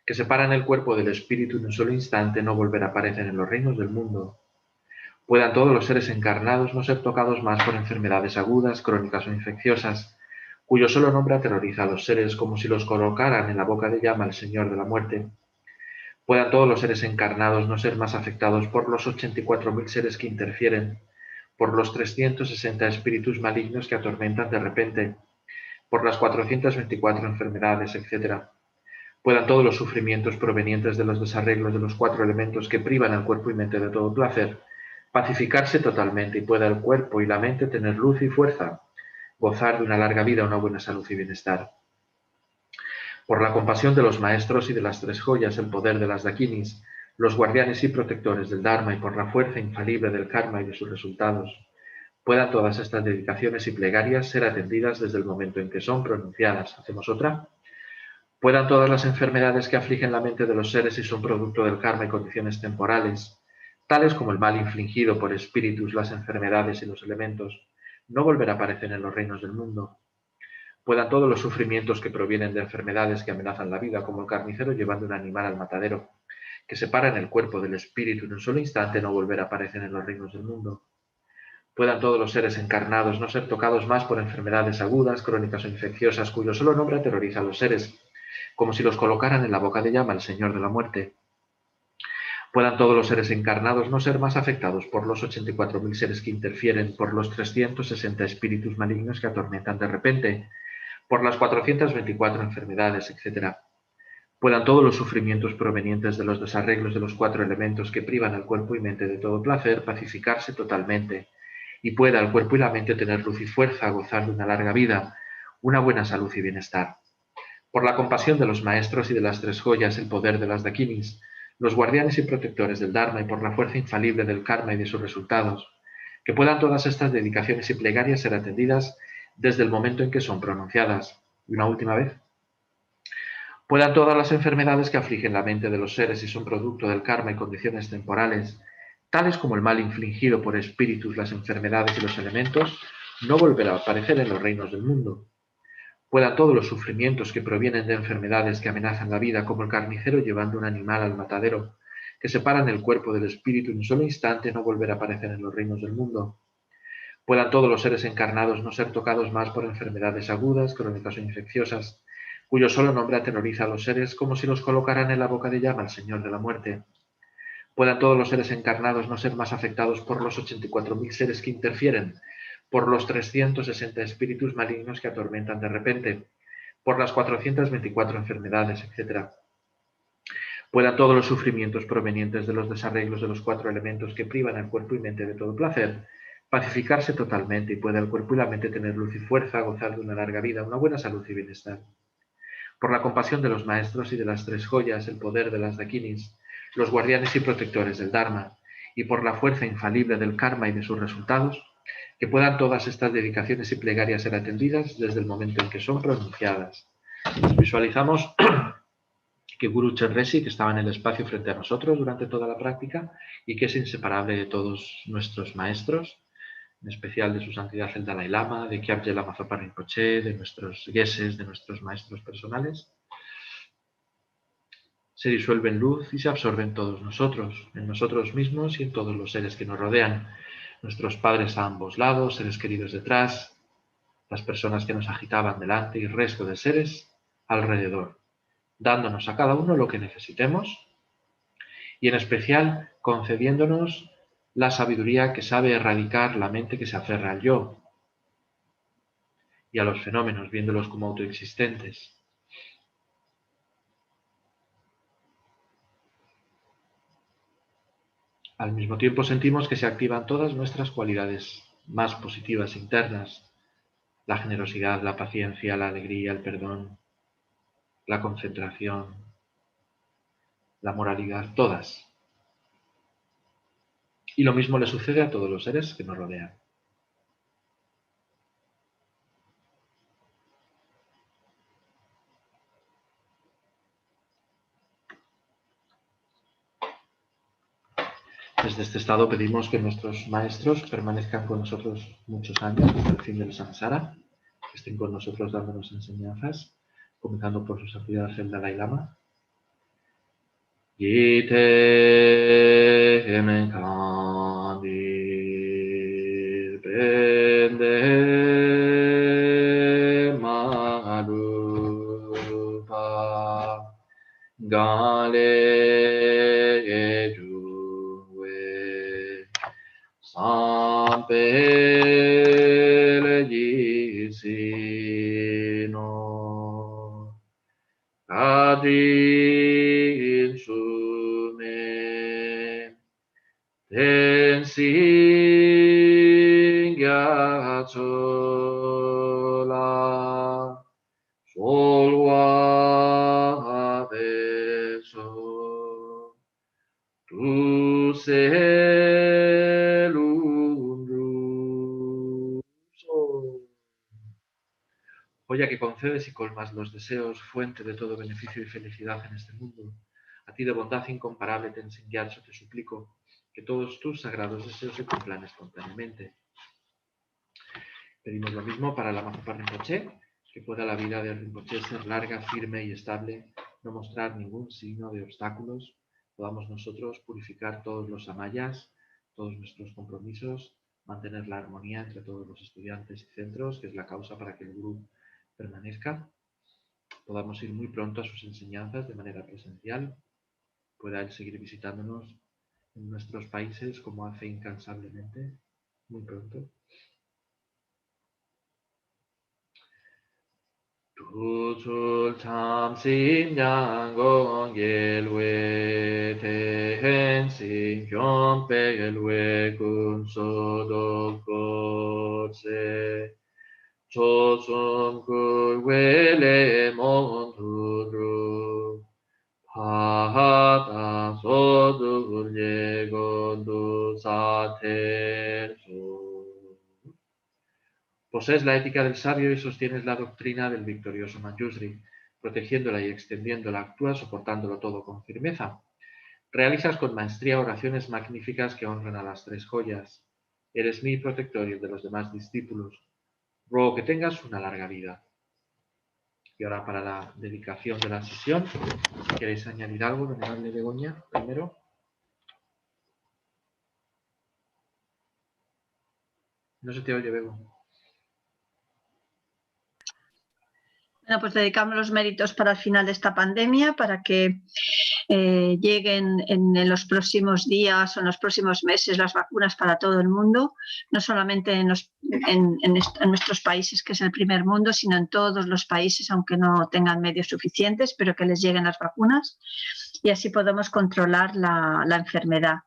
que separan el cuerpo del espíritu en un solo instante, no volver a aparecer en los reinos del mundo. Puedan todos los seres encarnados no ser tocados más por enfermedades agudas, crónicas o infecciosas, cuyo solo nombre aterroriza a los seres como si los colocaran en la boca de llama el Señor de la muerte. Puedan todos los seres encarnados no ser más afectados por los 84.000 seres que interfieren, por los 360 espíritus malignos que atormentan de repente, por las 424 enfermedades, etc. Puedan todos los sufrimientos provenientes de los desarreglos de los 4 elementos que privan al cuerpo y mente de todo placer, pacificarse totalmente y pueda el cuerpo y la mente tener luz y fuerza, gozar de una larga vida, una buena salud y bienestar. Por la compasión de los maestros y de las 3 joyas, el poder de las dakinis, los guardianes y protectores del Dharma y por la fuerza infalible del karma y de sus resultados, puedan todas estas dedicaciones y plegarias ser atendidas desde el momento en que son pronunciadas. ¿Hacemos otra? Puedan todas las enfermedades que afligen la mente de los seres y son producto del karma y condiciones temporales, tales como el mal infligido por espíritus, las enfermedades y los elementos, no volver a aparecer en los reinos del mundo. Puedan todos los sufrimientos que provienen de enfermedades que amenazan la vida, como el carnicero llevando un animal al matadero, que separan el cuerpo del espíritu en un solo instante, no volver a aparecer en los reinos del mundo. Puedan todos los seres encarnados no ser tocados más por enfermedades agudas, crónicas o infecciosas, cuyo solo nombre aterroriza a los seres, como si los colocaran en la boca de llama el Señor de la muerte. Puedan todos los seres encarnados no ser más afectados por los 84.000 seres que interfieren, por los 360 espíritus malignos que atormentan de repente, por las 424 enfermedades, etc. Puedan todos los sufrimientos provenientes de los desarreglos de los 4 elementos que privan al cuerpo y mente de todo placer, pacificarse totalmente, y pueda el cuerpo y la mente tener luz y fuerza, gozar de una larga vida, una buena salud y bienestar. Por la compasión de los maestros y de las 3 joyas, el poder de las dakinis, los guardianes y protectores del Dharma y por la fuerza infalible del karma y de sus resultados, que puedan todas estas dedicaciones y plegarias ser atendidas desde el momento en que son pronunciadas. Y una última vez. Puedan todas las enfermedades que afligen la mente de los seres y son producto del karma y condiciones temporales, tales como el mal infligido por espíritus, las enfermedades y los elementos, no volver a aparecer en los reinos del mundo. Puedan todos los sufrimientos que provienen de enfermedades que amenazan la vida, como el carnicero llevando un animal al matadero, que separan el cuerpo del espíritu y en un solo instante no volver a aparecer en los reinos del mundo. Puedan todos los seres encarnados no ser tocados más por enfermedades agudas, crónicas o infecciosas, cuyo solo nombre aterroriza a los seres como si los colocaran en la boca de llama al Señor de la muerte. Puedan todos los seres encarnados no ser más afectados por los 84.000 seres que interfieren, por los 360 espíritus malignos que atormentan de repente, por las 424 enfermedades, etc. Puedan todos los sufrimientos provenientes de los desarreglos de los 4 elementos que privan al cuerpo y mente de todo placer, pacificarse totalmente y pueda el cuerpo y la mente tener luz y fuerza, gozar de una larga vida, una buena salud y bienestar. Por la compasión de los maestros y de las 3 joyas, el poder de las dakinis, los guardianes y protectores del Dharma, y por la fuerza infalible del karma y de sus resultados, que puedan todas estas dedicaciones y plegarias ser atendidas desde el momento en que son pronunciadas. Visualizamos que Guru Chenrezig estaba en el espacio frente a nosotros durante toda la práctica y que es inseparable de todos nuestros maestros, en especial de su santidad el Dalai Lama, de Kyabje Lama Zopa Rinpoche, de nuestros yeses, de nuestros maestros personales. Se disuelve en luz y se absorbe en todos nosotros, en nosotros mismos y en todos los seres que nos rodean, nuestros padres a ambos lados, seres queridos detrás, las personas que nos agitaban delante y el resto de seres alrededor, dándonos a cada uno lo que necesitemos y en especial concediéndonos la sabiduría que sabe erradicar la mente que se aferra al yo y a los fenómenos, viéndolos como autoexistentes. Al mismo tiempo sentimos que se activan todas nuestras cualidades más positivas internas, la generosidad, la paciencia, la alegría, el perdón, la concentración, la moralidad, todas. Y lo mismo le sucede a todos los seres que nos rodean. Desde este estado pedimos que nuestros maestros permanezcan con nosotros muchos años hasta el fin del samsara, que estén con nosotros dándonos enseñanzas, comenzando por su santidad el Dalai Lama. Yite emenkandir bende malupa gale juwe sampele yisino kadin shume tensing yachola solwa beso tu selunru. Joya que concedes y colmas los deseos, fuente de todo beneficio y felicidad en este mundo. A ti de bondad incomparable Tenzin Gyalpo te suplico que todos tus sagrados deseos se cumplan espontáneamente. Pedimos lo mismo para la Zopa Rinpoche, que pueda la vida de Rinpoche ser larga, firme y estable, no mostrar ningún signo de obstáculos, podamos nosotros purificar todos los amayas, todos nuestros compromisos, mantener la armonía entre todos los estudiantes y centros, que es la causa para que el Guru permanezca, podamos ir muy pronto a sus enseñanzas de manera presencial, pueda él seguir visitándonos en nuestros países como hace incansablemente, muy pronto. Tuchul tam sin yang gong yelwe ten sin yom pe yelwe kun so do go se chosun ku wele mon tu dru pa ta so du ye gon du sa te su. Posees la ética del sabio y sostienes la doctrina del victorioso Manjusri, protegiéndola y extendiéndola, actúas soportándolo todo con firmeza. Realizas con maestría oraciones magníficas que honran a las 3 joyas. Eres mi protector y el de los demás discípulos. Ruego que tengas una larga vida. Y ahora para la dedicación de la sesión, si queréis añadir algo, venerable Begoña, primero. No se te oye, Bego. Bueno, pues dedicamos los méritos para el final de esta pandemia, para que lleguen en los próximos días o en los próximos meses las vacunas para todo el mundo, no solamente en nuestros países, que es el primer mundo, sino en todos los países, aunque no tengan medios suficientes, pero que les lleguen las vacunas y así podemos controlar la enfermedad.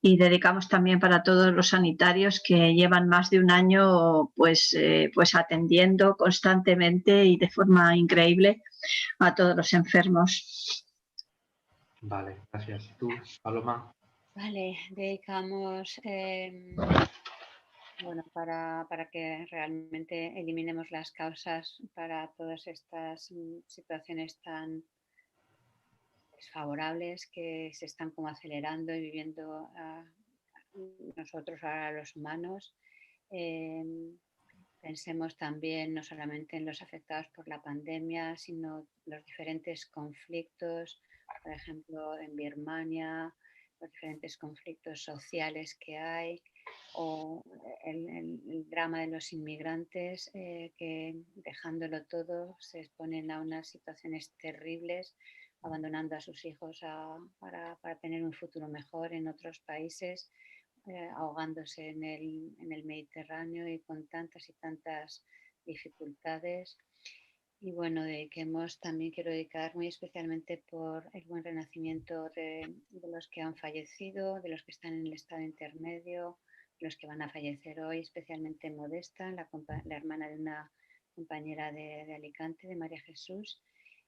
Y dedicamos también para todos los sanitarios que llevan más de un año pues atendiendo constantemente y de forma increíble a todos los enfermos. Vale, gracias. ¿Y tú, Paloma? Vale, dedicamos bueno, para que realmente eliminemos las causas para todas estas situaciones tan desfavorables que se están como acelerando y viviendo nosotros ahora los humanos. Pensemos también no solamente en los afectados por la pandemia, sino los diferentes conflictos, por ejemplo, en Birmania, los diferentes conflictos sociales que hay, o el drama de los inmigrantes que dejándolo todo se exponen a unas situaciones terribles, abandonando a sus hijos para tener un futuro mejor en otros países, ahogándose en el Mediterráneo y con tantas y tantas dificultades. Y bueno, también quiero dedicar muy especialmente por el buen renacimiento de los que han fallecido, de los que están en el estado intermedio, de los que van a fallecer hoy, especialmente Modesta, la hermana de una compañera de Alicante, de María Jesús,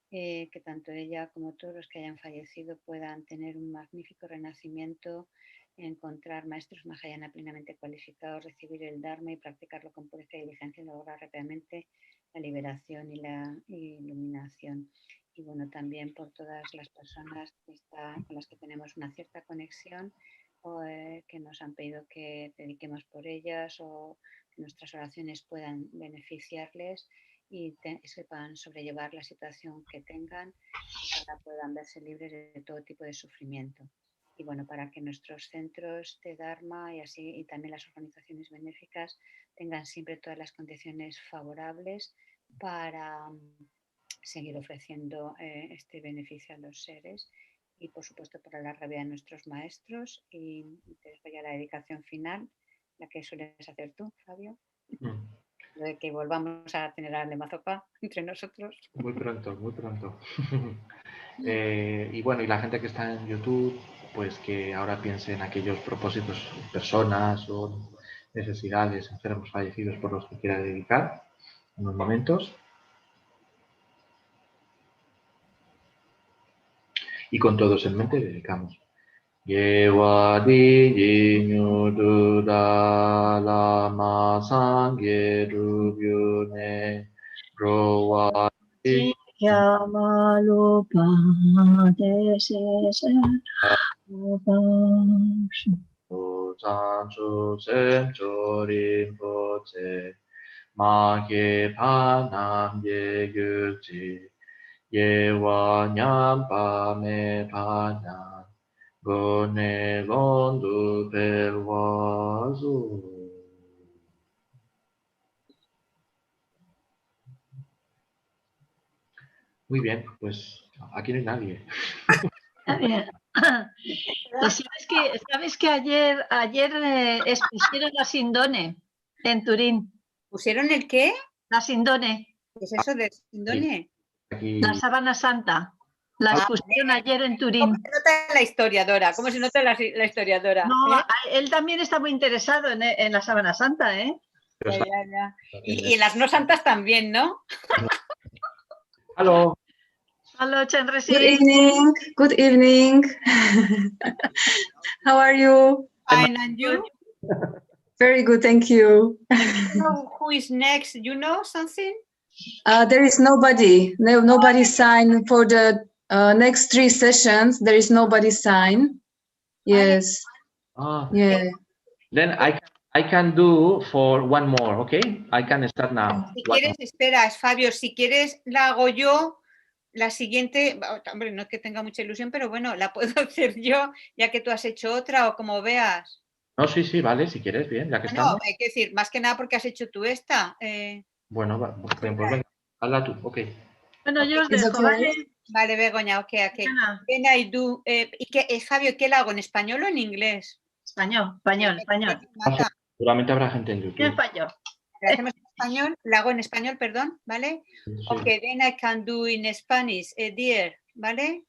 que tanto ella como todos los que hayan fallecido puedan tener un magnífico renacimiento, encontrar maestros Mahayana plenamente cualificados, recibir el Dharma y practicarlo con pureza y diligencia y lograr rápidamente la liberación y la iluminación. Y bueno, también por todas las personas con las que tenemos una cierta conexión o que nos han pedido que dediquemos por ellas o que nuestras oraciones puedan beneficiarles y sepan sobrellevar la situación que tengan y para puedan verse libres de todo tipo de sufrimiento. Y bueno, para que nuestros centros de Dharma y también las organizaciones benéficas tengan siempre todas las condiciones favorables para seguir ofreciendo este beneficio a los seres. Y por supuesto por la vida de nuestros maestros. Y te dejo ya la dedicación final, la que sueles hacer tú, Fabio. De que volvamos a tener a Lama Zopa entre nosotros. Muy pronto, muy pronto. Y bueno, y la gente que está en YouTube, pues que ahora piense en aquellos propósitos, personas o necesidades, enfermos, fallecidos por los que quiera dedicar unos momentos. Y con todos en mente dedicamos. Yewadi Yinyu Duda Lama Sangye Rubyune Rowadi Kyabje Lama Zopa Rinpoche Magye Panam Yegyukji Yewa Nyampa Me Panam Gone Gondu Perwazu. Muy bien, pues aquí no hay nadie. Pues sabes que ayer expusieron la Sindone en Turín. ¿Pusieron el qué? La Sindone. ¿Qué es eso de Sindone? Aquí. La sábana santa. La expusieron ayer en Turín. ¿Cómo se nota la historiadora? ¿Cómo se nota la historiadora? No, él también está muy interesado en la sábana santa, ¿eh? Ya. Y en las no santas también, ¿no? Hello. Hello, Chenrezig. Good evening. Good evening. How are you? Fine, and you? Very good, thank you. You know who is next? You know something? There is nobody. Nobody signed for the next 3 sessions. There is nobody signed. Yes. Ah. Yeah. Then I can do for one more, okay? I can start now. Si quieres, espera, Fabio, si quieres la hago yo, la siguiente, hombre, no es que tenga mucha ilusión, pero bueno, la puedo hacer yo, ya que tú has hecho otra o como veas. No, sí, sí, vale, si quieres, bien, ya que No, estamos. hay que decir, más que nada porque has hecho tú esta. Bueno, pues venga, hazla tú, ok. Bueno, yo os Is dejo, okay? ¿vale? Vale, Begoña, ok. Ana. Then I do, ¿y qué, Fabio, qué la hago, en español o en inglés? Español, español, español. Seguramente habrá gente en En YouTube. español. La hacemos en español, la hago en español, perdón, ¿vale? Sí. Ok, then I can do in Spanish, dear, ¿vale?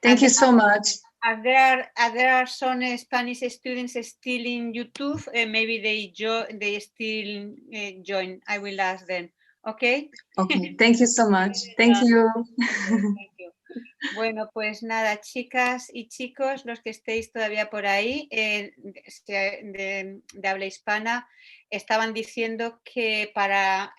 Thank you so much. As there are some Spanish students still in YouTube, maybe they still join. I will ask them. Okay. Okay, thank you so much. Thank you. Thank you. Bueno, pues nada, chicas y chicos, los que estéis todavía por ahí de habla hispana, estaban diciendo que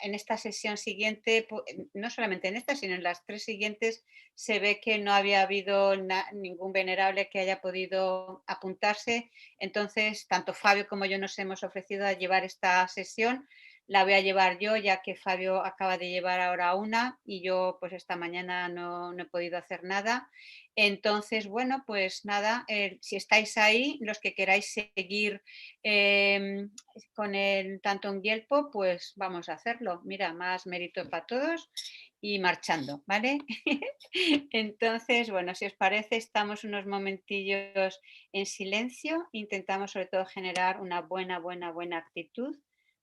en esta sesión siguiente, no solamente en esta, sino en las 3 siguientes, se ve que no había habido ningún venerable que haya podido apuntarse. Entonces, tanto Fabio como yo nos hemos ofrecido a llevar esta sesión. La voy a llevar yo, ya que Fabio acaba de llevar ahora una y yo pues esta mañana no he podido hacer nada. Entonces, bueno, pues nada, si estáis ahí, los que queráis seguir con el Thangtong Gyalpo, pues vamos a hacerlo. Mira, más mérito para todos y marchando, ¿vale? Entonces, bueno, si os parece, estamos unos momentillos en silencio. Intentamos sobre todo generar una buena actitud.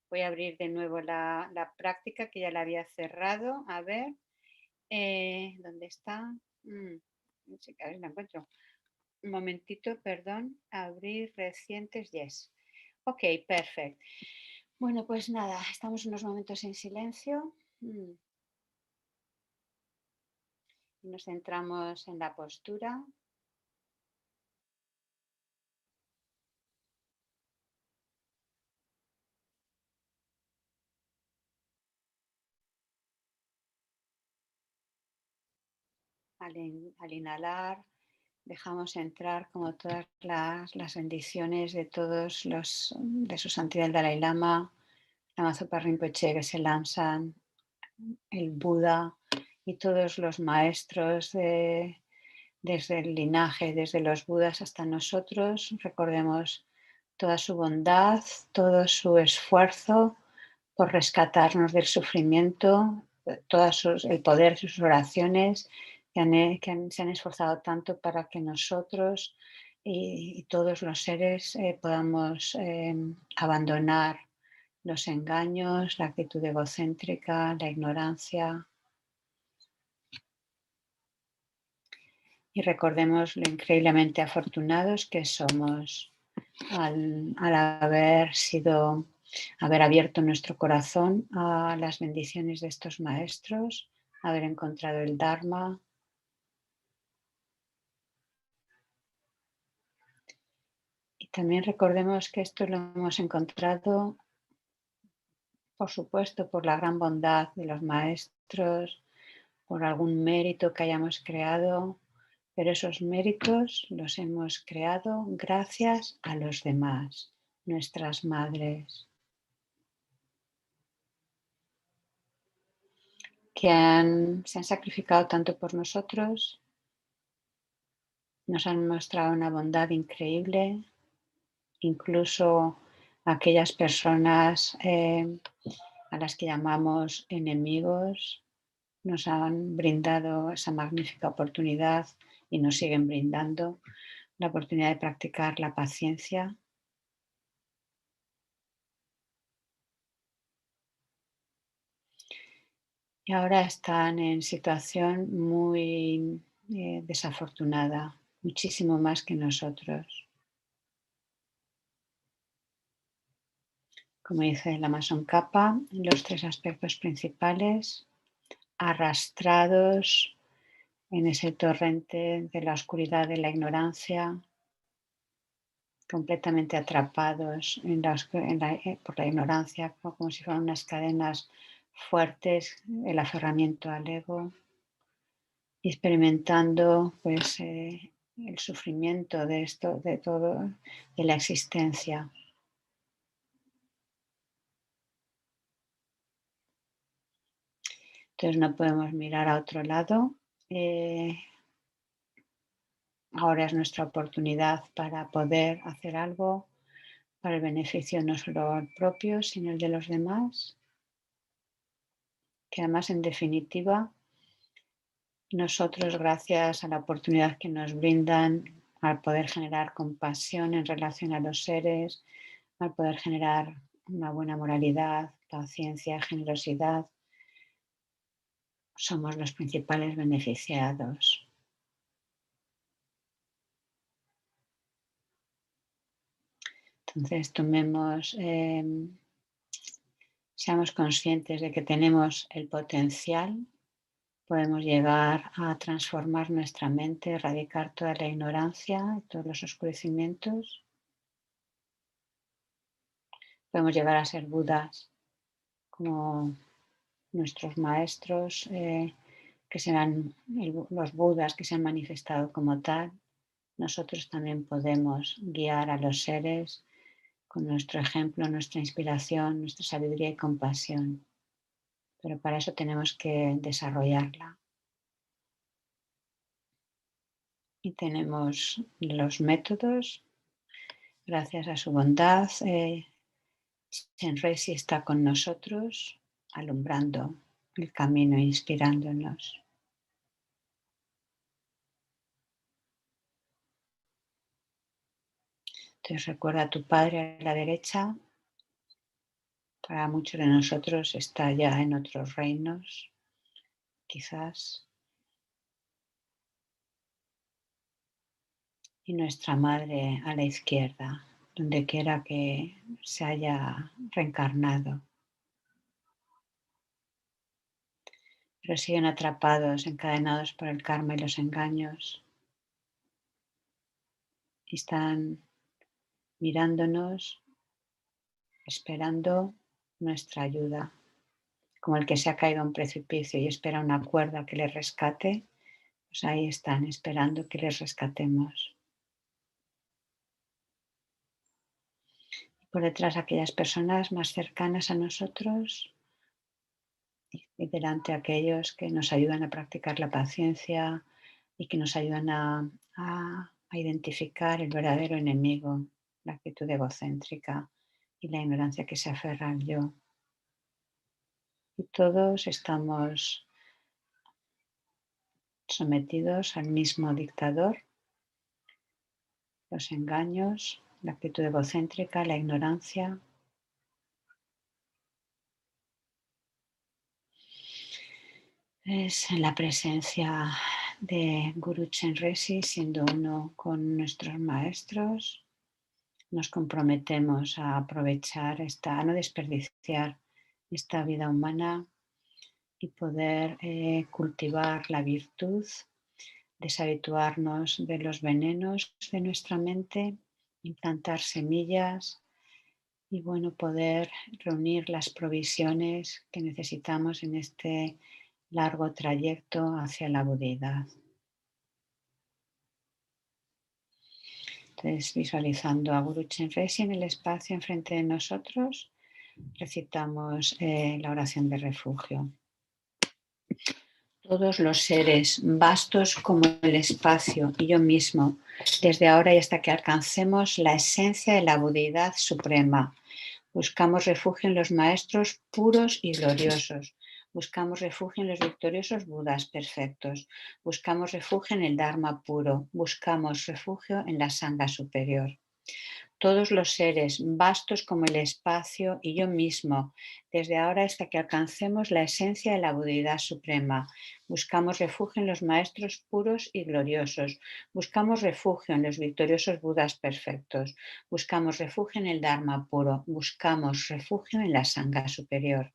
Voy a abrir de nuevo la práctica que ya la había cerrado. A ver, ¿dónde está? No sé, a ver si la encuentro. Un momentito, perdón. Abrir recientes, yes. Ok, perfecto. Bueno, pues nada, estamos unos momentos en silencio. Nos centramos en la postura. Al inhalar, dejamos entrar como todas las bendiciones de todos de su santidad el Dalai Lama, Lama Zopa Rinpoche, que se lanzan, el Buda y todos los maestros desde el linaje, desde los Budas hasta nosotros. Recordemos toda su bondad, todo su esfuerzo por rescatarnos del sufrimiento, el poder de sus oraciones que se han esforzado tanto para que nosotros y todos los seres podamos abandonar los engaños, la actitud egocéntrica, la ignorancia. Y recordemos lo increíblemente afortunados que somos al haber abierto nuestro corazón a las bendiciones de estos maestros, haber encontrado el Dharma. Y también recordemos que esto lo hemos encontrado, por supuesto, por la gran bondad de los maestros, por algún mérito que hayamos creado, pero esos méritos los hemos creado gracias a los demás, nuestras madres, que se han sacrificado tanto por nosotros, nos han mostrado una bondad increíble, incluso aquellas personas a las que llamamos enemigos, nos han brindado esa magnífica oportunidad y nos siguen brindando la oportunidad de practicar la paciencia. Y ahora están en situación muy desafortunada, muchísimo más que nosotros. Como dice la Mason Kappa, los 3 aspectos principales, arrastrados en ese torrente de la oscuridad de la ignorancia, completamente atrapados por la ignorancia, como si fueran unas cadenas fuertes, el aferramiento al ego, experimentando pues, el sufrimiento de esto, de todo, de la existencia. Entonces no podemos mirar a otro lado. Ahora es nuestra oportunidad para poder hacer algo para el beneficio no solo propio, sino el de los demás. Que además, en definitiva, nosotros, gracias a la oportunidad que nos brindan al poder generar compasión en relación a los seres, al poder generar una buena moralidad, paciencia, generosidad, somos los principales beneficiados. Entonces, seamos conscientes de que tenemos el potencial, podemos llegar a transformar nuestra mente, erradicar toda la ignorancia, todos los oscurecimientos. Podemos llegar a ser Budas, como nuestros maestros, los Budas que se han manifestado como tal. Nosotros también podemos guiar a los seres con nuestro ejemplo, nuestra inspiración, nuestra sabiduría y compasión. Pero para eso tenemos que desarrollarla. Y tenemos los métodos, gracias a su bondad. Chenrezig está con nosotros, alumbrando el camino, inspirándonos. Entonces recuerda a tu Padre a la derecha. Para muchos de nosotros está ya en otros reinos, quizás. Y nuestra Madre a la izquierda, donde quiera que se haya reencarnado. Pero siguen atrapados, encadenados por el karma y los engaños. Y están mirándonos, esperando nuestra ayuda. Como el que se ha caído a un precipicio y espera una cuerda que le rescate, pues ahí están esperando que les rescatemos. Y por detrás aquellas personas más cercanas a nosotros y delante aquellos que nos ayudan a practicar la paciencia y que nos ayudan a identificar el verdadero enemigo, la actitud egocéntrica y la ignorancia que se aferra al yo. Y todos estamos sometidos al mismo dictador, los engaños, la actitud egocéntrica, la ignorancia. Es en la presencia de Guru Chenrezig, siendo uno con nuestros maestros, nos comprometemos a aprovechar a no desperdiciar esta vida humana y poder cultivar la virtud, deshabituarnos de los venenos de nuestra mente, implantar semillas y poder reunir las provisiones que necesitamos en este largo trayecto hacia la budidad. Entonces, visualizando a Guru Chenrezig en el espacio enfrente de nosotros, recitamos la oración de refugio. Todos los seres, vastos como el espacio y yo mismo, desde ahora y hasta que alcancemos la esencia de la budidad suprema, buscamos refugio en los maestros puros y gloriosos. Buscamos refugio en los victoriosos Budas perfectos. Buscamos refugio en el Dharma puro. Buscamos refugio en la Sangha superior. Todos los seres, vastos como el espacio y yo mismo, desde ahora hasta que alcancemos la esencia de la budidad suprema. Buscamos refugio en los maestros puros y gloriosos. Buscamos refugio en los victoriosos Budas perfectos. Buscamos refugio en el Dharma puro. Buscamos refugio en la Sangha superior.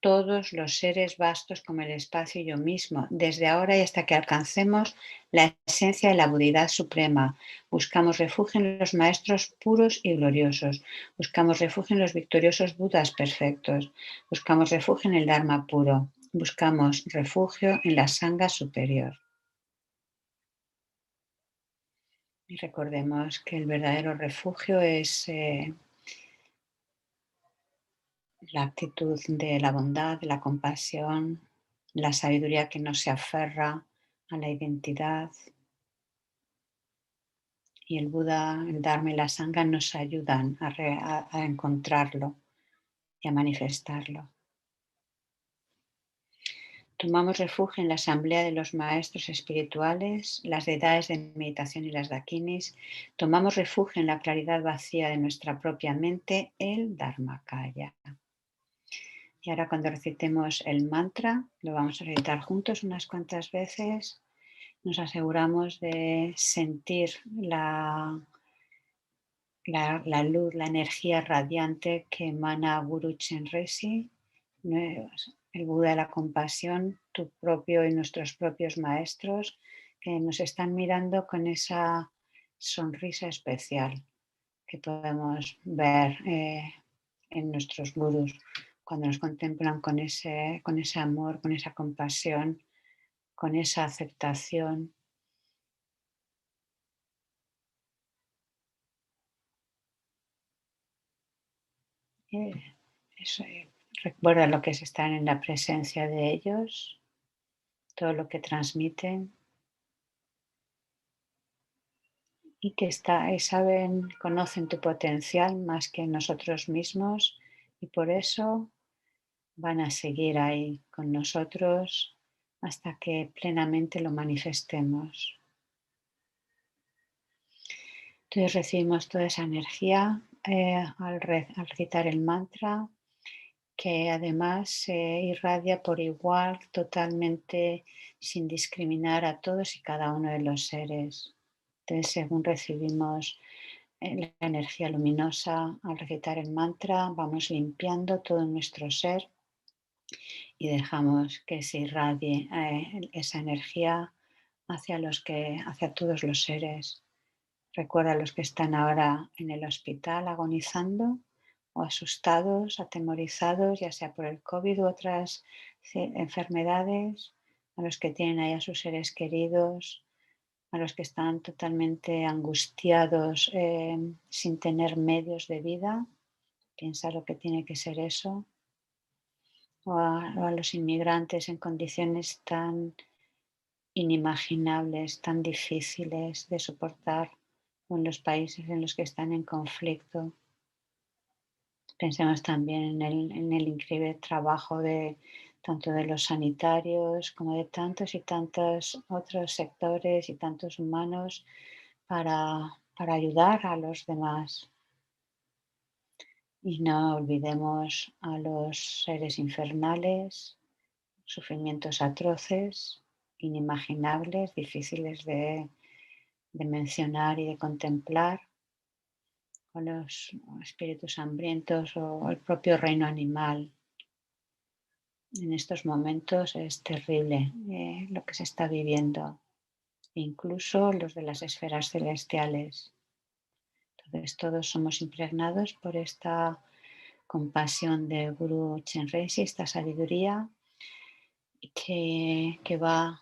Todos los seres vastos como el espacio y yo mismo, desde ahora y hasta que alcancemos la esencia de la budidad suprema. Buscamos refugio en los maestros puros y gloriosos. Buscamos refugio en los victoriosos Budas perfectos. Buscamos refugio en el Dharma puro. Buscamos refugio en la Sangha superior. Y recordemos que el verdadero refugio es la actitud de la bondad, de la compasión, la sabiduría que no se aferra a la identidad. Y el Buda, el Dharma y la Sangha nos ayudan a encontrarlo y a manifestarlo. Tomamos refugio en la asamblea de los maestros espirituales, las deidades de meditación y las dakinis. Tomamos refugio en la claridad vacía de nuestra propia mente, el Dharmakaya. Y ahora cuando recitemos el mantra, lo vamos a recitar juntos unas cuantas veces. Nos aseguramos de sentir la luz, la energía radiante que emana Guru Chenrezig, el Buda de la compasión, tu propio y nuestros propios maestros, que nos están mirando con esa sonrisa especial que podemos ver en nuestros gurús cuando nos contemplan con ese amor, con esa compasión, con esa aceptación. Recuerda lo que es estar en la presencia de ellos, todo lo que transmiten y que saben, conocen tu potencial más que nosotros mismos y por eso van a seguir ahí con nosotros hasta que plenamente lo manifestemos. Entonces recibimos toda esa energía al recitar el mantra, que además se irradia por igual, totalmente sin discriminar a todos y cada uno de los seres. Entonces, según recibimos la energía luminosa al recitar el mantra, vamos limpiando todo nuestro ser y dejamos que se irradie esa energía hacia todos los seres. Recuerda a los que están ahora en el hospital agonizando o asustados, atemorizados, ya sea por el COVID u otras enfermedades, a los que tienen ahí a sus seres queridos, a los que están totalmente angustiados sin tener medios de vida. Piensa lo que tiene que ser eso. O a los inmigrantes en condiciones tan inimaginables, tan difíciles de soportar, o en los países en los que están en conflicto. Pensemos también en el increíble trabajo tanto de los sanitarios como de tantos y tantos otros sectores y tantos humanos para ayudar a los demás. Y no olvidemos a los seres infernales, sufrimientos atroces, inimaginables, difíciles de mencionar y de contemplar, o los espíritus hambrientos o el propio reino animal. En estos momentos es terrible lo que se está viviendo, incluso los de las esferas celestiales. Entonces todos somos impregnados por esta compasión de Guru Chenrezig, esta sabiduría que va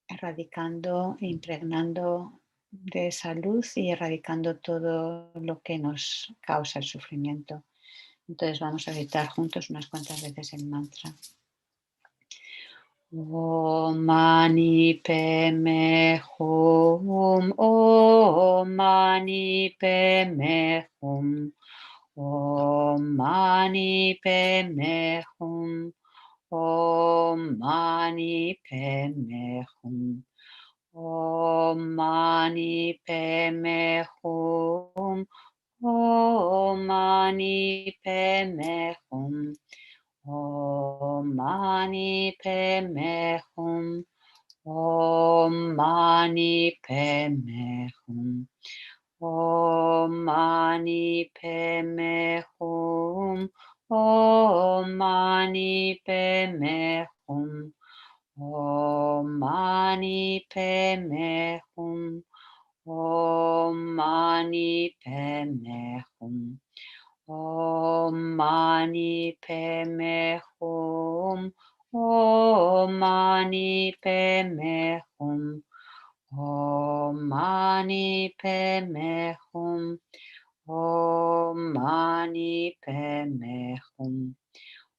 erradicando e impregnando de esa luz y erradicando todo lo que nos causa el sufrimiento. Entonces vamos a recitar juntos unas cuantas veces el mantra. Om Mani Padme Hum, Om Mani Padme Hum, Om Mani Padme Hum, Om Mani Padme Hum, Om Mani Padme Hum, Om Mani Padme Hum, Om Mani Padme Hum, Om Mani Padme Hum, Om Mani Padme Hum, Om Mani Padme Hum, Om Mani Padme Hum, Om Mani Padme Hum, Om Mani Padme Hum, Om Mani Padme Hum, Om Mani Padme Hum, Om Mani Padme Hum,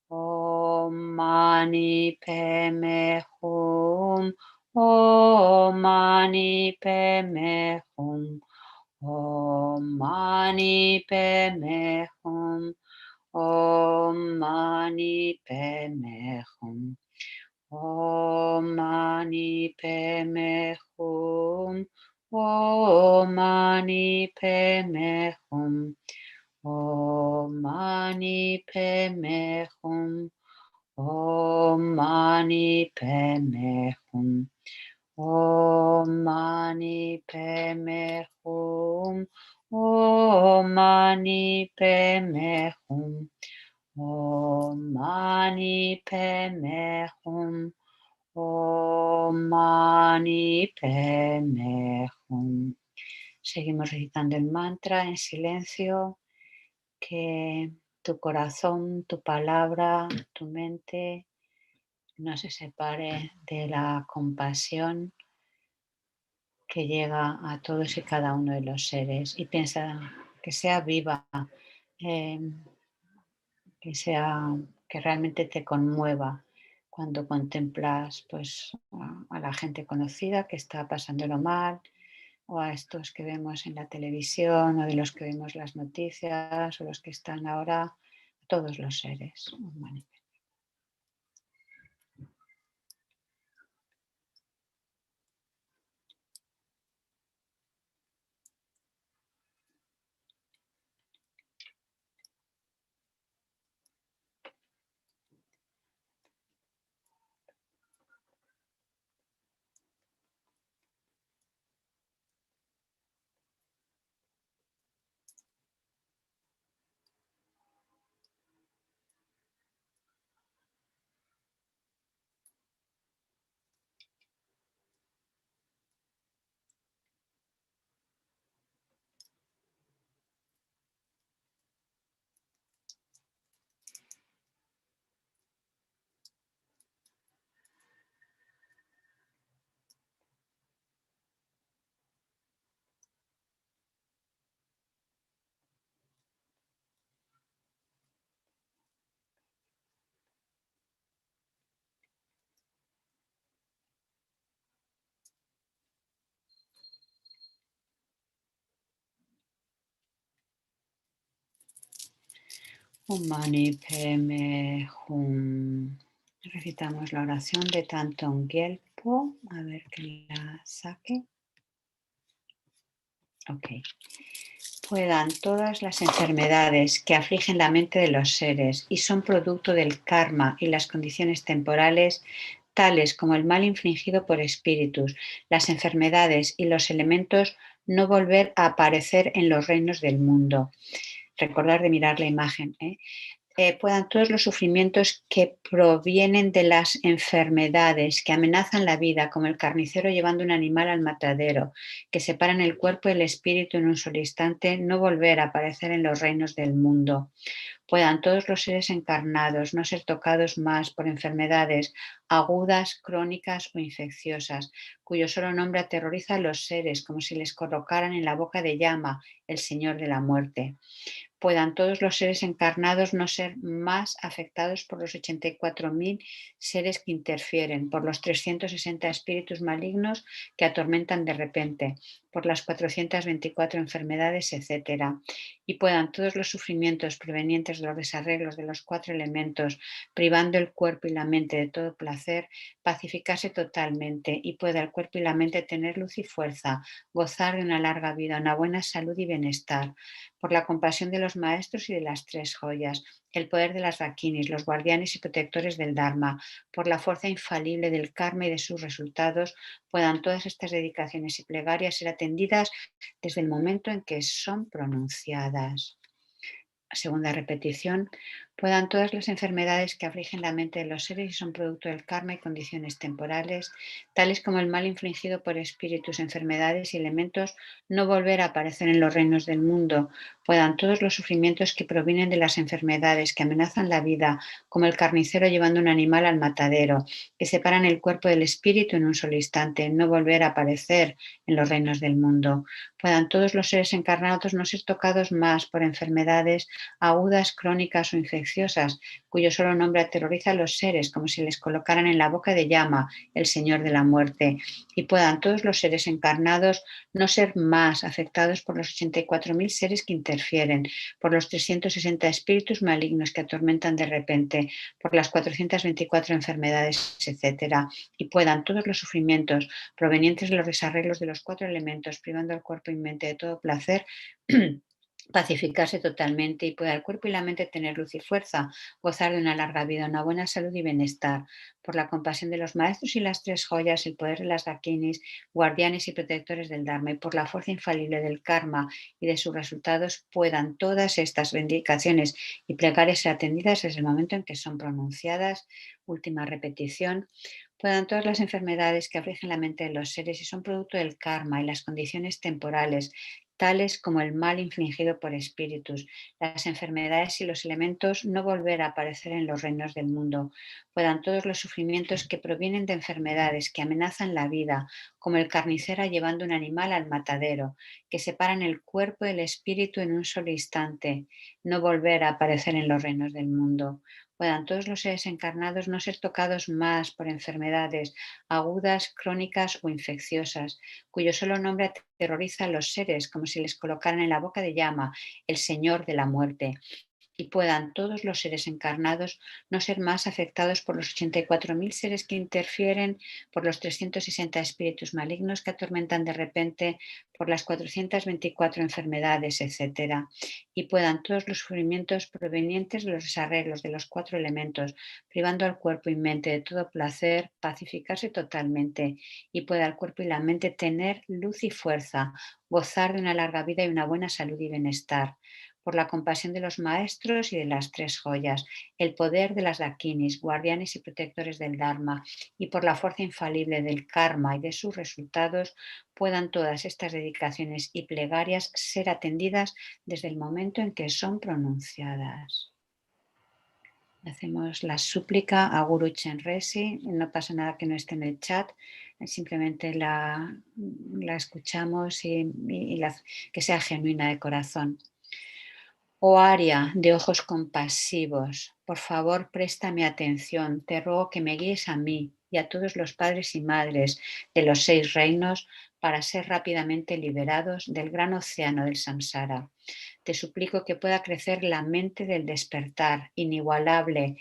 Om Mani Padme Hum. Om Mani Padme Hum. Om Mani Padme Hum. Om Mani Padme Hum. Om Mani Padme Hum. Om Mani Padme Hum. Om Mani Padme Hum. Om Mani Padme Hum. Om Mani Padme Hum. Om Mani Padme Hum. Om Mani Padme Hum. Om Mani Padme Hum. Seguimos recitando el mantra en silencio. Que tu corazón, tu palabra, tu mente no se separe de la compasión que llega a todos y cada uno de los seres, y piensa que sea viva, que realmente te conmueva cuando contemplas pues, a la gente conocida que está pasándolo mal, o a estos que vemos en la televisión, o de los que vemos las noticias, o los que están ahora, todos los seres. Om Mani Padme Hum. Recitamos la oración de Thangtong Gyalpo. A ver que la saque. Ok. Puedan todas las enfermedades que afligen la mente de los seres y son producto del karma y las condiciones temporales, tales como el mal infligido por espíritus, las enfermedades y los elementos, no volver a aparecer en los reinos del mundo. Recordar de mirar la imagen. Puedan todos los sufrimientos que provienen de las enfermedades que amenazan la vida, como el carnicero llevando un animal al matadero, que separan el cuerpo y el espíritu en un solo instante, no volver a aparecer en los reinos del mundo. Puedan todos los seres encarnados no ser tocados más por enfermedades agudas, crónicas o infecciosas, cuyo solo nombre aterroriza a los seres, como si les colocaran en la boca de llama, el Señor de la muerte. Puedan todos los seres encarnados no ser más afectados por los 84.000 seres que interfieren, por los 360 espíritus malignos que atormentan de repente, por las 424 enfermedades, etc. Y puedan todos los sufrimientos provenientes de los desarreglos de los 4 elementos, privando el cuerpo y la mente de todo placer, pacificarse totalmente, y pueda el cuerpo y la mente tener luz y fuerza, gozar de una larga vida, una buena salud y bienestar, por la compasión de los maestros y de las 3 joyas, el poder de las dakinis, los guardianes y protectores del Dharma, por la fuerza infalible del karma y de sus resultados, puedan todas estas dedicaciones y plegarias ser atendidas desde el momento en que son pronunciadas. Segunda repetición. Puedan todas las enfermedades que afligen la mente de los seres y son producto del karma y condiciones temporales, tales como el mal infligido por espíritus, enfermedades y elementos, no volver a aparecer en los reinos del mundo. Puedan todos los sufrimientos que provienen de las enfermedades que amenazan la vida, como el carnicero llevando un animal al matadero, que separan el cuerpo del espíritu en un solo instante, no volver a aparecer en los reinos del mundo. Puedan todos los seres encarnados no ser tocados más por enfermedades agudas, crónicas o infecciosas, infecciosas, cuyo solo nombre aterroriza a los seres, como si les colocaran en la boca de llama, el Señor de la muerte, y puedan todos los seres encarnados no ser más afectados por los 84.000 seres que interfieren, por los 360 espíritus malignos que atormentan de repente, por las 424 enfermedades, etc., y puedan todos los sufrimientos provenientes de los desarreglos de los 4 elementos, privando al cuerpo y mente de todo placer, pacificarse totalmente y pueda el cuerpo y la mente tener luz y fuerza, gozar de una larga vida, una buena salud y bienestar, por la compasión de los maestros y las 3 joyas, el poder de las dakinis, guardianes y protectores del Dharma, y por la fuerza infalible del karma y de sus resultados, puedan todas estas bendiciones y plegarias ser atendidas desde el momento en que son pronunciadas. Última repetición. Puedan todas las enfermedades que afligen la mente de los seres y son producto del karma y las condiciones temporales, tales como el mal infligido por espíritus, las enfermedades y los elementos, no volver a aparecer en los reinos del mundo. Puedan todos los sufrimientos que provienen de enfermedades que amenazan la vida, como el carnicero llevando un animal al matadero, que separan el cuerpo del espíritu en un solo instante, no volver a aparecer en los reinos del mundo. Puedan todos los seres encarnados no ser tocados más por enfermedades agudas, crónicas o infecciosas, cuyo solo nombre aterroriza a los seres, como si les colocaran en la boca de llama, el Señor de la muerte, y puedan todos los seres encarnados no ser más afectados por los 84.000 seres que interfieren, por los 360 espíritus malignos que atormentan de repente, por las 424 enfermedades, etc. Y puedan todos los sufrimientos provenientes de los desarreglos de los 4 elementos, privando al cuerpo y mente de todo placer, pacificarse totalmente, y pueda el cuerpo y la mente tener luz y fuerza, gozar de una larga vida y una buena salud y bienestar, por la compasión de los maestros y de las 3 joyas, el poder de las dakinis, guardianes y protectores del Dharma, y por la fuerza infalible del karma y de sus resultados, puedan todas estas dedicaciones y plegarias ser atendidas desde el momento en que son pronunciadas. Hacemos la súplica a Guru Chenrezig, no pasa nada que no esté en el chat, simplemente la escuchamos y que sea genuina de corazón. Oh Aria de ojos compasivos, por favor préstame atención, te ruego que me guíes a mí y a todos los padres y madres de los 6 reinos para ser rápidamente liberados del gran océano del samsara. Te suplico que pueda crecer la mente del despertar, inigualable,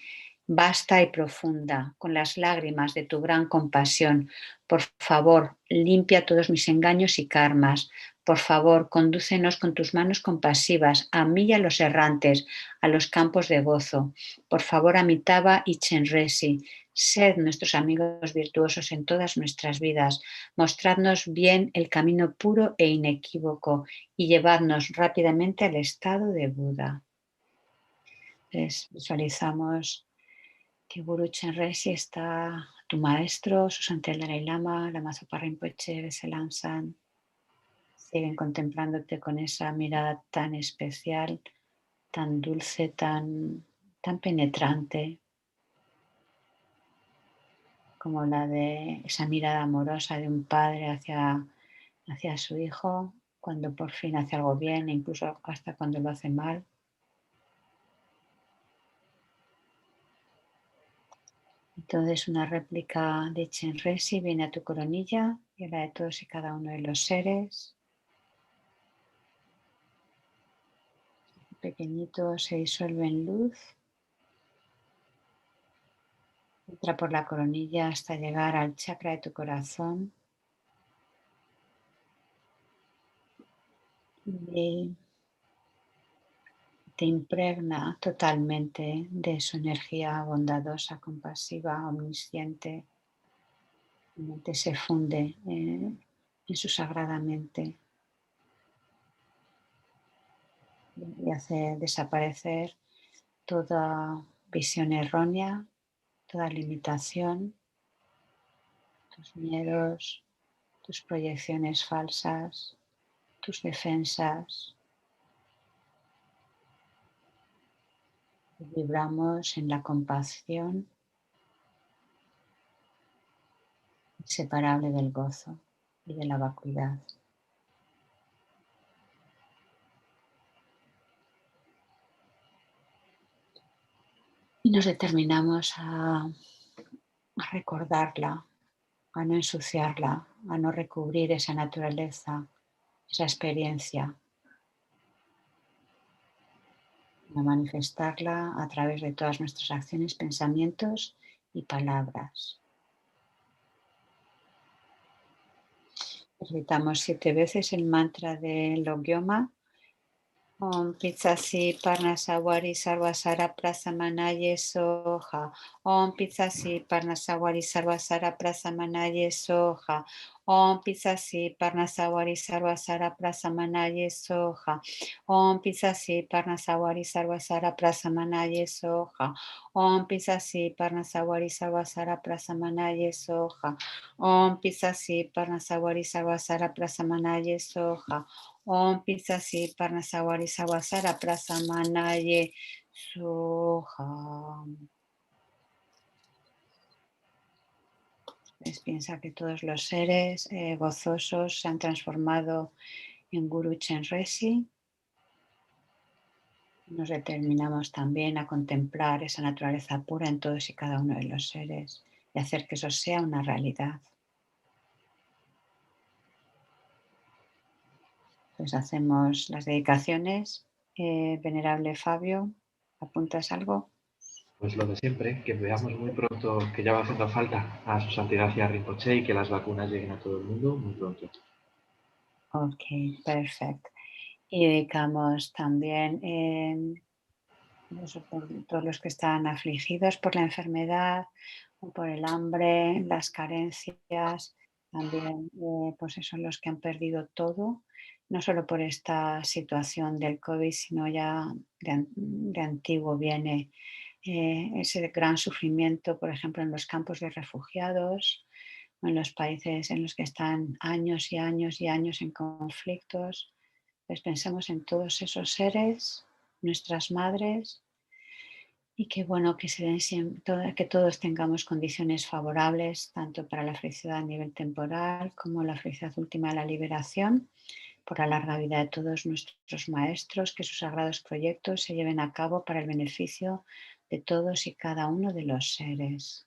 vasta y profunda, con las lágrimas de tu gran compasión. Por favor, limpia todos mis engaños y karmas. Por favor, condúcenos con tus manos compasivas a mí y a los errantes, a los campos de gozo. Por favor, Amitabha y Chenrezig, sed nuestros amigos virtuosos en todas nuestras vidas. Mostradnos bien el camino puro e inequívoco y llevadnos rápidamente al estado de Buda. Entonces, visualizamos que Guru Chenrezig está tu maestro, su santidad el Dalai Lama, Lama Zopa Rinpoche, Veselam San. Siguen contemplándote con esa mirada tan especial, tan dulce, tan penetrante, como la de esa mirada amorosa de un padre hacia su hijo, cuando por fin hace algo bien, e incluso hasta cuando lo hace mal. Entonces una réplica de Chenrezig viene a tu coronilla y a la de todos y cada uno de los seres. Pequeñito se disuelve en luz. Entra por la coronilla hasta llegar al chakra de tu corazón. Y te impregna totalmente de su energía bondadosa, compasiva, omnisciente. Te se funde en su sagrada mente y hace desaparecer toda visión errónea, toda limitación, tus miedos, tus proyecciones falsas, tus defensas. Vibramos en la compasión inseparable del gozo y de la vacuidad. Y nos determinamos a recordarla, a no ensuciarla, a no recubrir esa naturaleza, esa experiencia, a manifestarla a través de todas nuestras acciones, pensamientos y palabras. Repitamos 7 veces el mantra de Logyoma. Om Pitsasi Parnasawari Sarvasara Prasamanaye Soha. Om Pitsasi Parnasawari Sarvasara Prasamanaye Soha. Om Pitsasi Parnasawari Sarvasara Prasamanaye Soha. Om Pitsasi Parnasawari Sarvasara Prasamanaye Soha. Om Pitsasi Parnasawari Sarvasara Prasamanaye Soha. Om Pitsasi Parnasawari Sarvasara Prasamanaye Soha. Om Pitsasi Parnasawari Sarvasara Prasamanaye Soha. Pues piensa que todos los seres gozosos se han transformado en Guru Chenrezig. Nos determinamos también a contemplar esa naturaleza pura en todos y cada uno de los seres y hacer que eso sea una realidad. Pues hacemos las dedicaciones. Venerable Fabio, ¿apuntas algo? Pues lo de siempre, que veamos muy pronto que ya va haciendo falta a su santidad y a Rinpoche y que las vacunas lleguen a todo el mundo muy pronto. Ok, perfecto. Y dedicamos también por todos los que están afligidos por la enfermedad, o por el hambre, las carencias, también pues esos los que han perdido todo, no solo por esta situación del COVID, sino ya de antiguo viene ese gran sufrimiento, por ejemplo, en los campos de refugiados, o en los países en los que están años y años y años en conflictos. Pues pensemos en todos esos seres, nuestras madres, y qué bueno que que todos tengamos condiciones favorables, tanto para la felicidad a nivel temporal como la felicidad última de la liberación, por la larga vida de todos nuestros maestros, que sus sagrados proyectos se lleven a cabo para el beneficio de todos y cada uno de los seres.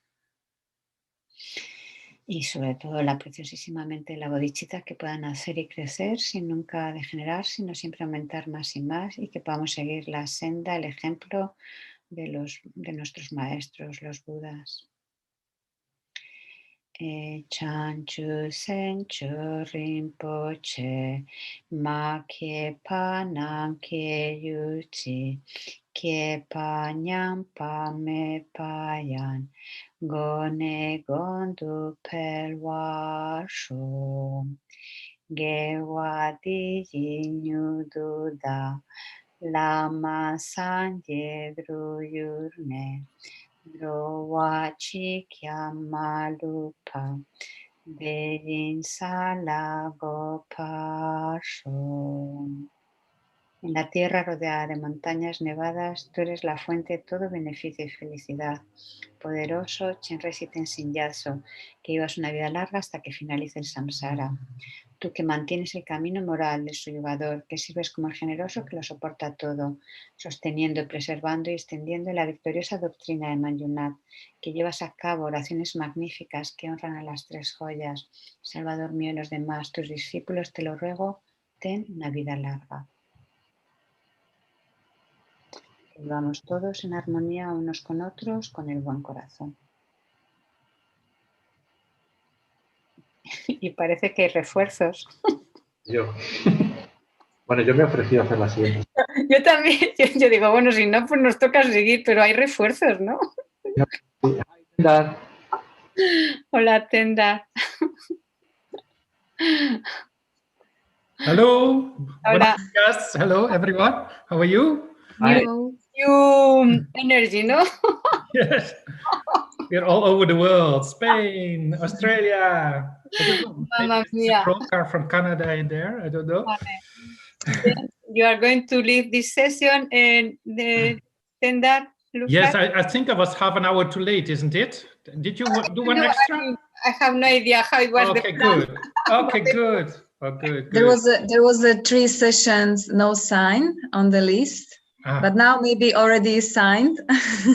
Y sobre todo la preciosísimamente la bodhicitta, que puedan nacer y crecer sin nunca degenerar, sino siempre aumentar más y más, y que podamos seguir la senda, el ejemplo de nuestros maestros, los budas. Chanchu Senchu Rinpoche, Ma Kyepa Nam Kyeyuchi, Kyepa Nyampa Me Payan, Gone Gondu Pelwasho, Gewa Di Nyududa, Lama Sanje Druyurne, Drowachi Kyamalupa, Bedin Salago Pasho. En la tierra rodeada de montañas nevadas, tú eres la fuente de todo beneficio y felicidad. Poderoso Chenrezig Gyalpo, que llevas una vida larga hasta que finalice el samsara. Tú que mantienes el camino moral del suyugador, que sirves como el generoso que lo soporta todo, sosteniendo, preservando y extendiendo la victoriosa doctrina de Manjunat, que llevas a cabo oraciones magníficas que honran a las 3 joyas. Salvador mío y los demás, tus discípulos, te lo ruego, ten una vida larga. Que vivamos todos en armonía unos con otros, con el buen corazón. Y parece que hay refuerzos. Bueno, yo me he ofrecido a hacer la siguiente. Yo también, yo digo, bueno, si no, pues nos toca seguir, pero hay refuerzos, ¿no? Hola, Tenda. Hello. Hola. Yes, hello, everyone. How are you? New energy, ¿no? Yes. We're all over the world. Spain, Australia. I don't know. Mamma Maybe mia. a car from Canada in there. I don't know. You are going to leave this session and the Tenda. Yes, I think I was half an hour too late, isn't it? Did you do one extra? I have no idea how it was. Okay, good. Okay, good. Oh, good. There was a 3 sessions, no sign on the list. But now maybe already signed.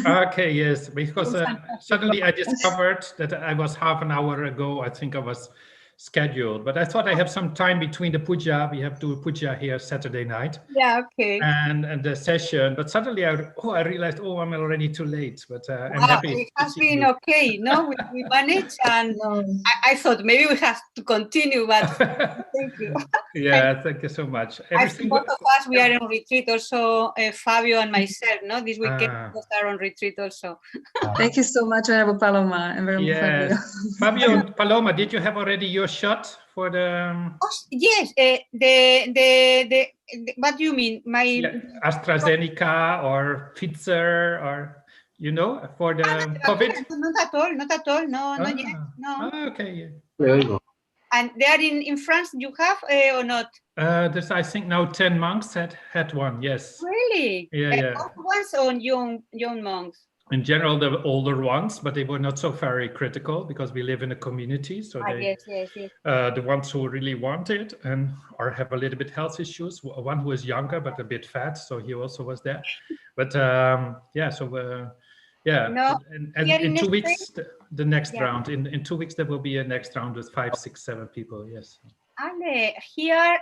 Okay, yes, because suddenly I discovered that I was half an hour ago, I think I was scheduled, but I thought I have some time between the puja. We have to puja here Saturday night. Yeah, okay. And the session, but suddenly I realized, oh, I'm already too late, but I'm Wow, happy. it has been okay, no? We managed, and I thought maybe we have to continue, but thank you. Yeah, thank you so much. I think both of us, we are on retreat also, Fabio and myself, no? This weekend we are on retreat also. Thank you so much, Venerable Paloma and Venerable Fabio. Fabio and Paloma, did you have already your shot for the... Yes, what do you mean? AstraZeneca or Pfizer or, you know, for the COVID? Not at all, no, not yet, no. Okay. And they are in France, you have or not? There's, I think now 10 monks had one, yes. Really? Yeah. Old ones or young monks? In general, the older ones, but they were not so very critical because we live in a community. So they, yes. The ones who really want it and or have a little bit health issues. One who is younger but a bit fat, so he also was there. But No, and in 2 weeks the next round. In 2 weeks there will be a next round with 5, 6, 7 people. Yes. Ale, here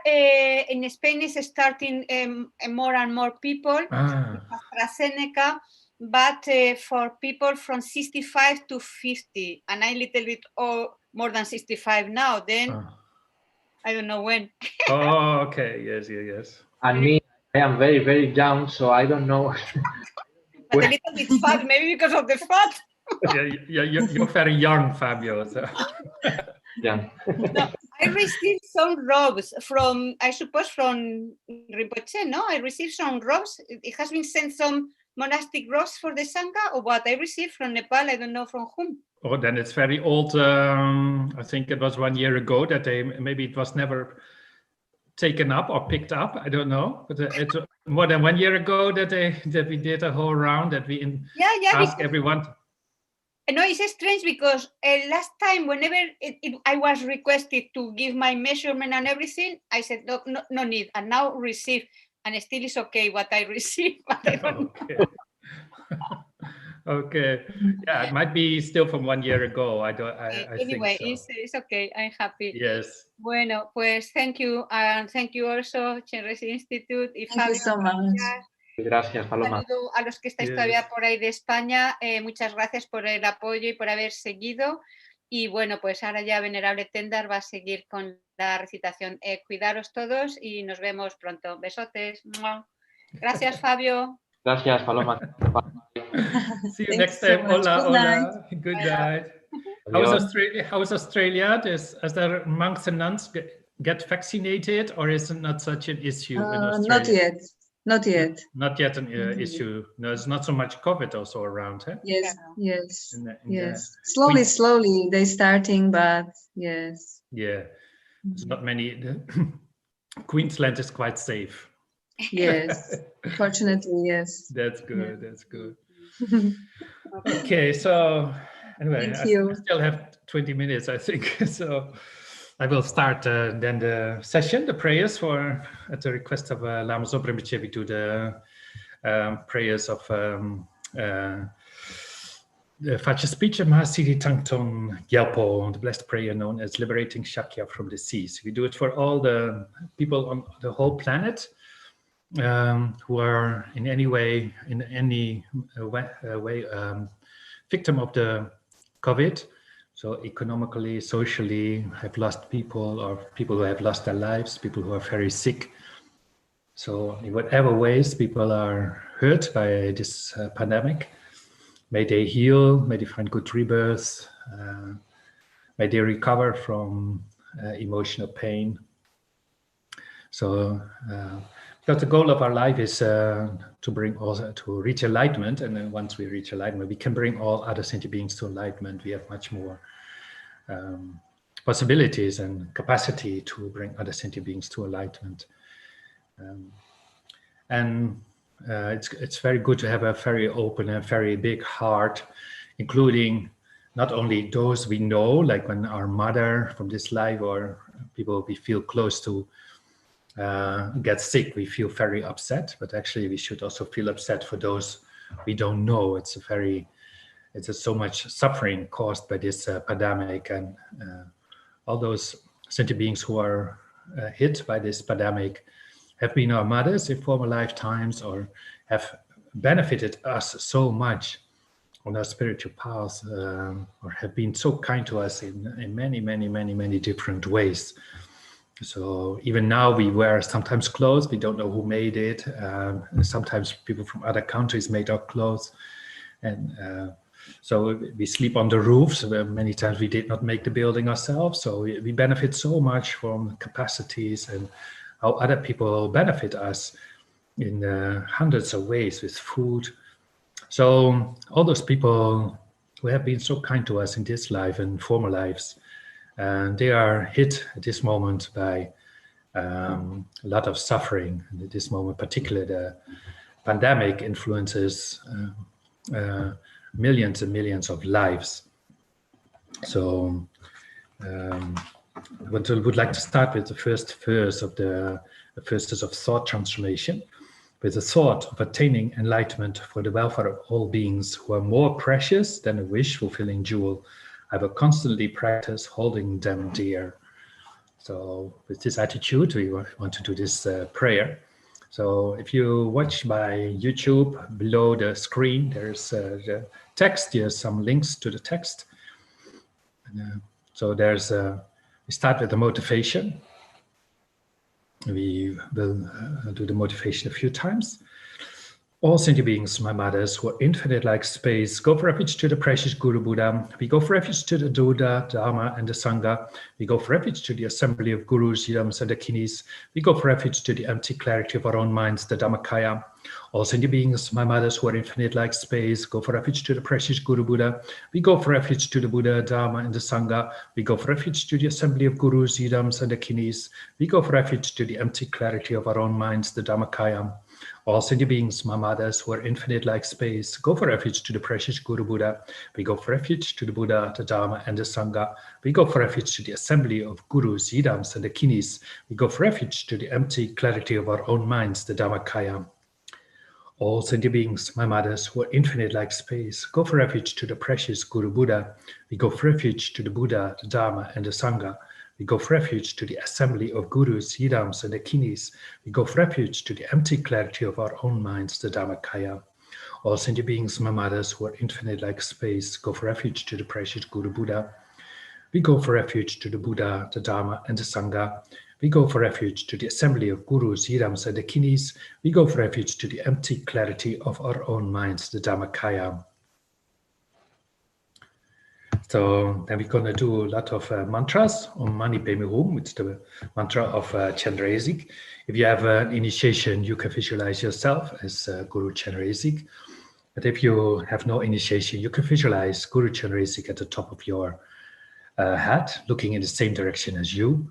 in Spain is starting more and more people. AstraZeneca, but for people from 65 to 50, and I'm a little bit more than 65 now. Then I don't know when. Oh, okay. Yes. And me, I am very, very young, so I don't know. But a little bit fat, maybe because of the fat. You're very young, Fabio. So. Yeah. No, I received some robes from, I suppose, from Rinpoche, no? I received some robes. It has been sent some monastic robes for the Sangha, or what? I received from Nepal, I don't know from whom. Oh, then it's very old. I think it was 1 year ago that maybe it was never taken up or picked up. I don't know, but it's more than 1 year ago that we did a whole round that we asked everyone. No, it's strange because last time, whenever I was requested to give my measurement and everything, I said no need, and now receive, and still it's okay what I receive, but I don't know. Okay, yeah, it might be still from 1 year ago. I anyway, think so. It's okay. I'm happy. Yes. Bueno, pues thank you, and thank you also, Chenrezig Institute. Thank you so much. Gracias, Paloma. Un saludo a los que estáis todavía por ahí de España. Muchas gracias por el apoyo y por haber seguido. Y bueno, pues ahora ya Venerable Tendar va a seguir con la recitación. Cuidaros todos y nos vemos pronto. Besotes. Gracias, Fabio. Gracias, Paloma. See you next time. Hola. Good night. How is Australia? As the monks and nuns get vaccinated, or is it not such an issue in Australia? Not yet. Not yet an issue. No, it's not so much COVID also around, huh? Yes. Slowly they're starting, but yes. Yeah, there's not many. Queensland is quite safe. Yes, fortunately, yes. That's good. Okay, so anyway, I still have 20 minutes, I think. So I will start then the session, the prayers at the request of Lama Zopa Rinpoche. We do the prayers of the Facha speech of Mahasiddhi Thangtong Gyalpo, the blessed prayer known as liberating Shakya from disease. We do it for all the people on the whole planet who are in any way victim of the COVID. So economically, socially, have lost people, or people who have lost their lives, people who are very sick. So in whatever ways people are hurt by this pandemic, may they heal, may they find good rebirth, may they recover from emotional pain. So, because the goal of our life is to reach enlightenment, and then once we reach enlightenment, we can bring all other sentient beings to enlightenment. We have much more possibilities and capacity to bring other sentient beings to enlightenment. It's very good to have a very open and very big heart, including not only those we know, like when our mother from this life, or people we feel close to, get sick, we feel very upset, but actually we should also feel upset for those we don't know. It's so much suffering caused by this pandemic, and all those sentient beings who are hit by this pandemic have been our mothers in former lifetimes, or have benefited us so much on our spiritual path, or have been so kind to us in many different ways. So even now we wear sometimes clothes, we don't know who made it. Sometimes people from other countries made our clothes. And so we sleep on the roofs. Many times we did not make the building ourselves. So we benefit so much from capacities and how other people benefit us in hundreds of ways with food. So all those people who have been so kind to us in this life and former lives, and they are hit at this moment by a lot of suffering. And at this moment, particularly the pandemic influences millions and millions of lives. So I would like to start with the first verse of the verses of thought transformation, with the thought of attaining enlightenment for the welfare of all beings who are more precious than a wish-fulfilling jewel. I will constantly practice holding them dear. So with this attitude, we want to do this prayer. So if you watch by YouTube, below the screen, there's the text. There's some links to the text. So there's we start with the motivation. We will do the motivation a few times. All sentient beings, my mothers, who are infinite like space, go for refuge to the precious Guru Buddha. We go for refuge to the Buddha, Dharma, and the Sangha. We go for refuge to the assembly of Gurus, Yidams, and the Kinis. We go for refuge to the empty clarity of our own minds, the Dhammakaya. All sentient beings, my mothers, who are infinite like space, go for refuge to the precious Guru Buddha. We go for refuge to the Buddha, Dharma, and the Sangha. We go for refuge to the assembly of Gurus, Yidams, and the Kinis. We go for refuge to the empty clarity of our own minds, the Dhammakaya. All sentient beings, my mothers, who are infinite like space, go for refuge to the precious Guru Buddha. We go for refuge to the Buddha, the Dharma, and the Sangha. We go for refuge to the assembly of Gurus, Yidams, and the Kinis. We go for refuge to the empty clarity of our own minds, the Dhammakaya. All sentient beings, my mothers, who are infinite like space, go for refuge to the precious Guru Buddha. We go for refuge to the Buddha, the Dharma, and the Sangha. We go for refuge to the assembly of Gurus, Yidams, and the Kinis. We go for refuge to the empty clarity of our own minds, the Dhammakaya. All sentient beings, my mothers, who are infinite like space, go for refuge to the precious Guru Buddha. We go for refuge to the Buddha, the Dharma, and the Sangha. We go for refuge to the assembly of Gurus, Yidams, and the Kinis. We go for refuge to the empty clarity of our own minds, the Dhammakaya. So then we're going to do a lot of mantras on Mani Padme Hum. It's the mantra of Chenrezig. If you have an initiation, you can visualize yourself as Guru Chenrezig. But if you have no initiation, you can visualize Guru Chenrezig at the top of your head, looking in the same direction as you.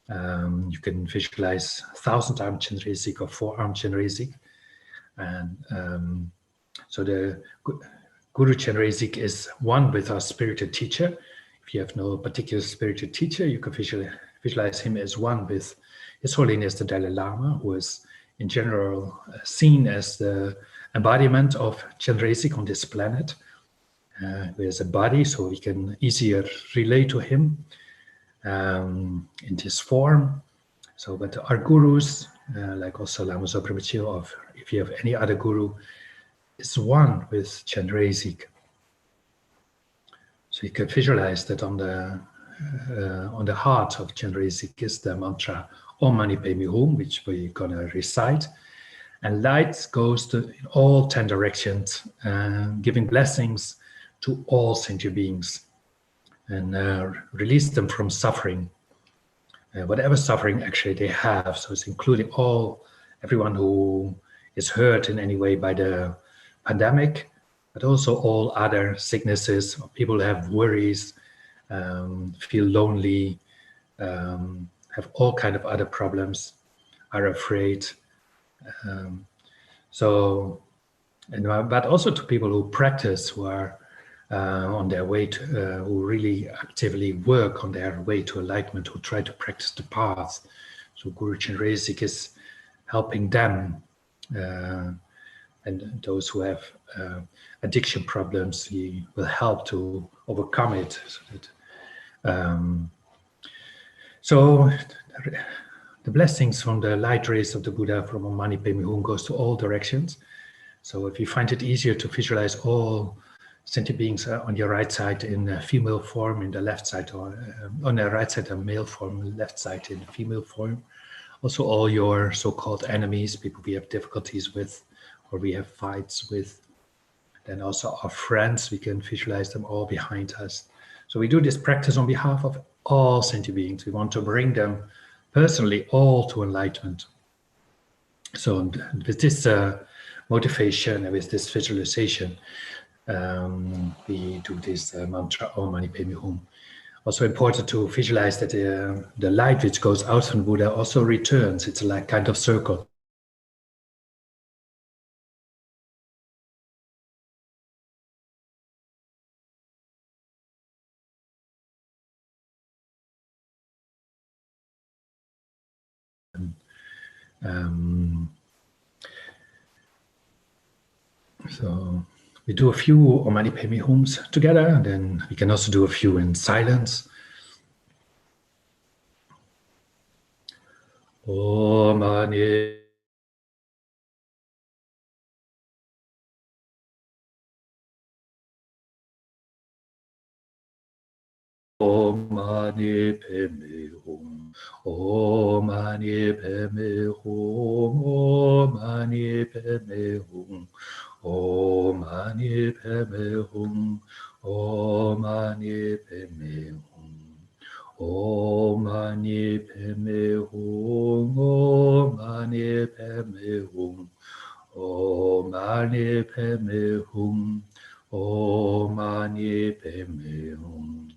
You can visualize 1,000-arm Chenrezig or 4-arm Chenrezig. And so the Guru Chenrezig is one with our spiritual teacher. If you have no particular spiritual teacher, you can visualize him as one with His Holiness the Dalai Lama, who is in general seen as the embodiment of Chenrezig on this planet. Who has a body, so we can easier relate to him in this form. So, but our gurus, like also Lama Zopa Rinpoche, or if you have any other guru, is one with Chenrezig. So you can visualize that on the heart of Chenrezig is the mantra Om Mani Padme Hum, which we're gonna recite. And light goes in all 10 directions, giving blessings to all sentient beings and release them from suffering, whatever suffering actually they have. So it's including everyone who is hurt in any way by the pandemic, but also all other sicknesses, people who have worries, feel lonely, have all kind of other problems, are afraid. But also to people who practice, who are on their way to, who really actively work on their way to enlightenment, who try to practice the path. So Guru Chenrezig is helping them, and those who have addiction problems, he will help to overcome it. So the blessings from the light rays of the Buddha from Om Mani Padme Hum goes to all directions. So if you find it easier to visualize all sentient beings on your right side in female form, in the left side, or on the right side a male form, left side in female form. Also all your so-called enemies, people we have difficulties with, or we have fights with. Then also our friends, we can visualize them all behind us. So we do this practice on behalf of all sentient beings. We want to bring them personally all to enlightenment. So with this motivation and with this visualization, we do this mantra Om Mani Padme Hum. Also important to visualize that the light which goes out from Buddha also returns. It's like kind of circle. So we do a few Om Mani Padme Hums together, and then we can also do a few in silence. Om Mani Om Mani Padme Hum, Om Mani Padme Hum, Om Mani Padme Hum, Om Mani Padme Hum, Om Mani Padme Hum, Om Mani Padme Hum, Om Mani Padme Hum, Om Mani Padme Hum, Om Mani Padme Hum.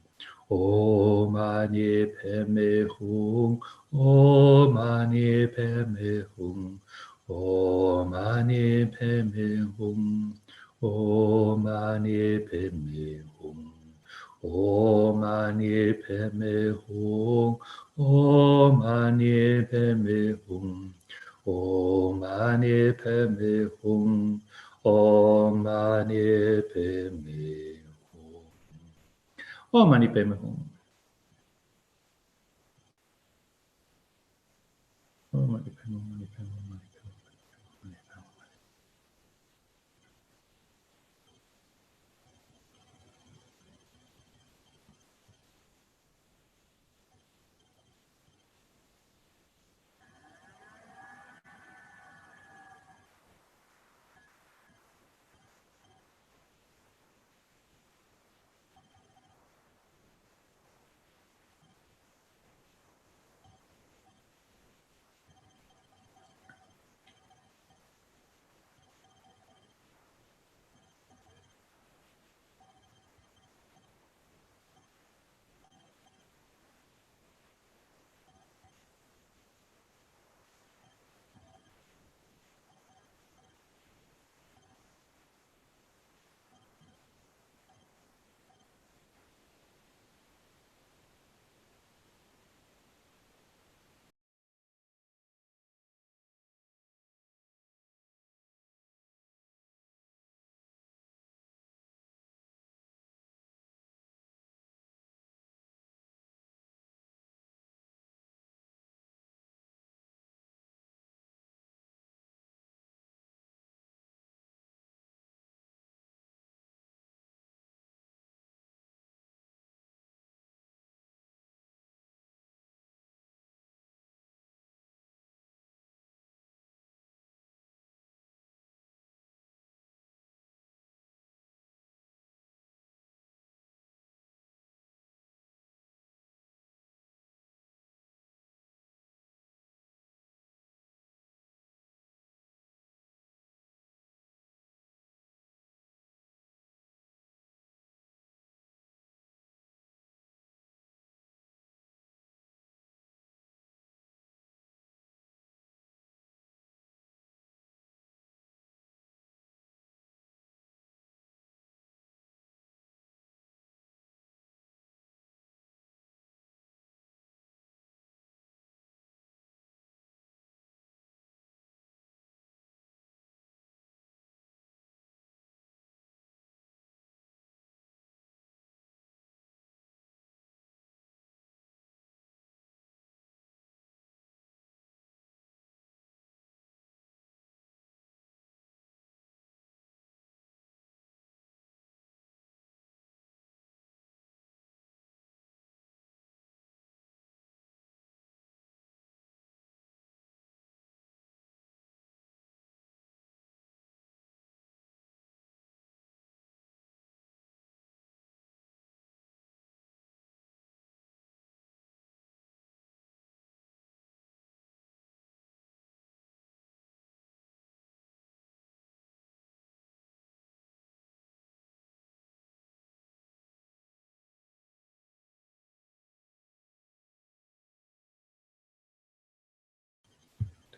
Om Mani Padme Hum, Om Mani Padme Hum, Om Mani Padme Hum, Om Mani Padme Hum, Om Mani Padme Hum, Om Mani Padme Hum, Om Mani Padme Hum, Om Mani Padme Hum. Om Mani Padme Hum. Om Mani Padme Hum, Mani Padme Hum, Mani Padme Hum, Mani Padme Hum.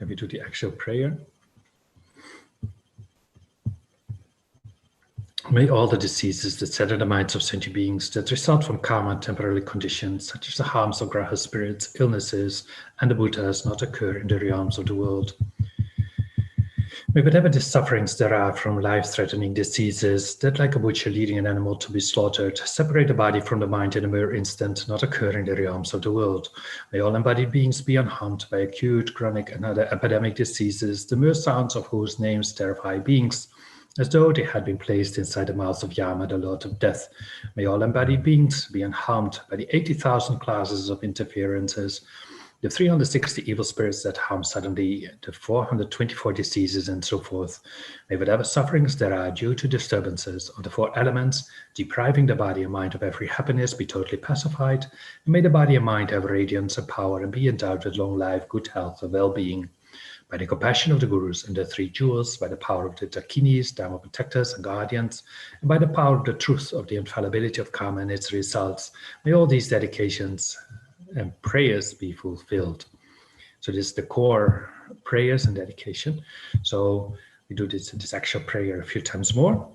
Then we do the actual prayer. May all the diseases that set in the minds of sentient beings that result from karma and temporary conditions, such as the harms of graha spirits, illnesses, and the Buddhas, not occur in the realms of the world. May whatever the sufferings there are from life-threatening diseases that, like a butcher leading an animal to be slaughtered, separate the body from the mind in a mere instant, not occur in the realms of the world. May all embodied beings be unharmed by acute, chronic, and other epidemic diseases, the mere sounds of whose names terrify beings, as though they had been placed inside the mouth of Yama, the Lord of Death. May all embodied beings be unharmed by the 80,000 classes of interferences, the 360 evil spirits that harm suddenly, the 424 diseases, and so forth. May whatever sufferings there are due to disturbances of the 4 elements, depriving the body and mind of every happiness, be totally pacified, and may the body and mind have radiance and power and be endowed with long life, good health, and well-being. By the compassion of the Gurus and the 3 jewels, by the power of the Dakinis, Dharma protectors and guardians, and by the power of the truth of the infallibility of karma and its results, may all these dedications and prayers be fulfilled. So this is the core prayers and dedication. So we do this actual prayer a few times more.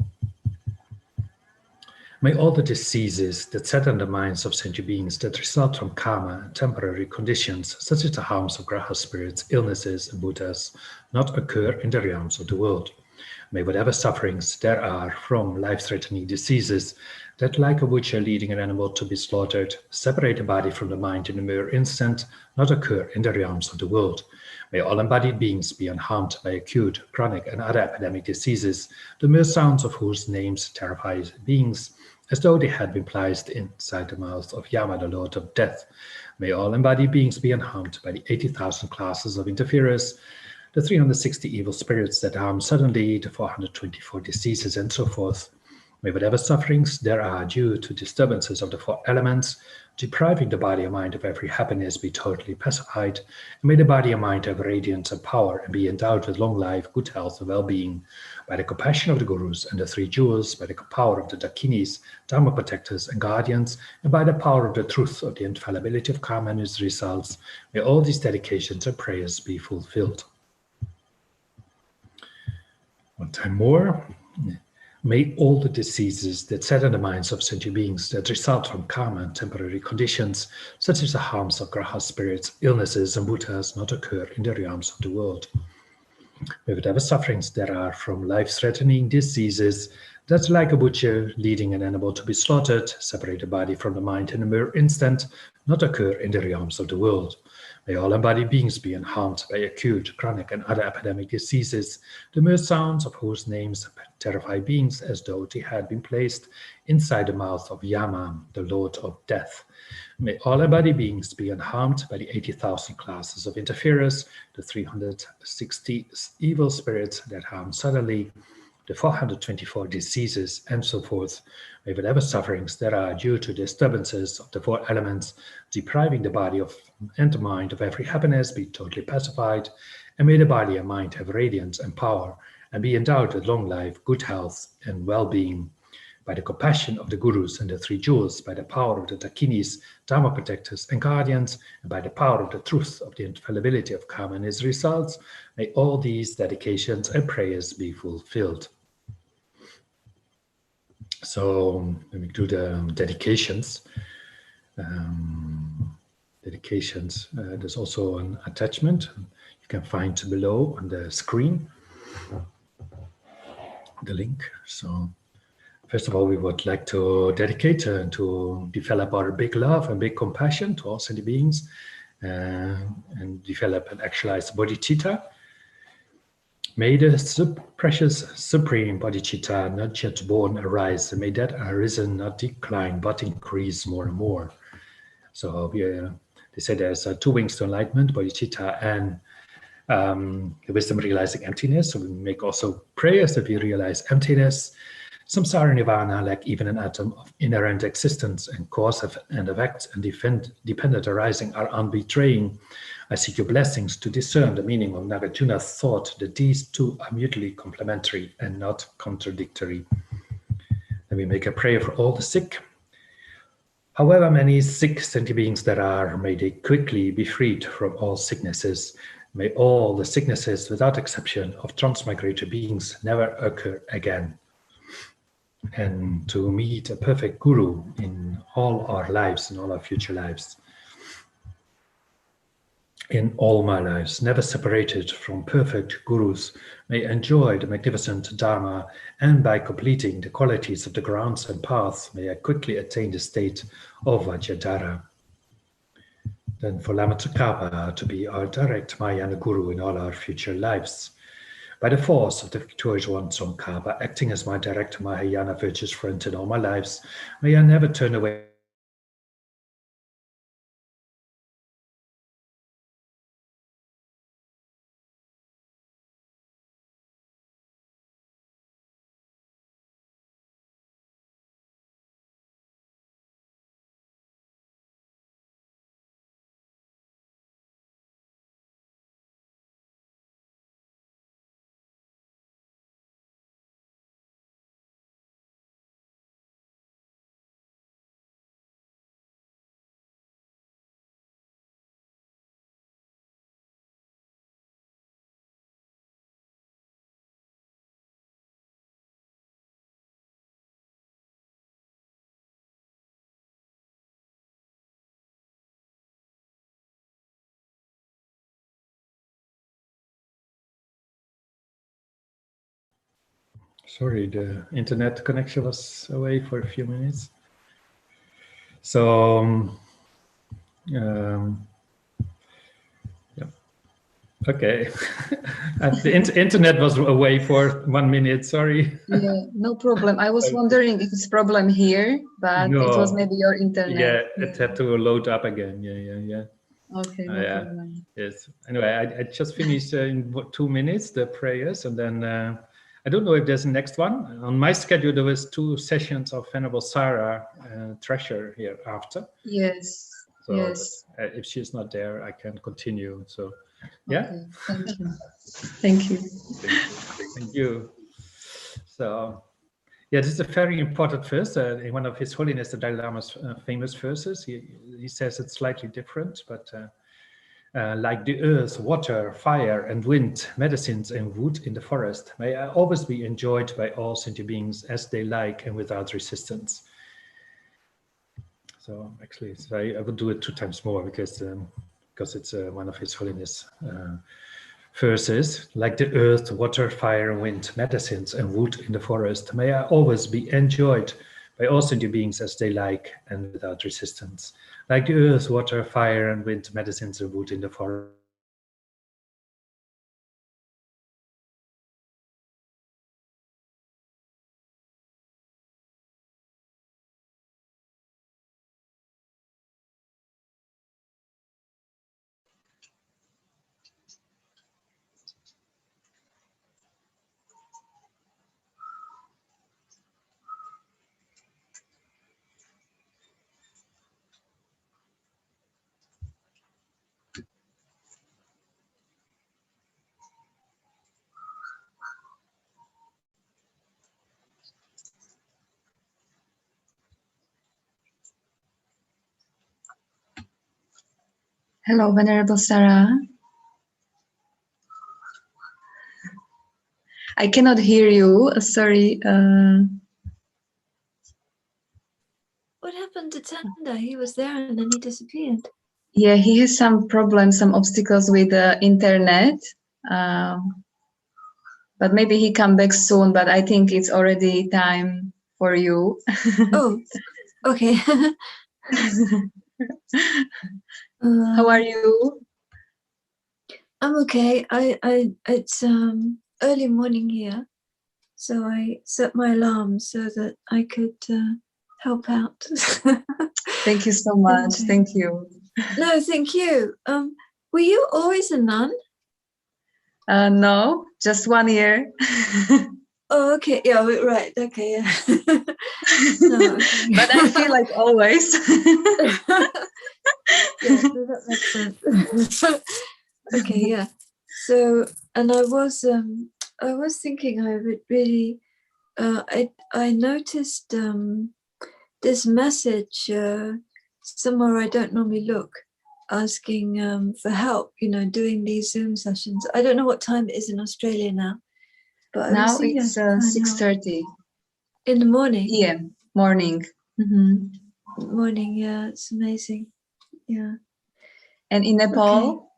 May all the diseases that set in the minds of sentient beings that result from karma and temporary conditions, such as the harms of graha spirits, illnesses, and Buddhas, not occur in the realms of the world. May whatever sufferings there are from life-threatening diseases that, like a butcher leading an animal to be slaughtered, separate the body from the mind in a mere instant, not occur in the realms of the world. May all embodied beings be unharmed by acute, chronic, and other epidemic diseases, the mere sounds of whose names terrify beings, as though they had been placed inside the mouth of Yama, the Lord of Death. May all embodied beings be unharmed by the 80,000 classes of interferers, the 360 evil spirits that harm suddenly, the 424 diseases, and so forth. May whatever sufferings there are due to disturbances of the 4 elements, depriving the body and mind of every happiness, be totally pacified, and may the body and mind have radiance and power and be endowed with long life, good health, and well-being. By the compassion of the Gurus and the 3 jewels, by the power of the Dakinis, Dharma protectors and guardians, and by the power of the truth of the infallibility of karma and its results, may all these dedications and prayers be fulfilled. One time more. May all the diseases that set in the minds of sentient beings that result from karma and temporary conditions, such as the harms of graha spirits, illnesses, and Buddhas, not occur in the realms of the world. May whatever sufferings there are from life-threatening diseases that, like a butcher leading an animal to be slaughtered, separate the body from the mind in a mere instant, not occur in the realms of the world. May all embodied beings be unharmed by acute, chronic, and other epidemic diseases, the mere sounds of whose names terrify beings as though they had been placed inside the mouth of Yama, the Lord of Death. May all embodied beings be unharmed by the 80,000 classes of interferers, the 360 evil spirits that harm suddenly, the 424 diseases, and so forth. May whatever sufferings there are due to disturbances of the 4 elements, depriving the body and the mind of every happiness, be totally pacified, and may the body and mind have radiance and power, and be endowed with long life, good health, and well-being. By the compassion of the Gurus and the 3 jewels, by the power of the Dakinis, Dharma protectors and guardians, and by the power of the truth of the infallibility of karma and its results, may all these dedications and prayers be fulfilled. So let me do the dedications. There's also an attachment you can find below on the screen, the link. So first of all, we would like to dedicate to develop our big love and big compassion to all sentient beings, and develop and actualize bodhicitta. May the precious supreme bodhicitta not yet born arise, and may that arisen not decline but increase more and more. So they say there's 2 wings to enlightenment, bodhicitta and the wisdom realizing emptiness. So we make also prayers that we realize emptiness. Samsara nirvana, like even an atom of inherent existence and cause and effect and dependent arising, are unbetraying. I seek your blessings to discern the meaning of Nagarjuna's thought that these 2 are mutually complementary and not contradictory. Then we make a prayer for all the sick. However many sick sentient beings there are, may they quickly be freed from all sicknesses. May all the sicknesses, without exception, of transmigratory beings never occur again. And to meet a perfect guru in all our lives, in all our future lives. In all my lives, never separated from perfect gurus, may enjoy the magnificent Dharma, and by completing the qualities of the grounds and paths, may I quickly attain the state of Vajradhara. Then for Lama Tsongkhapa to be our direct Mahayana Guru in all our future lives. By the force of the victorious one Tsongkhapa, acting as my direct Mahayana virtuous friend in all my lives, may I never turn away. Sorry, the internet connection was away for a few minutes. So, yeah. Okay. The internet was away for 1 minute, sorry. Yeah, no problem. I was wondering if it's problem here, but No. it was maybe your internet. Yeah, it had to load up again. Yeah. Okay, no problem. Yes. Anyway, I just finished in 2 minutes the prayers, and then I don't know if there's a next one. On my schedule, there was 2 sessions of Venerable Sarah Treasure here after. Yes. So yes. If she's not there, I can continue. So, yeah. Okay, thank you. Thank you. Thank you. So, yeah, this is a very important verse in one of His Holiness the Dalai Lama's famous verses. He says it's slightly different, but like the earth, water, fire, and wind, medicines, and wood in the forest, may I always be enjoyed by all sentient beings as they like and without resistance. So actually, I would do it 2 times more because it's one of His Holiness verses. Like the earth, water, fire, and wind, medicines, and wood in the forest, may I always be enjoyed by all sentient beings as they like and without resistance. Like the earth, water, fire, and wind, medicines, and wood in the forest. Hello, Venerable Sarah. I cannot hear you. Sorry. What happened to Tanda? He was there and then he disappeared. Yeah, he has some problems, some obstacles with the internet. But maybe he come back soon, but I think it's already time for you. Oh, okay. How are you? I'm okay. It's early morning here, so I set my alarm so that I could help out. Thank you so much. Thank you. No, thank you. Were you always a nun? No, just 1 year. Oh, okay. Yeah, right. Okay. Yeah. No, okay. But I feel like always. Yeah, so that makes sense. Okay, yeah. So, and I was thinking I would really, I noticed this message somewhere I don't normally look, asking for help, you know, doing these Zoom sessions. I don't know what time it is in Australia now, but Now it's 6:30 in the morning. Yeah, morning. Morning, yeah, it's amazing. Yeah. And in Nepal?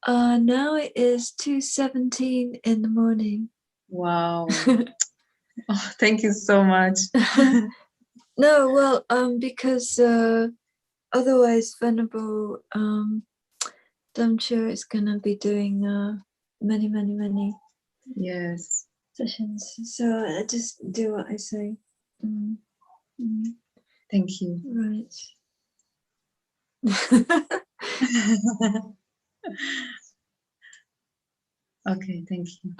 Now it is 2:17 in the morning. Wow. Oh, thank you so much. No, well, because otherwise Venerable Damcho is gonna be doing many yes sessions. So I just do what I say. Thank you. Right. Okay, thank you.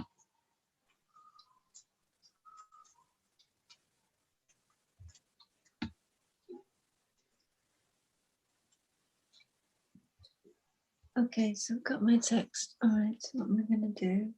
Okay, so I've got my text. All right, so what am I gonna do?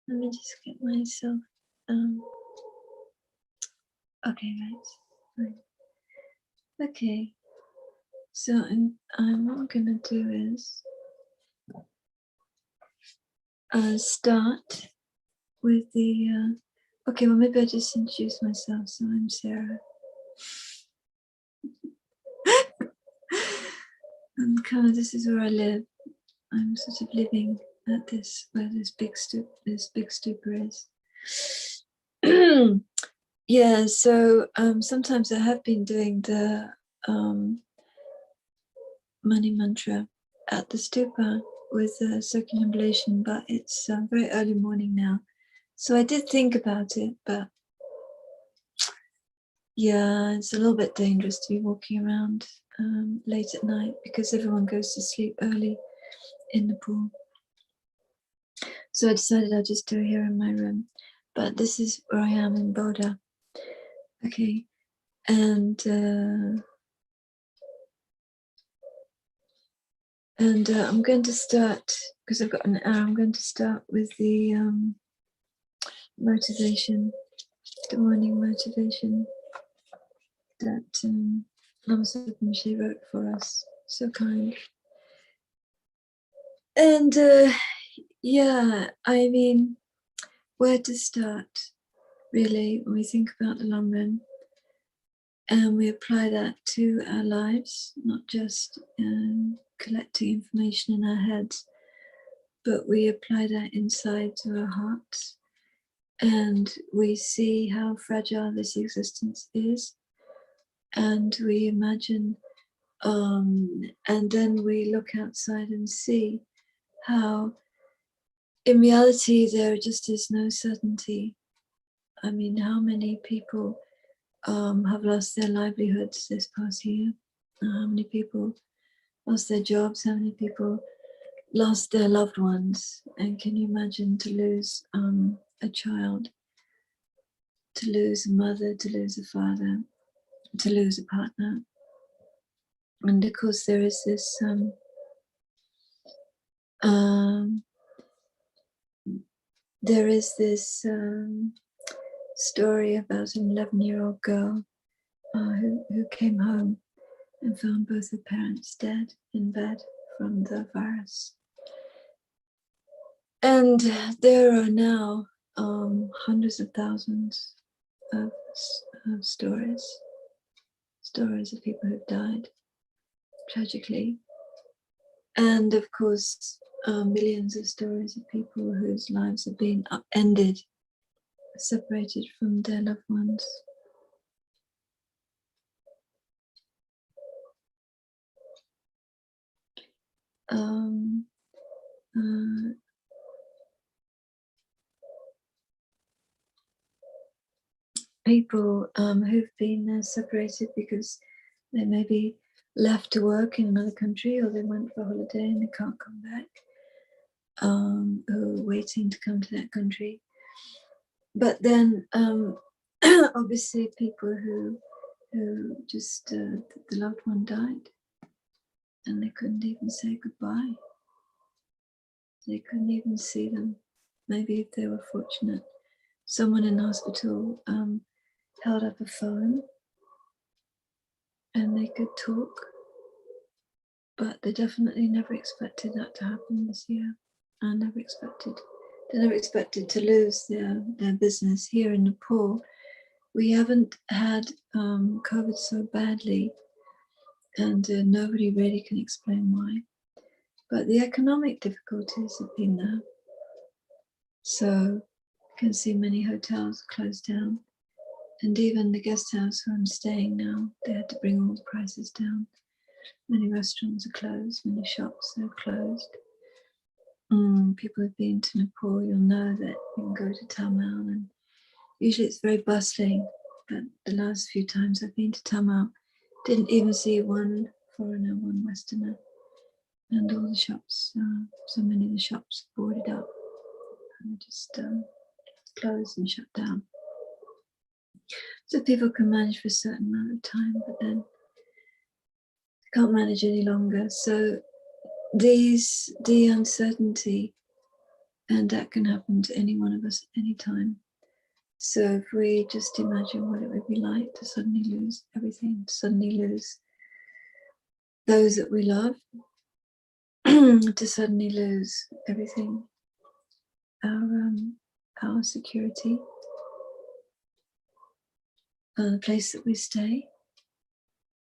Let me just get myself. Okay, right. Okay. So what I'm gonna do is start with the. Okay, well maybe I just introduce myself. So I'm Sarah. And kind of this is where I live. I'm sort of living at this where this big stupa is. Yeah, so sometimes I have been doing the money mantra at the stupa with circumambulation, but it's very early morning now. So I did think about it, but yeah, it's a little bit dangerous to be walking around late at night because everyone goes to sleep early in Nepal. So I decided I'll just do it here in my room. But this is where I am in Bodha. Okay, and I'm going to start, because I've got an hour, I'm going to start with the motivation, the morning motivation that Lama Zopa Rinpoche wrote for us. So kind. And yeah, I mean, where to start, really, when we think about the Lamrim, and we apply that to our lives, not just collecting information in our heads, but we apply that inside to our hearts, and we see how fragile this existence is, and we imagine, and then we look outside and see how in reality there just is no certainty. I mean, how many people have lost their livelihoods this past year? How many people lost their jobs? How many people lost their loved ones? And can you imagine to lose a child, to lose a mother, to lose a father, to lose a partner? And of course there is this story about an 11-year-old girl who came home and found both her parents dead in bed from the virus. And there are now hundreds of thousands of stories of people who've died tragically. And of course, millions of stories of people whose lives have been upended, separated from their loved ones. People who've been separated because they maybe left to work in another country, or they went for holiday and they can't come back. who are waiting to come to that country. But then obviously people who just the loved one died and they couldn't even say goodbye. They couldn't even see them. Maybe if they were fortunate, someone in hospital held up a phone and they could talk, but they definitely never expected that to happen this year. They never expected to lose their business. Here in Nepal, we haven't had COVID so badly, and nobody really can explain why. But the economic difficulties have been there. So you can see many hotels closed down. And even the guest house where I'm staying now, they had to bring all the prices down. Many restaurants are closed, many shops are closed. People who've been to Nepal, you'll know that you can go to Tamil, and usually it's very bustling. But the last few times I've been to Tamil, didn't even see one foreigner, one Westerner. And all the shops, so many of the shops boarded up and just closed and shut down. So people can manage for a certain amount of time, but then can't manage any longer. So the uncertainty, and that can happen to any one of us at any time. So if we just imagine what it would be like to suddenly lose everything, to suddenly lose those that we love, to suddenly lose everything, our security, the place that we stay,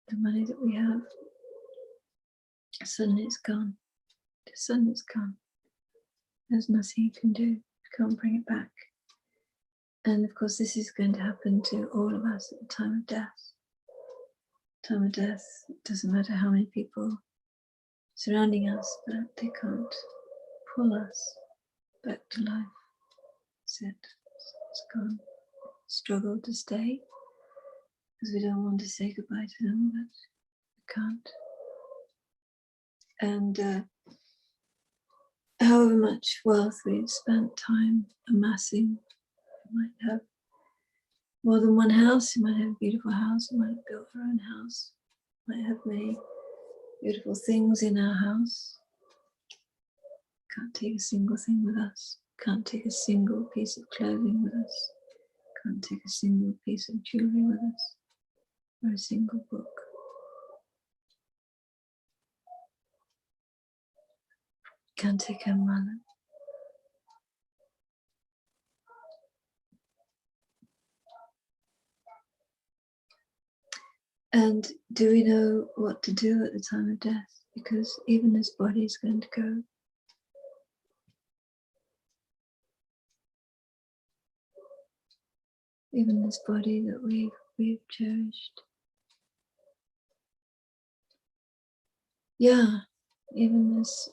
the money that we have, suddenly it's gone. Suddenly it's gone. There's nothing you can do. You can't bring it back. And of course, this is going to happen to all of us at the time of death. Time of death, it doesn't matter how many people surrounding us, but they can't pull us back to life. That's it. It's gone. Struggle to stay because we don't want to say goodbye to them, but we can't. And however much wealth we've spent time amassing, we might have more than one house, you might have a beautiful house, you might have built our own house, you might have many beautiful things in our house. Can't take a single thing with us, can't take a single piece of clothing with us, can't take a single piece of jewelry with us, or a single book. Can't take our mala. And do we know what to do at the time of death? Because even this body is going to go. Even this body that we've cherished. Yeah, even this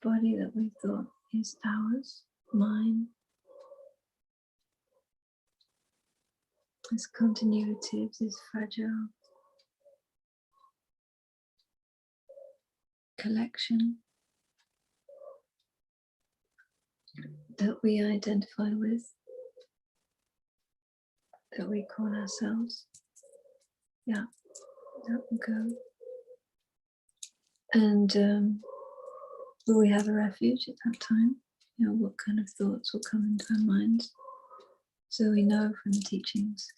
body that we thought is ours, mine. This continuity of this fragile collection that we identify with, that we call ourselves. Yeah, that will go. And will we have a refuge at that time? You know, what kind of thoughts will come into our minds? So we know from the teachings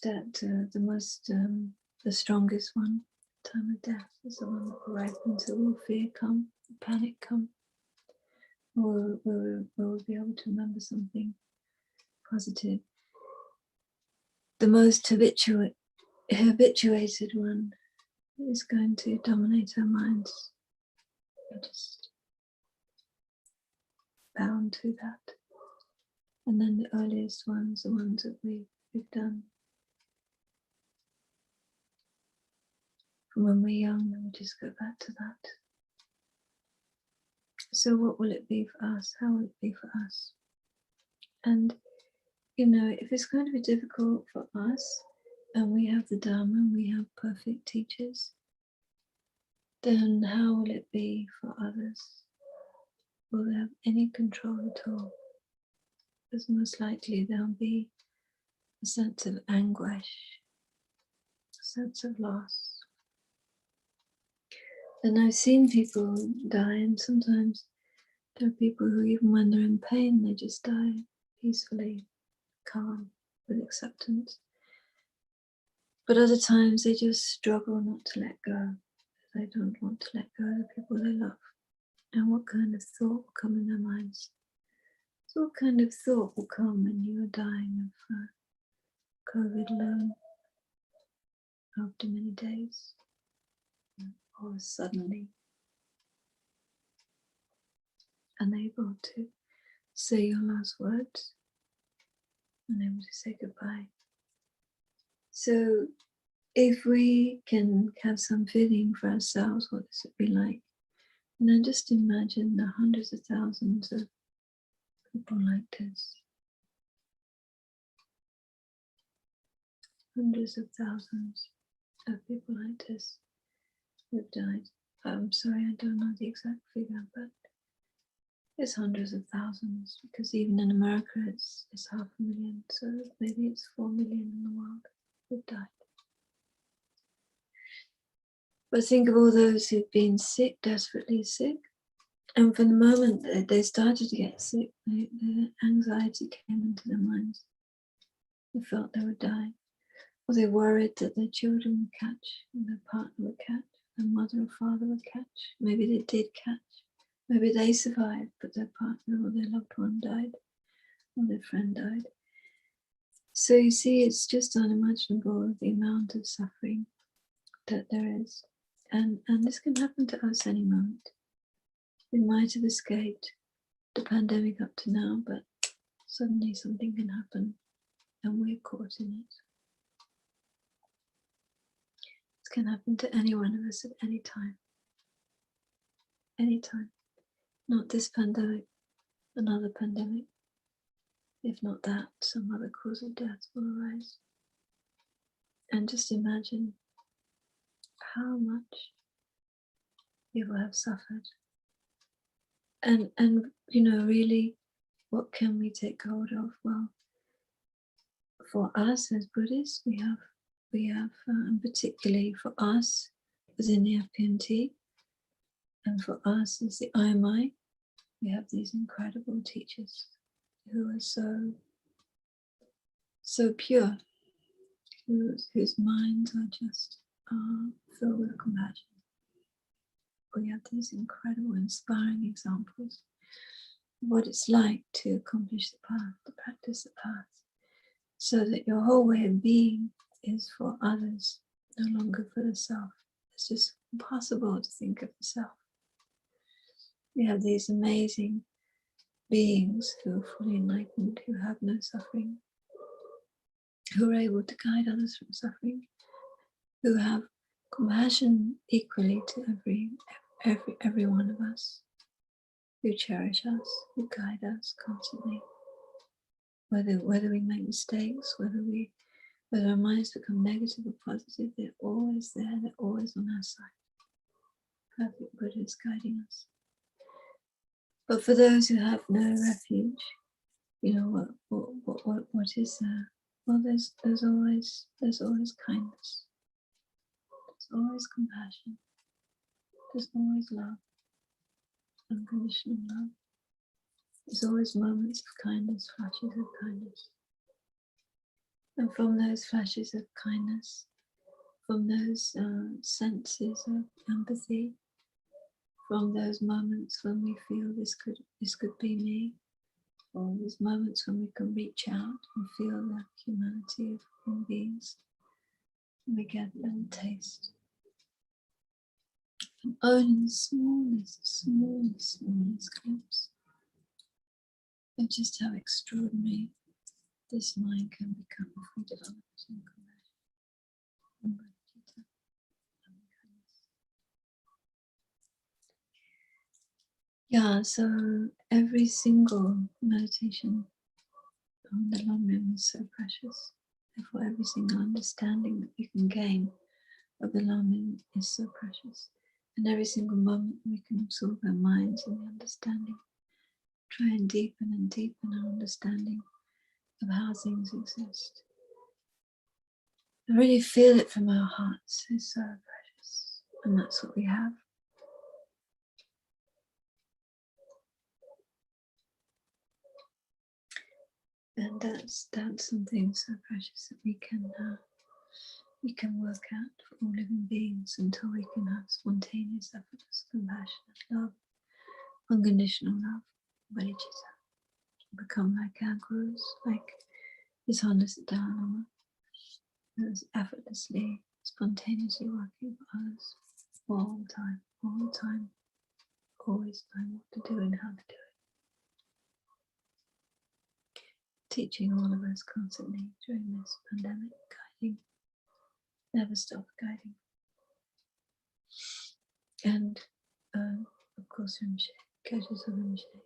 that the strongest one, time of death, is the one that will ripen. So will fear come, panic come? Or will we be able to remember something positive? The most habituated one is going to dominate our minds. We're just bound to that. And then the earliest ones, the ones that we've done from when we're young, and we just go back to that. So what will it be for us? How will it be for us? And you know, if it's going to be difficult for us, and we have the Dharma, and we have perfect teachers, then how will it be for others? will they have any control at all? Because most likely there'll be a sense of anguish, a sense of loss. And I've seen people die, and sometimes there are people who, even when they're in pain, they just die peacefully, calm, with acceptance. But other times they just struggle not to let go. They don't want to let go of the people they love. And what kind of thought will come in their minds? So what kind of thought will come when you are dying of COVID alone after many days, or suddenly unable to say your last words, unable to say goodbye? So if we can have some feeling for ourselves what this would be like, and then just imagine the hundreds of thousands of people like this. Hundreds of thousands of people like this who've died. I'm sorry, I don't know the exact figure, but it's hundreds of thousands, because even in America it's 500,000, so maybe it's 4 million in the world who've died. But think of all those who've been sick, desperately sick, and from the moment that they started to get sick, the anxiety came into their minds. They felt they would die, or they worried that their children would catch, or their partner would catch, their mother or father would catch. Maybe they did catch, maybe they survived, but their partner or their loved one died, or their friend died. So you see, it's just unimaginable the amount of suffering that there is. And this can happen to us any moment. We might have escaped the pandemic up to now, but suddenly something can happen and we're caught in it. It can happen to any one of us at any time. Any time. Not this pandemic, another pandemic. If not that, some other cause of death will arise. And just imagine how much people have suffered. And you know, really, what can we take hold of? Well, for us as Buddhists, we have, and particularly for us within the FPMT, and for us as the IMI, we have these incredible teachers who are so pure, whose minds are just filled with compassion. We have these incredible, inspiring examples of what it's like to accomplish the path, to practice the path, so that your whole way of being is for others, no longer for the self. It's just impossible to think of the self. We have these amazing beings who are fully enlightened, who have no suffering, who are able to guide others from suffering, who have compassion equally to every one of us, who cherish us, who guide us constantly. Whether we make mistakes, whether our minds become negative or positive, they're always there, they're always on our side. Perfect Buddha is guiding us. But for those who have no refuge, you know, what is there? Well, there's always kindness. There's always compassion. There's always love, unconditional love. There's always moments of kindness, flashes of kindness. And from those flashes of kindness, from those senses of empathy, from those moments when we feel this could be me, or those moments when we can reach out and feel the humanity of human beings, we get a little taste. And only the smallest glimpse of just how extraordinary this mind can become if we develop it in compassion. Yeah, so every single meditation on the long rim is so precious. Therefore, every single understanding that we can gain of the long rim is so precious. And every single moment we can absorb our minds in the understanding try and deepen our understanding of how things exist. I really feel it from our hearts. It's so precious, and that's what we have. And that's something so precious that we can work out for all living beings until we can have spontaneous, effortless compassion and love, unconditional love, bodhicitta, become like our gurus, like His Holiness Dalai Lama, who's effortlessly, spontaneously working for others all the time, always knowing what to do and how to do it. Teaching all of us constantly during this pandemic, guiding, never stop guiding. And of course, Rinpoche, Kyabje Lama Rinpoche.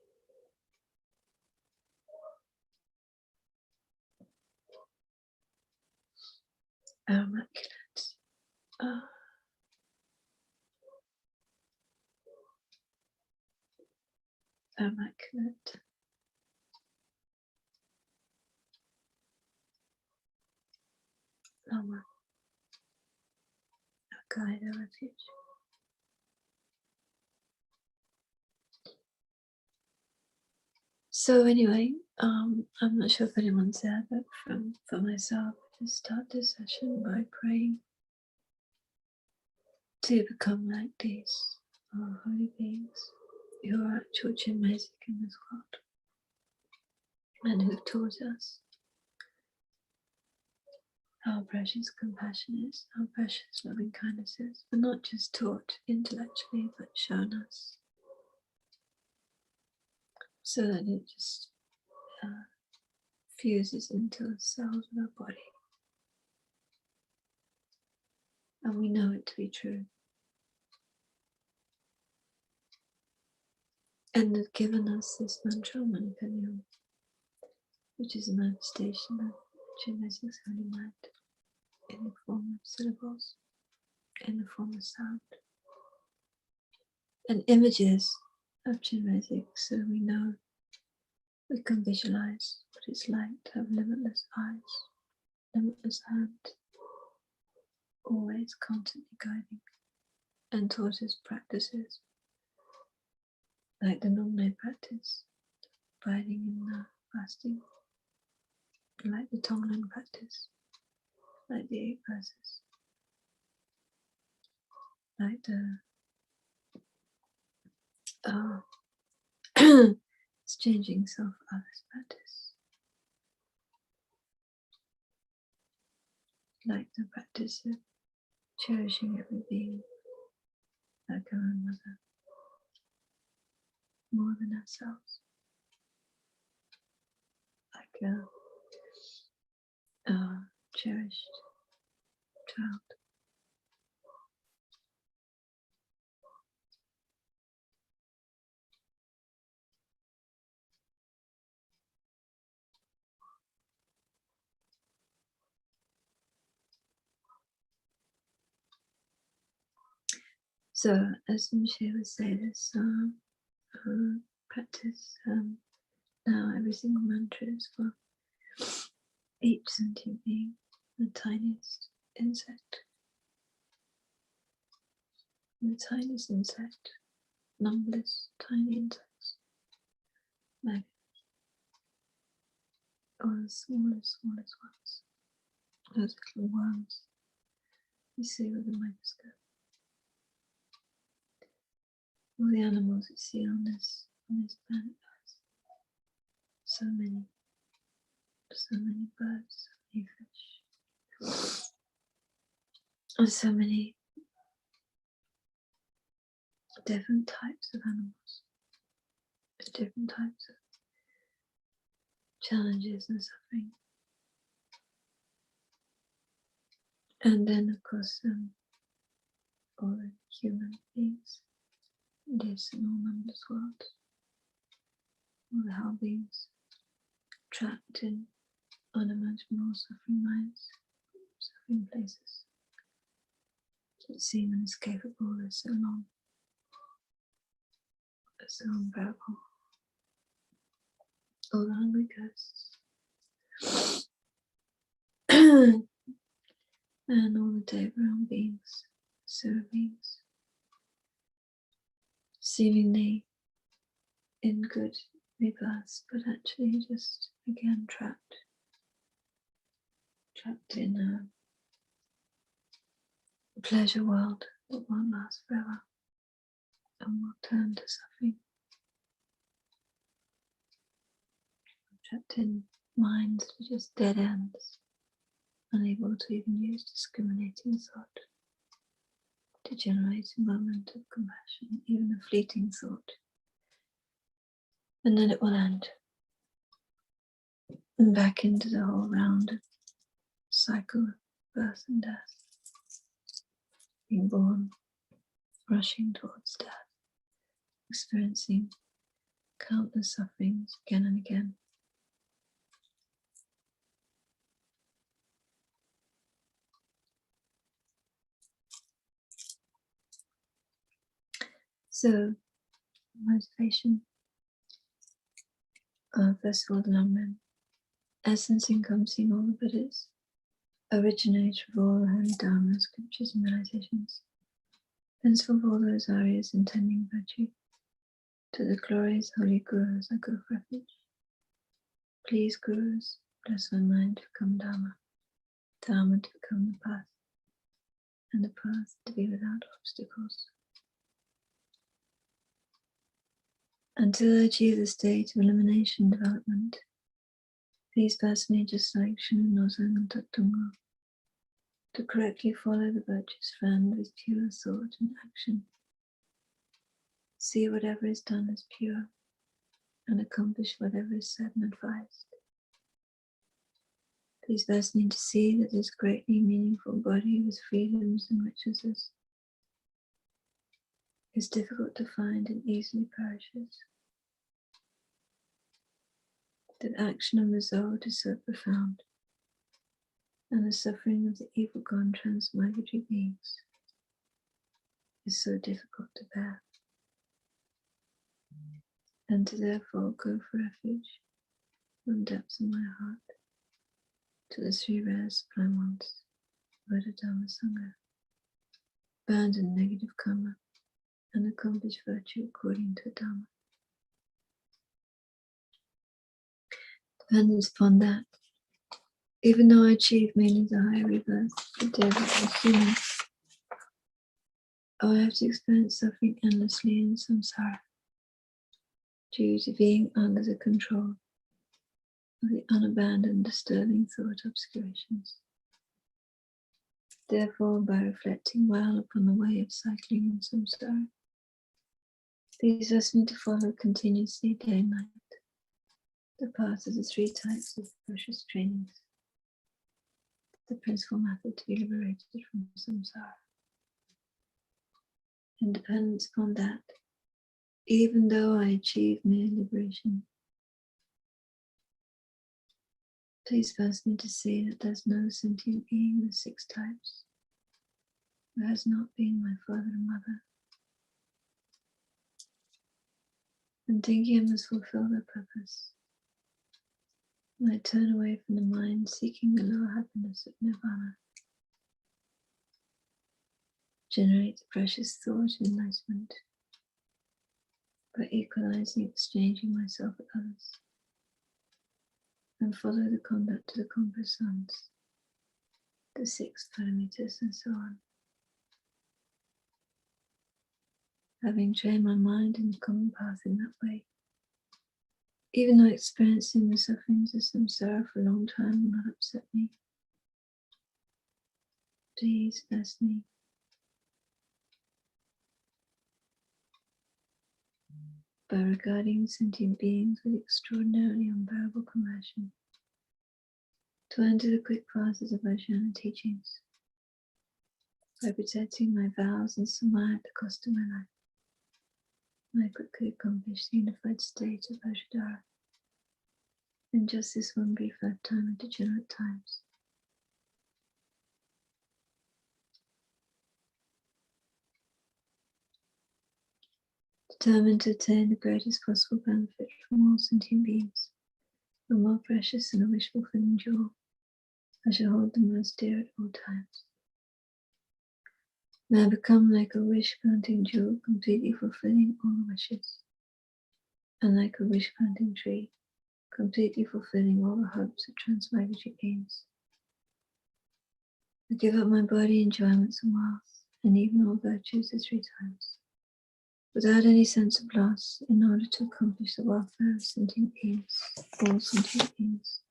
Our immaculate, Lama, our guide, our refuge. So anyway, I'm not sure if anyone's there, but for myself, to start this session by praying to become like these holy beings who are actual Chenrezig in this world and who've taught us how precious compassion is, how precious loving kindness is, but not just taught intellectually, but shown us, so that it just fuses into the cells of our body. And we know it to be true. And they've given us this mantra, Manipanyam, which is a manifestation of Chenrezig's holy mind in the form of syllables, in the form of sound, and images of Chenrezig, so we know, we can visualize what it's like to have limitless eyes, limitless hand, always constantly guiding, and taught us practices like the Nongne practice, abiding in the fasting, like the Tonglen practice, like the 8 verses, like the exchanging self for others practice, like the practice of cherishing every being like our own mother, more than ourselves, like a cherished child. So, as Rinpoche would say, this practice now every single mantra is for each sentient being, the tiniest insect, numberless tiny insects, maggots, or the smallest ones, those little worms you see with a microscope. All the animals you see on this planet Earth. So many birds, so many fish, and so many different types of animals, with different types of challenges and suffering. And then, of course, all the human beings, yes, in all numberless worlds, all the hell beings trapped in unimaginable suffering minds, suffering places that seem inescapable, they're so long, they're so unbearable. all the hungry ghosts, and all the day realm beings, sewer beings, seemingly in good rebirths, but actually just again trapped in a pleasure world that won't last forever and will turn to suffering. Trapped in minds that are just dead ends, unable to even use discriminating thought to generate a moment of compassion, even a fleeting thought. And then it will end. And back into the whole round of cycle of birth and death. Being born, rushing towards death, experiencing countless sufferings again and again. So, motivation. First of all, the Lamrim. Essence encompassing all the Buddhas, originator of all the holy Dharma, scriptures and meditations, principle of all those areas intending virtue, to the glorious holy Gurus I go for refuge. Please, Gurus, bless my mind to become Dharma, Dharma to become the path, and the path to be without obstacles. Until I achieve the state of elimination development, please bless me just like Shinun Nozan and Tatungo, to correctly follow the virtuous friend with pure thought and action. See whatever is done as pure, and accomplish whatever is said and advised. Please bless me to see that this greatly meaningful body with freedoms and richnesses is difficult to find and easily perishes. That action and result is so profound, and the suffering of the evil gone transmigratory beings is so difficult to bear, and to therefore go for refuge from depths of my heart to the three rare sublime ones, Buddha, Dhamma, Sangha, abandon negative karma and accomplish virtue according to Dhamma. Dependence upon that, even though I achieve millions of higher rebirths, the devil is human, I have to experience suffering endlessly in samsara due to being under the control of the unabandoned disturbing thought obscurations. Therefore, by reflecting well upon the way of cycling in samsara, please ask me to follow continuously day and night the path of the three types of precious trainings, the principal method to be liberated from samsara. In dependence upon that, even though I achieve mere liberation, please ask me to see that there's no sentient being with 6 types who has not been my father and mother, and thinking I must fulfill their purpose. I turn away from the mind seeking the lower happiness of nirvana. Generate the precious thought and enlightenment by equalizing, exchanging myself with others, and follow the conduct to the Conqueror Sons, the 6 parameters, and so on. Having trained my mind in the common path in that way, even though experiencing the sufferings of samsara for a long time will not upset me, please bless me. By regarding sentient beings with extraordinarily unbearable compassion, to enter the quick paths of Mahayana teachings, by protecting my vows and samaya at the cost of my life, I quickly accomplish the unified state of Vajradhara in just this one brief lifetime of degenerate times. Determined to attain the greatest possible benefit from all sentient beings, You're more precious than a wish-fulfilling jewel. I shall hold them most dear at all times. May I become like a wish-granting jewel, completely fulfilling all wishes, and like a wish-granting tree, completely fulfilling all the hopes of transmigratory beings. I give up my body, enjoyments, and wealth, and even all virtues the 3 times, without any sense of loss, in order to accomplish the welfare of sentient beings, all sentient beings.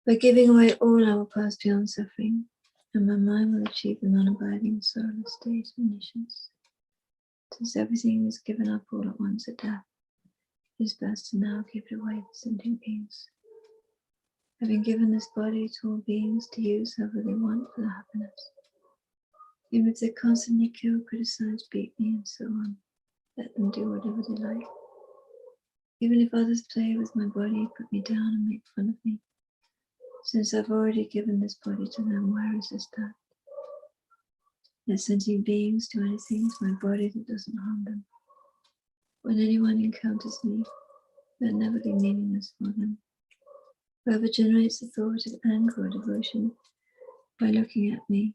By giving away all, I will pass beyond suffering, and my mind will achieve the non-abiding, sorrowless state of omniscience. Since everything is given up all at once at death, it is best to now give it away to sentient beings. Having given this body to all beings to use however they want for their happiness, even if they constantly kill, criticize, beat me, and so on, let them do whatever they like. Even if others play with my body, put me down, and make fun of me, since I've already given this body to them, why resist that? Let sentient beings do anything to my body that doesn't harm them. When anyone encounters me, let never be meaningless for them. Whoever generates the thought of anger or devotion by looking at me,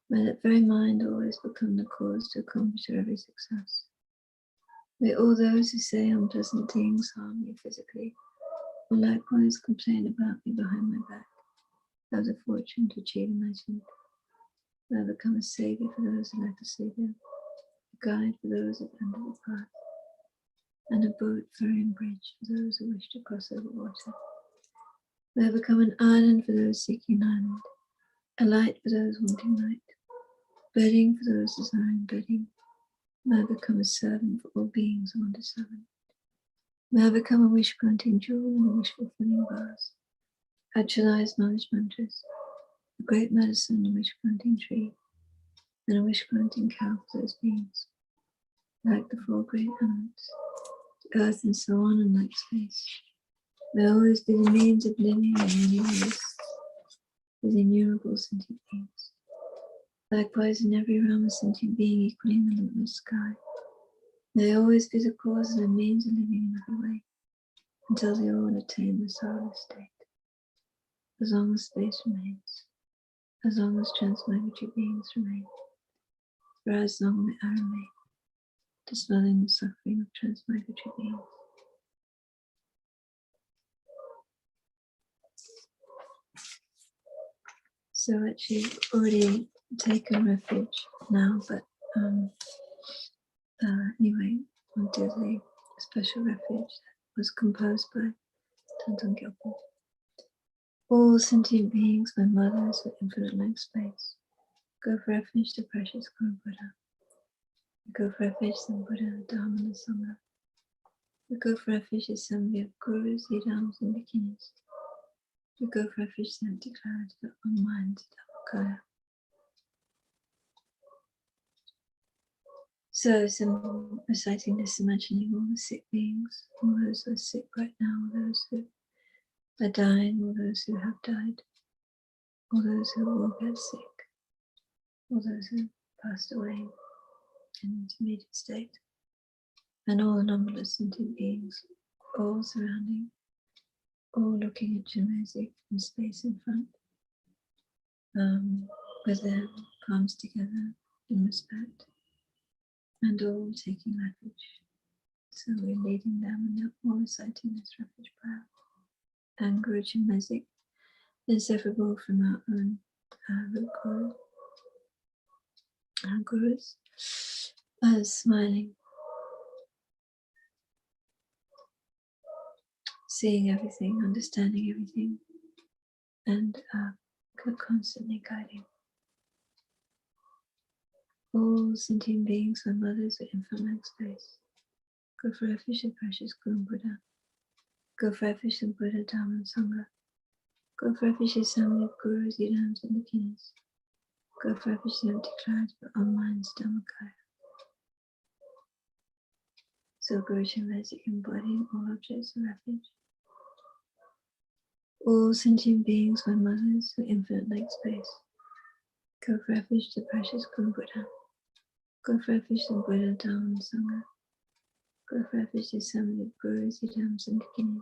may that very mind always become the cause to accomplish their every success. May all those who say unpleasant things harm me physically, or likewise complain about me behind my back, have the fortune to achieve enlightenment. May I become a savior for those who lack a savior, a guide for those who abandon the path, and a boat, ferry, and bridge for those who wish to cross over water. May I become an island for those seeking an island, a light for those wanting light, bedding for those desiring bedding. May I become a servant for all beings who want a servant. May I become a wish-granting jewel and a wish-fulfilling vase. Actualize knowledge mantras, a great medicine, a wish-granting tree, and a wish-granting cow for those beings. Like the 4 great elements, the earth and so on, and like space. May always be the means of living in many ways with innumerable sentient beings. Likewise, in every realm of sentient being equally in the limitless sky, may always be the cause and the means of living in every way, until they all attain the sorrowless state. As long as space remains, as long as transmigratory beings remain, for as long may I remain, dispelling the suffering of transmigratory beings. So actually already taken refuge now, but anyway, I'll do the special refuge that was composed by Thangtong Gyalpo. All sentient beings, my mothers with infinite length space, go for refuge to precious Guru Buddha. We go for refuge to the Buddha, the Dharma, and the Sangha. We go for refuge to assembly of Gurus, Yidams, and Bikinis. We go for refuge to empty clarity of our minds, Dhammakaya. So simple, reciting this, imagining all the sick beings, all those who are sick right now, all those who are dying, all those who have died, all those who will get sick, all those who passed away in intermediate state, and all the numberless sentient beings, all surrounding, all looking at Chenrezig from space in front, with their palms together in respect, and all taking refuge. So we're leading them and they're all reciting this refuge prayer. And Guru Chenrezig, inseparable from our own root guru, our gurus, smiling, seeing everything, understanding everything, and constantly guiding. All sentient beings, my mothers with infinite space, go for refuge to precious Guru Buddha. Go for refuge to Buddha, Dharma, and Sangha. Go for refuge to assembly of Gurus, Yidams, and Bikinis. Go for refuge to empty clarity for all minds, Dhammakaya. So Guru Chenrezig embodying all objects of refuge. All sentient beings, my mothers with infinite like space, go for refuge to precious Guru Buddha. Go for refuge to Buddha, Dharma, and Sangha. Go for refuge to assembly of Gurus, Yidams, and Bikinis.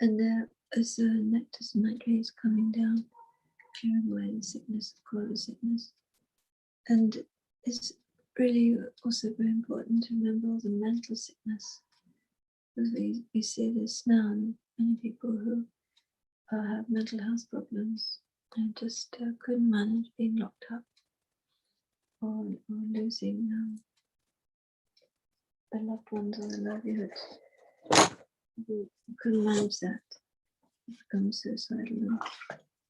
And there, as the nectar's mantra is coming down, clearing away the sickness, the core of the sickness. And it's really also very important to remember all the mental sickness, because we see this now in many people who have mental health problems and just couldn't manage being locked up or losing their loved ones or their livelihoods. Who couldn't manage that, become suicidal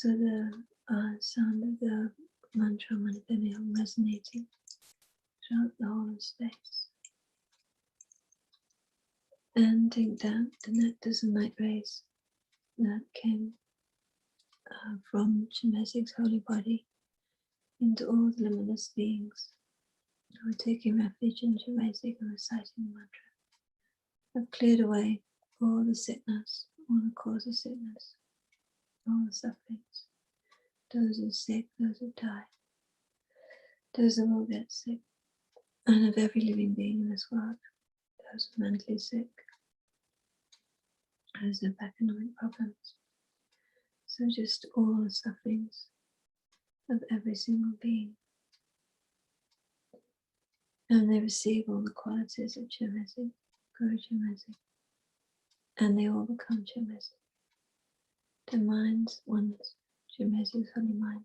So the sound of the mantra Manipamil resonating throughout the whole of space. And take that the nectars and light rays that came from Chenrezig's holy body into all the limitless beings who are taking refuge in Chenrezig and reciting the mantra, have cleared away all the sickness, all the cause of sickness, all the sufferings, those who are sick, those who die, those who will get sick, and of every living being in this world, those who are mentally sick, those who have economic problems. So just all the sufferings of every single being. And they receive all the qualities of Chenrezig, Guru Chenrezig, and they all become Chenrezig. Their minds oneness, Chenrezig's holy mind.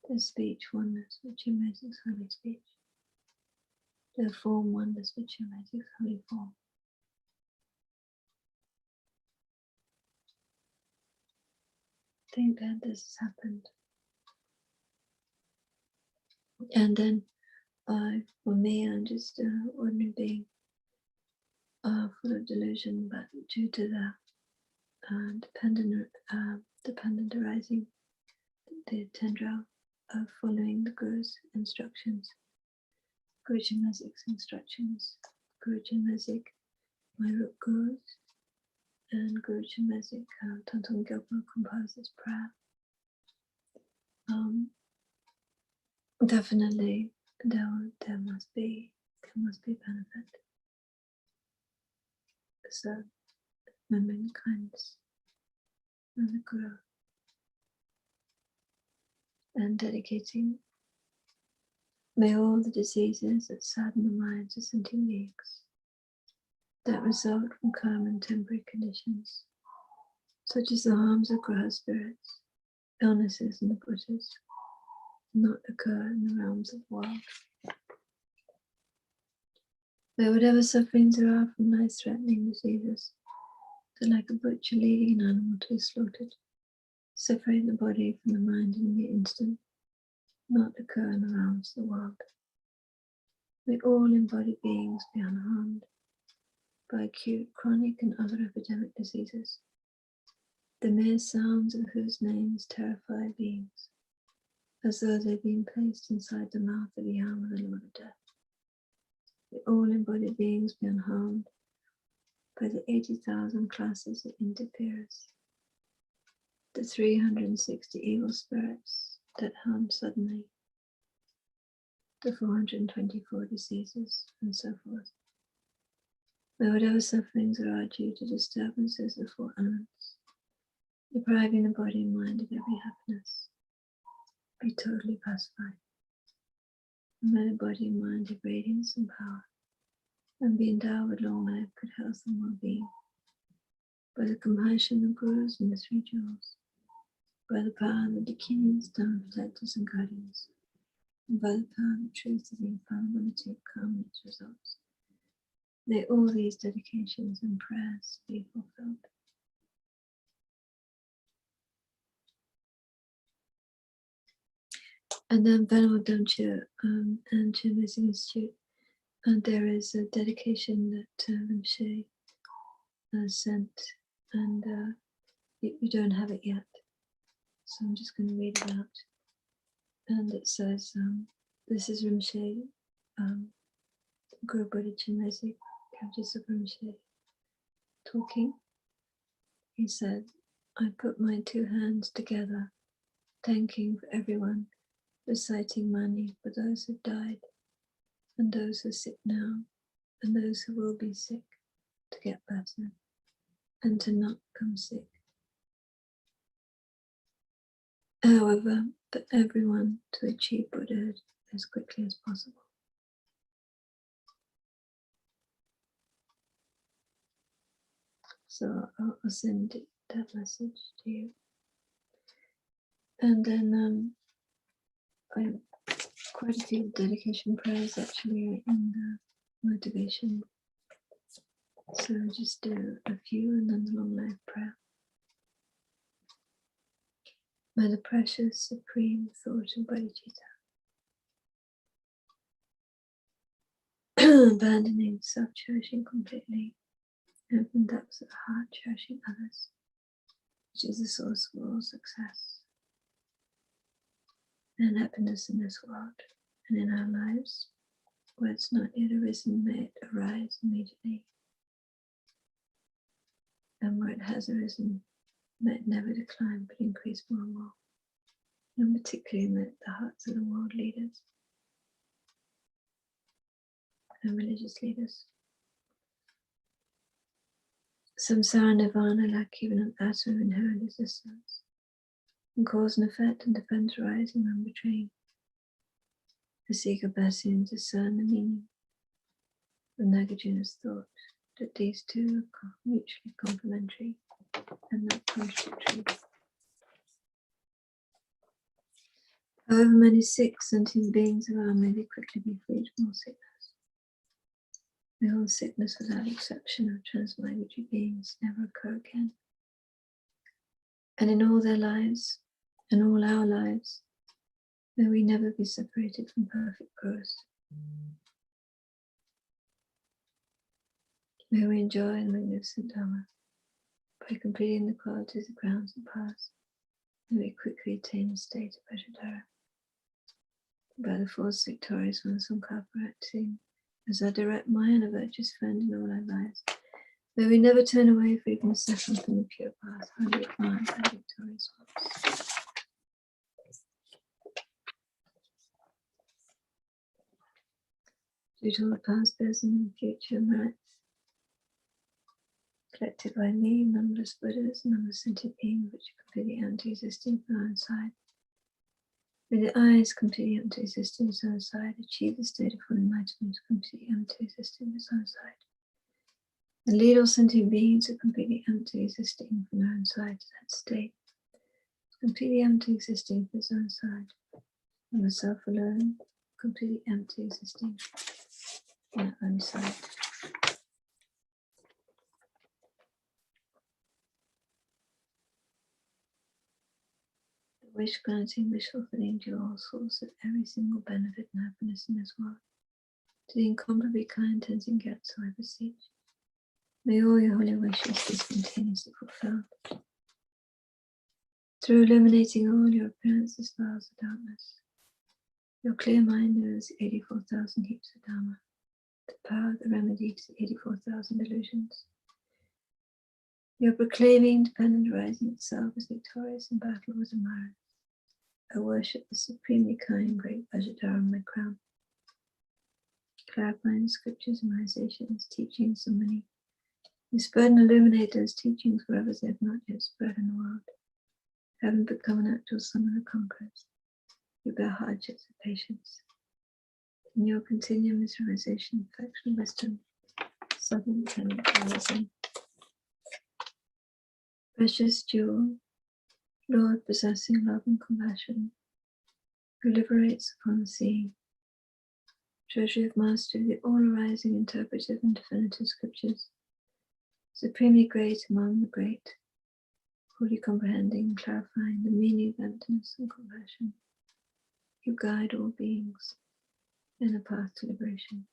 Their speech oneness with Chenrezig's holy speech. Their form oneness with Chenrezig's holy form. Think that this has happened. And then for me, I'm just an ordinary being full of delusion, but due to the dependent arising, the tendril of following the Guru's instructions, Guru Chenrezig's instructions, Guru Chenrezig, my root Gurus, and Guru Chenrezig, Thangtong Gyalpo composed this prayer. Definitely, there must be benefit. So, remembering kindness and the Guru, and dedicating, may all the diseases that sadden the minds of sentient beings, that result from karma and temporary conditions, such as the harms of graha spirits, illnesses and the Buddhas, not occur in the realms of the world. May whatever sufferings there are from life-threatening diseases, that like a butcher leading an animal to be slaughtered, separate the body from the mind in the instant, not occur in the realms of the world. May all embodied beings be unharmed by acute, chronic and other epidemic diseases, the mere sounds of whose names terrify beings, as though they'd been placed inside the mouth of the arm of the Lord of Death. May all embodied beings be unharmed by the 80,000 classes of interferers, the 360 evil spirits that harm suddenly, the 424 diseases, and so forth. May whatever sufferings there are due to disturbances of four elements, depriving the body and mind of every happiness, be totally pacified. And may the body and mind have radiance and power, and be endowed with long life, good health and well-being, by the compassion of Gurus and the three jewels, by the power of the Dakini stone protectors and guardians, and by the power of the truth of the infallibility of karma and its results. May all these dedications and prayers be fulfilled. And then Venerable Damcho and Chenrezig Institute, there is a dedication that Rinpoche sent, and you don't have it yet, so I'm just going to read it out. And it says, this is Rinpoche, Guru Buddha Chenrezig, Kyabje Lama Zopa Rinpoche, talking. He said, I put my two hands together, thanking for everyone, reciting money for those who died, and those who are sick now, and those who will be sick to get better, and to not become sick. However, for everyone to achieve Buddhahood as quickly as possible. So I'll send that message to you. And then quite a few dedication prayers actually in the motivation. So I'll just do a few and then the long life prayer. May the precious supreme thought of bodhicitta, abandoning self-cherishing completely, open depths of the heart, cherishing others, which is the source of all success and happiness in this world and in our lives, where it's not yet arisen, may it arise immediately, and where it has arisen, may it never decline but increase more and more, and particularly may the hearts of the world leaders and religious leaders. Samsara nirvana, lack even an atom of inherent existence, and cause and effect and defense arising and betraying. The seeker best to discern the meaning of Nagarjuna's thought, that these two are mutually complementary and not contradictory. However many sick sentient beings there are, may they quickly be freed from all sickness. May all sickness without exception of transmigratory beings never occur again. And in all their lives, and all our lives, may we never be separated from perfect growth. May we enjoy the magnificent Dharma by completing the qualities of grounds and paths. May we quickly attain the state of Ajahara. By the force victorious one, Sangha practicing as our direct Mahayana virtuous friend in all our lives. May we never turn away for even a second from the pure path, highly admired by victorious ones. Due to all the past, present, and future merits collected by me, numberless Buddhas, numberless sentient beings which are completely anti-existing from our side. May the eyes completely anti-existing from our side achieve the state of full enlightenment, completely anti-existing from our side. And lead all sentient beings are completely anti-existing from their own side to that state, completely anti-existing from his own side, and myself alone, completely anti-existing from their own side. The wish granting, wish fulfilling dual source of every single benefit and happiness in this world, to the incomparably kind Tenzin Gyatso I beseech. May all your holy wishes be spontaneously fulfilled. Through illuminating all your appearances, clouds of darkness, your clear mind knows the 84,000 heaps of Dharma, the power of the remedy to the 84,000 delusions. Your proclaiming dependent rising itself as victorious in battle with the Mara. I worship the supremely kind great Ajahara on my crown. Clarifying the scriptures, immunizations, teachings so many. You spread and illuminate those teachings wherever they have not yet spread in the world. Having become an actual son of the conquerors, you bear hardships with patience. In your continual visualization, affection, wisdom, southern tenant, precious jewel, Lord possessing love and compassion, who liberates upon the sea, treasury of mastery, the all-arising interpretive and definitive scriptures, supremely great among the great, fully comprehending and clarifying the meaning of emptiness and compassion. You guide all beings in a path to liberation.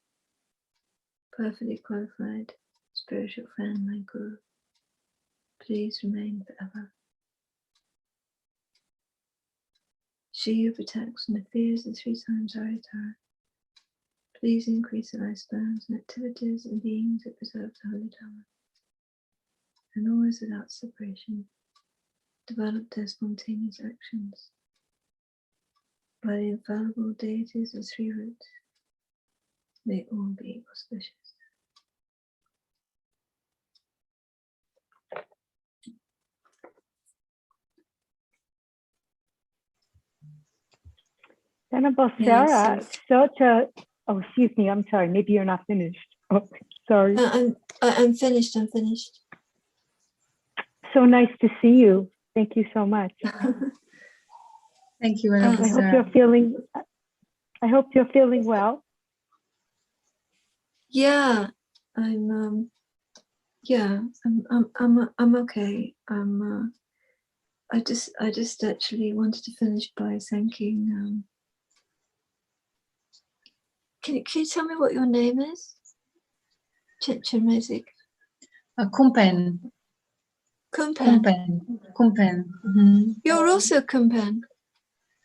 Perfectly qualified spiritual friend, my Guru, please remain forever. She who protects from the fears of 3 times Aritara, please increase the lifespans and activities and beings that preserve the Holy Dharma, and always without separation, develop their spontaneous actions. By the infallible deities of 3 roots, may all be auspicious. Venerable Sarah, oh, excuse me, I'm sorry, maybe you're not finished. Oh, sorry. I'm finished, I'm finished. So nice to see you. Thank you so much. Thank you, Venerable Sarah. I hope you're feeling well. Yeah, I'm okay. I just actually wanted to finish by thanking. Can you tell me what your name is? Chenrezig. Kumpen. Kumpen. Kumpen. You're also Kumpen.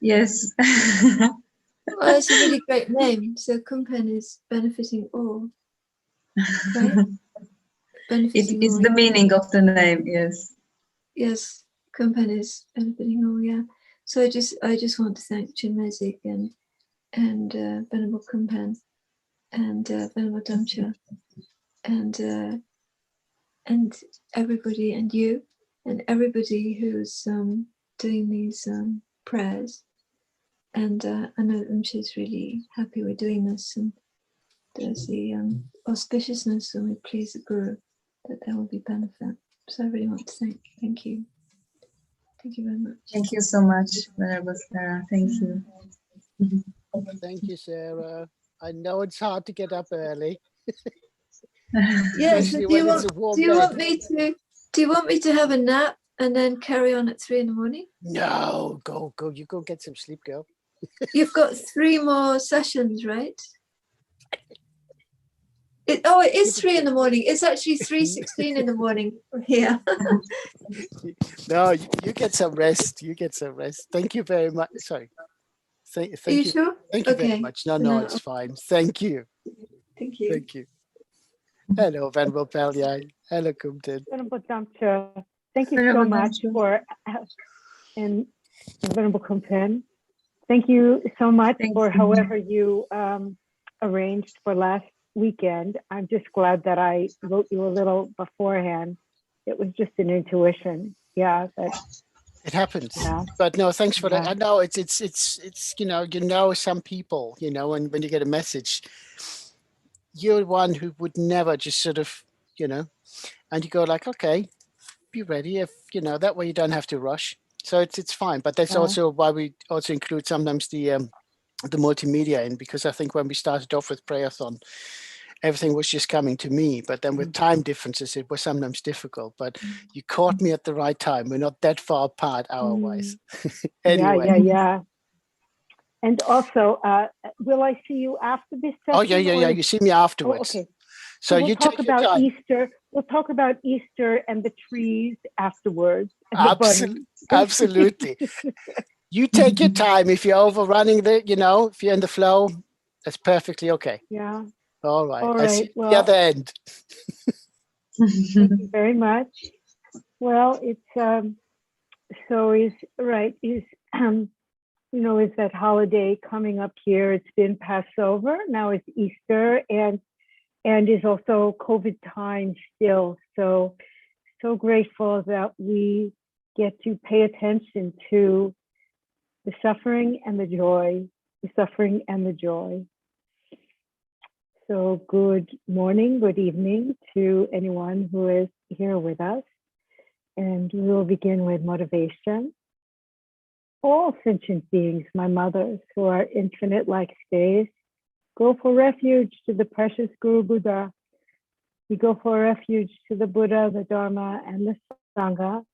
Yes. Well, it's a really great name. So Kumpen is benefiting all. Right? Benefiting It's all. the meaning of the name, yes. Yes, Kumpen is benefiting all, yeah. So I just want to thank Chenrezig and Venerable Kumpen and Venerable Damcha and everybody, and you and everybody who's doing these prayers. And I know she's really happy we're doing this, and there's the auspiciousness, and we please the Guru that there will be benefit. So I really want to thank you. Thank you very much. Thank you so much, Venerable Sarah. Thank you. Thank you, Sarah. I know it's hard to get up early. Yes. Especially Do you when it's a warm day. Do you want me to have a nap and then carry on at 3 a.m? No, go. You go get some sleep, girl. You've got 3 more sessions, right? It is 3 in the morning. It's actually 3:16 in the morning here. No, you get some rest. You get some rest. Thank you very much. Sorry. Thank Are you you. sure? Thank you very Okay. much. No, it's fine. Thank you. Thank you. Thank you. Hello, Venerable Palyai. Hello, Kumten. Venerable Damcha, thank you so much for, and Venerable Kumten, thank you so much for however you arranged for last weekend. I'm just glad that I wrote you a little beforehand. It was just an intuition. Yeah, it happens. Yeah. But no, thanks for that. I know it's you know some people, and when you get a message, you're one who would never just sort of, and you go like, okay, be ready if that way you don't have to rush. So it's fine. But that's also why we also include sometimes the multimedia in, because I think when we started off with Prayerathon, everything was just coming to me, but then with time differences, it was sometimes difficult, but you caught me at the right time. We're not that far apart hour-wise. Anyway. Yeah. And also, will I see you after this session? Oh, yeah. You see me afterwards. Oh, okay. So we'll you talk take your about time. Easter. We'll talk about Easter and the trees afterwards. Absolutely. You take your time. If you're overrunning if you're in the flow, that's perfectly okay. Yeah. All right. All I see right. the other end. Thank you very much. Well, it's is that holiday coming up here? It's been Passover. Now it's Easter, and is also COVID time still. So grateful that we get to pay attention to the suffering and the joy, So good morning, good evening to anyone who is here with us. And we will begin with motivation. All sentient beings, my mothers, who are infinite like stays, go for refuge to the precious Guru Buddha. We go for refuge to the Buddha, the Dharma, and the Sangha.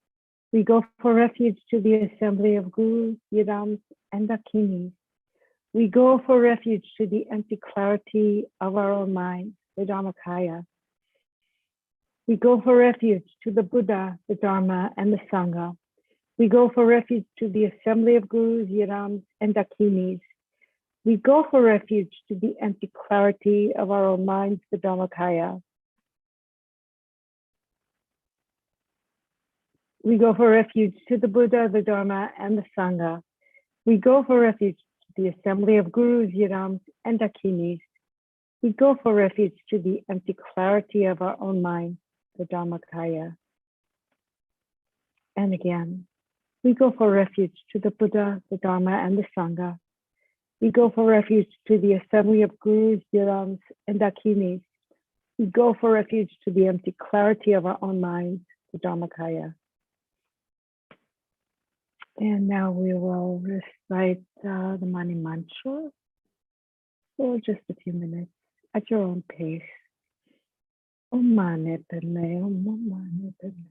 We go for refuge to the assembly of Gurus, Yidams, and Dakinis. We go for refuge to the empty clarity of our own minds, the Dharmakaya. We go for refuge to the Buddha, the Dharma, and the Sangha. We go for refuge to the assembly of Gurus, Yidams, and Dakinis. We go for refuge to the empty clarity of our own minds, the Dharmakaya. We go for refuge to the Buddha, the Dharma, and the Sangha. We go for refuge to the assembly of Gurus, Yidams, and Dakinis. We go for refuge to the empty clarity of our own minds, the Dharmakaya. And again, we go for refuge to the Buddha, the Dharma, and the Sangha. We go for refuge to the assembly of Gurus, Yidams, and Dakinis. We go for refuge to the empty clarity of our own minds, the Dharmakaya. And now we will recite the Mani Mantra for just a few minutes at your own pace. Om Mani Padme, Om Mani Padme.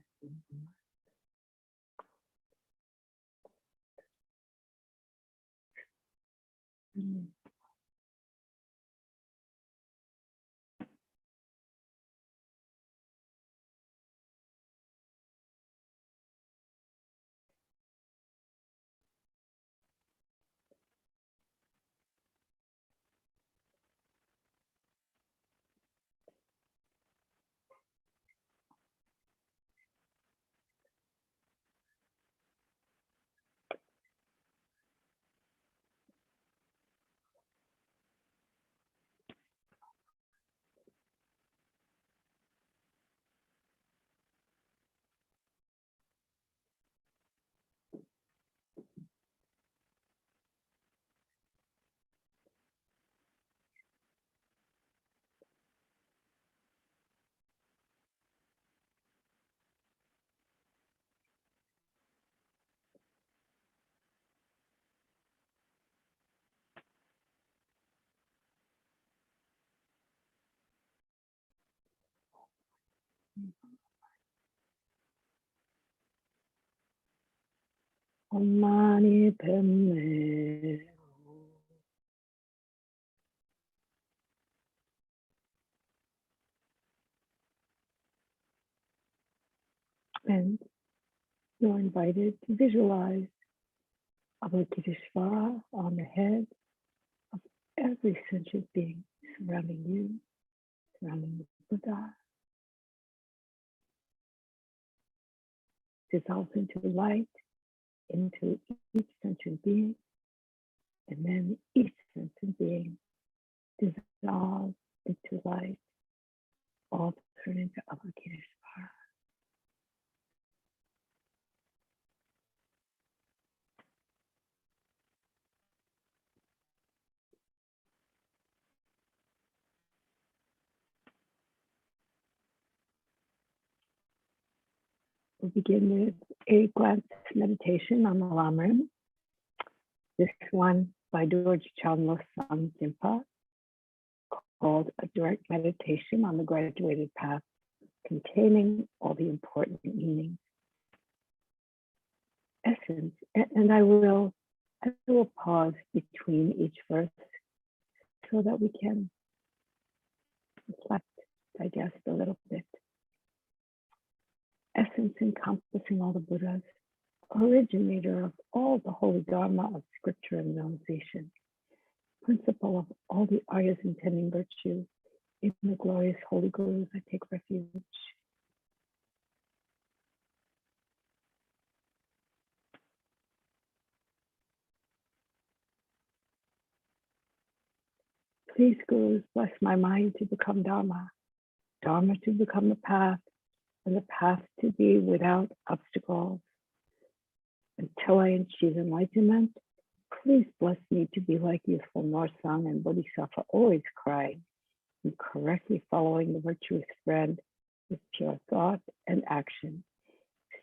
Om Mani Padme. And you're invited to visualize Avalokiteshvara on the head of every sentient being surrounding you, surrounding the Buddha. Dissolves into light, into each sentient being, and then each sentient being dissolves into light, all turn into Avalokiteshvara. We'll begin with a glance meditation on the Lamrim. This one by Dorje Chandler Samjimpa, called A Direct Meditation on the Graduated Path, containing all the important meanings. Essence, and I will pause between each verse so that we can reflect, digest a little bit. Essence encompassing all the Buddhas, originator of all the holy Dharma of scripture and realization, principle of all the Aryas intending virtue, in the glorious holy Gurus I take refuge. Please, Gurus, bless my mind to become Dharma, Dharma to become the path, and the path to be without obstacles. Until I achieve enlightenment, please bless me to be like youthful Norsang and Bodhisattva, always crying and correctly following the virtuous friend with pure thought and action,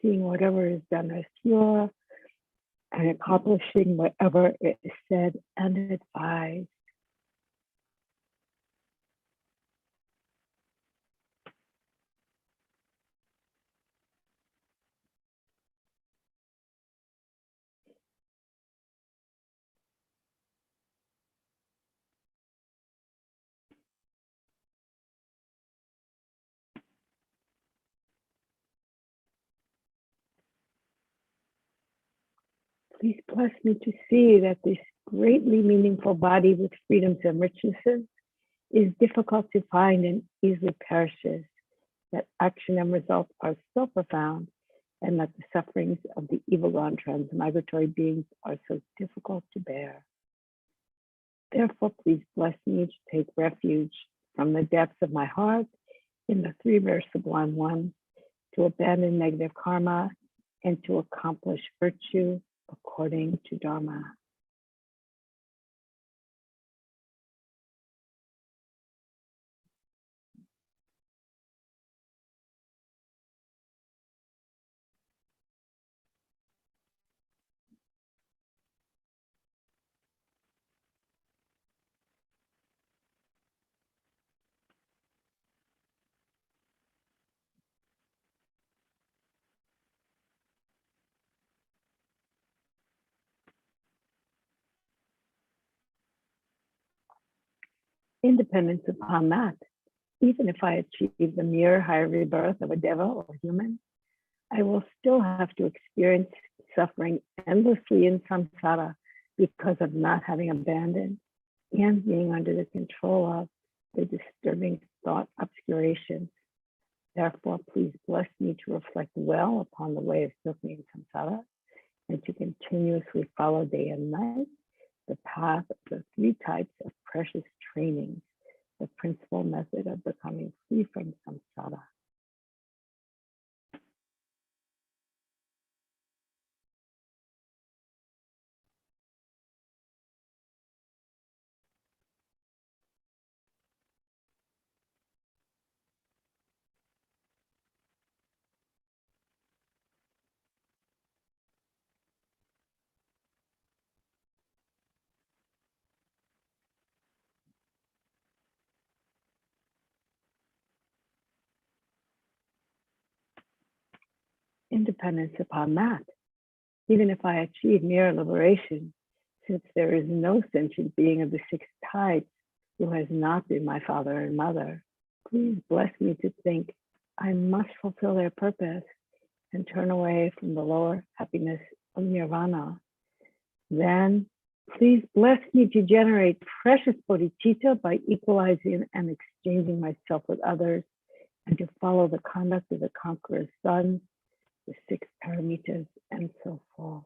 seeing whatever is done as pure and accomplishing whatever is said and advised. Please bless me to see that this greatly meaningful body with freedoms and richnesses is difficult to find and easily perishes, that action and results are so profound, and that the sufferings of the evil-gone transmigratory beings are so difficult to bear. Therefore, please bless me to take refuge from the depths of my heart in the three rare sublime ones, to abandon negative karma and to accomplish virtue according to Dharma. Independence upon that, even if I achieve the mere higher rebirth of a deva or human, I will still have to experience suffering endlessly in samsara because of not having abandoned and being under the control of the disturbing thought obscurations. Therefore, please bless me to reflect well upon the way of suffering in samsara and to continuously follow day and night the path of the three types of precious trainings, the principal method of becoming free from samsara. Independence upon that, even if I achieve mere liberation, since there is no sentient being of the six types who has not been my father and mother, please bless me to think I must fulfill their purpose and turn away from the lower happiness of nirvana, then please bless me to generate precious bodhicitta by equalizing and exchanging myself with others, and to follow the conduct of the conqueror's sons, the 6 paramitas, and so forth.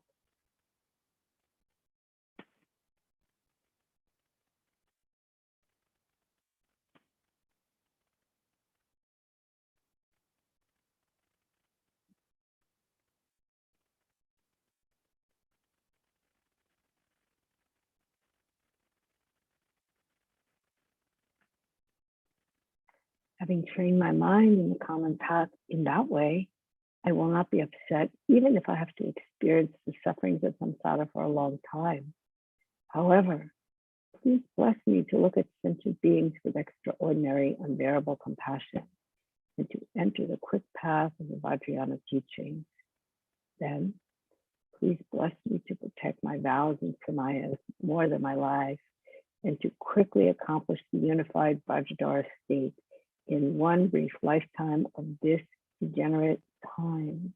Having trained my mind in the common path in that way, I will not be upset, even if I have to experience the sufferings of samsara for a long time. However, please bless me to look at sentient beings with extraordinary, unbearable compassion, and to enter the quick path of the Vajrayana teachings. Then, please bless me to protect my vows and samayas more than my life, and to quickly accomplish the unified Vajradhara state in one brief lifetime of this degenerate time.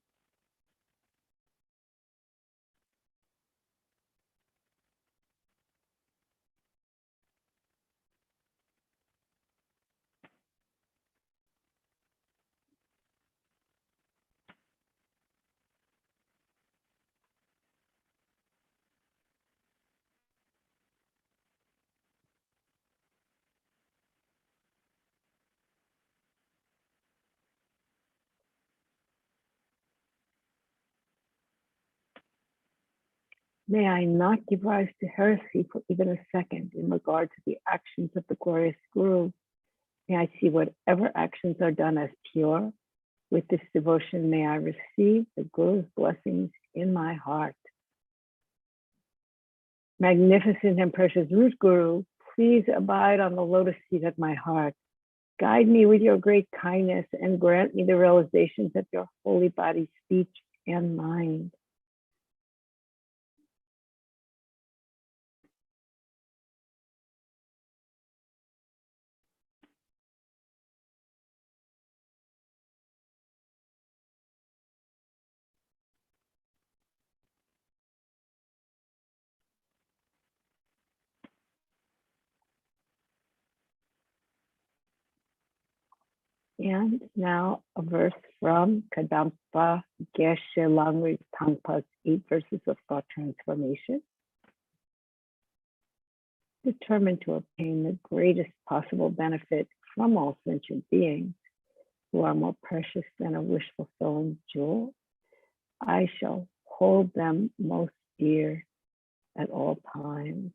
May I not give rise to heresy for even a second in regard to the actions of the glorious Guru. May I see whatever actions are done as pure. With this devotion, may I receive the Guru's blessings in my heart. Magnificent and precious Root Guru, please abide on the lotus seat at my heart. Guide me with your great kindness and grant me the realizations of your holy body, speech, and mind. And now a verse from Kadampa Geshe Langri Tangpa's 8 verses of thought transformation. Determined to obtain the greatest possible benefit from all sentient beings who are more precious than a wish-fulfilling jewel, I shall hold them most dear at all times.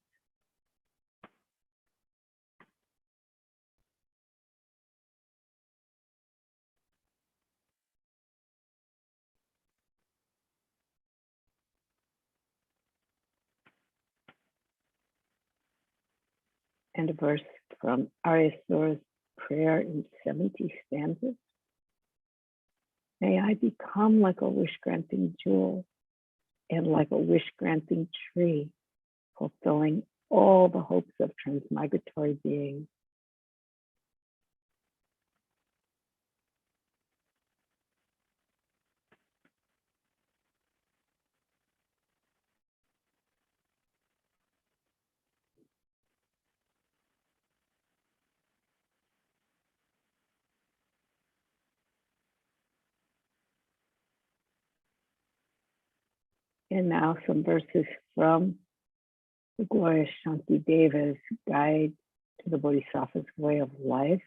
And a verse from Aryasura's prayer in 70 stanzas. May I become like a wish-granting jewel and like a wish-granting tree, fulfilling all the hopes of transmigratory beings. And now some verses from the glorious Shanti Deva's Guide to the Bodhisattva's Way of Life.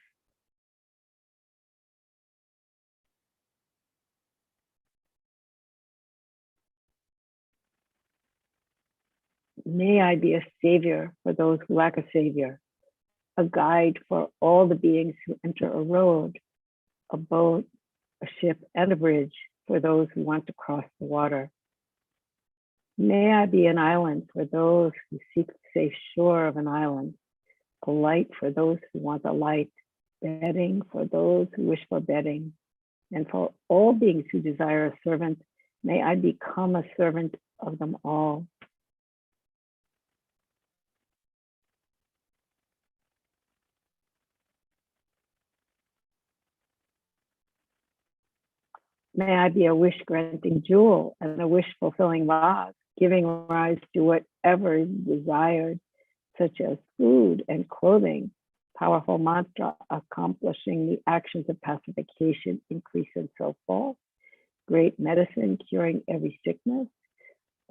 May I be a savior for those who lack a savior, a guide for all the beings who enter a road, a boat, a ship, and a bridge for those who want to cross the water. May I be an island for those who seek the safe shore of an island, a light for those who want a light, bedding for those who wish for bedding, and for all beings who desire a servant, may I become a servant of them all. May I be a wish-granting jewel and a wish-fulfilling vase, giving rise to whatever is desired, such as food and clothing, powerful mantra accomplishing the actions of pacification, increase, and so forth, great medicine curing every sickness,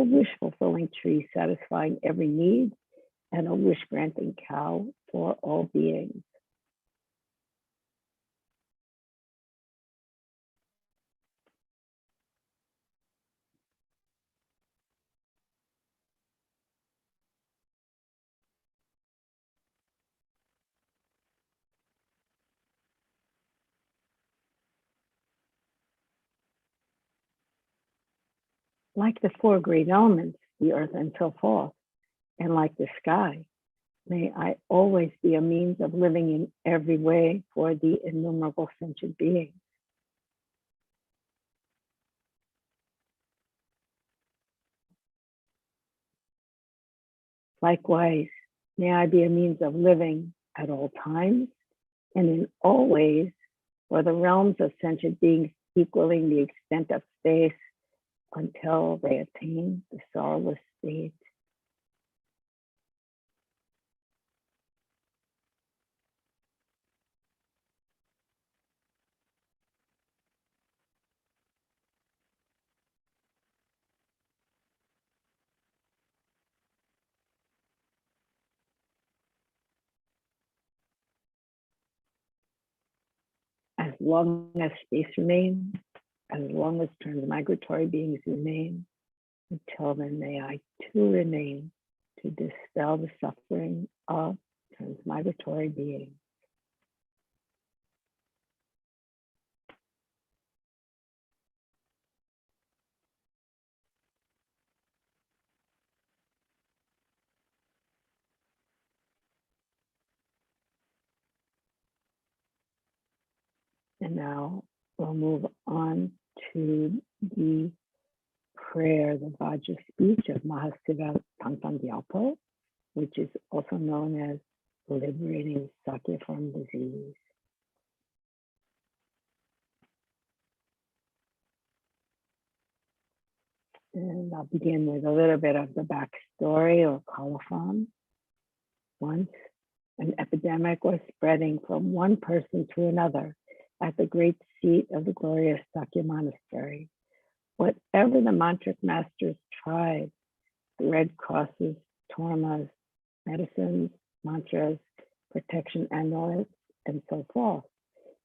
a wish-fulfilling tree satisfying every need, and a wish-granting cow for all beings. Like the four great elements, the earth and so forth, and like the sky, may I always be a means of living in every way for the innumerable sentient beings. Likewise, may I be a means of living at all times and in all ways for the realms of sentient beings equaling the extent of space until they attain the sorrowless state. As long as space remains, as long as transmigratory beings remain, until then may I too remain to dispel the suffering of transmigratory beings. And now we'll move on to the prayer, the Vajra speech of Mahasiva Thangtong Gyalpo, which is also known as liberating Sakya from disease. And I'll begin with a little bit of the backstory or colophon. Once, an epidemic was spreading from one person to another at the great seat of the glorious Sakya Monastery. Whatever the mantric masters tried, the red crosses, tormas, medicines, mantras, protection amulets, and so forth,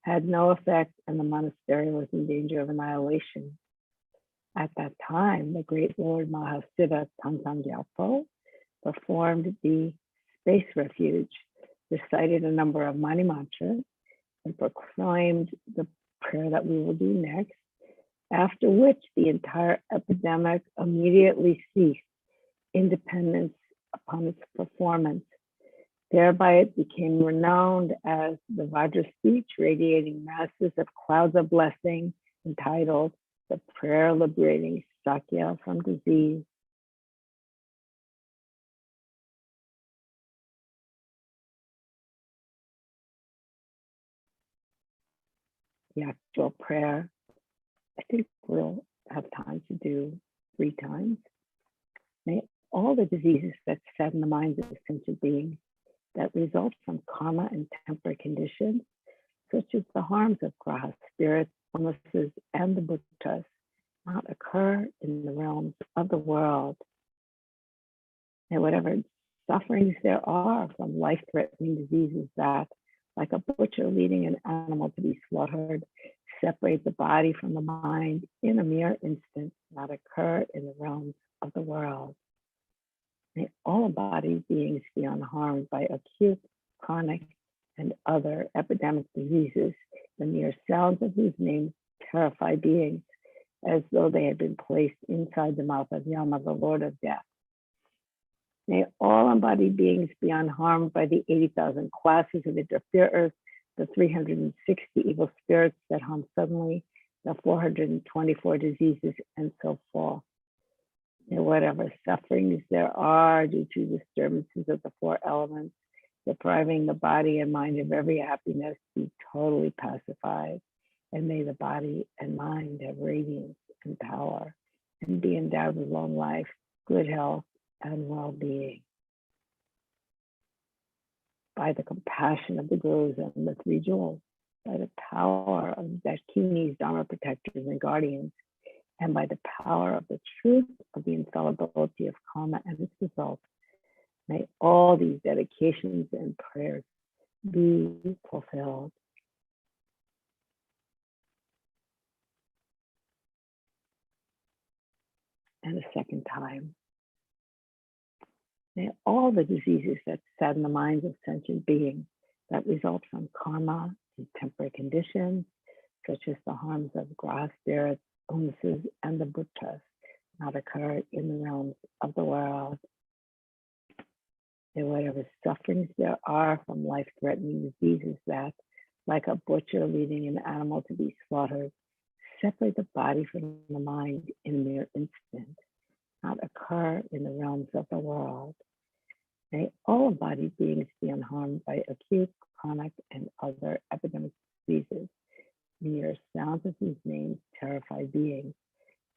had no effect, and the monastery was in danger of annihilation. At that time, the great Lord Mahasiva Thangtong Gyalpo performed the space refuge, recited a number of mani mantras, and proclaimed the prayer that we will do next, after which the entire epidemic immediately ceased, independence upon its performance. Thereby it became renowned as the Vajra speech, radiating masses of clouds of blessing, entitled The Prayer Liberating Sakya from Disease. The actual prayer, I think we'll have time to do 3 times. May all the diseases that set in the minds of the sentient beings that result from karma and temporary conditions, such as the harms of graha spirits, illnesses, and the bhutas, not occur in the realms of the world. And whatever sufferings there are from life-threatening diseases that, like a butcher leading an animal to be slaughtered, separate the body from the mind in a mere instant, not occur in the realms of the world. May all embodied beings be unharmed by acute, chronic, and other epidemic diseases, the mere sounds of whose names terrify beings, as though they had been placed inside the mouth of Yama, the Lord of Death. May all embodied beings be unharmed by the 80,000 classes of interferers, the 360 evil spirits that harm suddenly, the 424 diseases, and so forth. And whatever sufferings there are due to disturbances of the 4 elements, depriving the body and mind of every happiness, be totally pacified. and may the body and mind have radiance and power and be endowed with long life, good health, and well-being. By the compassion of the Gurus and the Three Jewels, by the power of Dakinis, Dharma protectors and guardians, and by the power of the truth of the infallibility of karma and its results, may all these dedications and prayers be fulfilled. And a second time. May all the diseases that sadden the minds of sentient beings that result from karma and temporary conditions, such as the harms of grass spirits, illnesses, and the buttas, not occur in the realms of the world. May whatever sufferings there are from life-threatening diseases that, like a butcher leading an animal to be slaughtered, separate the body from the mind in a mere instant, not occur in the realms of the world. May all embodied beings be unharmed by acute, chronic, and other epidemic diseases. Mere sounds of these names terrify beings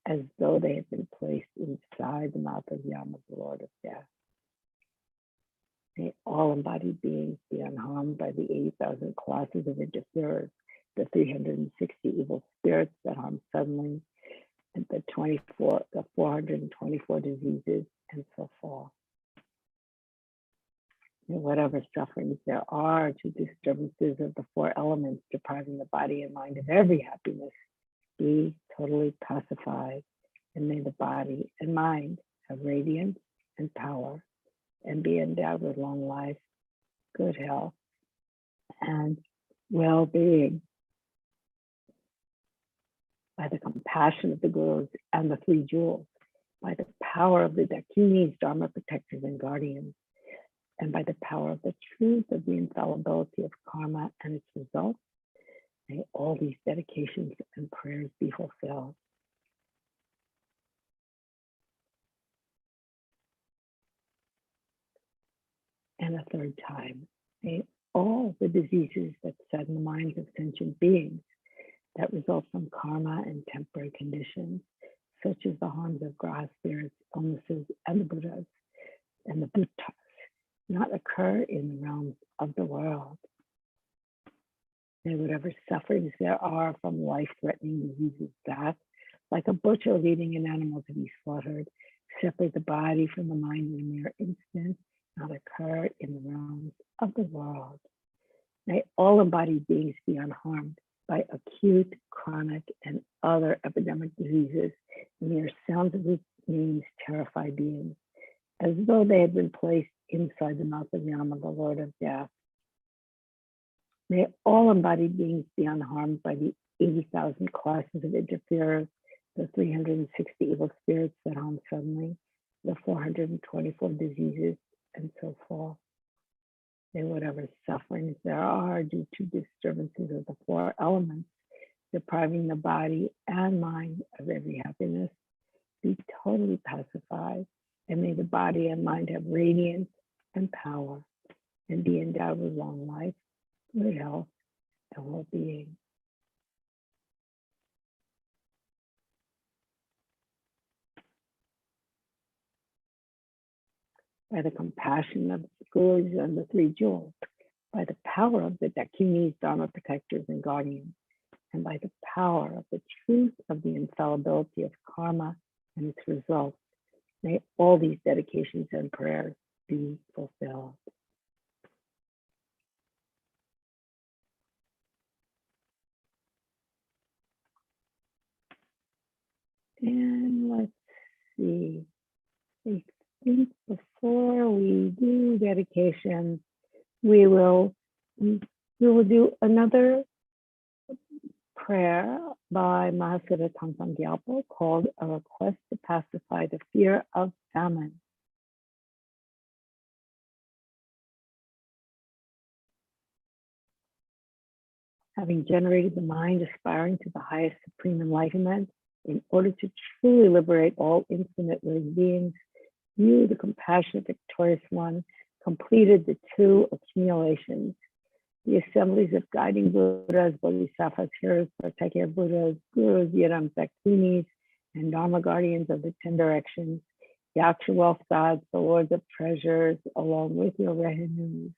as though they had been placed inside the mouth of Yama, the Lord of Death. May all embodied beings be unharmed by the 80,000 classes of interferers, the 360 evil spirits that harm suddenly, and the 424 diseases, and so forth. And whatever sufferings there are to disturbances of the four elements depriving the body and mind of every happiness be totally pacified, and may the body and mind have radiance and power and be endowed with long life, good health, and well-being. By the compassion of the Gurus and the Three Jewels, by the power of the Dakinis, Dharma protectors and guardians, and by the power of the truth of the infallibility of karma and its results, may all these dedications and prayers be fulfilled. And a third time, may all the diseases that sadden the minds of sentient beings that result from karma and temporary conditions, such as the harms of grass spirits, illnesses, and the Buddhas and the buttas, not occur in the realms of the world. May whatever sufferings there are from life-threatening diseases that, like a butcher leading an animal to be slaughtered, separate the body from the mind in a mere instant, not occur in the realms of the world. May all embodied beings be unharmed by acute, chronic, and other epidemic diseases. Mere sounds of these names terrify beings, as though they had been placed inside the mouth of Yama, the Lord of Death. May all embodied beings be unharmed by the 80,000 classes of interferers, the 360 evil spirits that harm suddenly, the 424 diseases, and so forth. May whatever sufferings there are due to disturbances of the four elements, depriving the body and mind of every happiness, be totally pacified, and may the body and mind have radiance and power, and be endowed with long life, good health, and well-being. By the compassion of the Gurus and the Three Jewels, by the power of the Dakinis, Dharma protectors and guardians, and by the power of the truth of the infallibility of karma and its results, may all these dedications and prayers be fulfilled. And let's see. I think before we do dedications, we will do another prayer by Mahasiddha Thangtong Gyalpo called A Request to Pacify the Fear of Famine. Having generated the mind aspiring to the highest supreme enlightenment, in order to truly liberate all infinite living beings, you, the compassionate, victorious one, completed the two accumulations, the assemblies of guiding Buddhas, Bodhisattvas, heroes, Pratyeka Buddhas, Gurus, Yiram, Bhaktinis, and Dharma guardians of the 10 directions, Yaksha wealth gods, the lords of treasures, along with your retinues.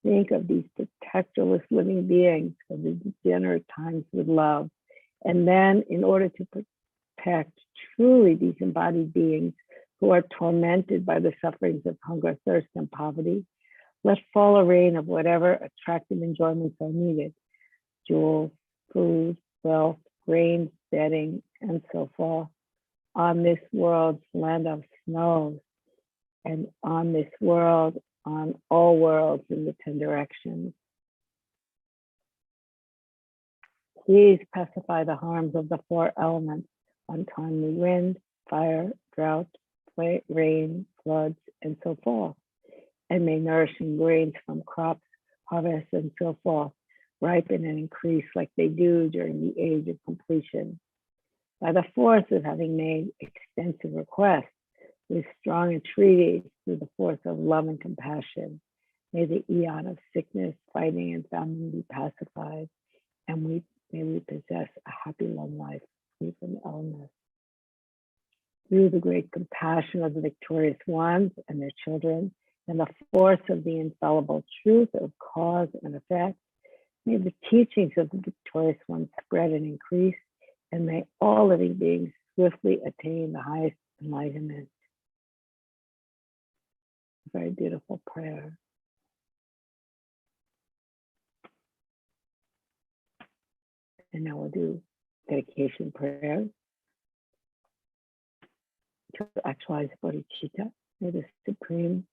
Think of these protectorless living beings of the degenerate times with love. And then, in order to protect truly these embodied beings who are tormented by the sufferings of hunger, thirst, and poverty, let fall a rain of whatever attractive enjoyments are needed: jewels, food, wealth, grains, bedding, and so forth, on this world's land of snows, and on this world, on all worlds in the 10 directions. Please pacify the harms of the 4 elements: untimely wind, fire, drought, rain, floods, and so forth. And may nourishing grains from crops, harvests, and so forth ripen and increase like they do during the age of completion. By the force of having made extensive requests with strong entreaties through the force of love and compassion, may the eon of sickness, fighting, and famine be pacified, and may we possess a happy long life free from illness. Through the great compassion of the victorious ones and their children, and the force of the infallible truth of cause and effect, may the teachings of the victorious ones spread and increase, and may all living beings swiftly attain the highest enlightenment. A very beautiful prayer. And now we'll do dedication prayers to actualize bodhicitta. May the supreme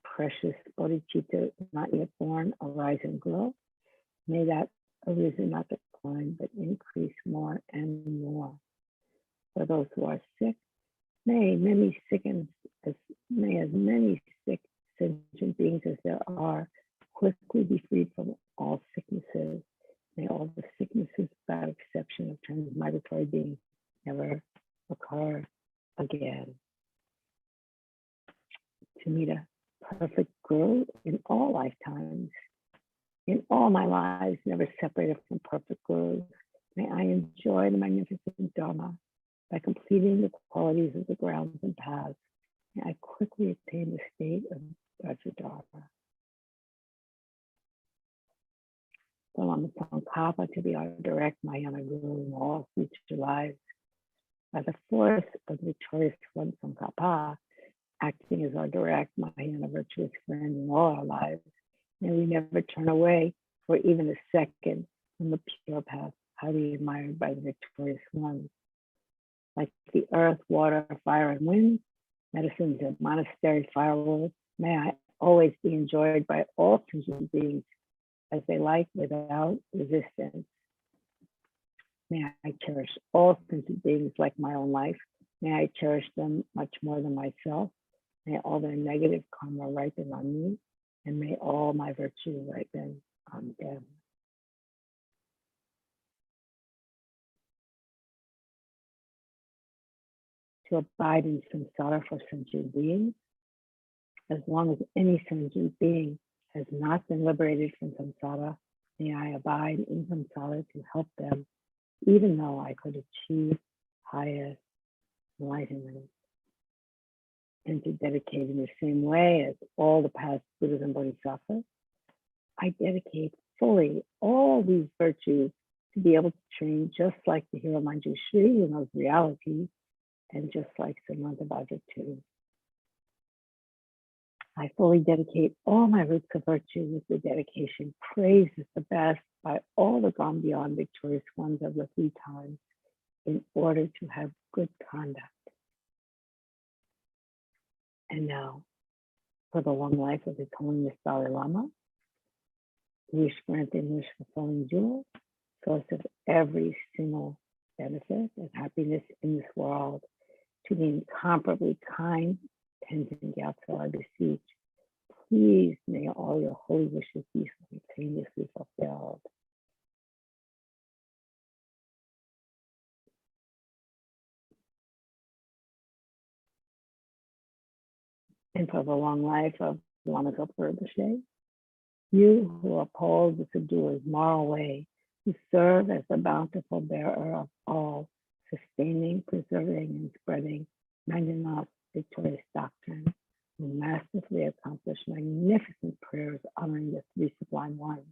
precious bodhicitta not yet born arise and grow. May that arisen not decline but increase more and more. For those who are sick, may as many sick sentient beings as there are quickly be freed from all sicknesses. May all the sicknesses without exception of transmigratory beings never occur again. To meet a perfect guru in all lifetimes, in all my lives, never separated from perfect gurus. May I enjoy the magnificent Dharma by completing the qualities of the grounds and paths. May I quickly attain the state of Vajradharma. So I'm a Thangkapa to be our direct Mahayana Guru in all future lives. By the force of the victorious one Thangkapa, acting as our direct Mahayana virtuous friend in all our lives, may we never turn away for even a second from the pure path, highly admired by the victorious ones. Like the earth, water, fire, and wind, medicines and monastery firewood, may I always be enjoyed by all sentient beings as they like without resistance. May I cherish all sentient beings like my own life. May I cherish them much more than myself. May all their negative karma ripen on me, and may all my virtue ripen on them. To abide in samsara for sentient beings, as long as any sentient being has not been liberated from samsara, may I abide in samsara to help them, even though I could achieve higher enlightenment. And to dedicate in the same way as all the past Buddhas and Bodhisattvas, I dedicate fully all these virtues to be able to train just like the hero Manjushri in those realities, and just like Samantha Bhadra too. I fully dedicate all my roots of virtue with the dedication praised as the best by all the gone beyond victorious ones of the 3 times in order to have good conduct. And now, for the long life of His Holiness Dalai Lama, wish granted wish fulfilling jewel, source of every single benefit and happiness in this world, to the incomparably kind Thangtong Gyalpo, I beseech, please may all your holy wishes be simultaneously fulfilled. And for the long life of Lama Zopa Rinpoche, You who uphold the subduer's moral way, who serve as the bountiful bearer of all, sustaining, preserving, and spreading Magnan's victorious doctrine, who masterfully accomplished magnificent prayers honoring the three sublime ones,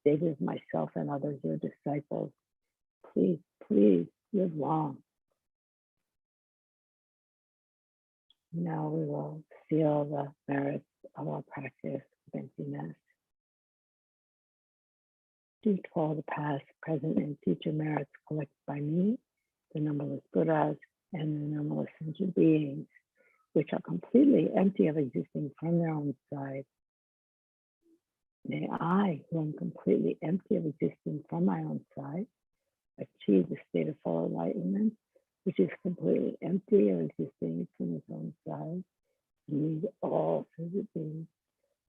stay with myself and others, your disciples. Please, please live long. Now we will seal the merits of our practice of emptiness. Due to all the past, present, and future merits collected by me, the numberless Buddhas, and the numberless sentient beings, which are completely empty of existing from their own side. May I, who am completely empty of existing from my own side, achieve the state of full enlightenment, which is completely empty of existing from its own side, and lead all sentient beings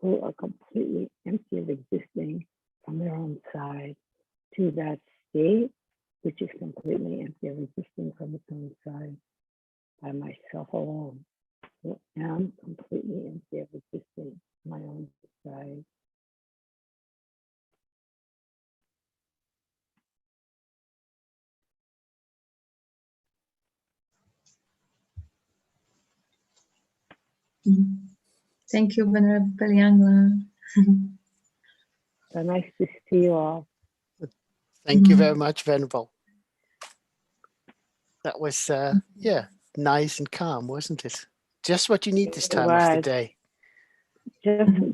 who are completely empty of existing from their own side to that state, which is completely empty of existing from its own side, by myself alone, who am completely empty of existing from my own side. Thank you, Venerable Paliangla. So nice to see you all. Thank you very much, Venerable. That was, yeah, nice and calm, wasn't it? Just what you need this time of the day.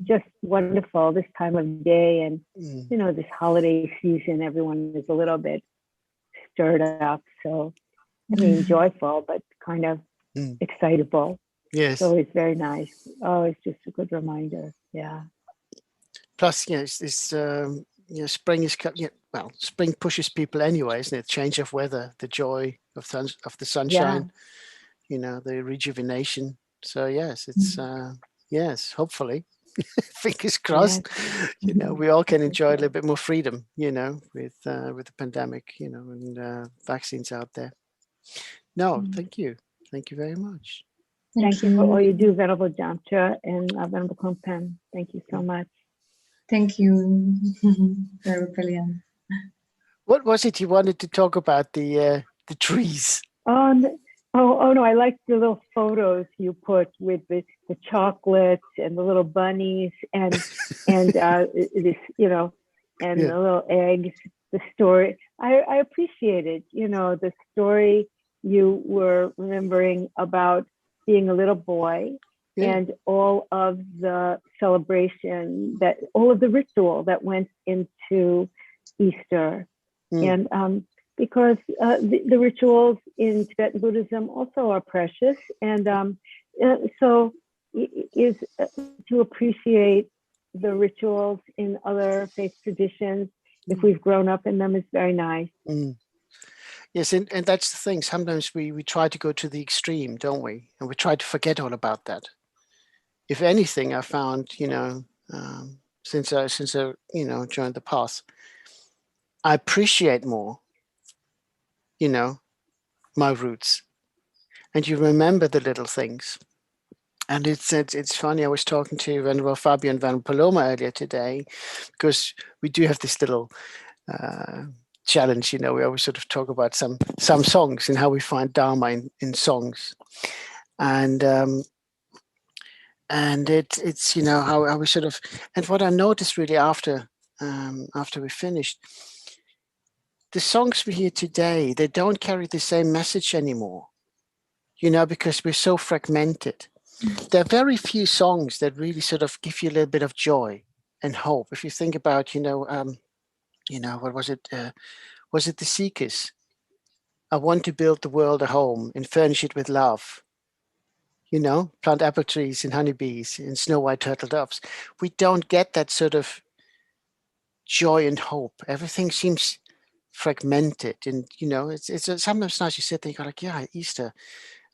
Just wonderful this time of day, and you know, this holiday season, everyone is a little bit stirred up. So I mean, joyful, but kind of excitable. Yes. So it's very nice. Oh, it's just a good reminder. Yeah. Plus, you know, it's you know, spring is well, spring pushes people anyway, isn't it? Change of weather, the joy of the sunshine, you know, the rejuvenation. So yes, it's yes, hopefully, fingers crossed. You know, we all can enjoy a little bit more freedom, you know, with the pandemic, you know, and vaccines out there. No, thank you very much. Thank you for all you do, Venerable Jamcha and Venerable Kongpen. Thank you so much. Thank you, Venerable Paliangla. What was it you wanted to talk about? The trees. Oh no! I like the little photos you put with the chocolates and the little bunnies and this, you know, and the little eggs. The story I appreciated. You know, the story you were remembering about being a little boy and all of the celebration, that all of the ritual that went into Easter. And because the rituals in Tibetan Buddhism also are precious, and so is to appreciate the rituals in other faith traditions, if we've grown up in them, is very nice. Yes, and that's the thing. Sometimes we try to go to the extreme, don't we? And we try to forget all about that. If anything, I found, you know, since I you know, joined the path, I appreciate more, you know, my roots, and you remember the little things. And it's funny. I was talking to Venerable Fabio and Venerable Paloma earlier today, because we do have this little challenge. You know, we always sort of talk about some songs and how we find Dharma in songs, and it's you know, how we sort of, and what I noticed really after we finished, the songs we hear today, they don't carry the same message anymore, you know, because we're so fragmented. There are very few songs that really sort of give you a little bit of joy and hope. If you think about, you know, what was it? Was it the Seekers? I want to build the world a home and furnish it with love. You know, plant apple trees and honeybees and snow white turtle doves. We don't get that sort of joy and hope. Everything seems fragmented, and you know, it's sometimes nice. You sit there, you're like, yeah, Easter,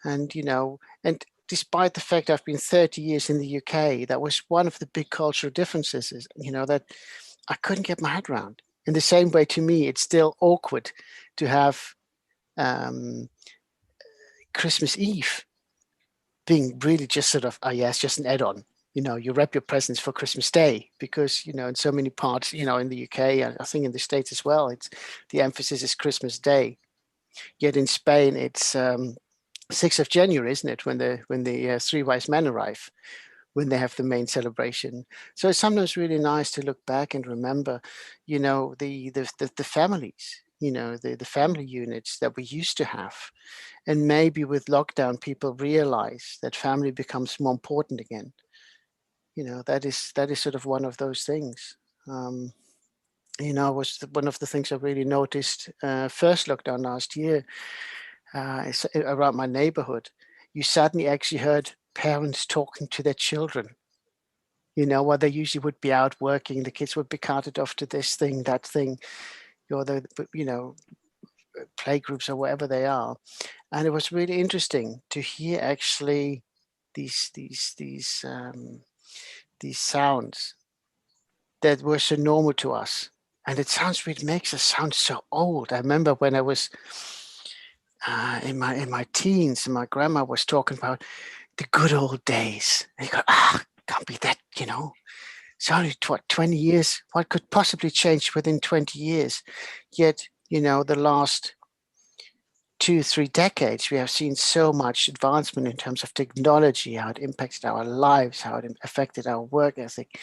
and you know, and despite the fact I've been 30 years in the UK, that was one of the big cultural differences, is, you know, that I couldn't get my head around. In the same way, to me, it's still awkward to have Christmas Eve being really just sort of, oh yeah, it's just an add-on, you know, you wrap your presents for Christmas Day, because, you know, in so many parts, you know, in the UK, I think in the States as well, it's the emphasis is Christmas Day. Yet in Spain, it's 6th of January, isn't it, when the three wise men arrive, when they have the main celebration. So it's sometimes really nice to look back and remember, you know, the families, you know, the family units that we used to have. And maybe with lockdown, people realize that family becomes more important again. You know, that is sort of one of those things. You know, was one of the things I really noticed first lockdown last year, around my neighborhood. You suddenly actually heard parents talking to their children. You know, while they usually would be out working, the kids would be carted off to this thing, that thing, or you know, playgroups or wherever they are. And it was really interesting to hear actually these sounds that were so normal to us. And it makes us sound so old. I remember when I was in my teens, and my grandma was talking about the good old days. And you go, can't be that, you know. It's only 20 years. What could possibly change within 20 years? Yet, you know, the last 2-3 decades, we have seen so much advancement in terms of technology, how it impacted our lives, how it affected our work ethic,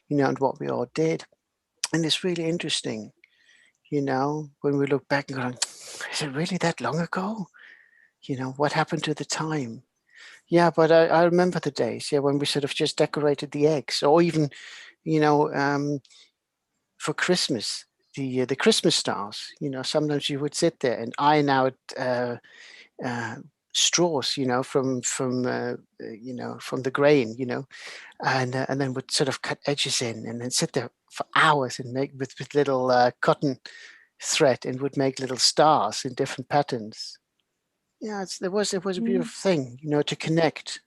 you know, and what we all did. And it's really interesting, you know, when we look back and go, is it really that long ago? You know, what happened to the time? Yeah, but I remember the days, yeah, when we sort of just decorated the eggs, or even, you know, for Christmas, the Christmas stars. You know, sometimes you would sit there and iron out straws, you know, from you know, from the grain, you know, and then would sort of cut edges in, and then sit there for hours and make with little cotton thread, and would make little stars in different patterns. Yeah, it was a beautiful thing, you know, to connect.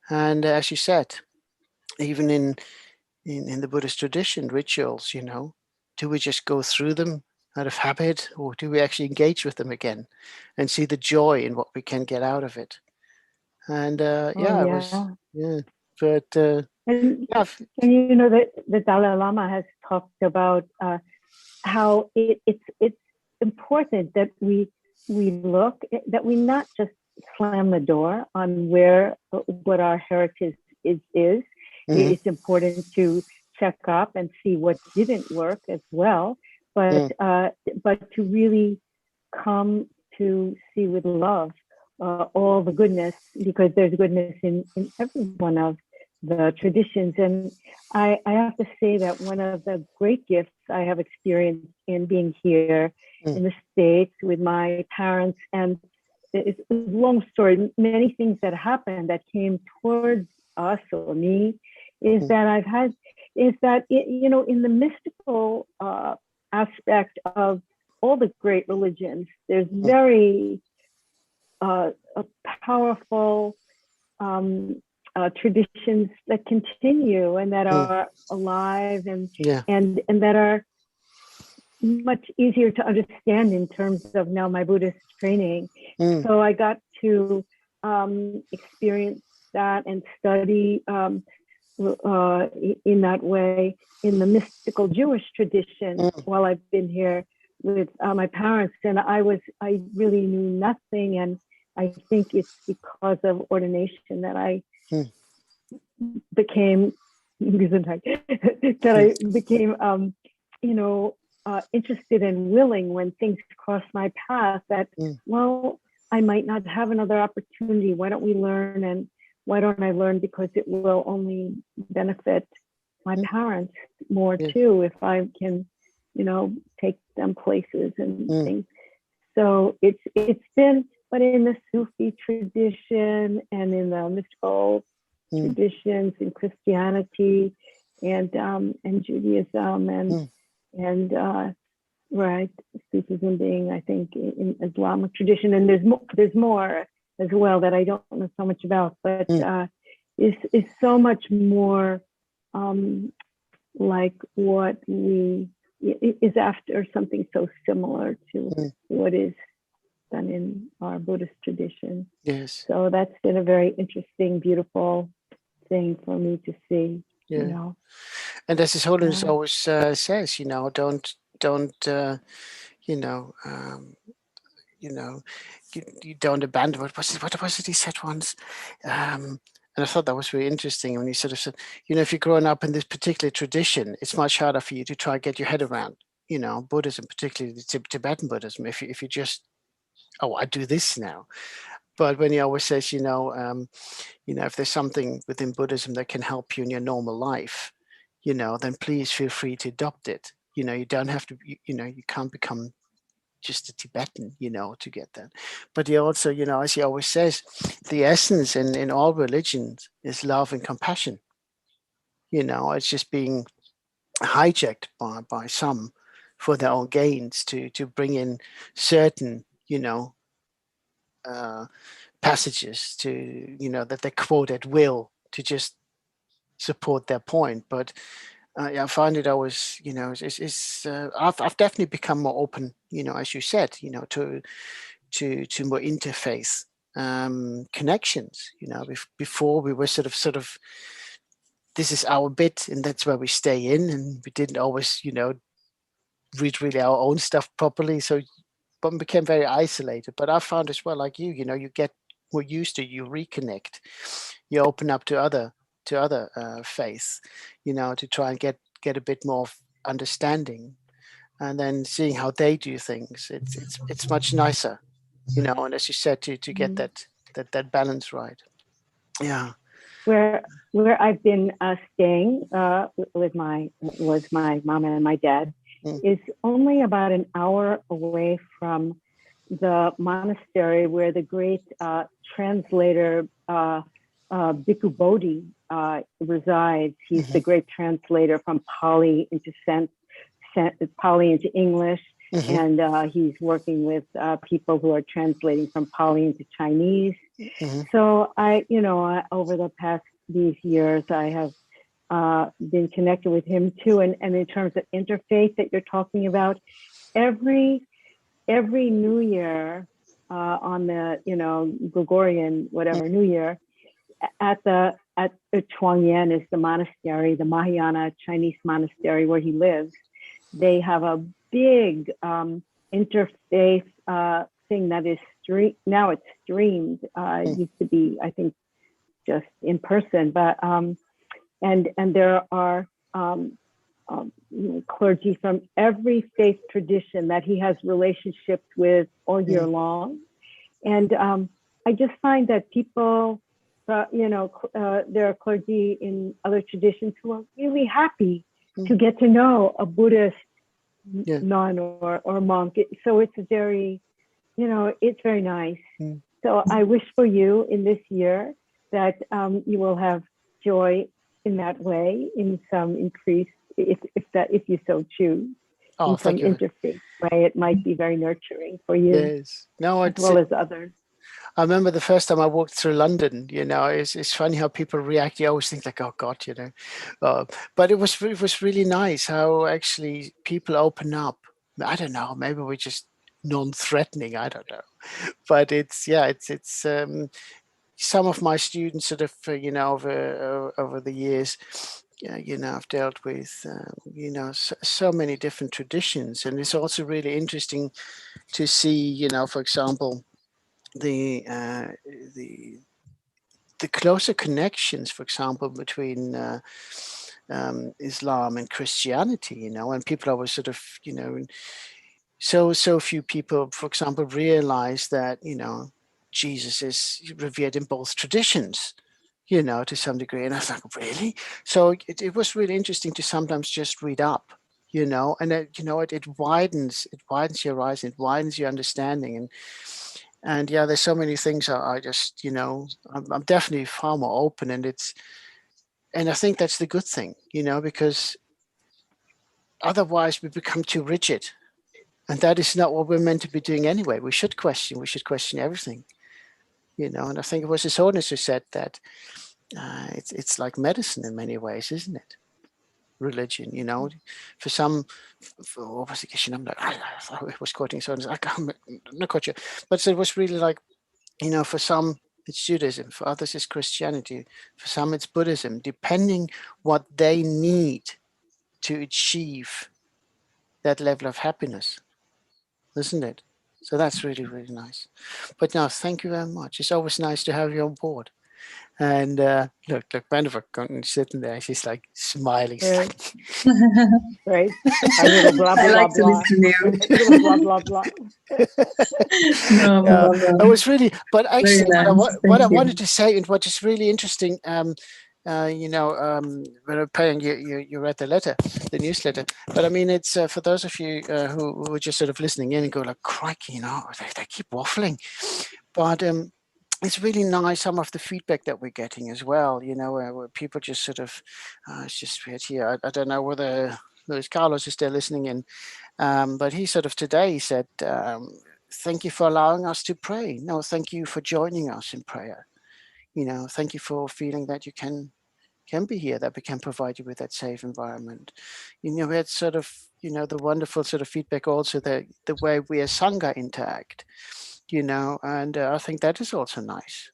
And as you said, even in the Buddhist tradition, rituals, you know, do we just go through them out of habit, or do we actually engage with them again and see the joy in what we can get out of it? And yeah, it was, yeah, but and you know that the Dalai Lama has talked about how it's important that we look, that we not just slam the door on what our heritage is. It's important to check up and see what didn't work as well, but to really come to see with love all the goodness, because there's goodness in every one of the traditions. And I have to say that one of the great gifts I have experienced in being here in the States with my parents, and it's a long story, many things that happened that came towards us or me, is that you know, in the mystical aspect of all the great religions, there's very powerful traditions that continue and that are alive and that are much easier to understand in terms of now my Buddhist training. So I got to experience that and study in that way in the mystical Jewish tradition while I've been here with my parents. And I really knew nothing, and I think it's because of ordination that I became you know, interested and willing when things cross my path that, well, I might not have another opportunity. Why don't we learn? And why don't I learn? Because it will only benefit my parents more too, if I can, you know, take them places and things. So it's been, but in the Sufi tradition and in the mystical traditions in Christianity and Judaism and right, Sufism being, I think, in Islamic tradition, and there's more as well that I don't know so much about, but is so much more like what is after something so similar to what is done in our Buddhist tradition. Yes. So that's been a very interesting, beautiful thing for me to see, you know. And as His Holiness always says, you know, don't you know, you don't abandon. What was it he said once? And I thought that was really interesting when he sort of said, you know, if you're growing up in this particular tradition, it's much harder for you to try and get your head around, you know, Buddhism, particularly the Tibetan Buddhism. If you just, oh, I do this now. But when he always says, you know, if there's something within Buddhism that can help you in your normal life, you know, then please feel free to adopt it. You know, you don't have to, you know, you can't become just a Tibetan, you know, to get that. But he also, you know, as he always says, the essence in all religions is love and compassion. You know, it's just being hijacked by some for their own gains to bring in certain, you know, passages to, you know, that they quote at will to just support their point. But I find it always, you know, I've definitely become more open, you know, as you said, you know, to more interfaith connections. You know, before we were sort of, this is our bit, and that's where we stay in, and we didn't always, you know, read really our own stuff properly. So, but we became very isolated. But I found as well, like you know, you get more used to, you reconnect, you open up to other faiths, you know, to try and get a bit more understanding, and then seeing how they do things. It's much nicer, you know. And as you said, to get that balance right. Yeah. Where I've been staying with my mom and my dad is only about an hour away from the monastery where the great translator Bhikkhu Bodhi resides. He's the great translator from Pali into Pali into English, and he's working with people who are translating from Pali into Chinese. So I, you know, over the past these years, I have been connected with him too. And in terms of interfaith that you're talking about, every New Year on the, you know, Gregorian whatever New Year, at Chuangyan is the monastery, the Mahayana Chinese monastery where he lives. They have a big interfaith thing that is now it's streamed. It used to be, I think, just in person, but and there are clergy from every faith tradition that he has relationships with all year long. And I just find that people, you know, there are clergy in other traditions who are really happy to get to know a Buddhist nun or monk. So it's very, you know, it's very nice. So I wish for you in this year that you will have joy in that way, in some increase, if you so choose, in some interfaith way. It might be very nurturing for you, as well as others. I remember the first time I walked through London, you know, it's funny how people react. You always think like, oh God, you know, but it was really nice how actually people open up. I don't know, maybe we're just non-threatening, I don't know, but it's some of my students sort of, you know, over the years, you know, I've dealt with, you know, so many different traditions. And it's also really interesting to see, you know, for example, the closer connections, for example, between Islam and Christianity, you know, and people always sort of, you know, so few people, for example, realize that, you know, Jesus is revered in both traditions, you know, to some degree. And I was like, really? So it was really interesting to sometimes just read up, you know, and you know, it widens your eyes, it widens your understanding. And yeah, there's so many things I just, you know, I'm definitely far more open, and I think that's the good thing, you know, because otherwise we become too rigid, and that is not what we're meant to be doing anyway. We should question everything, you know. And I think it was His Holiness who said that it's like medicine in many ways, isn't it? Religion, you know, for some, what was the question? I'm like, I was quoting His Holiness. I'm not quite sure, but it was really like, you know, for some it's Judaism, for others it's Christianity, for some it's Buddhism, depending what they need to achieve that level of happiness, isn't it? So that's really, really nice. But no, thank you very much. It's always nice to have you on board. And look, Vanderbilt sitting there, she's like smiling. Right. Right. A little blah, blah, I like to blah. listen to you. A little blah, blah, blah. No, it was really, but actually, very nice. what I Thank you. wanted to say, and what is really interesting, when I'm paying you read the letter, the newsletter, but I mean, it's for those of you who are just sort of listening in and go like, crikey, they keep waffling, but it's really nice, some of the feedback that we're getting as well, where people just sort of, it's just weird here. I don't know whether Luis Carlos is still listening in, but he sort of today said, thank you for allowing us to pray. No, thank you for joining us in prayer. Thank you for feeling that you can be here, that we can provide you with that safe environment. We had sort of, the wonderful sort of feedback also, the way we as Sangha interact. And I think that is also nice,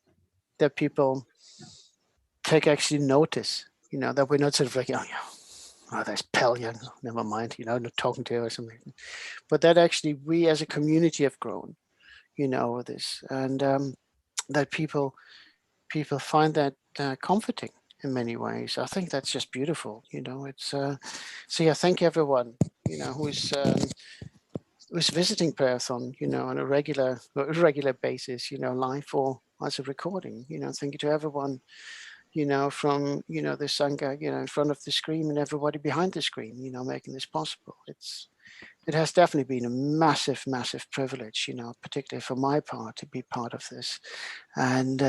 that people take actually notice, that we're not sort of like, oh, there's Pellion, never mind, not talking to her or something. But that actually we as a community have grown, with this, and that people find that comforting in many ways. I think that's just beautiful, it's, so yeah, thank you everyone, who's visiting Prayerathon, on a regular basis, live or as a recording. Thank you to everyone, from the Sangha, in front of the screen, and everybody behind the screen, making this possible. It has definitely been a massive, massive privilege, particularly for my part, to be part of this, and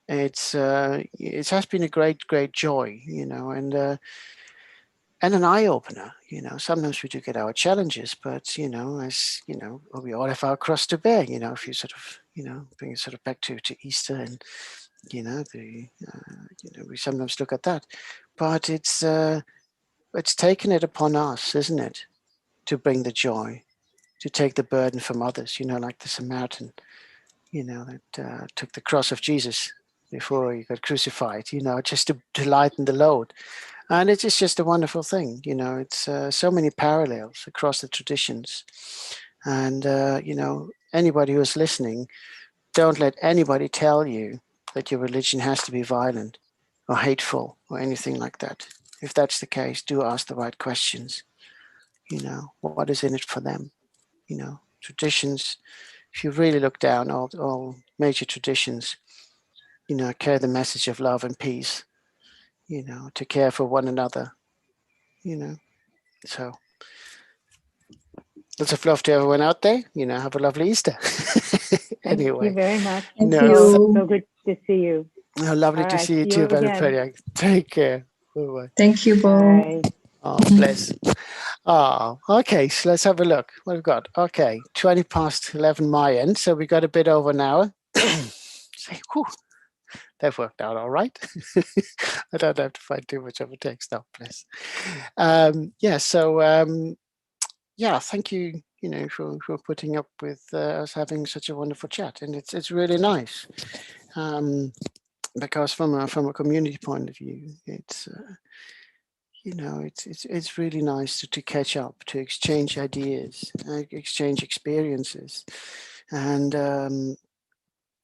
it has been a great joy, and an eye-opener. Sometimes we do get our challenges, but as we all have our cross to bear. If you sort of bring it sort of back to Easter, and we sometimes look at that, but it's taken it upon us, isn't it, to bring the joy, to take the burden from others. Like the Samaritan, that took the cross of Jesus before he got crucified. Just to lighten the load. And it's just a wonderful thing, it's so many parallels across the traditions. And, anybody who is listening, don't let anybody tell you that your religion has to be violent or hateful or anything like that. If that's the case, do ask the right questions. What is in it for them? Traditions, if you really look down, all major traditions, carry the message of love and peace. To care for one another, so lots of love to everyone out there, have a lovely Easter. Anyway. Thank you very much. Thank you. So good to see you. Lovely to see you too, Valeria. Take care. Bye-bye. Thank you, Bo. Oh, bless. Oh, okay, so let's have a look. What we've got? Okay, 20 past 11 my end, so we got a bit over an hour. Whew. That worked out all right. I don't have to find too much of a text now, please. Thank you, for putting up with us having such a wonderful chat, and it's really nice, because from a community point of view, it's it's really nice to catch up, to exchange ideas, exchange experiences, and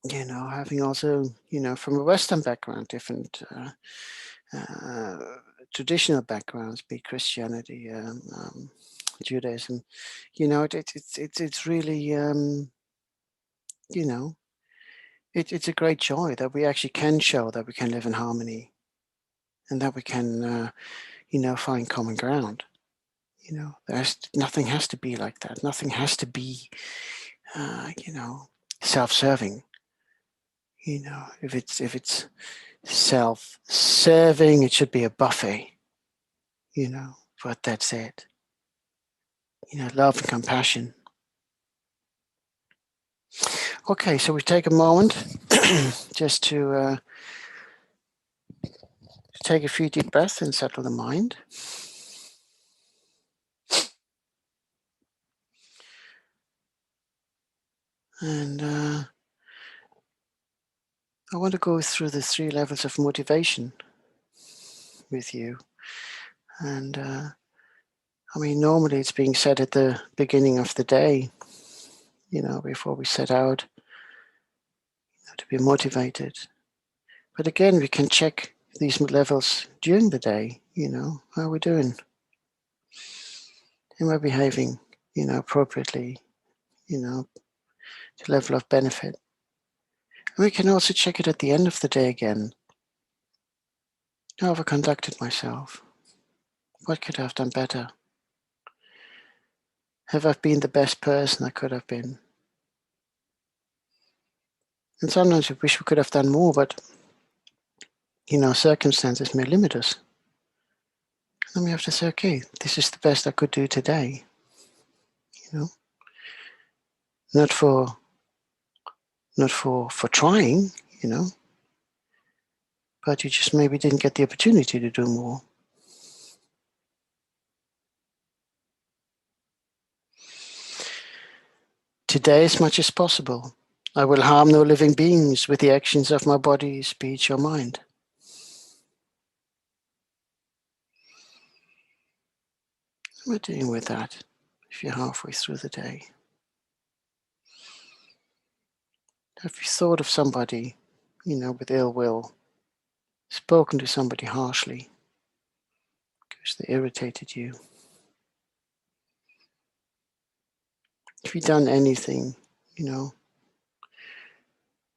having also, from a Western background, different traditional backgrounds, be it Christianity, Judaism, it's really, it's a great joy that we actually can show that we can live in harmony, and that we can, find common ground. Nothing has to be like that. Nothing has to be, self-serving. If it's self-serving, it should be a buffet. But that's it. Love and compassion. Okay, so we take a moment just to take a few deep breaths and settle the mind. And I want to go through the 3 levels of motivation with you. And I mean, normally it's being said at the beginning of the day, you know, before we set out to be motivated. But again, we can check these levels during the day, you know, how are we doing? Am I behaving, you know, appropriately, you know, to level of benefit? And we can also check it at the end of the day again. How have I conducted myself? What could I have done better? Have I been the best person I could have been? And sometimes we wish we could have done more, but, you know, circumstances may limit us. And we have to say, okay, this is the best I could do today. You know, not for trying, you know, but you just maybe didn't get the opportunity to do more. Today, as much as possible, I will harm no living beings with the actions of my body, speech, or mind. We're dealing with that if you're halfway through the day. Have you thought of somebody, you know, with ill will, spoken to somebody harshly because they irritated you? Have you done anything, you know,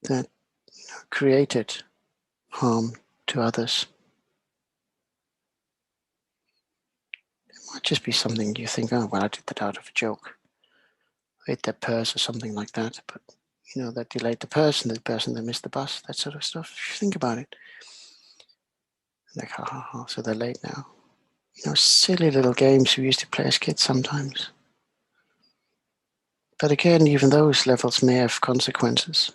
that created harm to others? It might just be something you think, oh, well, I did that out of a joke. I ate that purse or something like that, but, you know, that delayed the person that missed the bus, that sort of stuff. If you think about it, like, ha ha ha, so they're late now. You know, silly little games we used to play as kids sometimes. But again, even those levels may have consequences.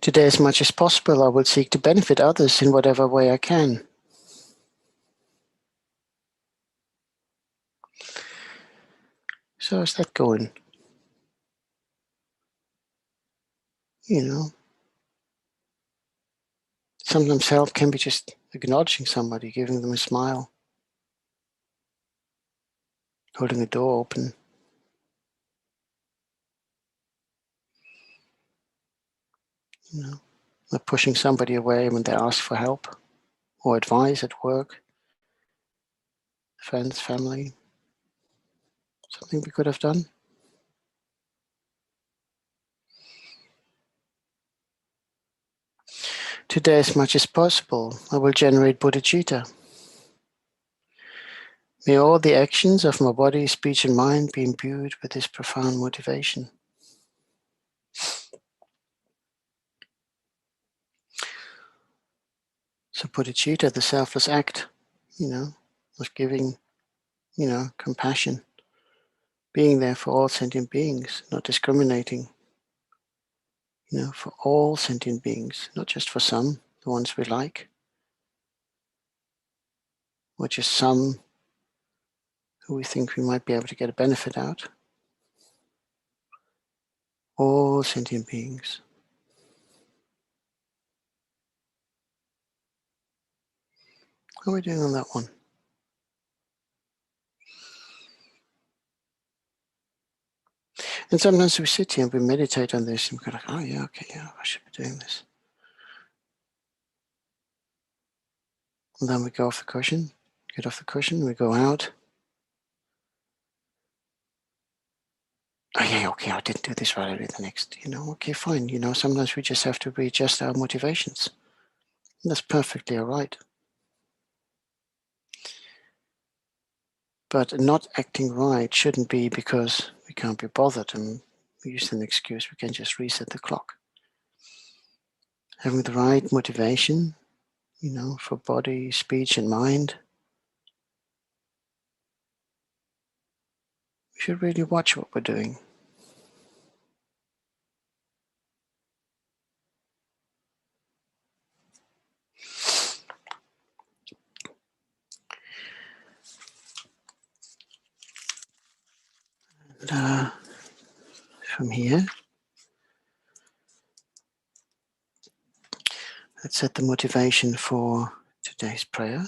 Today, as much as possible, I will seek to benefit others in whatever way I can. So how's that going? You know, sometimes help can be just acknowledging somebody, giving them a smile, holding a door open. You know, not pushing somebody away when they ask for help or advice at work, friends, family. Something we could have done. Today, as much as possible, I will generate bodhicitta. May all the actions of my body, speech, and mind be imbued with this profound motivation. So bodhicitta, the selfless act, you know, of giving, you know, compassion, being there for all sentient beings, not discriminating, you know, for all sentient beings, not just for some, the ones we like, or just some who we think we might be able to get a benefit out. All sentient beings. How are we doing on that one? And sometimes we sit here and we meditate on this and we're like, oh yeah, okay, yeah, I should be doing this. And then we go off the cushion, get off the cushion, we go out. Oh yeah, okay, I didn't do this right, I'll do the next. You know, okay, fine. You know, sometimes we just have to readjust our motivations. And that's perfectly all right. But not acting right shouldn't be because we can't be bothered and we use an excuse, we can just reset the clock. Having the right motivation, you know, for body, speech, and mind, we should really watch what we're doing. And, from here. Let's set the motivation for today's prayer.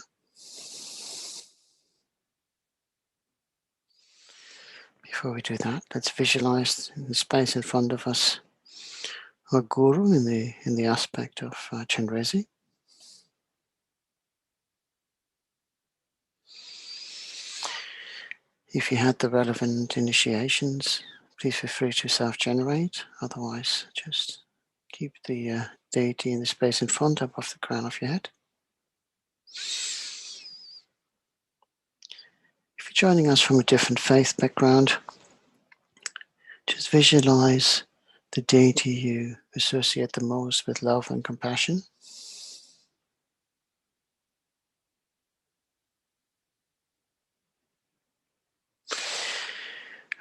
Before we do that, let's visualize in the space in front of us our guru in the aspect of Chenrezig. If you had the relevant initiations, please feel free to self-generate. Otherwise, just keep the deity in the space in front above the crown of your head. If you're joining us from a different faith background, just visualize the deity you associate the most with love and compassion.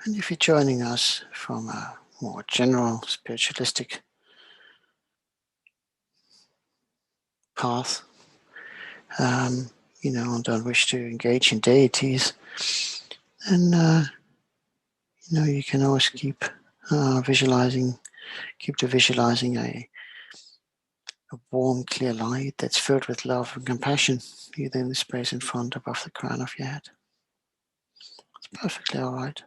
And if you're joining us from a more general spiritualistic path, and don't wish to engage in deities, then you can always keep visualizing a warm, clear light that's filled with love and compassion, either in the space in front above the crown of your head. It's perfectly all right.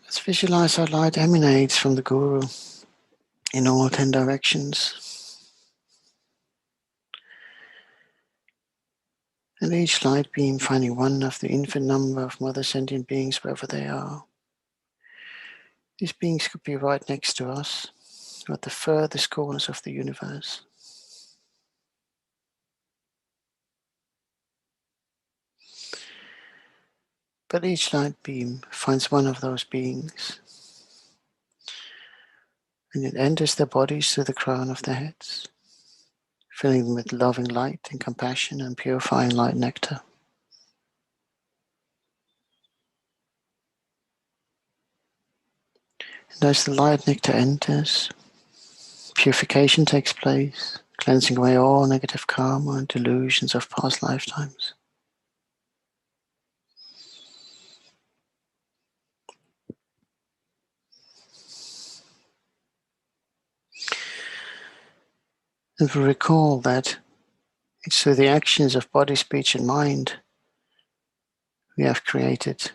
Let's visualize how light emanates from the Guru in all 10 directions. And each light beam finding one of the infinite number of mother sentient beings wherever they are. These beings could be right next to us, or at the furthest corners of the universe. But each light beam finds one of those beings, and it enters their bodies through the crown of their heads, filling them with loving light and compassion and purifying light nectar. And as the light nectar enters, purification takes place, cleansing away all negative karma and delusions of past lifetimes. And we recall that it's through the actions of body, speech, and mind we have created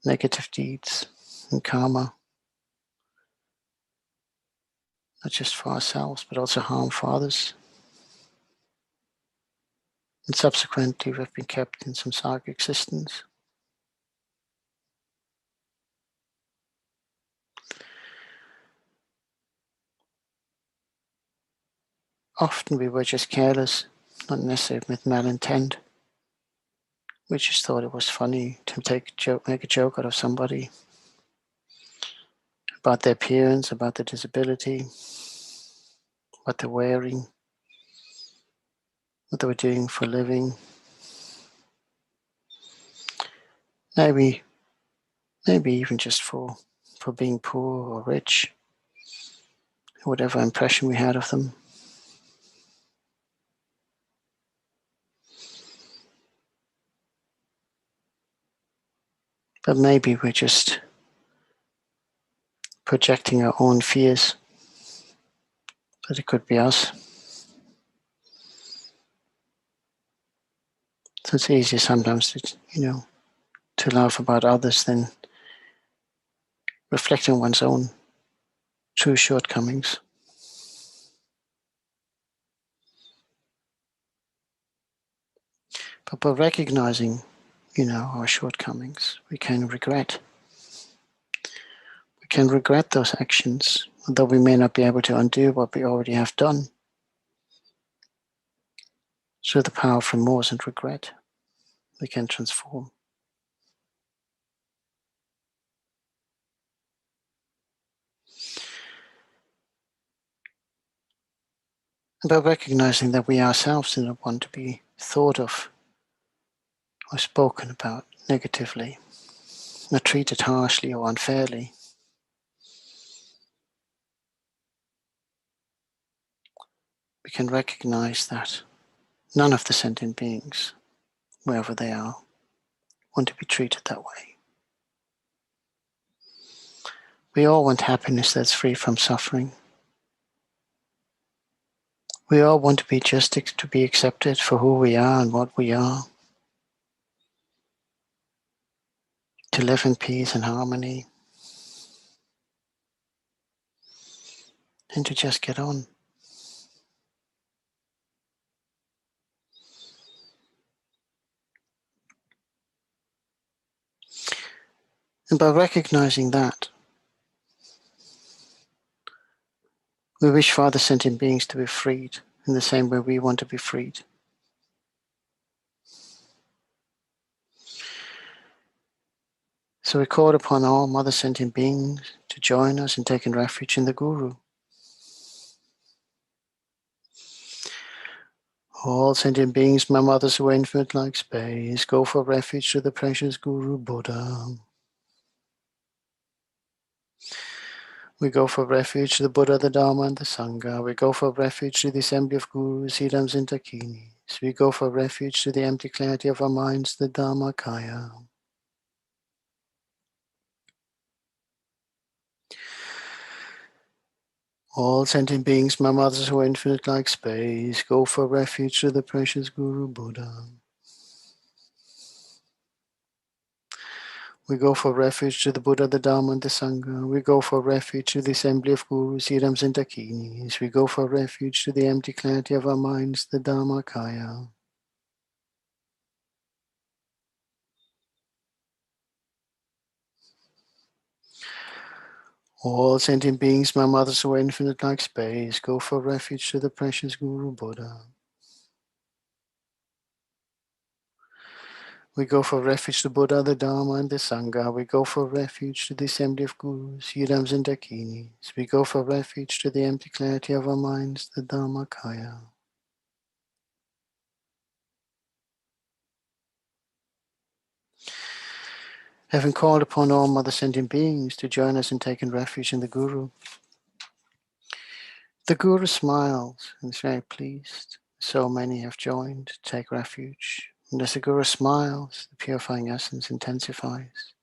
negative deeds and karma, not just for ourselves, but also harm for others. And subsequently, we've been kept in samsaric existence. Often we were just careless, not necessarily with malintent. We just thought it was funny to make a joke out of somebody about their appearance, about their disability, what they're wearing, what they were doing for a living. Maybe even just for being poor or rich, whatever impression we had of them. But maybe we're just projecting our own fears, that it could be us. So it's easier sometimes to laugh about others than reflecting on one's own true shortcomings. But by recognizing, our shortcomings, we can regret. We can regret those actions, although we may not be able to undo what we already have done. Through the power of remorse and regret, we can transform. And by recognizing that we ourselves do not want to be thought of or spoken about negatively, not treated harshly or unfairly, we can recognize that none of the sentient beings wherever they are, want to be treated that way. We all want happiness that's free from suffering. We all want to be accepted for who we are and what we are. To live in peace and harmony. And to just get on. And by recognizing that, we wish for other sentient beings to be freed in the same way we want to be freed. So we call upon all mother sentient beings to join us in taking refuge in the Guru. All sentient beings, my mothers who are infinite like space, go for refuge to the precious Guru Buddha. We go for refuge to the Buddha, the Dharma, and the Sangha. We go for refuge to the assembly of Gurus, Siddhams, and Dakinis. We go for refuge to the empty clarity of our minds, the Dharmakaya. All sentient beings, my mothers who are infinite like space, go for refuge to the precious Guru Buddha. We go for refuge to the Buddha, the Dharma, and the Sangha. We go for refuge to the assembly of Gurus, Siddhams, and Dakinis. We go for refuge to the empty clarity of our minds, the Dharmakaya. All sentient beings, my mothers who are infinite like space, go for refuge to the precious Guru Buddha. We go for refuge to Buddha, the Dharma, and the Sangha. We go for refuge to the assembly of Gurus, Siddhams, and Dakinis. We go for refuge to the empty clarity of our minds, the Dharmakaya. Having called upon all mother sentient beings to join us in taking refuge in the Guru, the Guru smiles and is very pleased. So many have joined to take refuge. And as the Guru smiles, the purifying essence intensifies.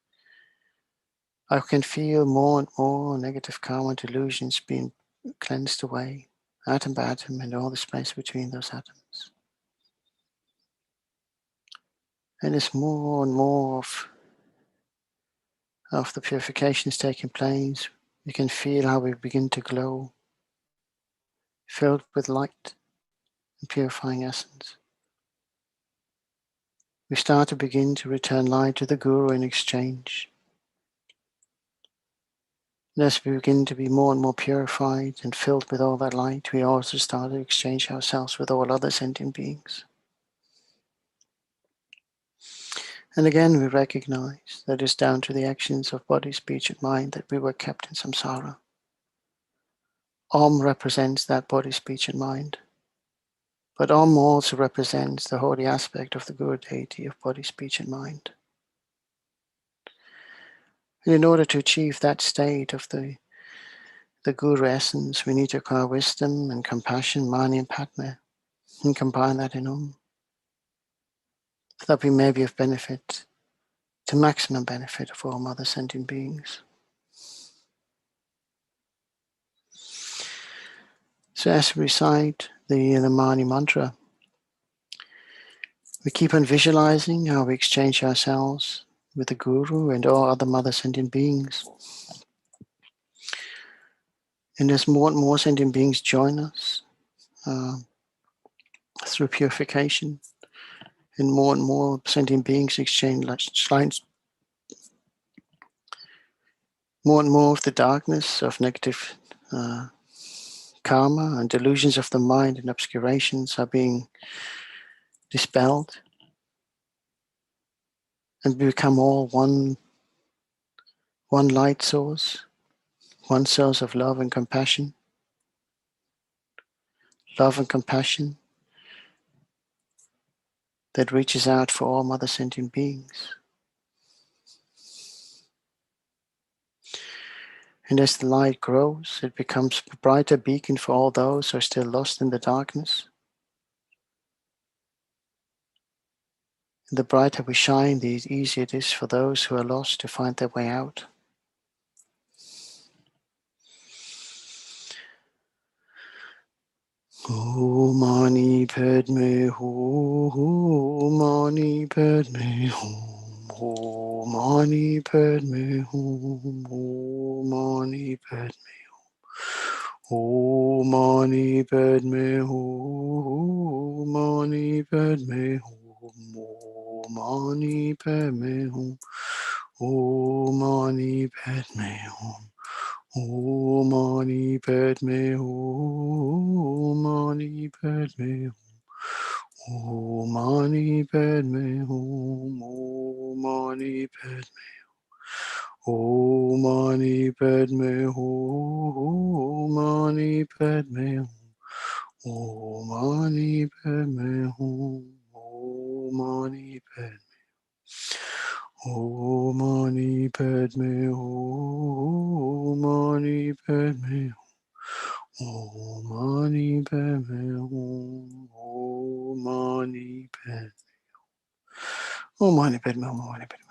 I can feel more and more negative karma and delusions being cleansed away, atom by atom, and all the space between those atoms. And as more and more of the purification is taking place, you can feel how we begin to glow, filled with light and purifying essence. We start to begin to return light to the Guru in exchange. And as we begin to be more and more purified and filled with all that light, we also start to exchange ourselves with all other sentient beings. And again, we recognize that it's down to the actions of body, speech, and mind that we were kept in samsara. Om represents that body, speech, and mind. But Om also represents the holy aspect of the Guru deity of body, speech, and mind. And in order to achieve that state of the Guru essence, we need to acquire wisdom and compassion, Mani and Padma, and combine that in Om, so that we may be of benefit, to maximum benefit of all other sentient beings. So as we recite the Mani mantra, we keep on visualizing how we exchange ourselves with the Guru and all other mother sentient beings. And as more and more sentient beings join us through purification, and more sentient beings exchange lines, more and more of the darkness of negative karma and delusions of the mind and obscurations are being dispelled, and we become all one light source, one source of love and compassion. Love and compassion that reaches out for all mother sentient beings. And as the light grows, it becomes a brighter beacon for all those who are still lost in the darkness. The brighter we shine, the easier it is for those who are lost to find their way out. Om Mani Padme Hum, Om Mani Padme Hum, Om Mani Padme Hum, Om Mani Padme Hum, Om Mani Padme Hum, Om Mani Padme Hum, Om Mani Padme Hum, Om Mani Padme Hum. Om Mani Padme Hum, Om Mani Padme Hum, Om Mani Padme Hum, Om Mani Padme Hum, Om Mani Padme Hum, Om Mani Padme Hum, Om Mani Padme Hum, Om Mani Padme Om Mani Padme Hum, Om Mani Padme Hum, Om Mani Padme Hum, Om Mani Padme Om Mani Padme Hum, Om Mani Padme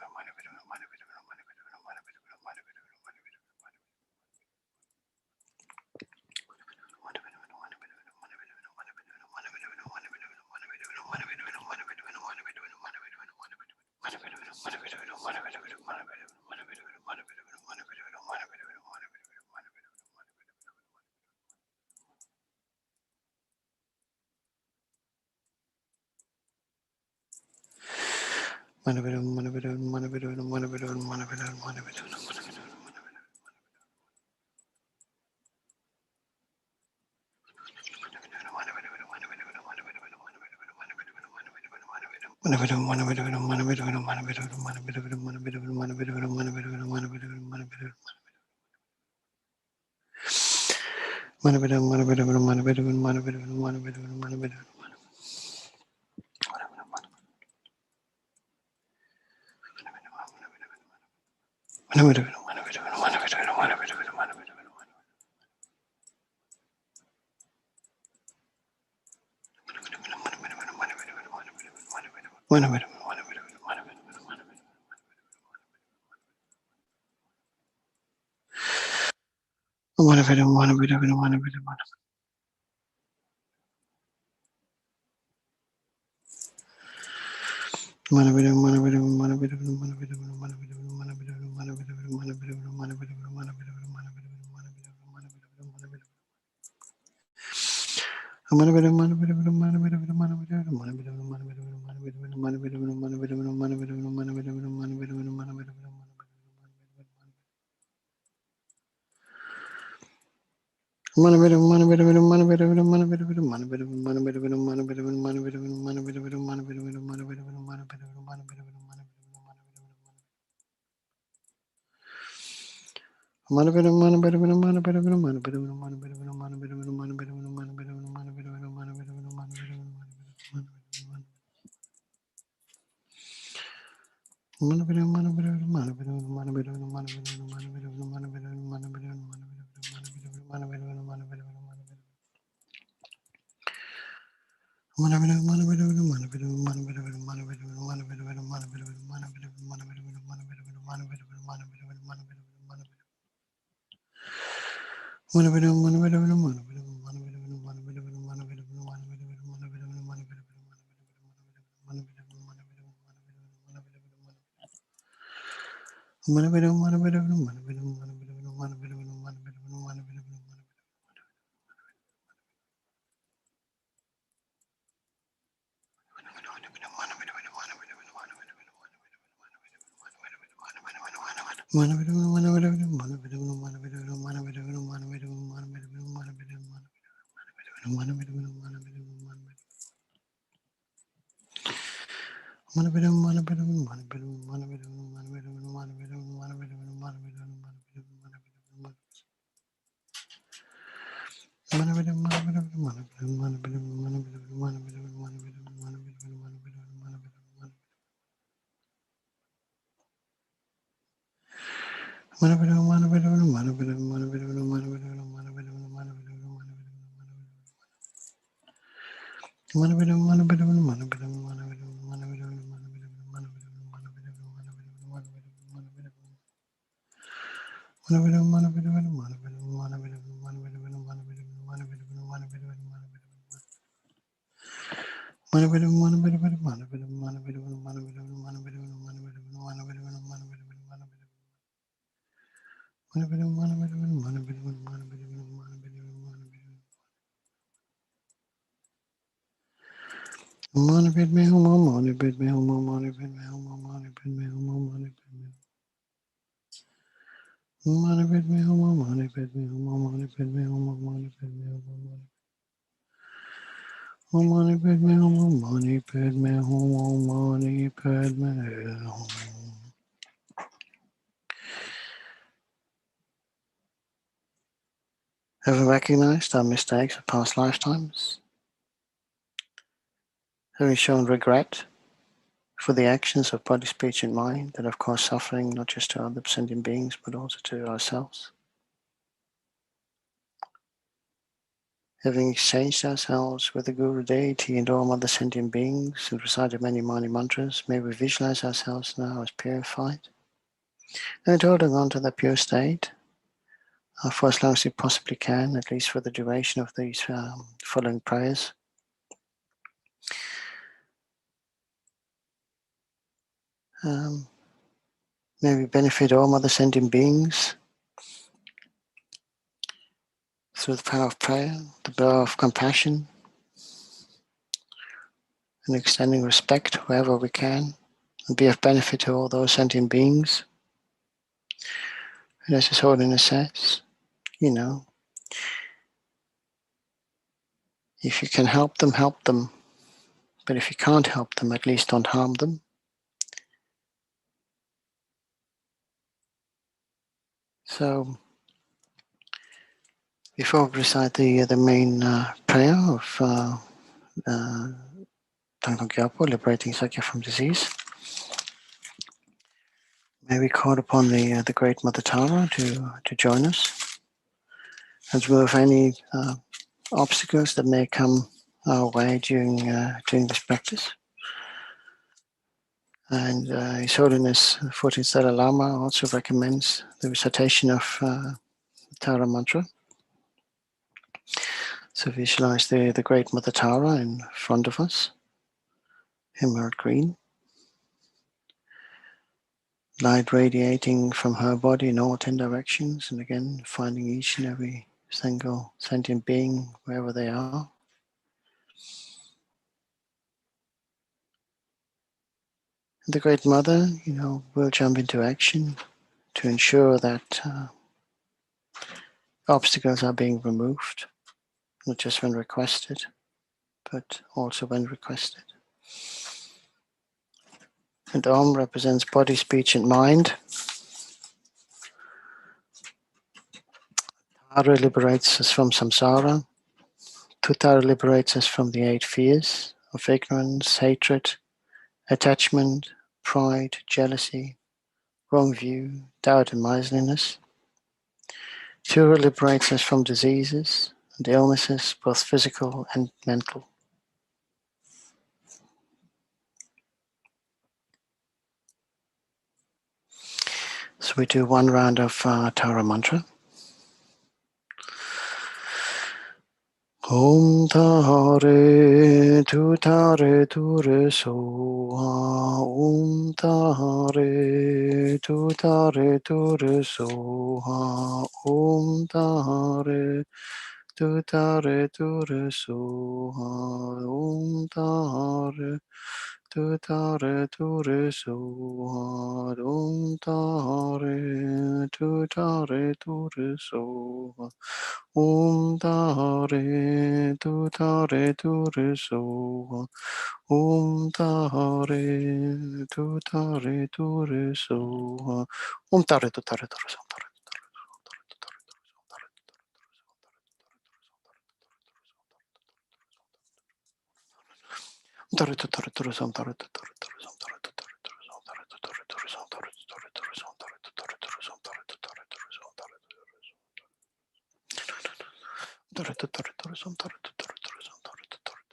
Have we recognized our mistakes of past lifetimes? Have we shown regret for the actions of body, speech, and mind that have caused suffering not just to other sentient beings but also to ourselves? Having exchanged ourselves with the Guru deity and all other sentient beings and recited many mantras, may we visualize ourselves now as purified and holding on to that pure state for as long as we possibly can, at least for the duration of these following prayers. May we benefit all other sentient beings through the power of prayer, the power of compassion, and extending respect wherever we can, and be of benefit to all those sentient beings. And as His Holiness says, if you can help them, help them. But if you can't help them, at least don't harm them. So, before we recite the main prayer of Thangtong Gyalpo, liberating Sakya from disease, may we call upon the Great Mother Tara to join us and remove any obstacles that may come our way during this practice. And His Holiness 14th Dalai Lama also recommends the recitation of the Tara mantra. So visualize the Great Mother Tara in front of us, emerald green. Light radiating from her body in all 10 directions, and again finding each and every single sentient being wherever they are. The Great Mother, will jump into action to ensure that obstacles are being removed, not just when requested, but also when requested. And Om represents body, speech, and mind. Tara liberates us from samsara. Tutara liberates us from the 8 fears of ignorance, hatred, attachment, pride, jealousy, wrong view, doubt, and miserliness. Tura liberates us from diseases and illnesses, both physical and mental. So we do one round of Tara mantra. Om Tare Tutare Ture Soha. Om Tare Tutare Ture Soha. Om Tare Tutare Ture Soha. Om Tare Tutare Ture Soha. Om Tare Tutare Ture Soha. Om Tare Tutare Ture Soha. Om Tare Tutare Ture Soha. Om Tare Tutare Ture Soha. Tare Tutare Ture Soha. Tare Tutare Ture Soha. Tare Tutare Ture Soha. Tare Tutare Ture Soha. Tare Tutare Ture Soha. Tare Tutare Ture Soha. Tare Tutare Ture Soha. Tare Tutare Ture Soha. Tare Tutare Ture Soha. Tare Tutare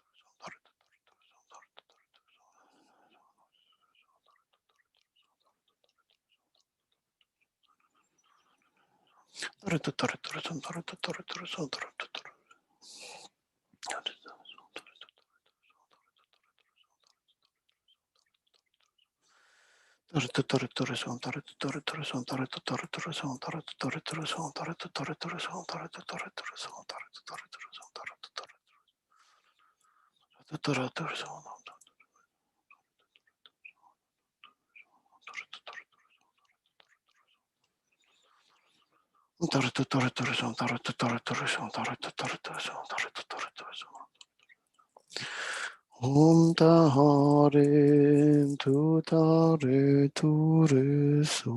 Om Taharim Tutare Ture So.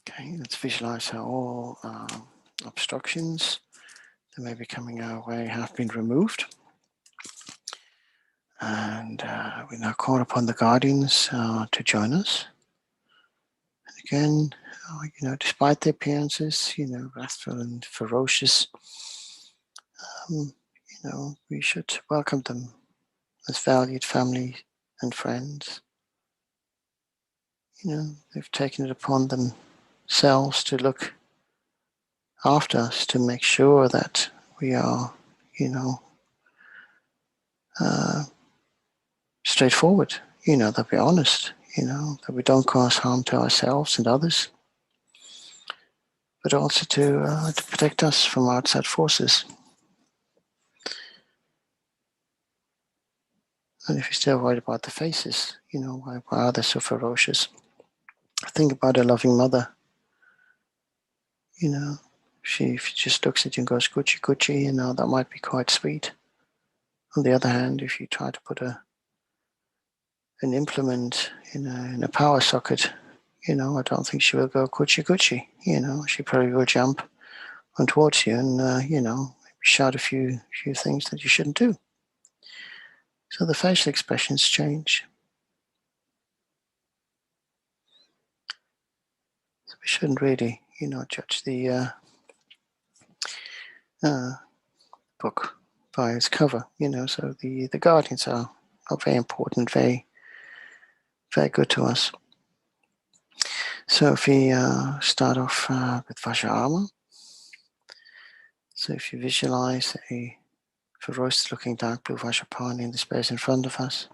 Okay, let's visualize how all obstructions that may be coming our way have been removed. And we now call upon the guardians to join us. And again, despite their appearances, wrathful and ferocious, we should welcome them as valued family and friends. They've taken it upon themselves to look after us, to make sure that we are, straightforward, that we're honest, that we don't cause harm to ourselves and others, but also to protect us from outside forces. And if you're still worried about the faces, why are they so ferocious? Think about a loving mother. If she just looks at you and goes, "Gucci, Gucci," that might be quite sweet. On the other hand, if you try to put an implement in a power socket, I don't think she will go "Gucci, Gucci." She probably will jump on towards you and shout a few things that you shouldn't do. So the facial expressions change. So we shouldn't really, judge the book by its cover. So the guardians are very important, very, very good to us. So if we start off with Vajrayana. So if you visualize a ferocious-looking dark blue Vajrapani in the space in front of us,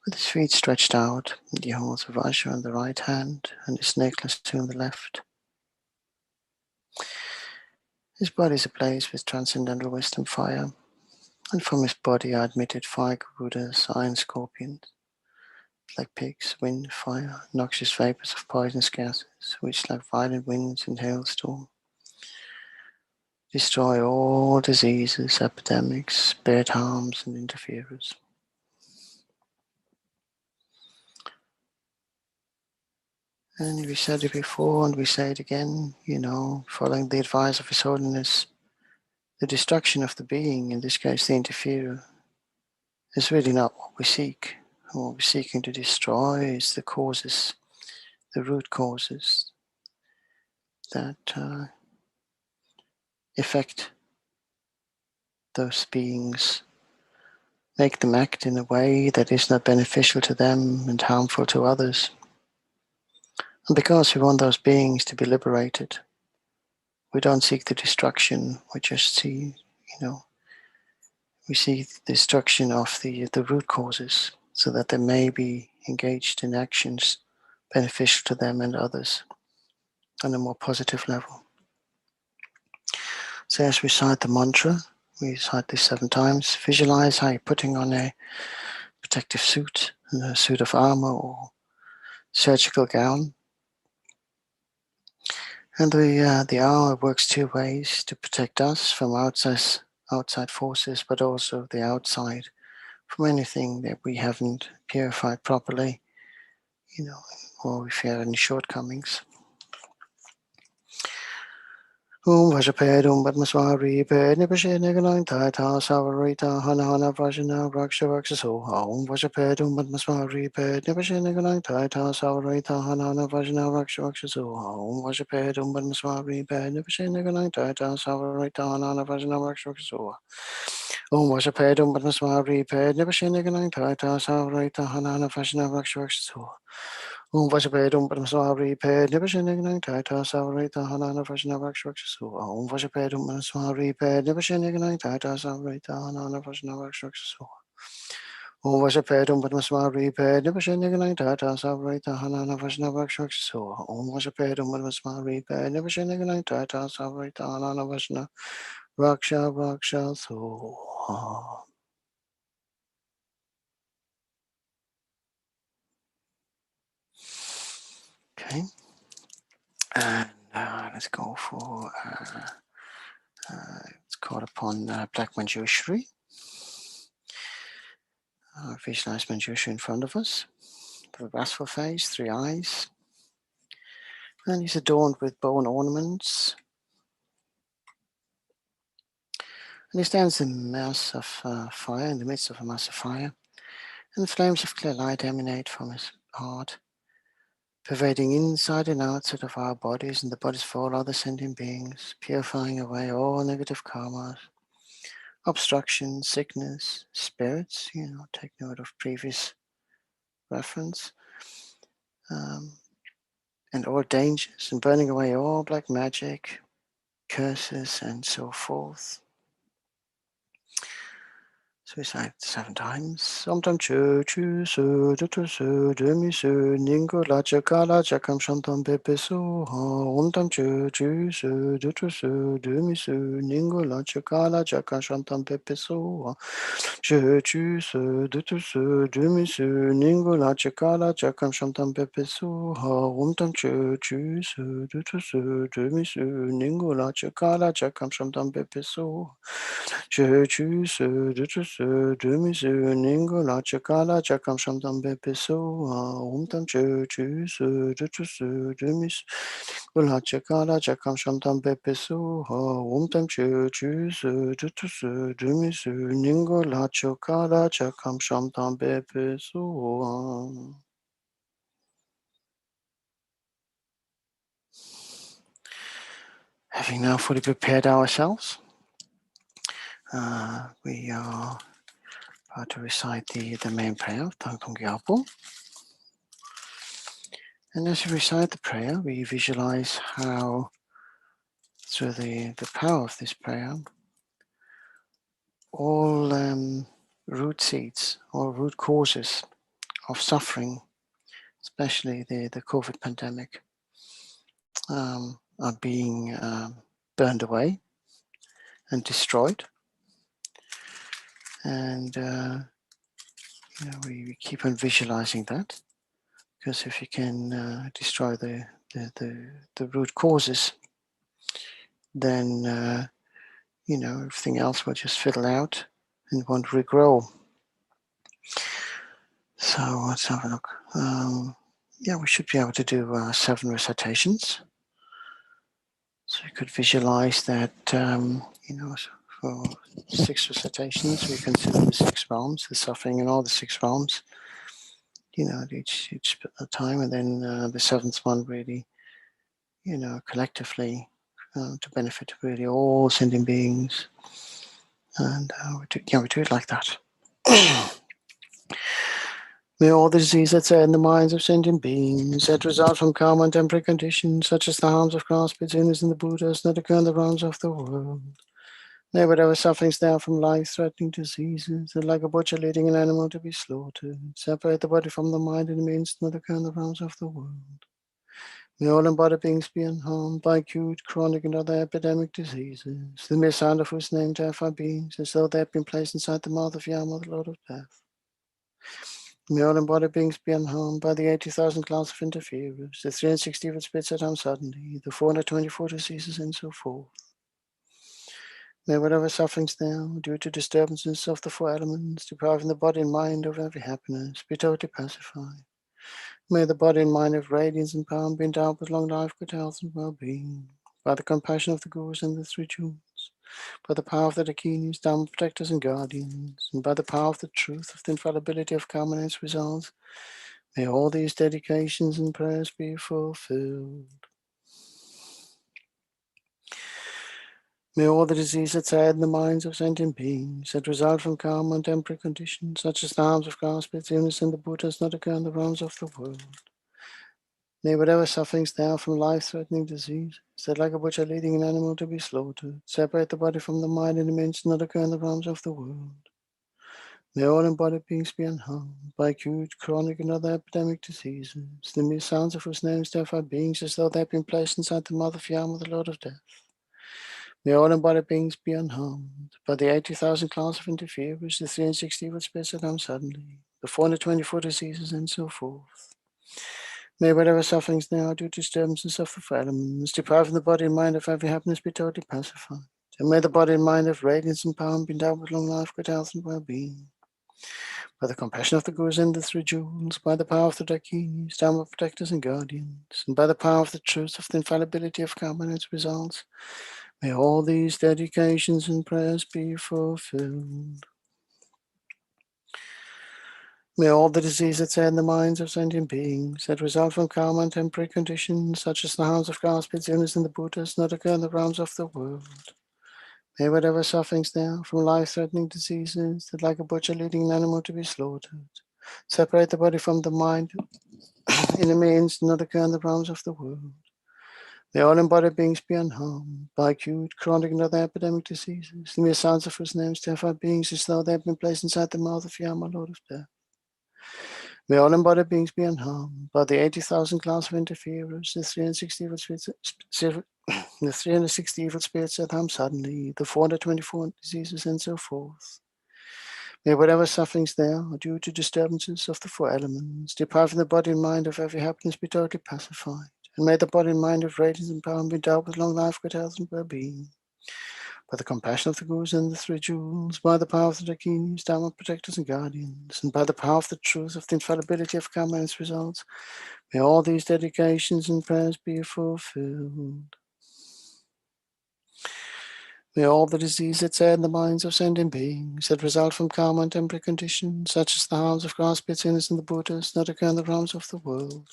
with his feet stretched out, and he holds a Vajra in the right hand and his necklace in the left. His body is ablaze with transcendental wisdom fire, and from his body are admitted fire Garudas, iron scorpions, black pigs, wind, fire, noxious vapors of poisonous gases, which like violent winds and hailstorm destroy all diseases, epidemics, spirit harms, and interferers. And we said it before and we say it again, following the advice of His Holiness, the destruction of the being, in this case the interferer, is really not what we seek. What we're seeking to destroy is the causes, the root causes that affect those beings, make them act in a way that is not beneficial to them and harmful to others. And because we want those beings to be liberated, we don't seek the destruction, we just see, we see the destruction of the root causes so that they may be engaged in actions beneficial to them and others on a more positive level. So as we recite the mantra, we recite this 7 times, visualize how you're putting on a protective suit, a suit of armor or surgical gown. And the armor works 2 ways: to protect us from outside forces, but also the outside from anything that we haven't purified properly, or if you have any shortcomings. Om Vajapedum Padmaswari Pednipashe Ganang Tata Savarita Hana Vajana Raksha Raksaso. Om Vajapedum Padmaswari Pednipashe Ganang Tata Savarita Hana Vajana Raksha Raksaso. Om Vajapedum Padmaswari Pednipashe Ganang Tata Savarita Hana Vajana Raksha Raksaso. Om Vashapedum Padmaswari Ped Nibashinigana Tata Savrita Hanana Fashina Vakshvakshu. Om Vashapedum Padmaswari Ped Nibashinigana Tata Savrita Hanana Fashina Vakshvakshu. Om Vashapedum Padmaswari Ped Nibashinigana Tata Savrita Hanana Fashina Vakshvakshu. Om Vashapedum Padmaswari Ped Nibashinigana Tata Savrita Hanana Fashina Vakshvakshu. Om Vashapedum Padmaswari Ped Nibashinigana Tata Savrita Hanana Fashina Raksha Raksha Soha. Okay, and let's go for it's called upon Black Manjushri. Visualize Manjushri in front of us, with a restful face, 3 eyes, and he's adorned with bone ornaments. And he stands in a mass of fire, in the midst of a mass of fire, and the flames of clear light emanate from his heart, pervading inside and outside of our bodies and the bodies of all other sentient beings, purifying away all negative karmas, obstruction, sickness, spirits, take note of previous reference, and all dangers, and burning away all black magic, curses, and so forth. So we say it 7 times. Om tam chu chu su du tu su du mi su ningo la cha ka la cha kam shantam pepe su ha. Om tam chu chu su du tu su du mi su ningo la cha ka la cha kam shantam pepe su ha. Chu chu su du tu su du mi su ningo la cha ka la cha kam shantam pepe su ha. Om tam chu chu su du tu su du mi su ningo la cha ka la cha kam shantam pepe su. Chu chu su du tu su du mi su ningo la cha ka la cha kam shantam pepe su ha. Om tam chu chu su du tu su du mi su ningo la cha ka la cha kam shantam pepe su ha. Om tam chu chu su du tu su du mi su ningo la cha ka la cha kam shantam pepe su ha. Having now fully prepared ourselves, we are about to recite the main prayer of Thangtong Gyalpo. And as we recite the prayer, we visualize how, through the power of this prayer, all root seeds or root causes of suffering, especially the COVID pandemic, are being burned away and destroyed. And we keep on visualizing that, because if you can destroy the root causes, then everything else will just fiddle out and won't regrow. So let's have a look. We should be able to do 7 recitations. So you could visualize that, for 6 recitations, we consider the 6 realms, the suffering in all the 6 realms, at each time, and then the 7th one really, collectively to benefit really all sentient beings. And we do it like that. May all the diseases that are in the minds of sentient beings that result from karma and temporary conditions, such as the harms of grass, Sinners, and the Buddhas, not occur in the realms of the world. May whatever sufferings there from life-threatening diseases, that like a butcher leading an animal to be slaughtered, separate the body from the mind and means not occur in the realms of the world. May all embodied beings be unharmed by acute, chronic, and other epidemic diseases, the mere sound of whose name terrify beings, as though they had been placed inside the mouth of Yama, the Lord of Death. May all embodied beings be unharmed by the 80,000 class of interferers, the 360 that spits at harm suddenly, the 424 diseases, and so forth. May whatever sufferings there, due to disturbances of the 4 elements, depriving the body and mind of every happiness, be totally pacified. May the body and mind of radiance and power be endowed with long life, good health, and well-being, by the compassion of the Gurus and the 3 jewels, by the power of the Dakinis, Dharma protectors and guardians, and by the power of the truth of the infallibility of karma and its results, may all these dedications and prayers be fulfilled. May all the disease that's had in the minds of sentient beings that result from karma and temporary conditions, such as the harms of grass, illness, and the Buddhas, not occur in the realms of the world. May whatever sufferings there are from life-threatening disease, that like a butcher leading an animal to be slaughtered, separate the body from the mind and immense, not occur in the realms of the world. May all embodied beings be unharmed by acute, chronic, and other epidemic diseases, the mere sounds of whose names terrify beings as though they had been placed inside the mouth of Yama, the Lord of Death. May all embodied beings be unharmed by the 80,000 clans of interferers, the 360 evil spirits that come suddenly, the 424 diseases, and so forth. May whatever sufferings now due to disturbances of the four elements, depriving the body and mind of every happiness, be totally pacified. And may the body and mind have radiance and power and be endowed with long life, good health, and well-being. By the compassion of the Gurus and the three jewels, by the power of the Dakinis, Dharma protectors and guardians, and by the power of the truth of the infallibility of karma and its results, may all these dedications and prayers be fulfilled. May all the disease that's in the minds of sentient beings that result from karma and temporary conditions, such as the harms of grass, illness, and the Buddhas, not occur in the realms of the world. May whatever sufferings there from life-threatening diseases that like a butcher leading an animal to be slaughtered, separate the body from the mind in a means not occur in the realms of the world. May all embodied beings be unharmed by acute, chronic, and other epidemic diseases, the mere sounds of whose names terrify beings as though they have been placed inside the mouth of Yama, Lord of Death. May all embodied beings be unharmed by the 80,000 clans of interferers, the 360 evil spirits, the 360 evil spirits that harm suddenly, the 424 diseases, and so forth. May whatever sufferings there are due to disturbances of the four elements, depriving the body and mind of every happiness, be totally pacified. And may the body and mind of radiance and power be endowed with long life, good health, and well-being. By the compassion of the Gurus and the three jewels, by the power of the Dakinis, Dharma protectors and guardians, and by the power of the truth of the infallibility of karma and its results, may all these dedications and prayers be fulfilled. May all the disease that's in the minds of sentient beings that result from karma and temporary conditions, such as the harms of grass, illness, and the Buddhas, not occur in the realms of the world.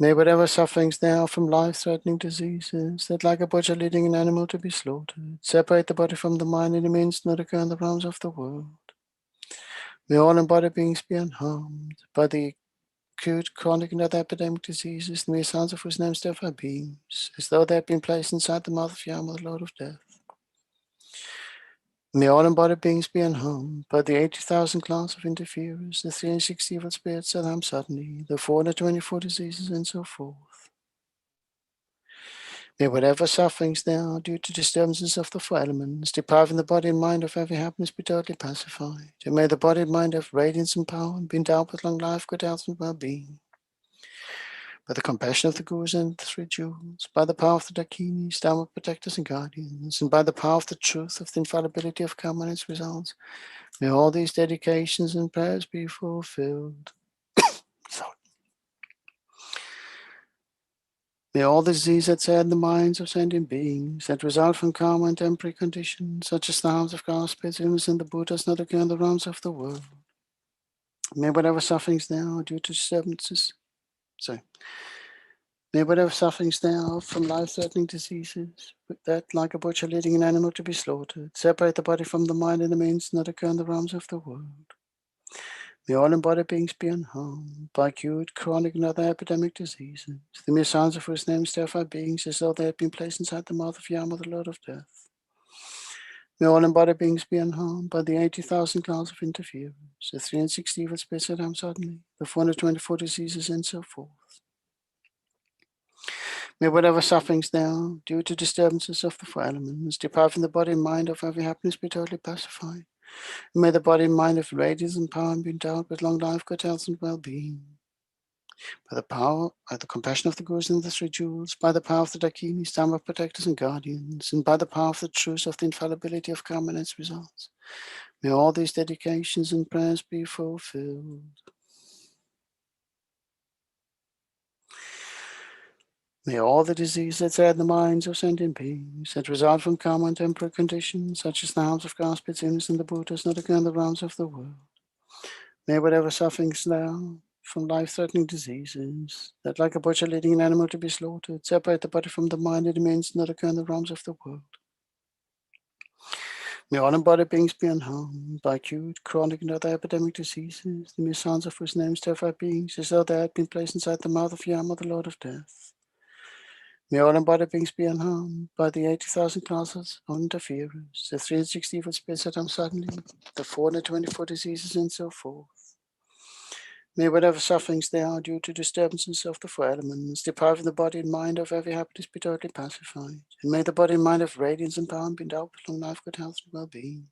May whatever sufferings there are from life-threatening diseases that like a butcher leading an animal to be slaughtered, separate the body from the mind in a means not occur in the realms of the world. May all embodied beings be unharmed by the acute, chronic, and other epidemic diseases, the mere sounds of whose names terrify beings, as though they had been placed inside the mouth of Yama, the Lord of Death. May all embodied beings be unharmed by the 80,000 clans of interferers, the 360 evil spirits that harm suddenly, the 424 diseases, and so forth. May whatever sufferings there are due to disturbances of the four elements, depriving the body and mind of every happiness, be totally pacified. And may the body and mind have radiance and power and be endowed with long life, good health, and well-being. By the compassion of the Gurus and the three jewels, by the power of the Dakinis, Dharma protectors and guardians, and by the power of the truth of the infallibility of karma and its results, may all these dedications and prayers be fulfilled. May all the disease that's in the minds of sentient beings that result from karma and temporary conditions, such as the harms of grass, illness, and the Buddhas, not occur in the realms of the world. May whatever sufferings there are due to disturbances, may whatever sufferings there are from life-threatening diseases, that like a butcher leading an animal to be slaughtered, separate the body from the mind in the means not occur in the realms of the world. May all embodied beings be unharmed by acute, chronic, and other epidemic diseases, the mere sounds of whose names terrify beings as though they had been placed inside the mouth of Yama, the Lord of Death. May all embodied beings be unharmed by the 80,000 clans of interferers, the 360 evil spirits that harm suddenly, the 424 diseases, and so forth. May whatever sufferings there are due to disturbances of the four elements, depriving the body and mind of every happiness, be totally pacified. And may the body and mind of radiance and power be endowed with long life, good health, and well-being. By the compassion of the Gurus and the three jewels, by the power of the Dakinis, Dharma protectors and guardians, and by the power of the truth of the infallibility of karma and its results, may all these dedications and prayers be fulfilled. May all the disease that's in the minds of sentient beings that result from karma and temporary conditions, such as the harms of grass, illness, and the Buddhas, not occur in the realms of the world. May whatever sufferings there are from life-threatening diseases, that like a butcher leading an animal to be slaughtered, separate the body from the mind, it means not occur in the realms of the world. May all embodied beings be unharmed by acute, chronic, and other epidemic diseases, the mere sounds of whose names terrify beings, as though they had been placed inside the mouth of Yama, the Lord of Death. May all embodied beings be unharmed by the 80,000 classes of interferers, the 360 evil spirits that come suddenly, the 424 diseases, and so forth. May whatever sufferings there are due to disturbances of the four elements, depriving the body and mind of every happiness, be totally pacified. And may the body and mind have radiance and power and be endowed with long life, good health, and well-being.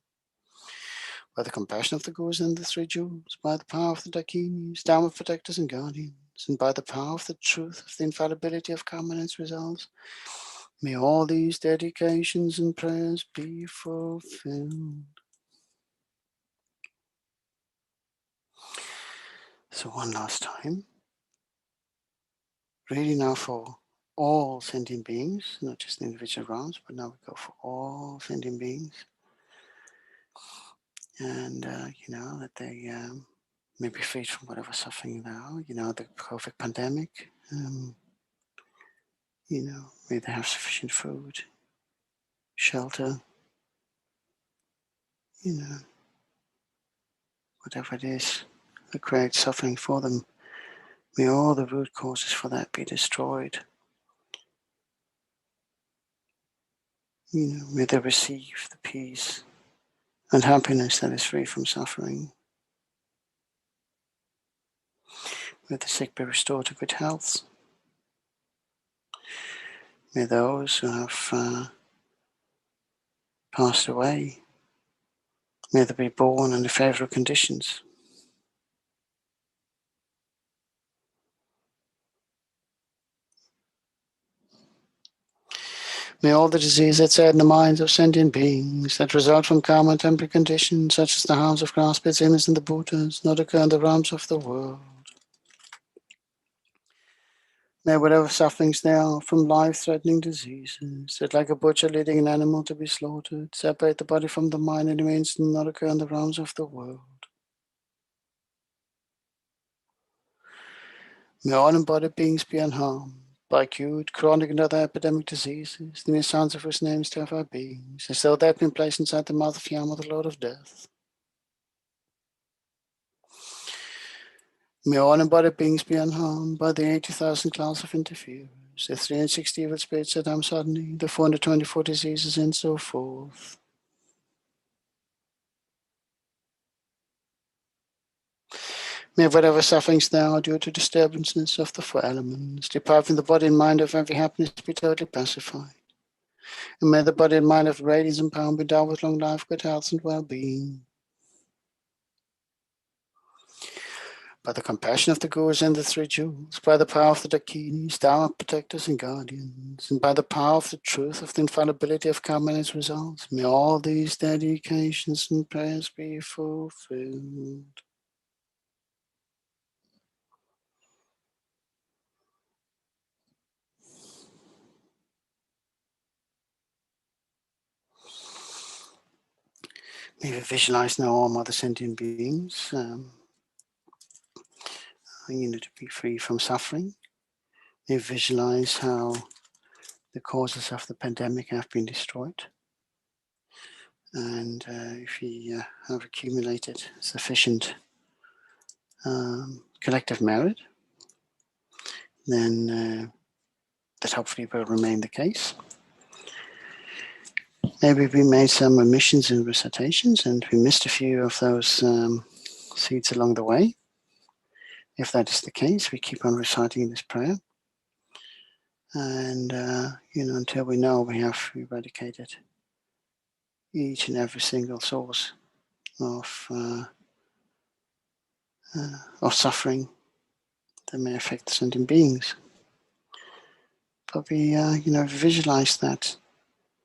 By the compassion of the Gurus and the three jewels, by the power of the Dakinis, Dharma protectors and guardians, and by the power of the truth of the infallibility of karma and its results, may all these dedications and prayers be fulfilled. So one last time, really now for all sentient beings, not just individual rounds, but now we go for all sentient beings. And, that they may be freed from whatever suffering now, the COVID pandemic, may they have sufficient food, shelter, whatever it is that creates suffering for them. May all the root causes for that be destroyed. May they receive the peace and happiness that is free from suffering. May the sick be restored to good health. May those who have passed away, may they be born under favorable conditions. May all the diseases that sad in the minds of sentient beings that result from karma and temporary conditions, such as the harms of grass pits, imits, and the Buddhas, not occur in the realms of the world. May whatever sufferings there are from life-threatening diseases, that like a butcher leading an animal to be slaughtered, separate the body from the mind, and remains not occur in the realms of the world. May all embodied beings be unharmed by acute, chronic, and other epidemic diseases, the mere sounds of whose names terrify beings, as though they had been placed inside the mouth of Yama, the Lord of Death. May all embodied beings be unharmed by the 80,000 clouds of interferers, the 360 evil spirits that come suddenly, the 424 diseases, and so forth. May whatever sufferings there are due to disturbances of the four elements, depriving the body and mind of every happiness, be totally pacified. And may the body and mind have radiance and power and be endowed with long life, good health, and well-being. By the compassion of the Gurus and the three jewels, by the power of the Dakinis, Dharma protectors and guardians, and by the power of the truth of the infallibility of karma and its results, may all these dedications and prayers be fulfilled. May we visualize now all mother sentient beings, to be free from suffering. May we visualize how the causes of the pandemic have been destroyed. And if we have accumulated sufficient collective merit, then that hopefully will remain the case. Maybe we made some omissions in recitations and we missed a few of those seeds along the way. If that is the case, we keep on reciting this prayer. And, until we know we have eradicated each and every single source of suffering that may affect the sentient beings. But we, visualize that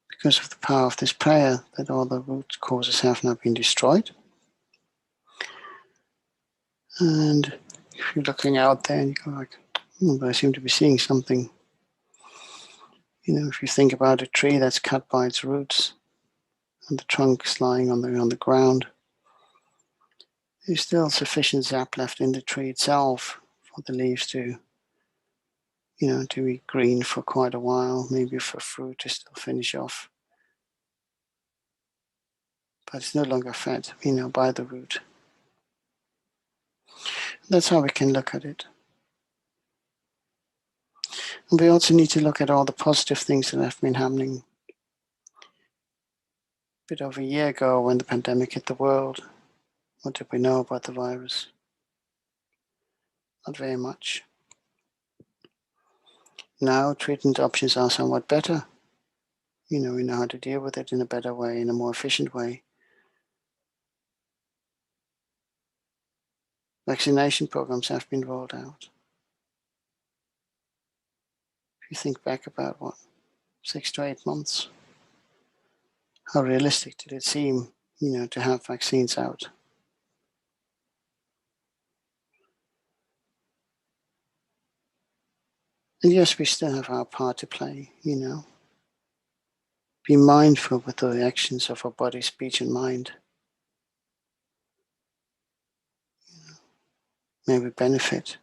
because of the power of this prayer, that all the root causes have now been destroyed. And if you're looking out there and you go like, but I seem to be seeing something. If you think about a tree that's cut by its roots and the trunk is lying on the ground, there's still sufficient sap left in the tree itself for the leaves to, to be green for quite a while, maybe for fruit to still finish off. But it's no longer fed, by the root. That's how we can look at it. And we also need to look at all the positive things that have been happening. A bit over a year ago, when the pandemic hit the world, what did we know about the virus? Not very much. Now treatment options are somewhat better. We know how to deal with it in a better way, in a more efficient way. Vaccination programs have been rolled out. If you think back about 6 to 8 months, how realistic did it seem, to have vaccines out? And yes, we still have our part to play, Be mindful with the actions of our body, speech, and mind. May we benefit.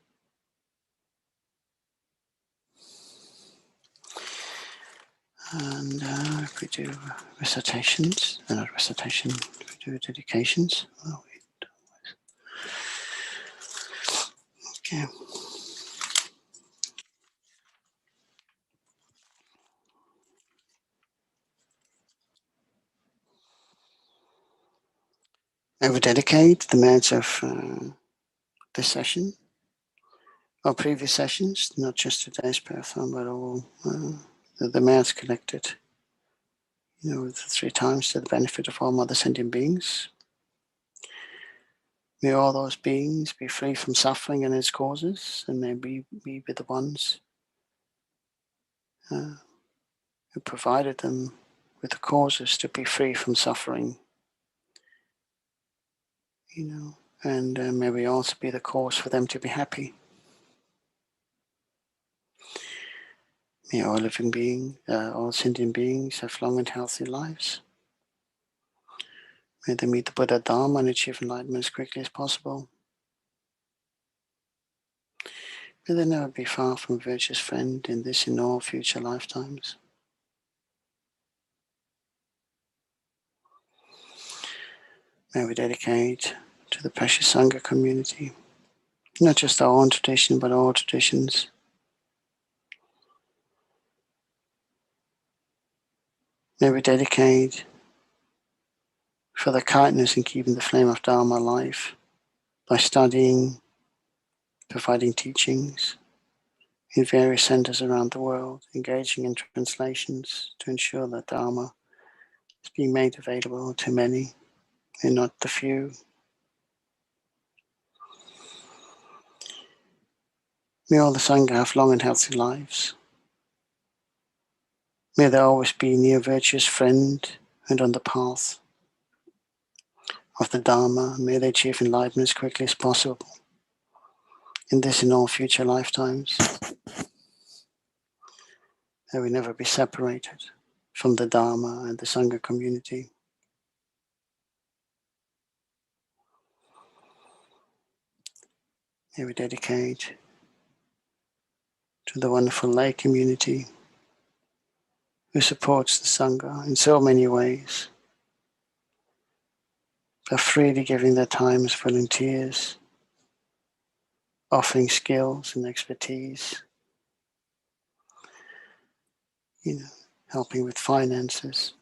And if we do recitations, not recitation, if we do dedications. Oh, okay. I will dedicate the merits of this session, or previous sessions, not just today's prayerathon, but all the merits collected, the 3 times to the benefit of all mother sentient beings. May all those beings be free from suffering and its causes, and may we be the ones who provided them with the causes to be free from suffering, and may we also be the cause for them to be happy. May all living beings, all sentient beings have long and healthy lives. May they meet the Buddha Dharma and achieve enlightenment as quickly as possible. May they never be far from a virtuous friend in this and all future lifetimes. May we dedicate to the precious Sangha community, not just our own tradition, but all traditions. May we dedicate for the kindness in keeping the flame of Dharma alive by studying, providing teachings in various centers around the world, engaging in translations to ensure that Dharma is being made available to many and not the few. May all the Sangha have long and healthy lives. May there always be near a virtuous friend and on the path of the Dharma. May they achieve enlightenment as quickly as possible in this and all future lifetimes. May we never be separated from the Dharma and the Sangha community. May we dedicate to the wonderful lay community who supports the Sangha in so many ways. They're freely giving their time as volunteers, offering skills and expertise, helping with finances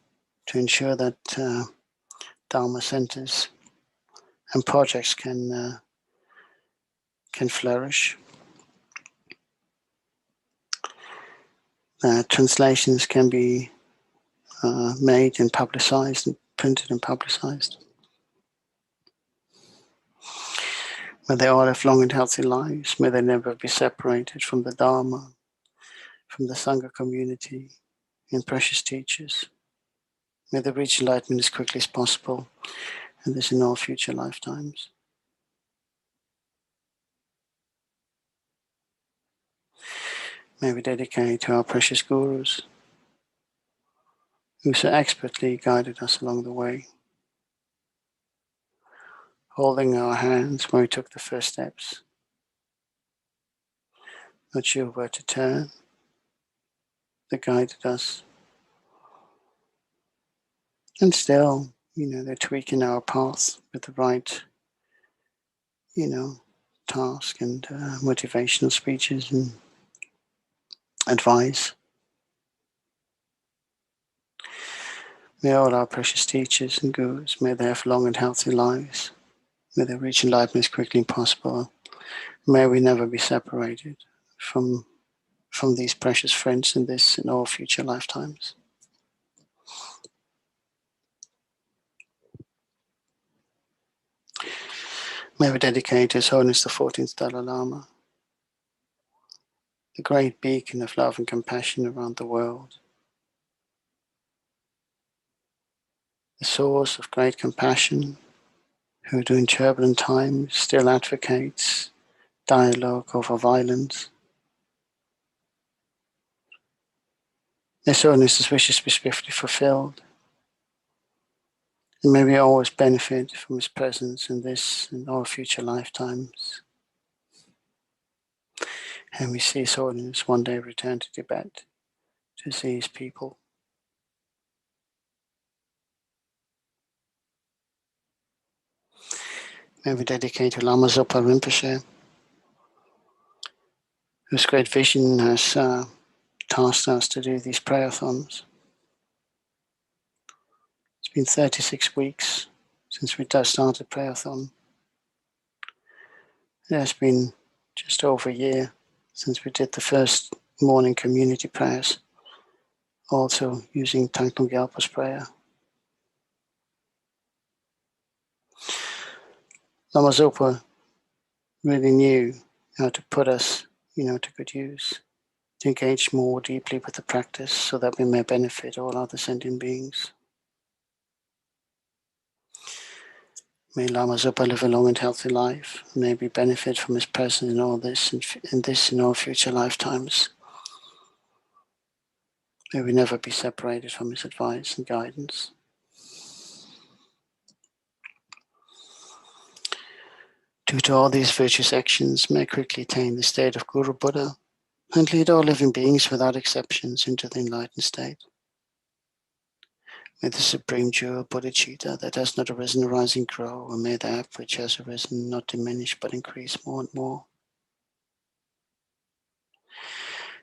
to ensure that Dharma centers and projects can flourish. Translations can be made and publicized, and printed and publicized. May they all have long and healthy lives. May they never be separated from the Dharma, from the Sangha community and precious teachers. May they reach enlightenment as quickly as possible, and this in all future lifetimes. May we dedicate to our precious gurus, who so expertly guided us along the way, holding our hands when we took the first steps, not sure where to turn. They guided us. And still, they're tweaking our path with the right, task and motivational speeches and advice. May all our precious teachers and gurus, may they have long and healthy lives. May they reach enlightenment as quickly as possible. May we never be separated from these precious friends in this and all future lifetimes. May we dedicate His Holiness the 14th Dalai Lama, the great beacon of love and compassion around the world, the source of great compassion, who during turbulent times still advocates dialogue over violence. His Holiness's wishes be swiftly fulfilled, and may we always benefit from His presence in this and all future lifetimes. And we see His Holiness one day return to Tibet to see His people. May we dedicate to Lama Zopa Rinpoche, whose great vision has tasked us to do these prayerathons. It's been 36 weeks since we started prayerathon. It has been just over a year since we did the first morning community prayers, also using Thangtong Gyalpo's prayer. Lama Zopa really knew how to put us, to good use, to engage more deeply with the practice so that we may benefit all other sentient beings. May Lama Zopa live a long and healthy life. May we benefit from his presence in all this and in all future lifetimes. May we never be separated from his advice and guidance. Due to all these virtuous actions, may I quickly attain the state of Guru Buddha and lead all living beings without exceptions into the enlightened state. May the supreme jewel bodhicitta that has not arisen arise and grow, and may that which has arisen not diminish but increase more and more.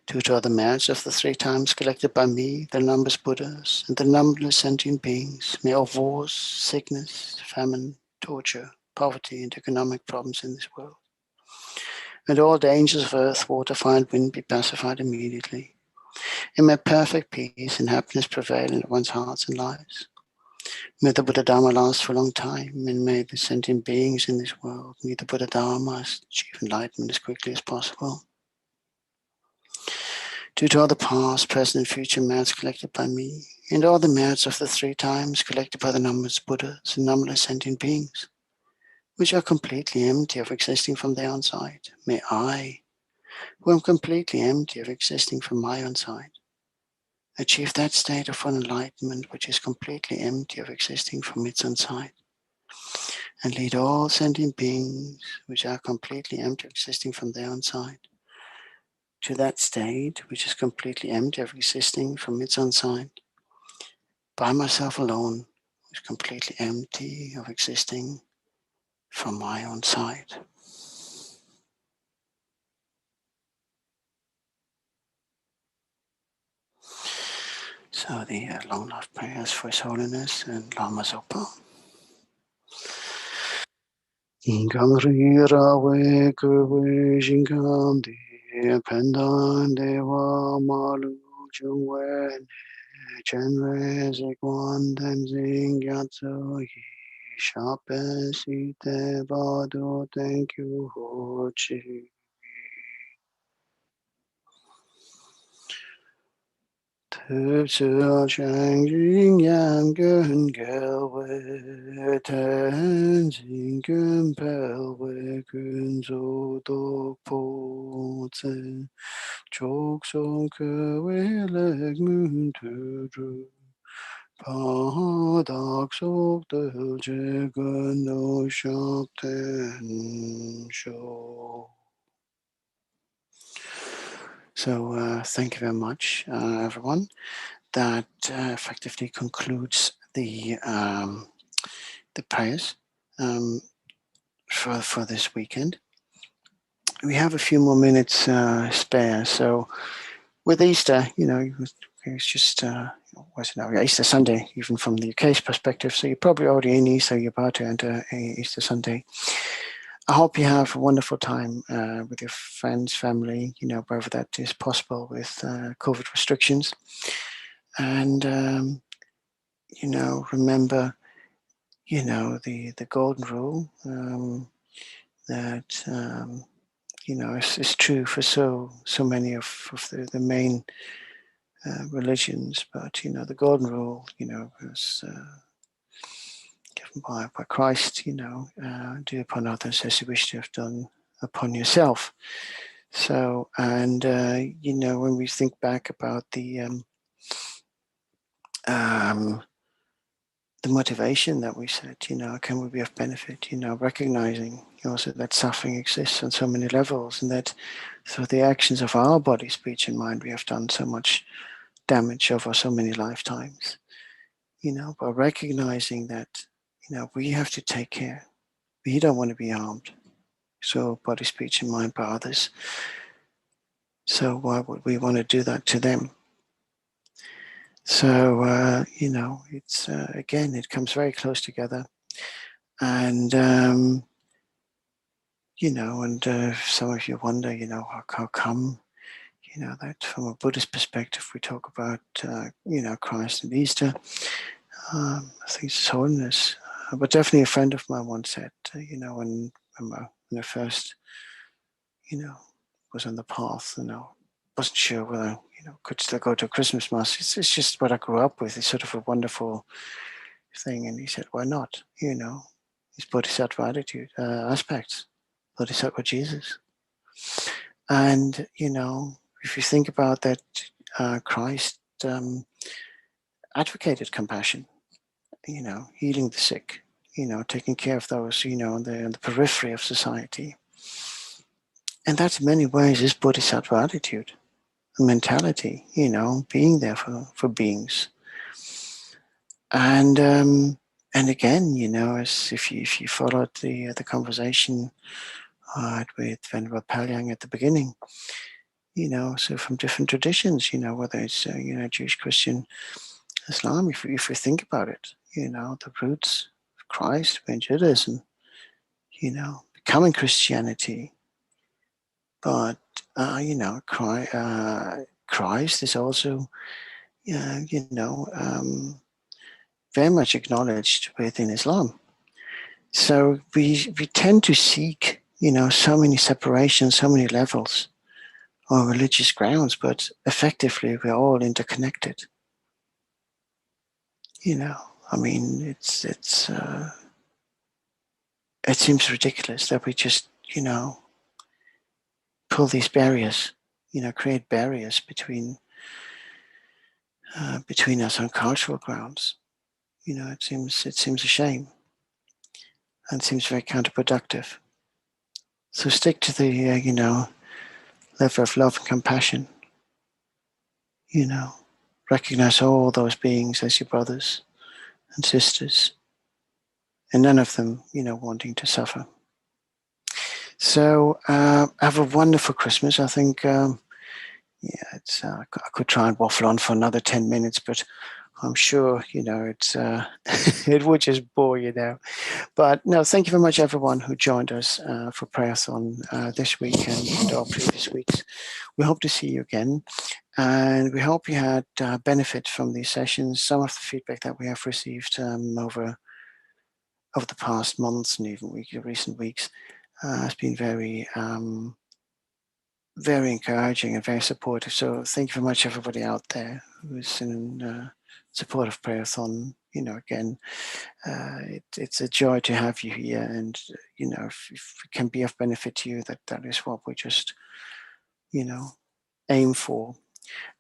Due to all the merits of the 3 times collected by me, the numberless Buddhas, and the numberless sentient beings, may all wars, sickness, famine, torture, poverty, and economic problems in this world, and all dangers of earth, water, fire, and wind be pacified immediately. And may perfect peace and happiness prevail in one's hearts and lives. May the Buddha Dharma last for a long time, and may the sentient beings in this world meet the Buddha Dharma achieve enlightenment as quickly as possible. Due to all the past, present, and future merits collected by me, and all the merits of the 3 times collected by the numberless Buddhas and numberless sentient beings, which are completely empty of existing from their own side, may I, who am completely empty of existing from my own side, achieve that state of full enlightenment which is completely empty of existing from its own side, and lead all sentient beings which are completely empty of existing from their own side to that state which is completely empty of existing from its own side, by myself alone, who is completely empty of existing from my own side. So the long love prayers for His Holiness and Lama Zopa. Ingamrira we jingandi pendan dewa malu jungwen Chenrezig Institute Multimedia Team. Thank you, Hochi. Changing Yang Gun Gelwe Tenzing Gun Pelwe Gunzo Dok Po Tse Chok Song Kewe Leg Moon Turu Padak Sok Del Jegun No Shak Ten Show. So thank you very much, everyone. That effectively concludes the prayers for this weekend. We have a few more minutes spare. So with Easter, it's just Easter Sunday, even from the UK's perspective. So you're probably already in Easter. You're about to enter Easter Sunday. I hope you have a wonderful time with your friends, family, wherever that is possible with COVID restrictions. And, remember, the golden rule that, is true for so many of the main religions. But, the golden rule, was given by Christ, do upon others as you wish to have done upon yourself. So, and, when we think back about the motivation that we said, can we be of benefit, recognizing also that suffering exists on so many levels, and that through the actions of our body, speech, and mind, we have done so much damage over so many lifetimes, by recognizing that, we have to take care. We don't want to be harmed. So body, speech, and mind by others. So why would we want to do that to them? So, it's, again, it comes very close together. And, and some of you wonder, how come, that from a Buddhist perspective, we talk about, Christ and Easter. I think it's holiness. But definitely a friend of mine once said, when I first, was on the path, wasn't sure whether, could still go to a Christmas Mass. It's just what I grew up with. It's sort of a wonderful thing. And he said, why not? It's Bodhisattva attitude, aspects, Bodhisattva Jesus. And, if you think about that, Christ advocated compassion, healing the sick, taking care of those, on the periphery of society. And that in many ways is Bodhisattva attitude, mentality, being there for beings. And again, as if you followed the conversation with Venerable Palyang at the beginning, so from different traditions, whether it's Jewish, Christian, Islam, if we think about it, the roots of Christ in Judaism, becoming Christianity, but Christ is also very much acknowledged within Islam. So we tend to seek, so many separations, so many levels on religious grounds, but effectively we're all interconnected. I mean, it seems ridiculous that we just, pull these barriers, create barriers between us on cultural grounds. It seems a shame, and seems very counterproductive. So stick to the, level of love and compassion. Recognize all those beings as your brothers and sisters, and none of them, wanting to suffer. So have a wonderful Christmas. I think, it's I could try and waffle on for another 10 minutes, but I'm sure, it's it would just bore you now. But no, thank you very much, everyone who joined us for Prayerathon this week and our previous weeks. We hope to see you again. And we hope you had benefit from these sessions. Some of the feedback that we have received over the past months and even recent weeks has been very, very encouraging and very supportive. So thank you very much, everybody out there who's in support of Prayerathon. Again, it's a joy to have you here, and if it can be of benefit to you, that is what we just aim for.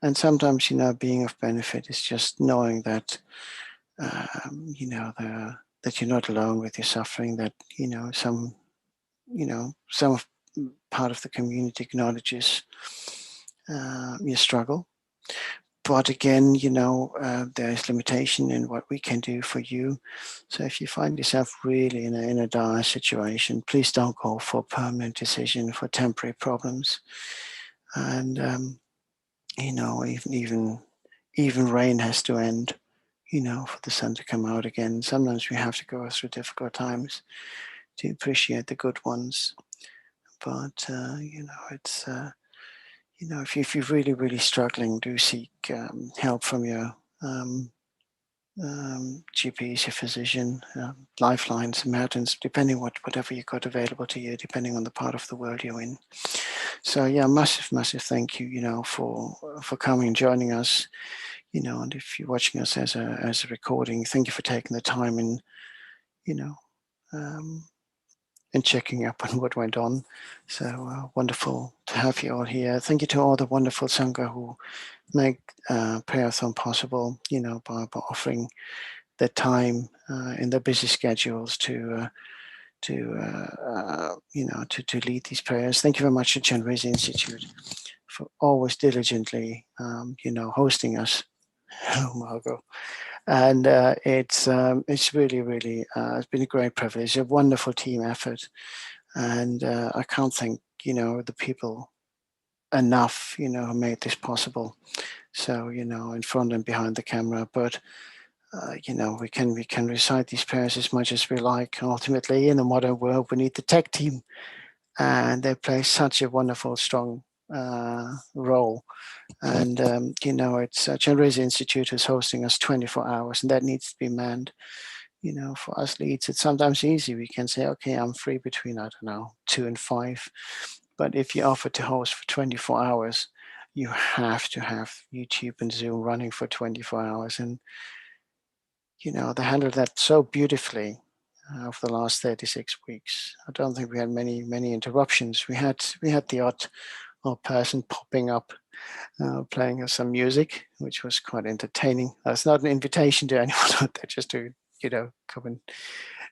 And sometimes being of benefit is just knowing that that you're not alone with your suffering, that some part of the community acknowledges your struggle. But again, you know, there is limitation in what we can do for you. So if you find yourself really in a dire situation, please don't go for a permanent decision for temporary problems. And you know, even rain has to end, you know, for the sun to come out again. Sometimes we have to go through difficult times to appreciate the good ones. But you know, it's you know, if you're really, really struggling, do seek help from your GPs, your physician, lifelines, Samaritans, depending whatever you got available to you, depending on the part of the world you're in. So yeah, massive thank you, you know, for coming and joining us, you know, and if you're watching us as a recording, thank you for taking the time and, you know, and checking up on what went on. So wonderful to have you all here. Thank you to all the wonderful Sangha who make Prayerathon possible, you know, by offering their time in their busy schedules to you know, to lead these prayers. Thank you very much to Chenrezig Institute for always diligently, you know, hosting us. Oh, Margot. And it's really, it's been a great privilege, a wonderful team effort. And I can't thank, you know, the people enough, you know, who made this possible. So, you know, in front and behind the camera, but you know, we can recite these prayers as much as we like. Ultimately, in the modern world, we need the tech team, and they play such a wonderful, strong role. And you know, it's Chenrezig Institute is hosting us 24 hours, and that needs to be manned. You know, for us leads, it's sometimes easy. We can say, okay, I'm free between, I don't know, 2 and 5. But if you offer to host for 24 hours, you have to have YouTube and Zoom running for 24 hours. And you know, they handled that so beautifully over the last 36 weeks. I don't think we had many interruptions. We had the odd person popping up, playing us some music, which was quite entertaining. That's not an invitation to anyone out there just to, you know, come and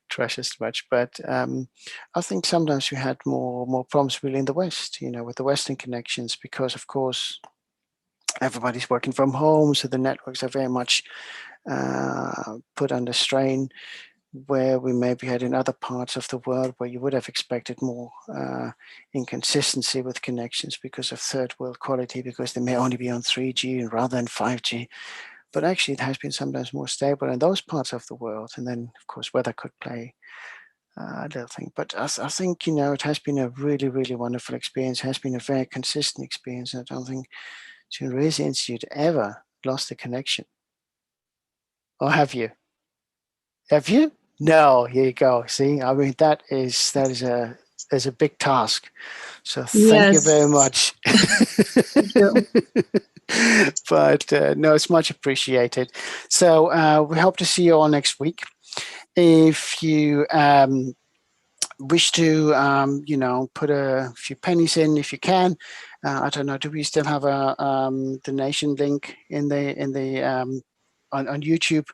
trash us too much. But I think sometimes we had more problems really in the West, you know, with the Western connections, because of course everybody's working from home, so the networks are very much put under strain, where we maybe had in other parts of the world where you would have expected more inconsistency with connections because of third world quality, because they may only be on 3G rather than 5G. But actually it has been sometimes more stable in those parts of the world. And then of course weather could play a little thing. But I think, you know, it has been a really, really wonderful experience. It has been a very consistent experience. And I don't think Chenrezig Institute ever lost a connection. Or have you? Have you? No, here you go. See, I mean, that is a big task. So thank you very much. Thank you. But no, it's much appreciated. So we hope to see you all next week. If you wish to, you know, put a few pennies in, if you can. I don't know. Do we still have a donation link in the on YouTube?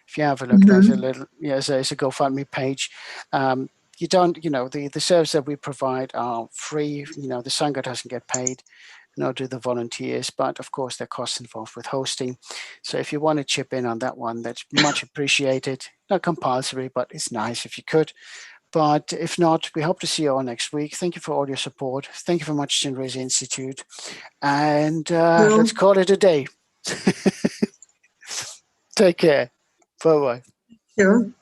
If you have a look, there's a little, it's a GoFundMe page. You don't, you know, the services that we provide are free. You know, the Sangha doesn't get paid, nor do the volunteers, but of course there are costs involved with hosting. So if you want to chip in on that one, that's much appreciated. Not compulsory, but it's nice if you could. But if not, we hope to see you all next week. Thank you for all your support. Thank you very much, Chenrezig Institute. And let's call it a day. Take care. Bye-bye. Sure.